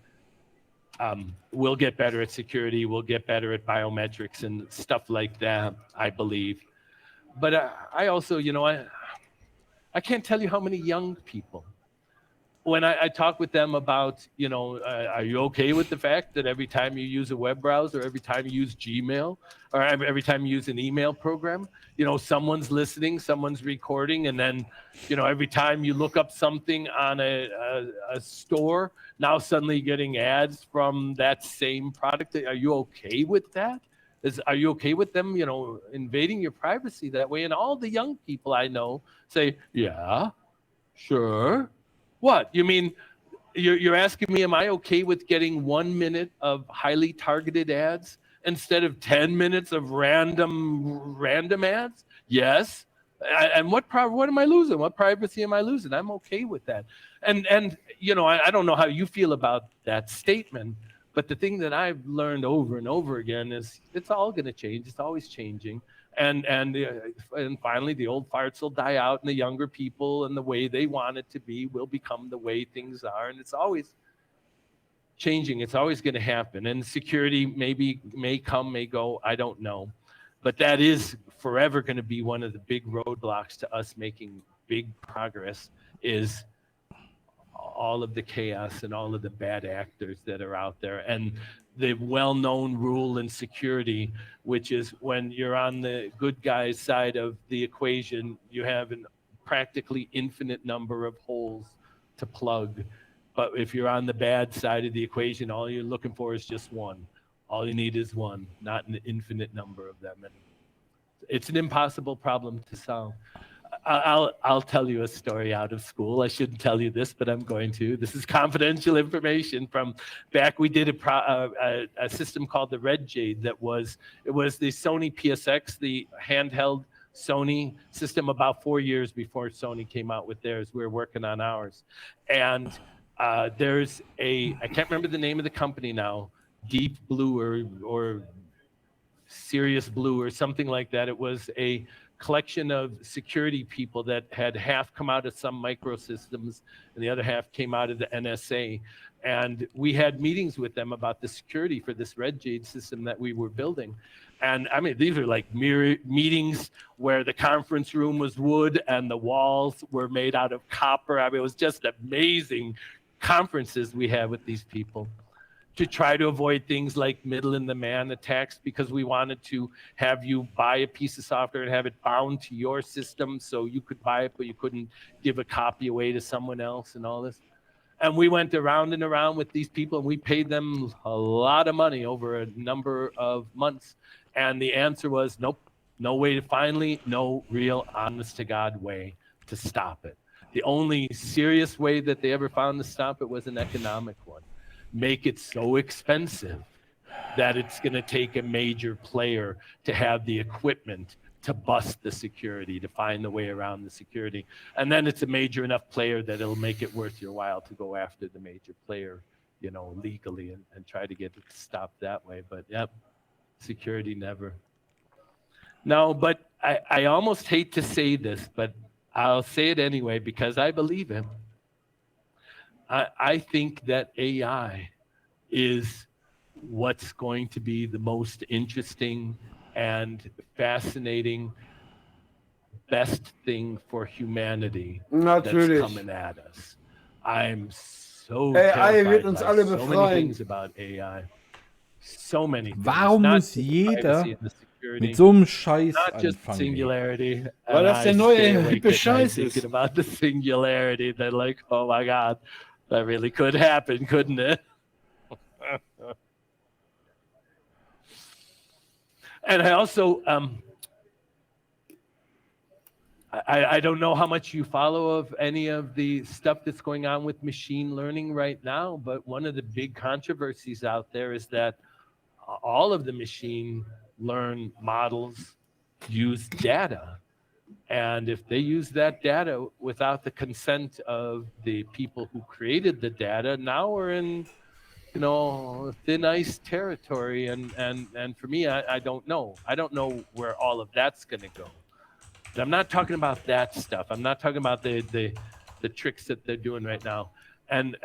we'll get better at security, we'll get better at biometrics and stuff like that, I believe. But I also, I can't tell you how many young people when I talk with them about, are you okay with the fact that every time you use a web browser, every time you use Gmail, or every time you use an email program, someone's listening, someone's recording, and then, every time you look up something on a store, now suddenly getting ads from that same product. Are you okay with that? Are you okay with them, invading your privacy that way? And all the young people I know say, yeah, sure. What? You mean you're asking me, am I okay with getting 1 minute of highly targeted ads instead of 10 minutes of random ads? Yes. And what am I losing? What privacy am I losing? I'm okay with that. And I don't know how you feel about that statement, but the thing that I've learned over and over again is it's all going to change. It's always changing. And finally, the old farts will die out, and the younger people and the way they want it to be will become the way things are. And it's always changing. It's always going to happen. And security may come, may go. I don't know. But that is forever going to be one of the big roadblocks to us making big progress, is all of the chaos and all of the bad actors that are out there. And the well-known rule in security, which is when you're on the good guys side of the equation, you have a practically infinite number of holes to plug. But if you're on the bad side of the equation, all you're looking for is just one. All you need is one, not an infinite number of them. And it's an impossible problem to solve. I'll tell you a story out of school. I shouldn't tell you this, but I'm going to. This is confidential information from back. We did a system called the Red Jade it was the Sony PSX, the handheld Sony system, about 4 years before Sony came out with theirs. We were working on ours. And there's I can't remember the name of the company now, Deep Blue or Serious Blue or something like that. It was a collection of security people that had half come out of some microsystems and the other half came out of the NSA. And we had meetings with them about the security for this Red Jade system that we were building. And I mean, these are like mirror meetings where the conference room was wood and the walls were made out of copper. I mean, it was just amazing conferences we had with these people, to try to avoid things like middle in the man attacks, because we wanted to have you buy a piece of software and have it bound to your system so you could buy it, but you couldn't give a copy away to someone else and all this. And we went around and around with these people, and we paid them a lot of money over a number of months. And the answer was, nope, no way to finally, no real honest to God way to stop it. The only serious way that they ever found to stop it was an economic one. Make it so expensive that it's going to take a major player to have the equipment to bust the security, to find the way around the security. And then it's a major enough player that it'll make it worth your while to go after the major player, legally and try to get it stopped that way. But yep, security never. No, but I almost hate to say this, but I'll say it anyway because I believe it. I think that AI is what's going to be the most interesting and fascinating, best thing for humanity that's coming at us. I'm so terrified by so many things about AI. So many things. Warum muss jeder mit so einem Scheiß not just anfangen? singularity. Weil das der neue hippe Scheiß ist. Thinking about the singularity, they're like, oh my God, that really could happen, couldn't it? And I also, I don't know how much you follow of any of the stuff that's going on with machine learning right now, but one of the big controversies out there is that all of the machine learn models use data. And if they use that data without the consent of the people who created the data, now we're in, thin ice territory. And for me, I don't know. I don't know where all of that's going to go. But I'm not talking about that stuff. I'm not talking about the tricks that they're doing right now. And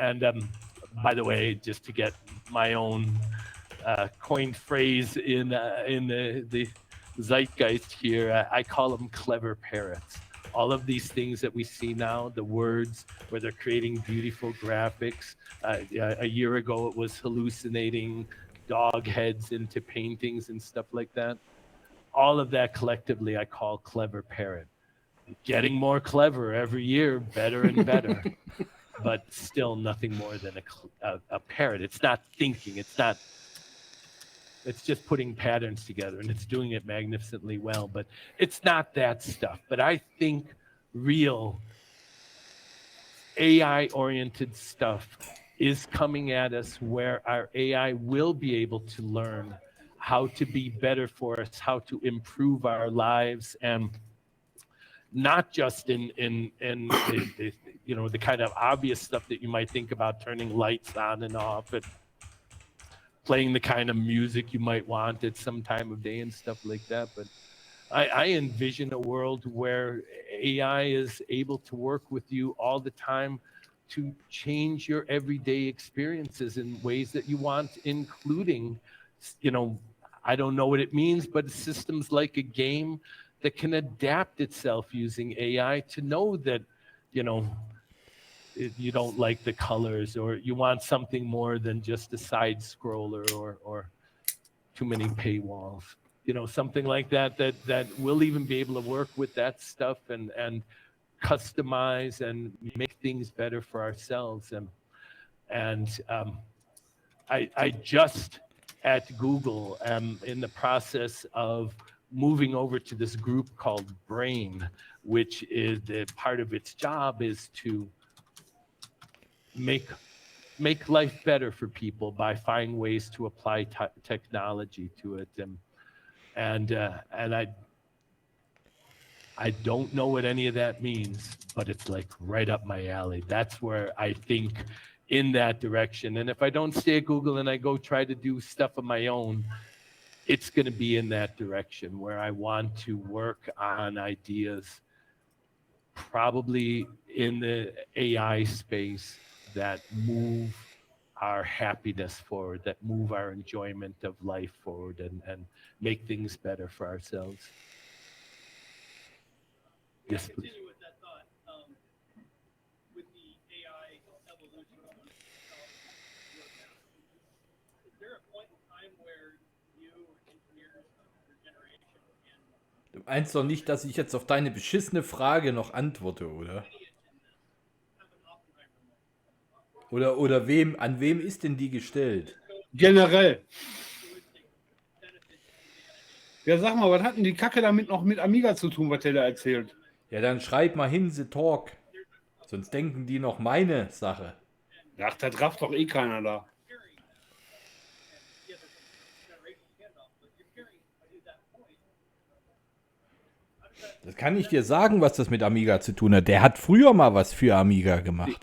by the way, just to get my own coined phrase in the zeitgeist here, I call them clever parrots. all of these things that we see now, the words where they're creating beautiful graphics. A year ago, it was hallucinating dog heads into paintings and stuff like that. All of that collectively, I call clever parrot. Getting more clever every year, better and better, but still nothing more than a parrot. It's not thinking. It's just putting patterns together, and it's doing it magnificently well, but it's not that stuff. But I think real AI-oriented stuff is coming at us where our AI will be able to learn how to be better for us, how to improve our lives, and not just in the kind of obvious stuff that you might think about, turning lights on and off and playing the kind of music you might want at some time of day and stuff like that. But I envision a world where AI is able to work with you all the time to change your everyday experiences in ways that you want, including, I don't know what it means, but systems like a game that can adapt itself using AI to know that, you don't like the colors, or you want something more than just a side scroller or too many paywalls, something like that we'll even be able to work with that stuff and customize and make things better for ourselves. And I just at Google am in the process of moving over to this group called Brain, which is the part of its job is to make life better for people by finding ways to apply technology to it. And I don't know what any of that means, but it's like right up my alley. That's where I think in that direction. And if I don't stay at Google and I go try to do stuff of my own, it's going to be in that direction where I want to work on ideas, probably in the AI space, that move our happiness forward, that move our enjoyment of life forward, and make things better for ourselves. Yes, please. Continue with that thought. With the AI evolution of is there a point in time where you engineers of your generation can Du meinst doch nicht, dass ich jetzt auf deine beschissene Frage noch antworte, oder? Oder an wem ist denn die gestellt? Generell. Ja, sag mal, was hat denn die Kacke damit noch mit Amiga zu tun, was der da erzählt? Ja, dann schreib mal hin, the talk. Sonst denken die noch meine Sache. Ach, da rafft doch eh keiner da. Das kann ich dir sagen, was das mit Amiga zu tun hat. Der hat früher mal was für Amiga gemacht.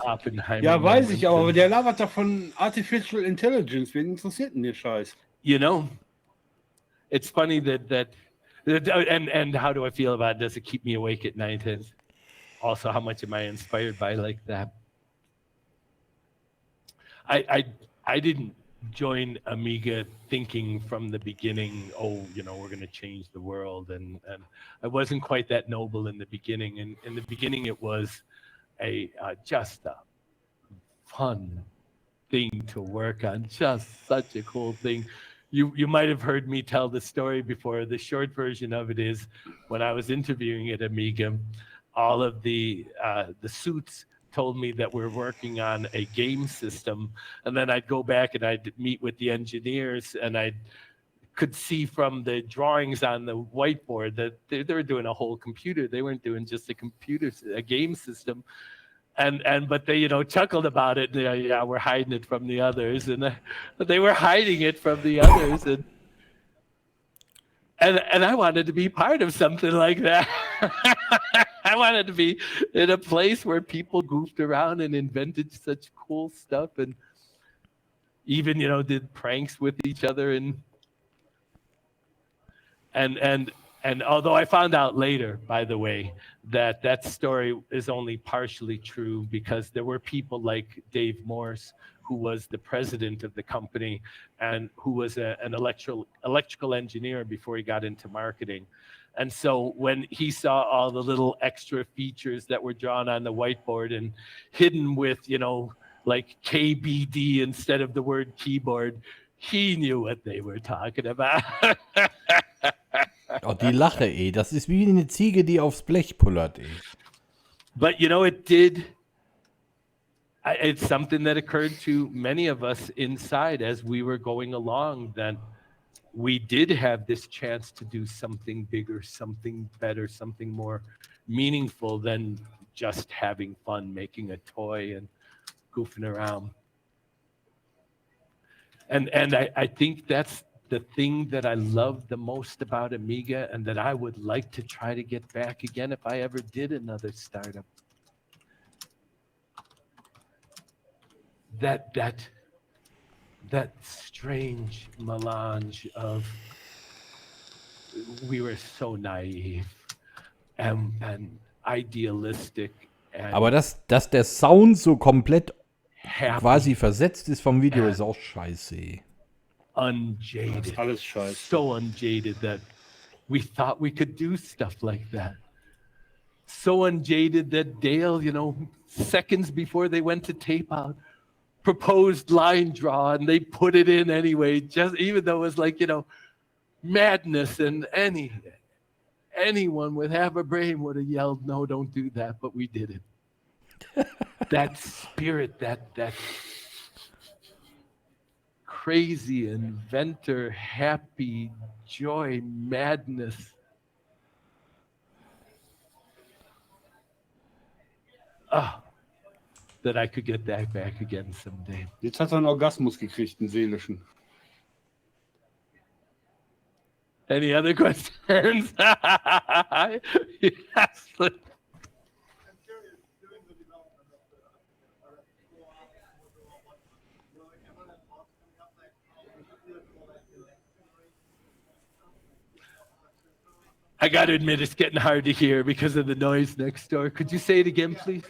Ja, weiß ich, aber der labert doch von Artificial Intelligence. Wen interessiert denn den Scheiß? It's funny that and how do I feel about it? Does it keep me awake at night? And also, how much am I inspired by like that? I didn't join Amiga thinking from the beginning, we're going to change the world. And I wasn't quite that noble in the beginning. And in the beginning, it was just a fun thing to work on, just such a cool thing. You might have heard me tell the story before. The short version of it is, when I was interviewing at Amiga, all of the suits told me that we're working on a game system, and then I'd go back and I'd meet with the engineers, and I could see from the drawings on the whiteboard that they were doing a whole computer. They weren't doing just a game system. But they, chuckled about it. Yeah, we're hiding it from the others, and they were hiding it from the others, and I wanted to be part of something like that. I wanted to be in a place where people goofed around and invented such cool stuff, and even did pranks with each other, and And although I found out later, by the way, that that story is only partially true because there were people like Dave Morse, who was the president of the company and who was an electrical engineer before he got into marketing. And so when he saw all the little extra features that were drawn on the whiteboard and hidden with, you know, like KBD instead of the word keyboard, he knew what they were talking about. Oh, die Lache, ey. Das ist wie eine Ziege, die aufs Blech pullert, ey. But, you know, it did. It's something that occurred to many of us inside as we were going along, that we did have this chance to do something bigger, something better, something more meaningful than just having fun, making a toy and goofing around. And I think that's the thing that I love the most about Amiga, and that I would like to try to get back again if I ever did another startup. That strange melange of, we were so naive and idealistic. And Aber dass der Sound so komplett happy, quasi versetzt ist vom Video, ist auch scheiße, ey. Unjaded. Alles scheiße. So unjaded that we thought we could do stuff like that. So unjaded that Dale, you know, seconds before they went to tape out, proposed line draw, and they put it in anyway, just even though it was like, you know, madness, and anyone with half a brain would have yelled, no, don't do that, but we did it. That spirit, that crazy inventor, happy, joy, madness. That I could get that back again someday. Jetzt hat er einen Orgasmus gekriegt, einen seelischen. Any other questions? Yes. I got to admit, it's getting hard to hear because of the noise next door. Could you say it again, please?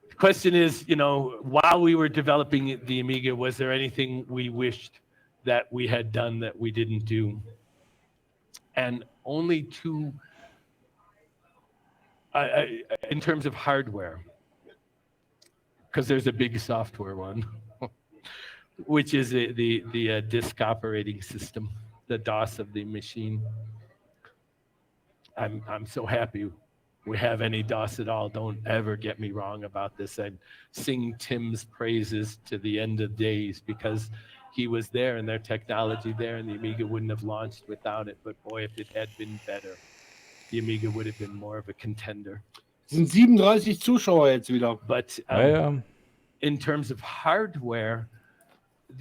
The question is, you know, while we were developing the Amiga, was there anything we wished that we had done that we didn't do? And only two, in terms of hardware, because there's a big software one, which is the disk operating system, the DOS of the machine. I'm so happy we have any DOS at all. Don't ever get me wrong about this. I'd sing Tim's praises to the end of days because he was there and their technology there, and the Amiga wouldn't have launched without it. But boy, if it had been better, the Amiga would have been more of a contender. Es sind 37 Zuschauer jetzt wieder. But in terms of hardware,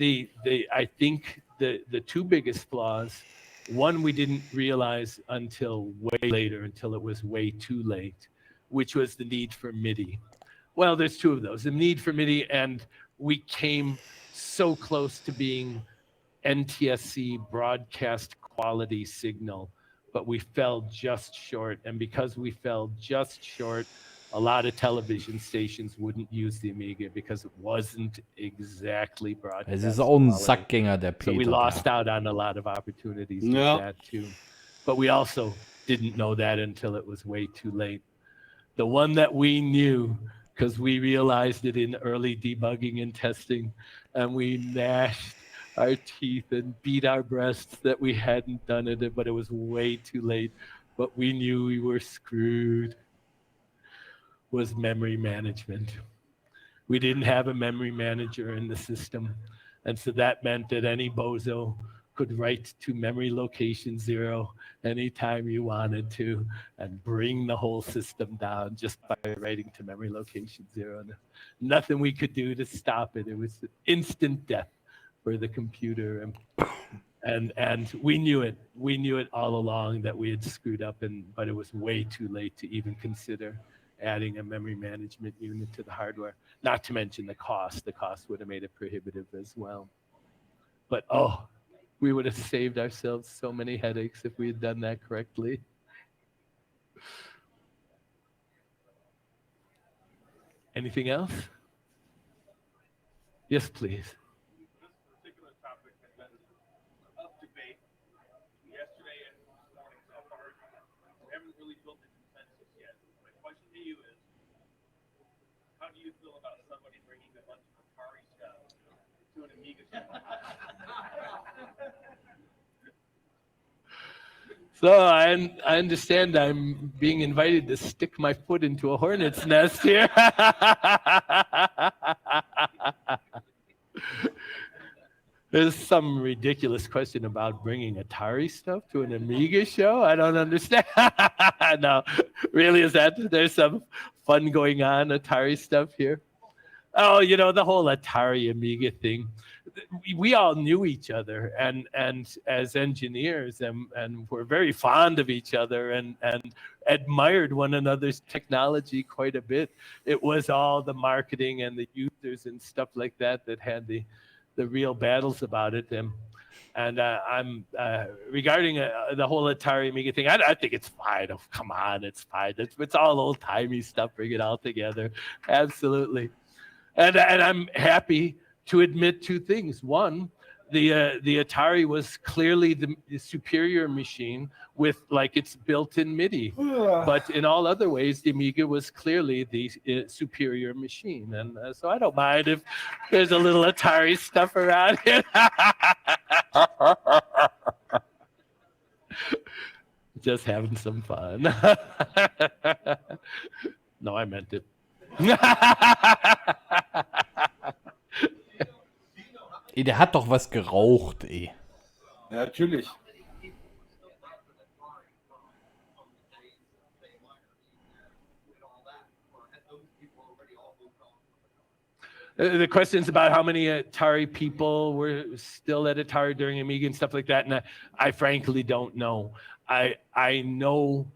I think the two biggest flaws, one we didn't realize until way later, until it was way too late, which was the need for MIDI. Well, there's two of those, the need for MIDI, and we came so close to being NTSC broadcast quality signal, but we fell just short. And because we fell just short, a lot of television stations wouldn't use the Amiga because it wasn't exactly broadcast. Es ist auch ein Sackgänger, der Peter. So we lost out on a lot of opportunities with that too. But we also didn't know that until it was way too late. The one that we knew, because we realized it in early debugging and testing, and we gnashed our teeth and beat our breasts that we hadn't done it, but it was way too late. But we knew we were screwed. Was memory management. We didn't have a memory manager in the system. And so that meant that any bozo could write to memory location 0 anytime you wanted to and bring the whole system down just by writing to memory location 0. Nothing we could do to stop it. It was instant death for the computer. And we knew it. We knew it all along that we had screwed up, but it was way too late to even consider adding a memory management unit to the hardware. Not to mention the cost. The cost would have made it prohibitive as well. But oh, we would have saved ourselves so many headaches if we had done that correctly. Anything else? Yes, please. This particular topic has been of debate yesterday and this morning so far. We haven't really built a consensus yet. My question to you is, how do you feel about somebody bringing a bunch of Atari stuff to an Amiga system? So I understand I'm being invited to stick my foot into a hornet's nest here. There's some ridiculous question about bringing Atari stuff to an Amiga show. I don't understand. No, really, there's some fun going on, Atari stuff here? Oh, the whole Atari Amiga thing. We all knew each other and as engineers and we're very fond of each other and admired one another's technology quite a bit. It was all the marketing and the users and stuff like that had the real battles about it. And I'm regarding the whole Atari Amiga thing, I think it's fine. Oh, come on, it's fine. It's all old-timey stuff. Bring it all together. Absolutely. And I'm happy to admit two things. One, the Atari was clearly the superior machine with its built-in MIDI. But in all other ways, the Amiga was clearly the superior machine. And so I don't mind if there's a little Atari stuff around here. Just having some fun. No, I meant it. Ey, der hat doch was geraucht, ey. Ja, natürlich. The questions about how many Atari people were still at Atari during Amiga and stuff like that, and I frankly don't know. I know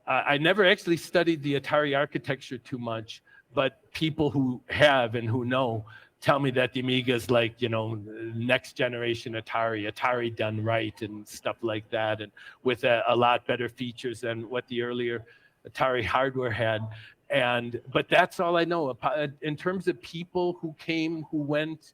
I never actually studied the Atari architecture too much, but people who have and who know tell me that the Amiga is like, next generation Atari done right and stuff like that, and with a lot better features than what the earlier Atari hardware had. But that's all I know. In terms of people who came, who went,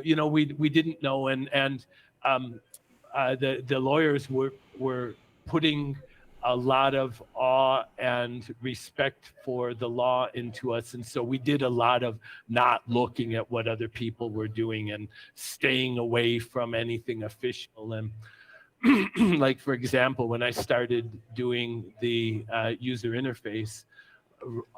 we didn't know, and the lawyers were putting a lot of awe and respect for the law into us. And so we did a lot of not looking at what other people were doing and staying away from anything official. And like, for example, when I started doing the user interface,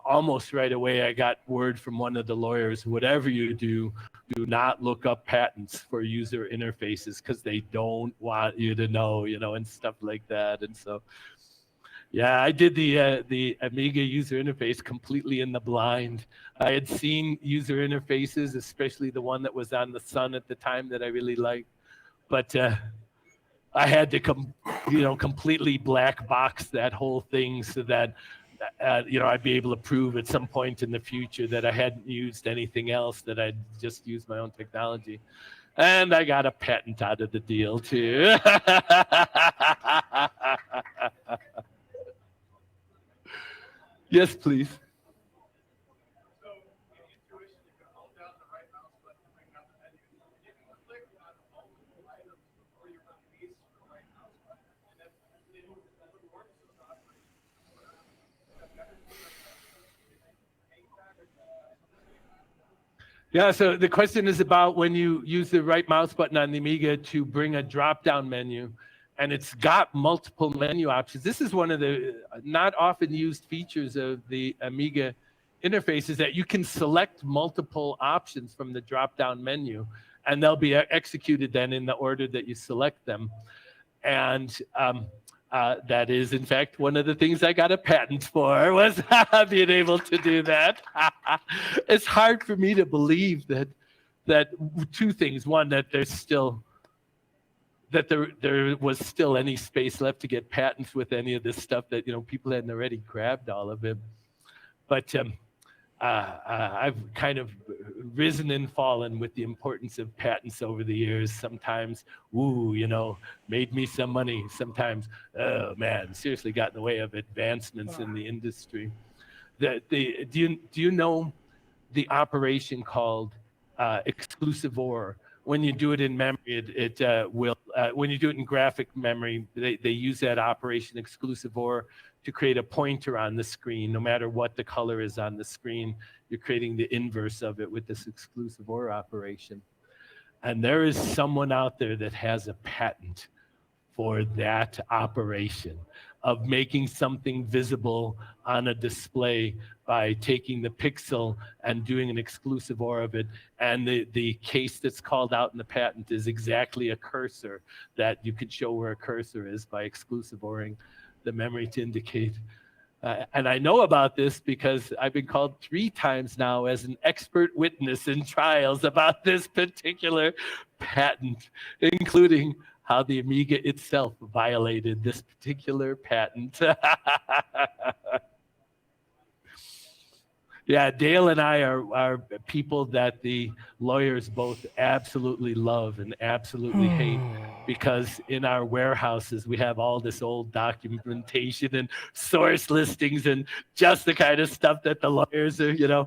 almost right away, I got word from one of the lawyers, whatever you do not look up patents for user interfaces because they don't want you to know, and stuff like that. And so, yeah, I did the Amiga user interface completely in the blind. I had seen user interfaces, especially the one that was on the Sun at the time that I really liked, but I had to completely black box that whole thing so that I'd be able to prove at some point in the future that I hadn't used anything else, that I'd just used my own technology. And I got a patent out of the deal too. Yes, please. Yeah, so the question is about when you use the right mouse button on the Amiga to bring a drop-down menu, and it's got multiple menu options. This is one of the not often used features of the Amiga interface, is that you can select multiple options from the drop-down menu, and they'll be executed then in the order that you select them. And that is, in fact, one of the things I got a patent for, was being able to do that. It's hard for me to believe that two things. One, that there was still any space left to get patents with any of this stuff, that people hadn't already grabbed all of it. But I've kind of risen and fallen with the importance of patents over the years. Sometimes, made me some money. Sometimes, oh man, seriously got in the way of advancements in the industry. Do you know the operation called exclusive OR? When you do it in memory, it will. When you do it in graphic memory, they use that operation exclusive OR to create a pointer on the screen. No matter what the color is on the screen, you're creating the inverse of it with this exclusive OR operation. And there is someone out there that has a patent for that operation of making something visible on a display by taking the pixel and doing an exclusive OR of it. And the case that's called out in the patent is exactly a cursor that you could show where a cursor is by exclusive ORing the memory to indicate. And I know about this because I've been called 3 times now as an expert witness in trials about this particular patent, including how the Amiga itself violated this particular patent. Yeah, Dale and I are people that the lawyers both absolutely love and absolutely hate, because in our warehouses we have all this old documentation and source listings and just the kind of stuff that the lawyers are, gonna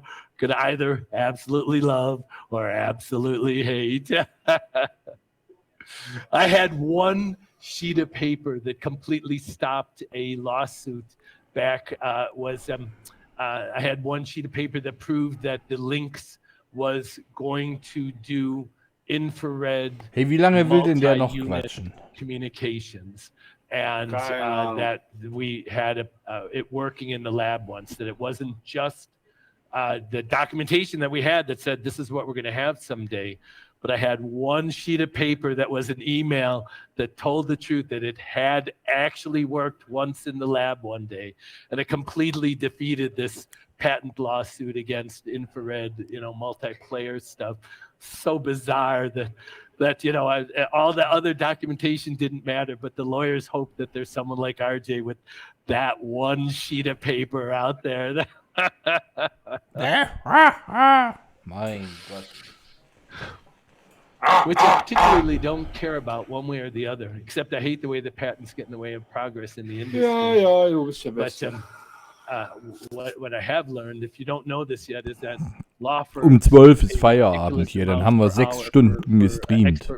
either absolutely love or absolutely hate. I had one sheet of paper that completely stopped a lawsuit back. I had one sheet of paper that proved that the Lynx was going to do infrared Hey, wie lange will denn der noch multi-unit quatschen? communications, and that we had it working in the lab once, that it wasn't just the documentation that we had that said this is what we're going to have someday, but I had one sheet of paper that was an email that told the truth that it had actually worked once in the lab one day, and it completely defeated this patent lawsuit against infrared, multiplayer stuff. So bizarre that all the other documentation didn't matter, but the lawyers hope that there's someone like RJ with that one sheet of paper out there. Mein Gott. Which I particularly don't care about one way or the other, except I hate the way the patents get in the way of progress in the industry. Ja, du bist der Beste. But what I have learned, if you don't know this yet, is that law firms 12 ist Feierabend hier, dann haben wir 6 Stunden gestreamt.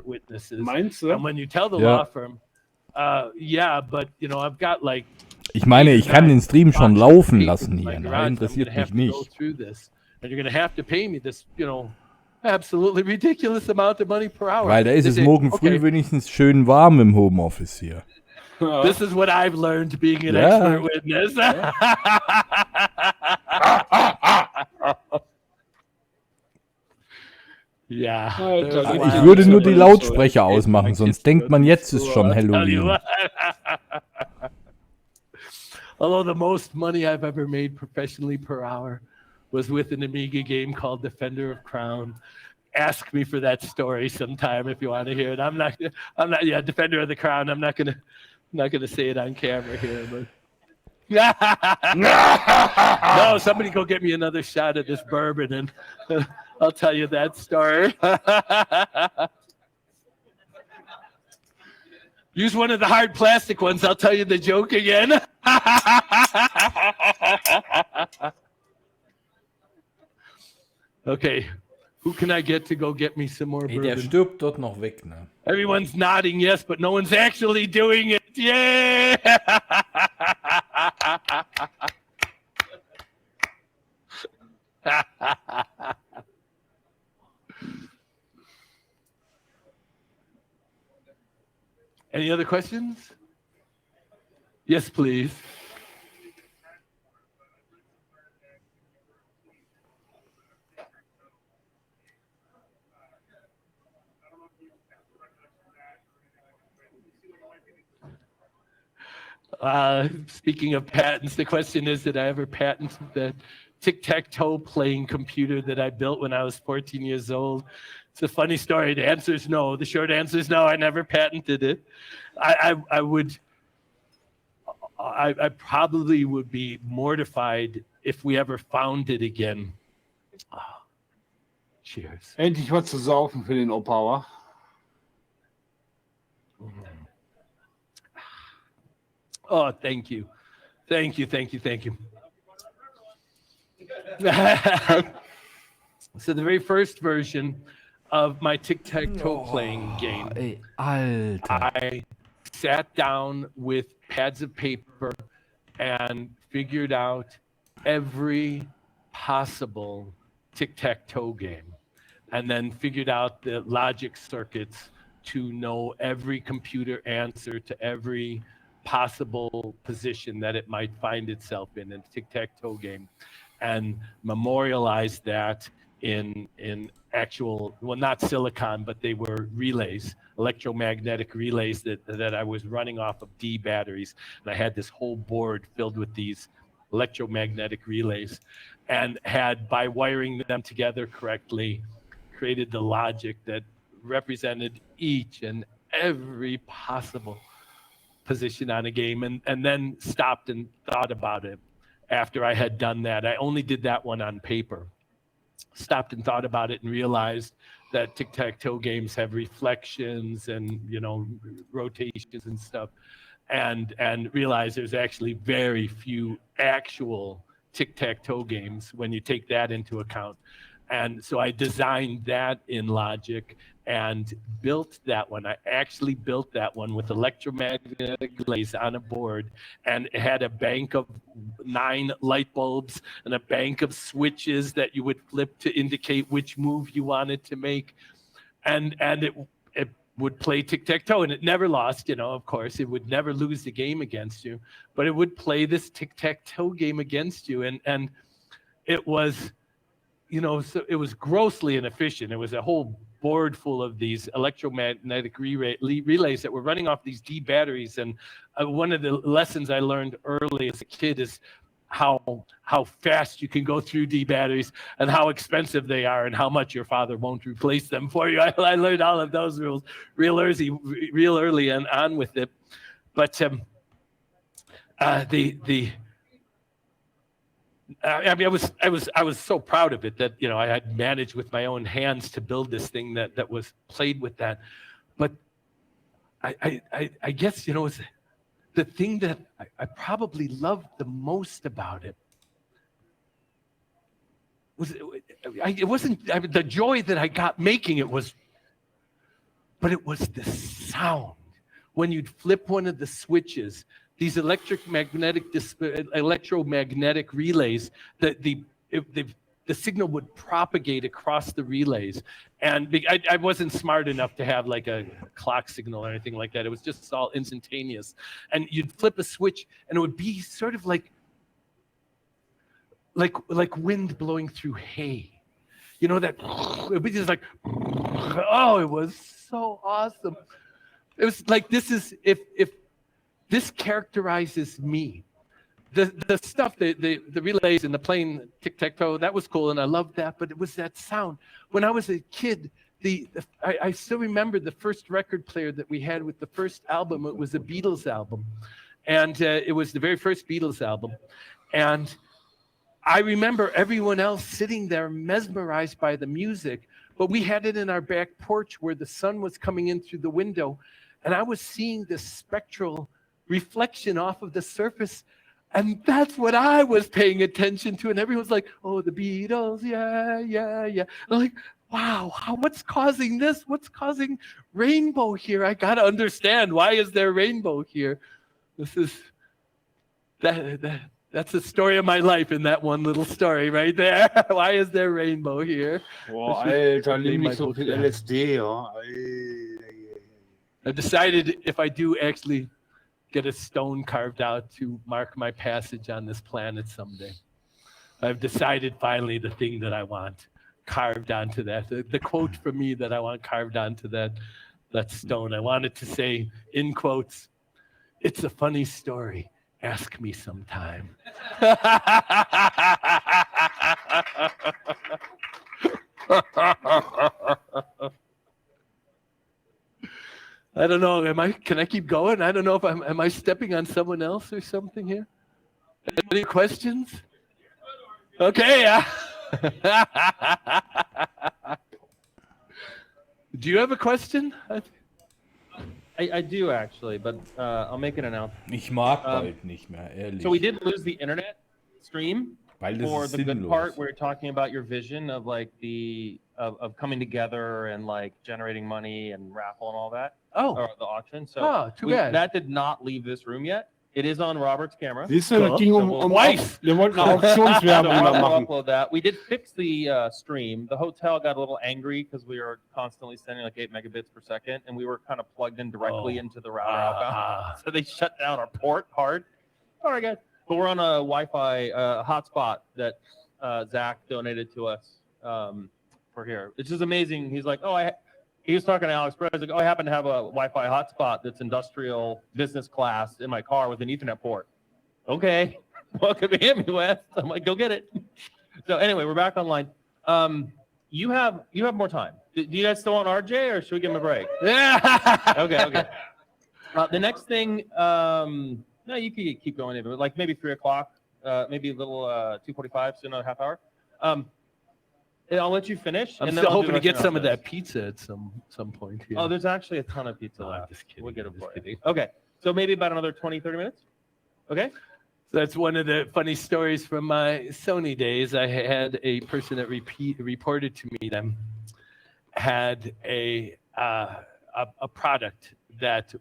Meinst du? And when you tell the law firm, yeah, but I've got like. Ich meine, ich kann den Stream schon laufen lassen hier. Nein, interessiert mich nicht. And you're going to have to pay me this, absolutely ridiculous amount of money per hour. Weil da ist es morgen früh wenigstens schön warm im Homeoffice hier. This is what I've learned being an expert witness. Ja. Ich würde nur die Lautsprecher ausmachen, sonst denkt man, jetzt ist schon Halloween. Although the most money I've ever made professionally per hour was with an Amiga game called Defender of Crown. Ask me for that story sometime if you want to hear it. I'm not. Yeah, Defender of the Crown. I'm not gonna say it on camera here, but. No, somebody go get me another shot of this bourbon, and I'll tell you that story. Use one of the hard plastic ones. I'll tell you the joke again. Okay, who can I get to go get me some more bourbon? Der stirbt dort noch weg, ne? Everyone's nodding yes, but no one's actually doing it. Yeah! Any other questions? Yes, please. Speaking of patents, the question is, did I ever patent the tic-tac-toe playing computer that I built when I was 14 years old? It's a funny story. The answer is no. The short answer is no, I never patented it. I probably would be mortified if we ever found it again. Oh, cheers. Endlich was zu saufen für den Opa, wa? Oh, thank you. Thank you, thank you, thank you. So the very first version of my tic-tac-toe playing game, Ey, Alter. I sat down with pads of paper and figured out every possible tic-tac-toe game, and then figured out the logic circuits to know every computer answer to every possible position that it might find itself in a tic-tac-toe game, and memorialized that in actual, well, not silicon, but they were relays, electromagnetic relays that I was running off of D batteries. And I had this whole board filled with these electromagnetic relays, and had, by wiring them together correctly, created the logic that represented each and every possible position on a game, and then stopped and thought about it after I had done that. I only did that one on paper. Stopped and thought about it and realized that tic-tac-toe games have reflections and, you know, rotations and stuff, and realized there's actually very few actual tic-tac-toe games when you take that into account. And so I designed that in Logic and built that one. I actually built that one with electromagnetic relays on a board, and it had a bank of 9 light bulbs and a bank of switches that you would flip to indicate which move you wanted to make. And it would play tic-tac-toe, and it never lost, you know, of course. It would never lose the game against you, but it would play this tic-tac-toe game against you. And it was, you know, so it was grossly inefficient. It was a whole board full of these electromagnetic relays that were running off these D batteries. And one of the lessons I learned early as a kid is how fast you can go through D batteries and how expensive they are and how much your father won't replace them for you. I learned all of those rules real early and on with it. But I mean, I was so proud of it that, you know, I had managed with my own hands to build this thing that was played with that. But I guess, you know, it's the thing that I probably loved the most about it was it wasn't the joy that I got making it was, but it was the sound when you'd flip one of the switches. These electromagnetic relays, the signal would propagate across the relays. And I wasn't smart enough to have like a clock signal or anything like that. It was just all instantaneous. And you'd flip a switch and it would be sort of like wind blowing through hay. You know, that it would be just like, oh, it was so awesome. It was like, this is, if this characterizes me. The stuff, the relays and the playing tic-tac-toe, that was cool, and I loved that, but it was that sound. When I was a kid, I still remember the first record player that we had with the first album. It was a Beatles album, and it was the very first Beatles album. And I remember everyone else sitting there mesmerized by the music, but we had it in our back porch where the sun was coming in through the window, and I was seeing this spectral reflection off of the surface, and that's what I was paying attention to. And everyone's like, oh, the Beatles, yeah, yeah, yeah. I'm like, wow, what's causing this? What's causing rainbow here? I got to understand, why is there rainbow here? This is, that's the story of my life in that one little story right there. Why is there rainbow here? Boah, Alter, nimm nicht so viel LSD, ja. I've decided if I do actually get a stone carved out to mark my passage on this planet someday, I've decided finally the thing that I want carved onto that, the quote for me that I want carved onto that stone. I want it to say, in quotes, "It's a funny story. Ask me sometime." I don't know. Can I keep going? I don't know if am I stepping on someone else or something here? Any questions? Okay. Do you have a question? I do actually, but I'll make an announcement. Ich mag bald nicht mehr, ehrlich. So we did lose the internet stream Weil das for ist the good sinnlos. part where you're talking about your vision of like of coming together and like generating money and raffle and all that. Oh. Or the auction. So Too bad. That did not leave this room yet. It is on Robert's camera. Siehst du, das ging Wife. Wir wollten eine Auktionswerbung da We'll machen. upload that. We did fix the stream. The hotel got a little angry because we were constantly sending like 8 megabits per second, and we were kind of plugged in directly into the router outbound. So they shut down our port hard. All right, guys. But we're on a Wi-Fi hotspot that Zach donated to us for here. It's just amazing. He's like, he was talking to Alex Perez, like, I happen to have a Wi-Fi hotspot that's industrial business class in my car with an Ethernet port. Okay, welcome to AmiWest. I'm like, go get it. So anyway, we're back online. You have more time. Do you guys still want RJ, or should we give him a break? Yeah. Okay. The next thing, no, you can keep going. Like maybe 3 o'clock, maybe a little 2:45, so another half hour. I'll let you finish. I'm and then still I'll do hoping to the get rest some of of the that pizza at some point here. Oh, there's actually a ton of pizza left. I'm just kidding. We'll get it I'm for just you. kidding. Okay, so maybe about another 20, 30 minutes. Okay. So that's one of the funny stories from my Sony days. I had a person that reported to me that had a product that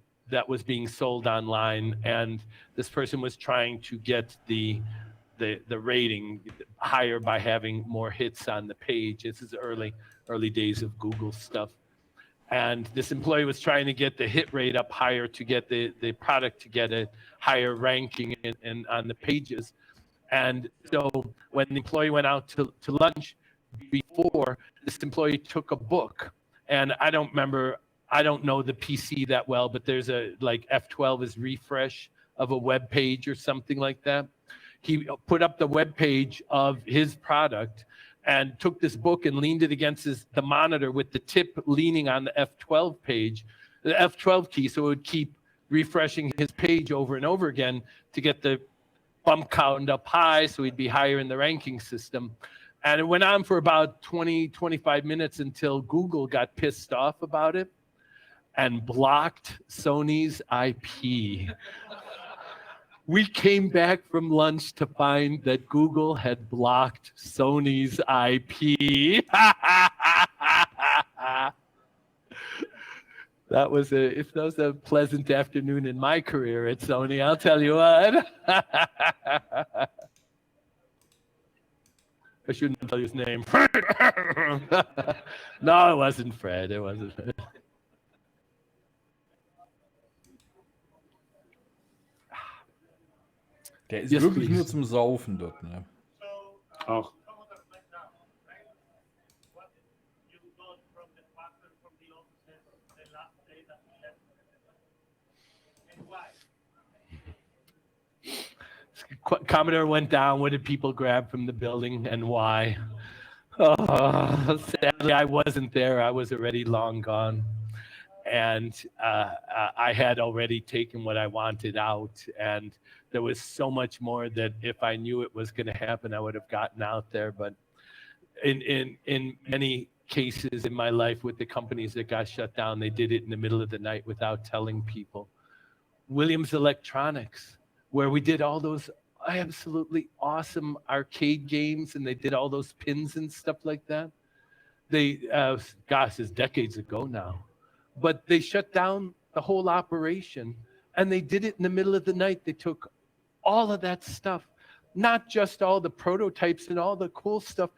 was being sold online, and this person was trying to get the rating higher by having more hits on the page. This is early days of Google stuff. And this employee was trying to get the hit rate up higher to get the product to get a higher ranking in on the pages. And so when the employee went out to lunch before, this employee took a book. And I don't know the PC that well, but there's a like F12 is refresh of a web page or something like that. He put up the web page of his product and took this book and leaned it against the monitor with the tip leaning on the F12 page, the F12 key, so it would keep refreshing his page over and over again to get the bump count up high so he'd be higher in the ranking system. And it went on for about 20, 25 minutes until Google got pissed off about it and blocked Sony's IP. We came back from lunch to find that Google had blocked Sony's IP. That was a pleasant afternoon in my career at Sony, I'll tell you what. I shouldn't tell you his name. No, it wasn't Fred. It wasn't Fred. Der ist Yes, wirklich please. nur zum Saufen dort, ne? Auch. Commodore went down. What did people grab from the building and why? Oh, sadly, I wasn't there. I was already long gone. And I had already taken what I wanted out. And there was so much more that if I knew it was going to happen, I would have gotten out there. But in many cases in my life with the companies that got shut down, they did it in the middle of the night without telling people. Williams Electronics, where we did all those absolutely awesome arcade games, and they did all those pins and stuff like that. They, gosh, it's decades ago now, but they shut down the whole operation, and they did it in the middle of the night. They took all of that stuff, not just all the prototypes and all the cool stuff,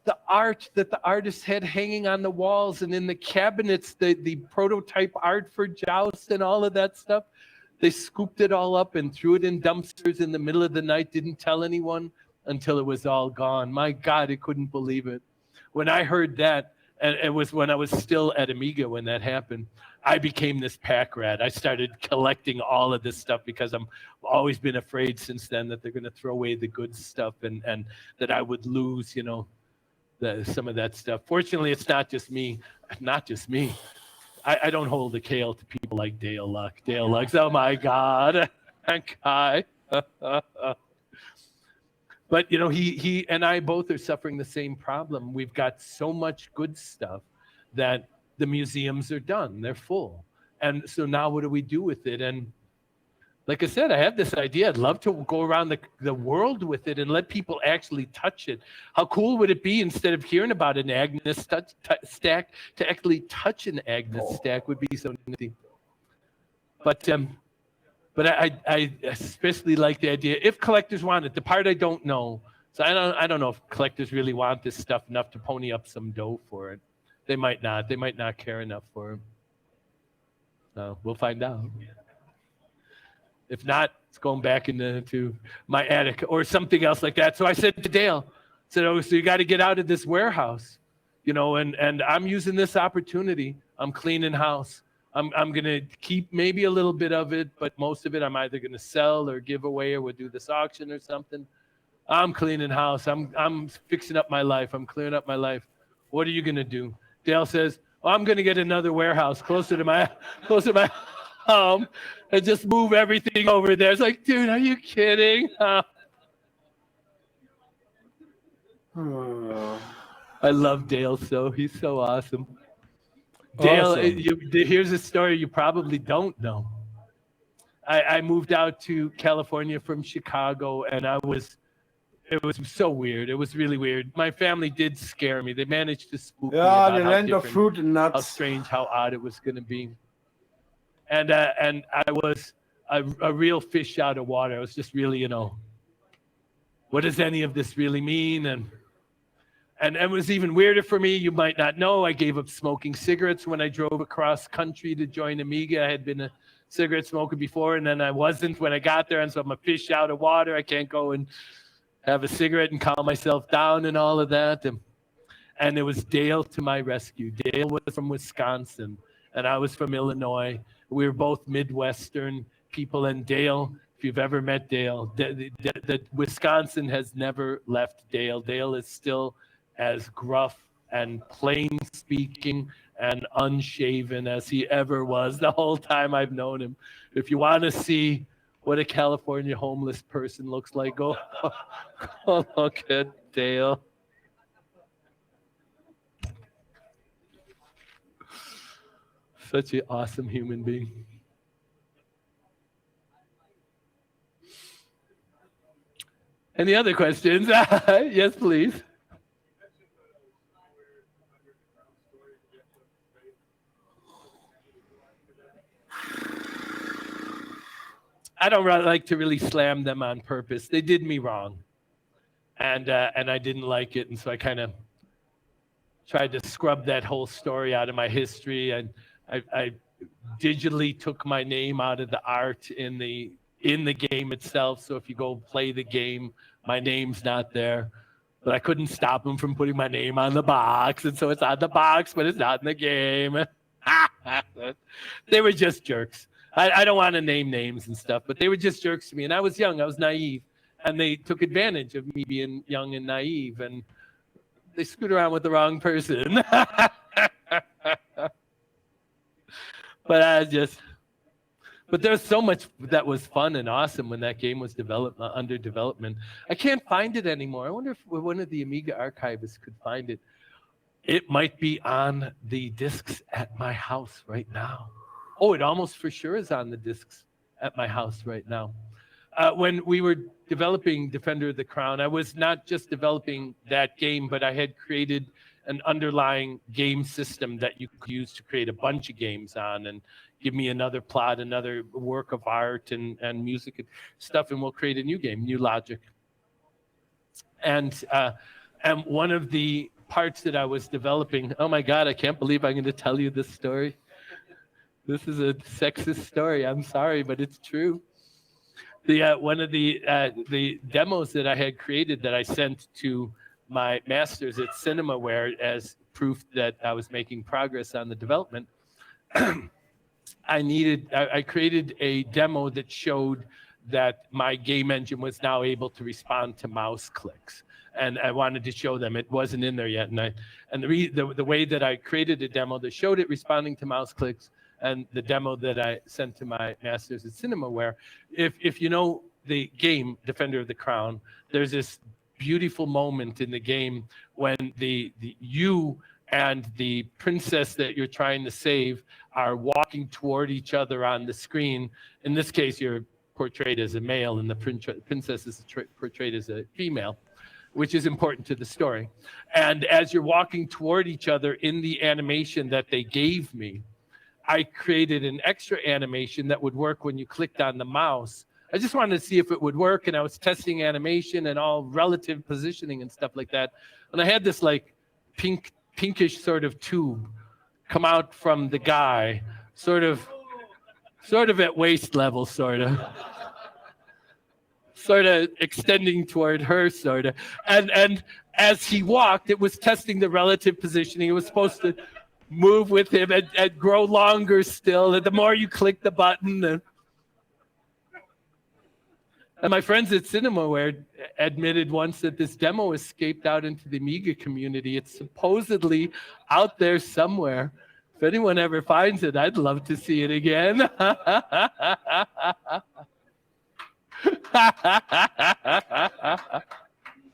the art that the artists had hanging on the walls and in the cabinets, the prototype art for Joust and all of that stuff. They scooped it all up and threw it in dumpsters in the middle of the night, didn't tell anyone until it was all gone. My God, I couldn't believe it. When I heard that, and it was when I was still at Amiga when that happened, I became this pack rat. I started collecting all of this stuff because I've always been afraid since then that they're going to throw away the good stuff and that I would lose, you know, some of that stuff. Fortunately, it's not just me. Not just me. I don't hold a kale to people like Dale Luck. Dale Luck's, oh my God. Guy. But you know, he and I both are suffering the same problem. We've got so much good stuff that the museums are done; they're full. And so now, what do we do with it? And like I said, I have this idea. I'd love to go around the world with it and let people actually touch it. How cool would it be, instead of hearing about an Agnes stack, to actually touch an Agnes stack would be so neat. But I especially like the idea, if collectors want it. The part I don't know. So I don't know if collectors really want this stuff enough to pony up some dough for it. They might not. They might not care enough for it. So we'll find out. If not, it's going back into my attic or something else like that. So I said to Dale, I said, "Oh, so you got to get out of this warehouse, you know, and I'm using this opportunity. I'm cleaning house. I'm going to keep maybe a little bit of it, but most of it I'm either going to sell or give away, or we'll do this auction or something. I'm cleaning house. I'm fixing up my life. I'm clearing up my life. What are you going to do?" Dale says, "Oh, I'm going to get another warehouse closer to my home and just move everything over there." It's like, dude, are you kidding? I love Dale so. He's so awesome. Dale, Awesome. here's a story you probably don't know. I moved out to California from Chicago, and it was so weird. It was really weird. My family did scare me. They managed to spook me Yeah, about the how land of different, fruit and how nuts. strange, how odd it was going to be. And I was a real fish out of water. I was just really, you know, what does any of this really mean? And it was even weirder for me. You might not know, I gave up smoking cigarettes when I drove across country to join Amiga. I had been a cigarette smoker before, and then I wasn't when I got there. And so I'm a fish out of water. I can't go and have a cigarette and calm myself down and all of that. And it was Dale to my rescue. Dale was from Wisconsin, and I was from Illinois. We were both Midwestern people. And Dale, if you've ever met Dale, the Wisconsin has never left Dale. Dale is still as gruff and plain speaking and unshaven as he ever was the whole time I've known him. If you want to see what a California homeless person looks like, go look at Dale. Such an awesome human being. Any other questions? Yes, please. I don't like to really slam them on purpose. They did me wrong, and I didn't like it, and so I kind of tried to scrub that whole story out of my history. And I digitally took my name out of the art in the game itself. So if you go play the game, my name's not there. But I couldn't stop them from putting my name on the box, and so it's on the box, but it's not in the game. They were just jerks. I don't want to name names and stuff, but they were just jerks to me. And I was young, I was naive, and they took advantage of me being young and naive, and they screwed around with the wrong person. But there's so much that was fun and awesome when that game was under development. I can't find it anymore. I wonder if one of the Amiga archivists could find it. It might be on the discs at my house right now. Oh, it almost for sure is on the discs at my house right now. When we were developing Defender of the Crown, I was not just developing that game, but I had created an underlying game system that you could use to create a bunch of games on and give me another plot, another work of art and music and stuff, and we'll create a new game, new logic. And one of the parts that I was developing, oh my God, I can't believe I'm going to tell you this story. This is a sexist story. I'm sorry, but it's true. One of the demos that I had created that I sent to my masters at CinemaWare as proof that I was making progress on the development, I created a demo that showed that my game engine was now able to respond to mouse clicks. And I wanted to show them it wasn't in there yet. And the way that I created a demo that showed it responding to mouse clicks, and the demo that I sent to my masters at CinemaWare, if you know the game Defender of the Crown, there's this beautiful moment in the game when you and the princess that you're trying to save are walking toward each other on the screen. In this case, you're portrayed as a male and the princess is portrayed as a female, which is important to the story. And as you're walking toward each other in the animation that they gave me, I created an extra animation that would work when you clicked on the mouse. I just wanted to see if it would work, and I was testing animation and all relative positioning and stuff like that. And I had this like pinkish sort of tube come out from the guy, sort of at waist level, sort of extending toward her, sort of. And as he walked, it was testing the relative positioning. It was supposed to move with him and grow longer still. And the more you click the button, and my friends at CinemaWare admitted once that this demo escaped out into the Amiga community. It's supposedly out there somewhere. If anyone ever finds it, I'd love to see it again.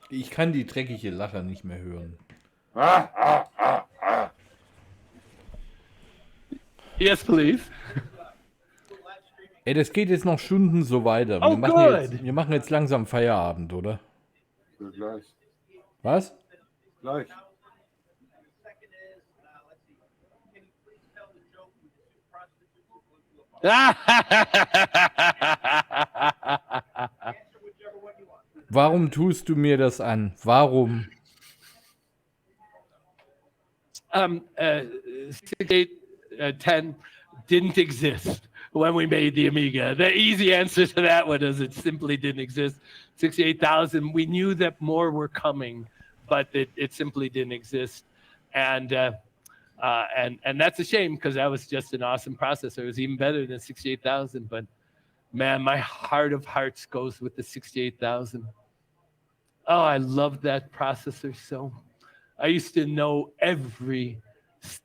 Ich kann die dreckige Lache nicht mehr hören. Yes, please. Ey, das geht jetzt noch Stunden so weiter. Oh, wir machen jetzt langsam Feierabend, oder? Ja, gleich. Was? Gleich. Warum tust du mir das an? Warum? 6810 didn't exist when we made the Amiga. The easy answer to that one is it simply didn't exist. 68,000, we knew that more were coming, but it simply didn't exist. And that's a shame because that was just an awesome processor. It was even better than 68,000, but man, my heart of hearts goes with the 68,000. Oh, I love that processor so. I used to know every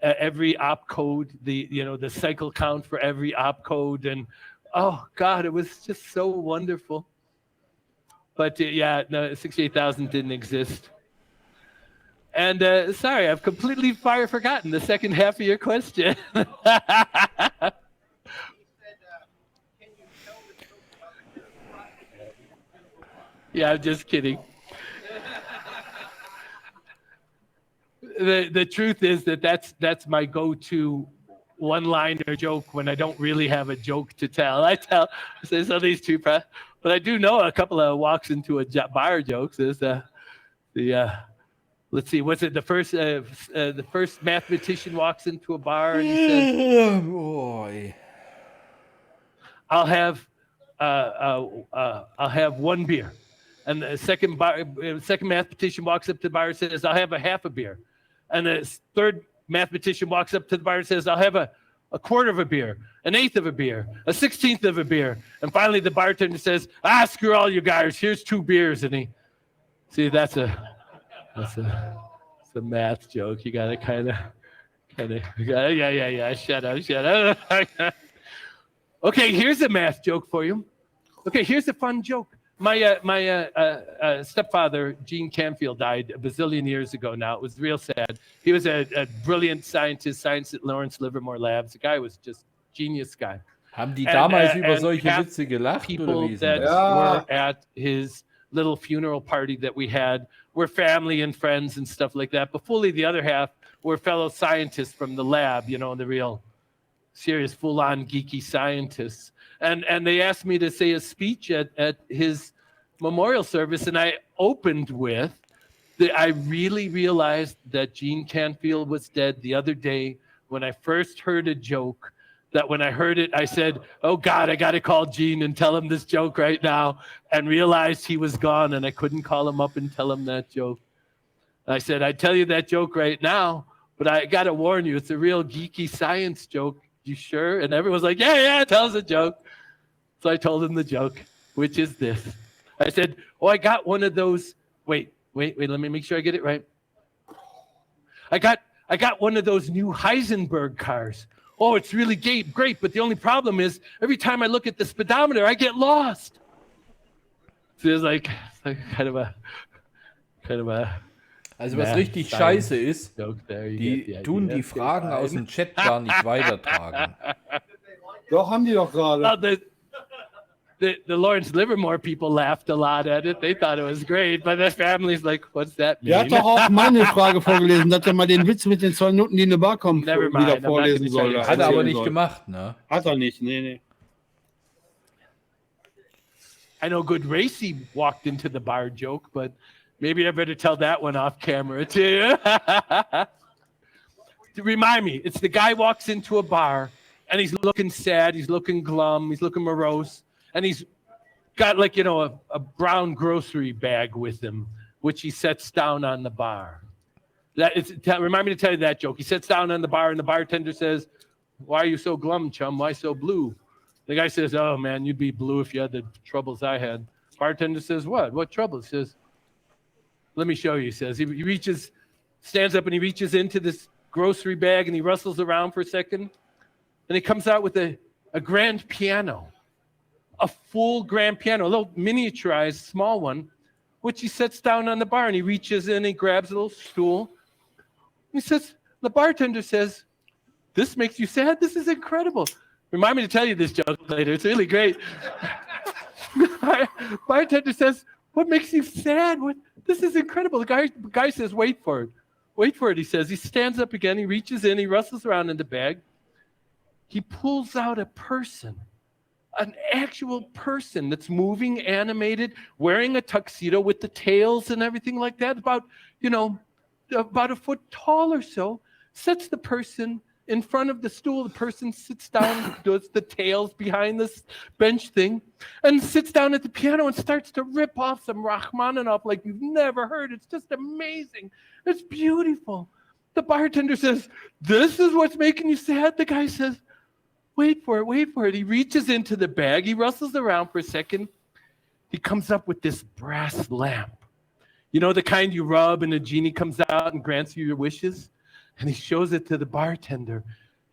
opcode, the cycle count for every opcode, and oh God, it was just so wonderful. But yeah, no, 68,000 didn't exist. And sorry, I've completely forgotten the second half of your question. Yeah, I'm just kidding. The truth is that's my go-to one-liner joke when I don't really have a joke to tell. I say so these two, but I do know a couple of walks into a bar jokes. Is let's see, was it the first mathematician walks into a bar and he says, Boy. I'll have one beer. And the second mathematician walks up to the bar and says, I'll have a half a beer. And the third mathematician walks up to the bar and says, I'll have a quarter of a beer, an eighth of a beer, a 16th of a beer. And finally the bartender says, screw all you guys, here's 2 beers. And that's a math joke. You gotta kind of, shut up. Okay, here's a math joke for you. Okay, here's a fun joke. My stepfather, Gene Canfield, died a bazillion years ago now. It was real sad. He was a brilliant scientist at Lawrence Livermore Labs. The guy was just genius guy. Haben die damals über solche Witze gelacht? People oder wie that were at his little funeral party that we had were family and friends and stuff like that. But fully the other half were fellow scientists from the lab, the real serious, full-on geeky scientists. And they asked me to say a speech at his memorial service, and I opened with that I really realized that Gene Canfield was dead the other day when I first heard a joke, that when I heard it, I said, oh God, I got to call Gene and tell him this joke right now, and realized he was gone, and I couldn't call him up and tell him that joke. I said, I'd tell you that joke right now, but I got to warn you, it's a real geeky science joke. You sure? And everyone's like, yeah, tell us a joke. So I told him the joke, which is this. I said, I got one of those. Wait, let me make sure I get it right. I got one of those new Heisenberg cars. Oh, it's really great, but the only problem is every time I look at the speedometer, I get lost. So it's like kind of a kind of a Also was math richtig science scheiße ist, joke there. You die get the tun idea. die Fragen aus dem Chat gar nicht weitertragen. Doch, haben die doch gerade. Well, the Lawrence Livermore people laughed a lot at it. They thought it was great, but the family's like, what's that mean? Der hat doch auch meine Frage vorgelesen, dass er mal den Witz mit den 2 Minuten, die in eine Bar kommen, Never mind, wieder I'm not vorlesen gonna soll. tell you. Hat er aber erzählen nicht soll. gemacht, ne? Hat er nicht, nee. I know Good Racy walked into the bar joke, but maybe I better tell that one off camera too. To remind me, it's the guy walks into a bar and he's looking sad, he's looking glum, he's looking morose, and he's got like, you know, a brown grocery bag with him, which he sets down on the bar. Remind me to tell you that joke. He sits down on the bar and the bartender says, "Why are you so glum, chum? Why so blue?" The guy says, "Oh man, you'd be blue if you had the troubles I had." Bartender says, What troubles?" He says, "Let me show you." He says, he stands up and he reaches into this grocery bag and he rustles around for a second. And he comes out with a grand piano, a full grand piano, a little miniaturized small one, which he sets down on the bar and he reaches in, he grabs a little stool. He says, the bartender says, "This makes you sad? This is incredible." Remind me to tell you this joke later. It's really great. Bartender says, "What makes you sad? This is incredible." The guy says, "Wait for it. Wait for it," he says. He stands up again. He reaches in. He rustles around in the bag. He pulls out a person, an actual person that's moving, animated, wearing a tuxedo with the tails and everything like that, about a foot tall or so, sets the person in front of the stool. The person sits down, does the tails behind this bench thing, and sits down at the piano and starts to rip off some Rachmaninoff like you've never heard. It's just amazing. It's beautiful. The bartender says, "This is what's making you sad?" The guy says, wait for it. He reaches into the bag. He rustles around for a second. He comes up with this brass lamp. You know, the kind you rub and a genie comes out and grants you your wishes? And he shows it to the bartender.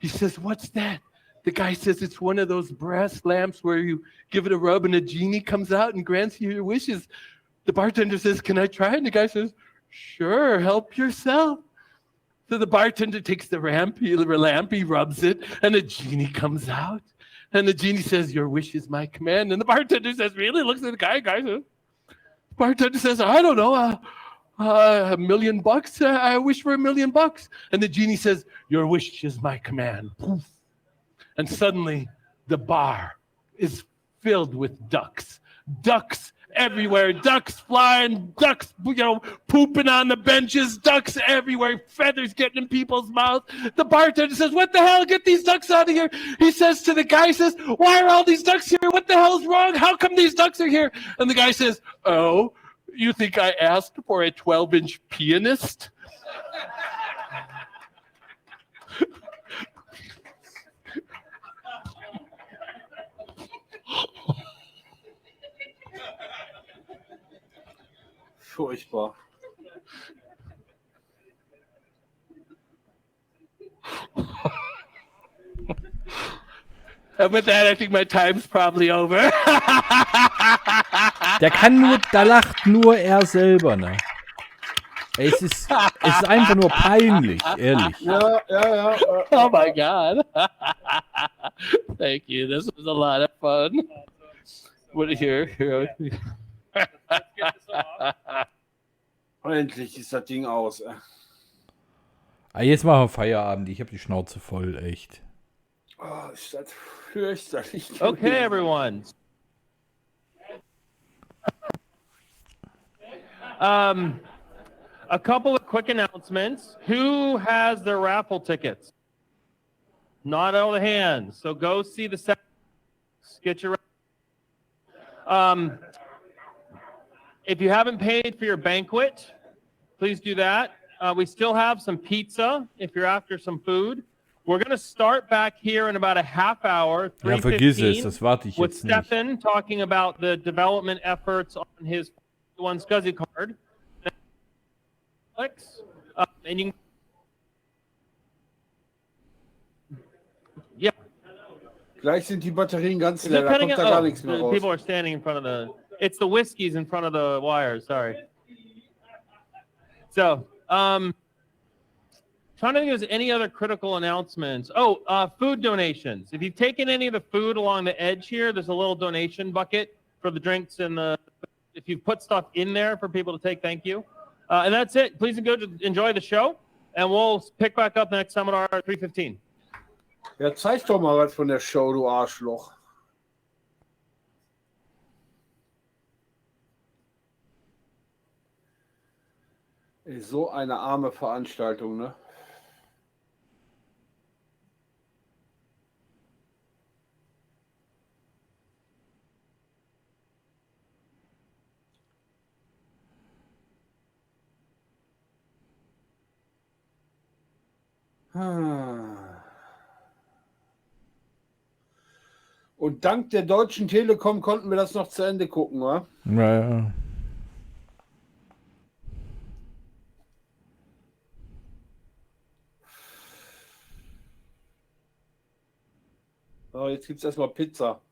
He says, "What's that?" The guy says, "It's one of those brass lamps where you give it a rub and a genie comes out and grants you your wishes." The bartender says, "Can I try it?" And the guy says, "Sure, help yourself." So the bartender takes the lamp, he rubs it, and a genie comes out. And the genie says, "Your wish is my command." And the bartender says, "Really?" Looks at the guy says, bartender says, "I don't know, $1 million. I wish for $1 million. And the genie says, "Your wish is my command." Poof. And suddenly the bar is filled with ducks. Ducks everywhere. Ducks flying, ducks, pooping on the benches, ducks everywhere, feathers getting in people's mouths. The bartender says, "What the hell? Get these ducks out of here." He says to the guy, "Why are all these ducks here? What the hell's wrong? How come these ducks are here?" And the guy says, "Oh, you think I asked for a 12-inch pianist?" Furchtbar. And with that, I think my time's probably over. Da lacht nur er selber, ne? Ey, es ist einfach nur peinlich, ehrlich. Ja. Oh my God. Thank you. This was a lot of fun. What here? Endlich ist das Ding aus. Jetzt machen wir Feierabend. Ich habe die Schnauze voll, echt. Oh, ist das fürchterlich. Okay, everyone. A couple of quick announcements. Who has their raffle tickets? Not all the hands. So go see the set. Get your. If you haven't paid for your banquet, please do that. We still have some pizza if you're after some food. We're going to start back here in about a half hour, 3:15, Ja, vergiss es, das warte ich with jetzt nicht. Stefan talking about the development efforts on his one SCSI card. And you can, yeah. Gleich sind die Batterien ganz leer, da kommt da gar nichts mehr raus. People are standing in front of it's the whiskeys in front of the wires, sorry. So, trying to think if there's any other critical announcements. Oh, food donations. If you've taken any of the food along the edge here, there's a little donation bucket for the drinks and the. If you've put stuff in there for people to take, thank you. And that's it. Please enjoy the show, and we'll pick back up the next seminar at 3:15. Ja, zeig doch mal was von der Show, du Arschloch. Ist so eine arme Veranstaltung, ne? Und dank der Deutschen Telekom konnten wir das noch zu Ende gucken, wa? Ja. So, jetzt gibt es erstmal Pizza.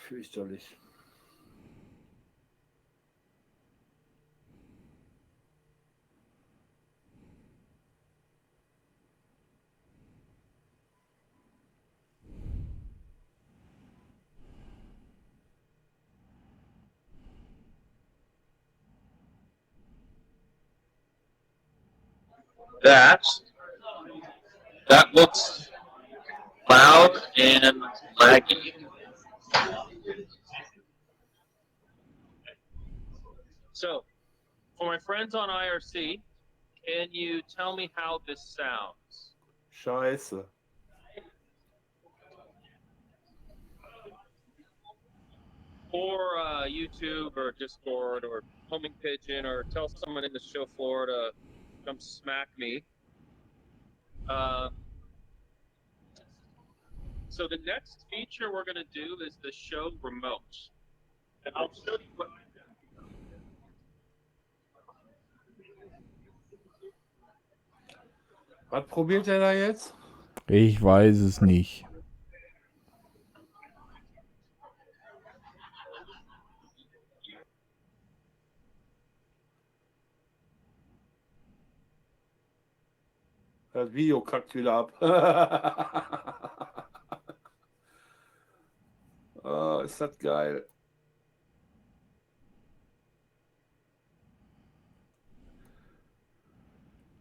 Fürchterlich. That looks loud and laggy. So, for my friends on IRC, can you tell me how this sounds? Scheiße. Or YouTube or Discord or Homing Pigeon, or tell someone in the show floor to come smack me. So the next feature we're going to do is the show remote. And I'll show you what Was probiert er da jetzt? Ich weiß es nicht. Das Video kackt wieder ab. Oh, ist das geil.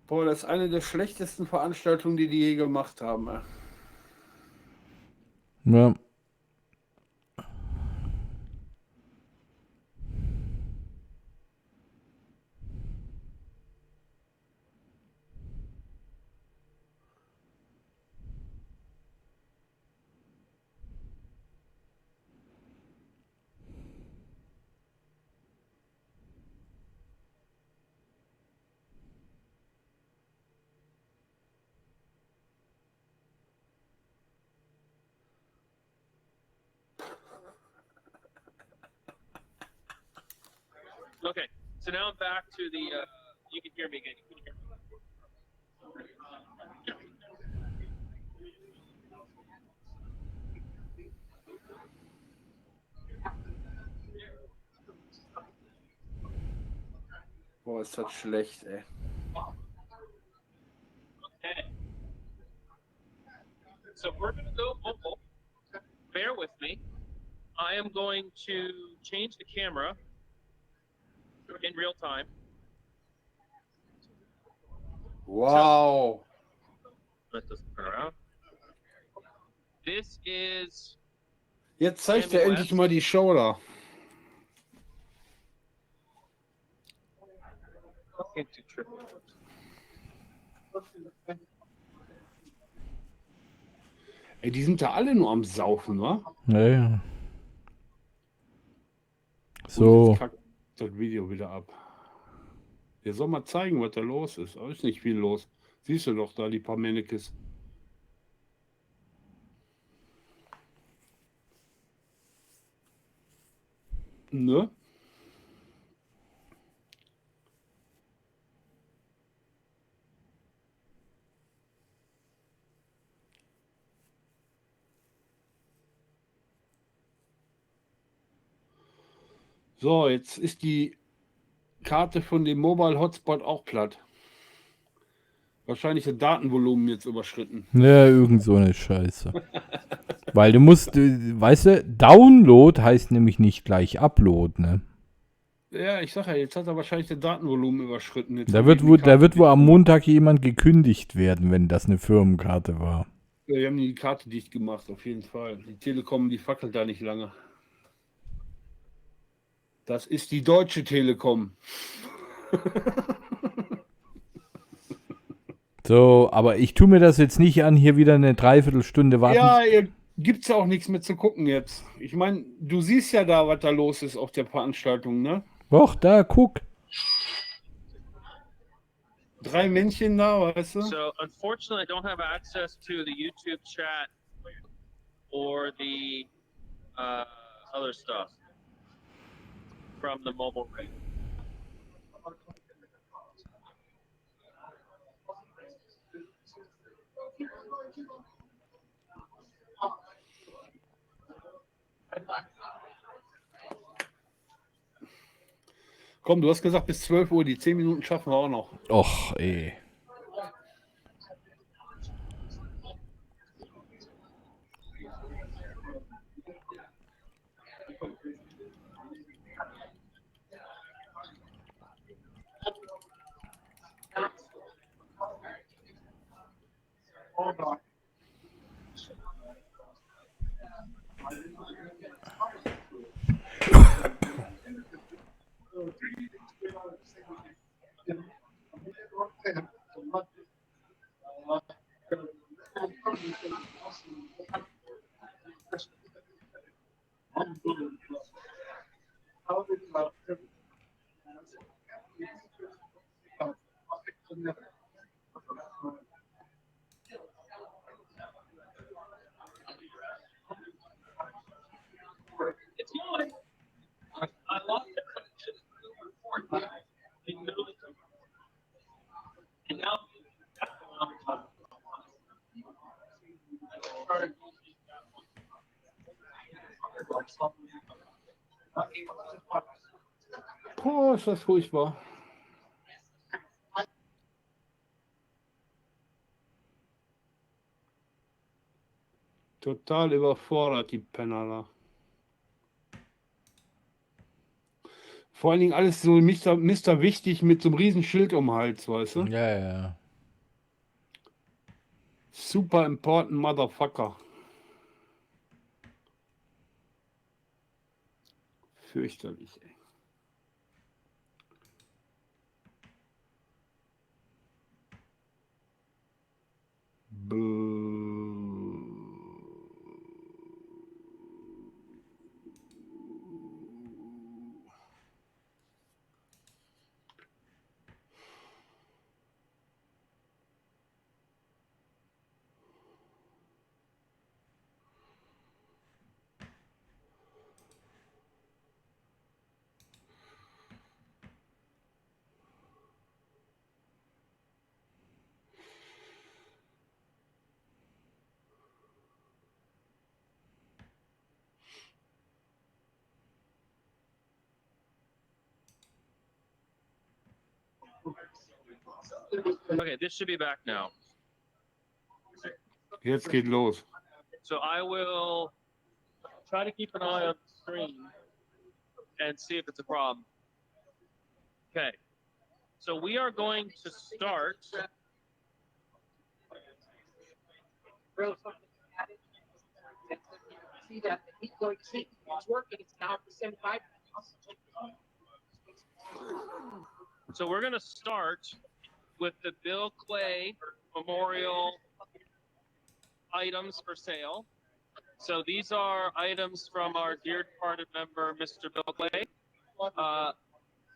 Boah, das ist eine der schlechtesten Veranstaltungen, die je gemacht haben. Ja. Okay, so now I'm back to the, you can hear me again. You can hear me. Boah, ist das schlecht, ey. Okay. So we're going to go mobile. Bear with me. I am going to change the camera in real time. Wow. Let this turn around. This is Jetzt zeigt er endlich mal die Show da. Ey, die sind da alle nur am Saufen, wa? Ja. So. Jetzt kackt das Video wieder ab. Der soll mal zeigen, was da los ist. Aber ist nicht viel los. Siehst du doch da, die paar Männekes. Ne? So, jetzt ist die Karte von dem Mobile Hotspot auch platt. Wahrscheinlich das Datenvolumen jetzt überschritten. Ja, irgend so eine Scheiße. Weil du musst, weißt du, Download heißt nämlich nicht gleich Upload, ne? Ja, ich sag ja, jetzt hat er wahrscheinlich das Datenvolumen überschritten. Jetzt Da haben wird, die die da wird Karte wohl am dicht Montag jemand gekündigt werden, wenn das eine Firmenkarte war. gemacht. Ja, die haben die Karte dicht gemacht, auf jeden Fall. Die Telekom, die fackelt da nicht lange. Das ist die Deutsche Telekom. So, aber ich tue mir das jetzt nicht an, hier wieder eine Dreiviertelstunde warten. Ja, gibt's ja auch nichts mehr zu gucken jetzt. Ich meine, du siehst ja da, was da los ist auf der Veranstaltung, ne? Doch, da, guck. 3 Männchen da, weißt du? So unfortunately, I don't have access to the YouTube chat or the other stuff from the mobile rig. Komm, du hast gesagt bis 12 Uhr, die 10 Minuten schaffen wir auch noch. Och, ey. It's going. I lost it. And now. Oh, ist das furchtbar. Total überfordert, die Penner. Vor allen Dingen alles so Mr. Wichtig mit so einem riesen Schild um den Hals, weißt du? Ja, ja. Super important Motherfucker. Fürchterlich, ey. Okay, this should be back now. Jetzt geht los. So I will try to keep an eye on the screen and see if it's a problem. Okay. So we are going to start. See that he's going to see it's working. It's now for 75. So we're going to start with the Bill Clay Memorial items for sale. So these are items from our dear departed member, Mr. Bill Clay.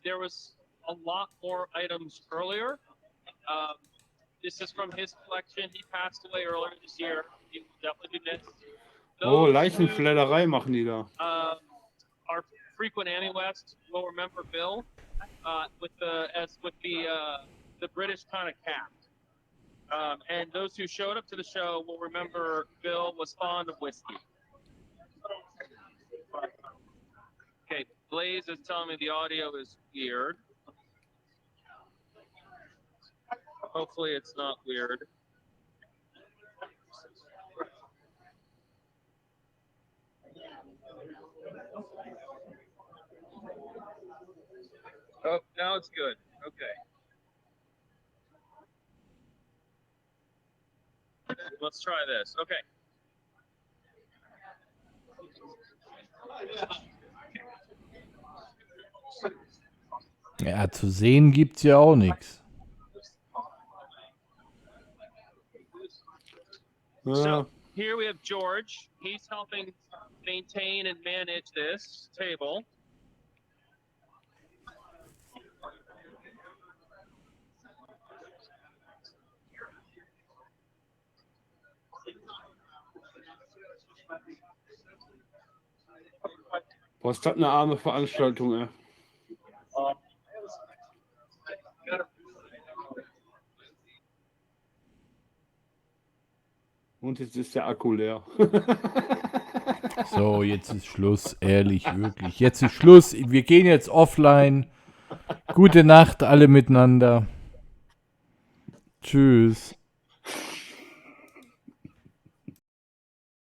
There was a lot more items earlier. This is from his collection. He passed away earlier this year. He will definitely be missed. Oh, Leichenfledderei machen die da. Are frequent AmiWest will remember Bill with the British kind of cap. And those who showed up to the show will remember Bill was fond of whiskey. Okay, Blaze is telling me the audio is weird. Hopefully it's not weird. Oh, now it's good. Okay. Let's try this. Okay. Ja, zu sehen gibt's ja auch nichts. So here we have George. He's helping maintain and manage this table. Was ist das eine arme Veranstaltung, ey? Und jetzt ist der Akku leer. So, jetzt ist Schluss, ehrlich, wirklich. Jetzt ist Schluss. Wir gehen jetzt offline. Gute Nacht alle miteinander. Tschüss.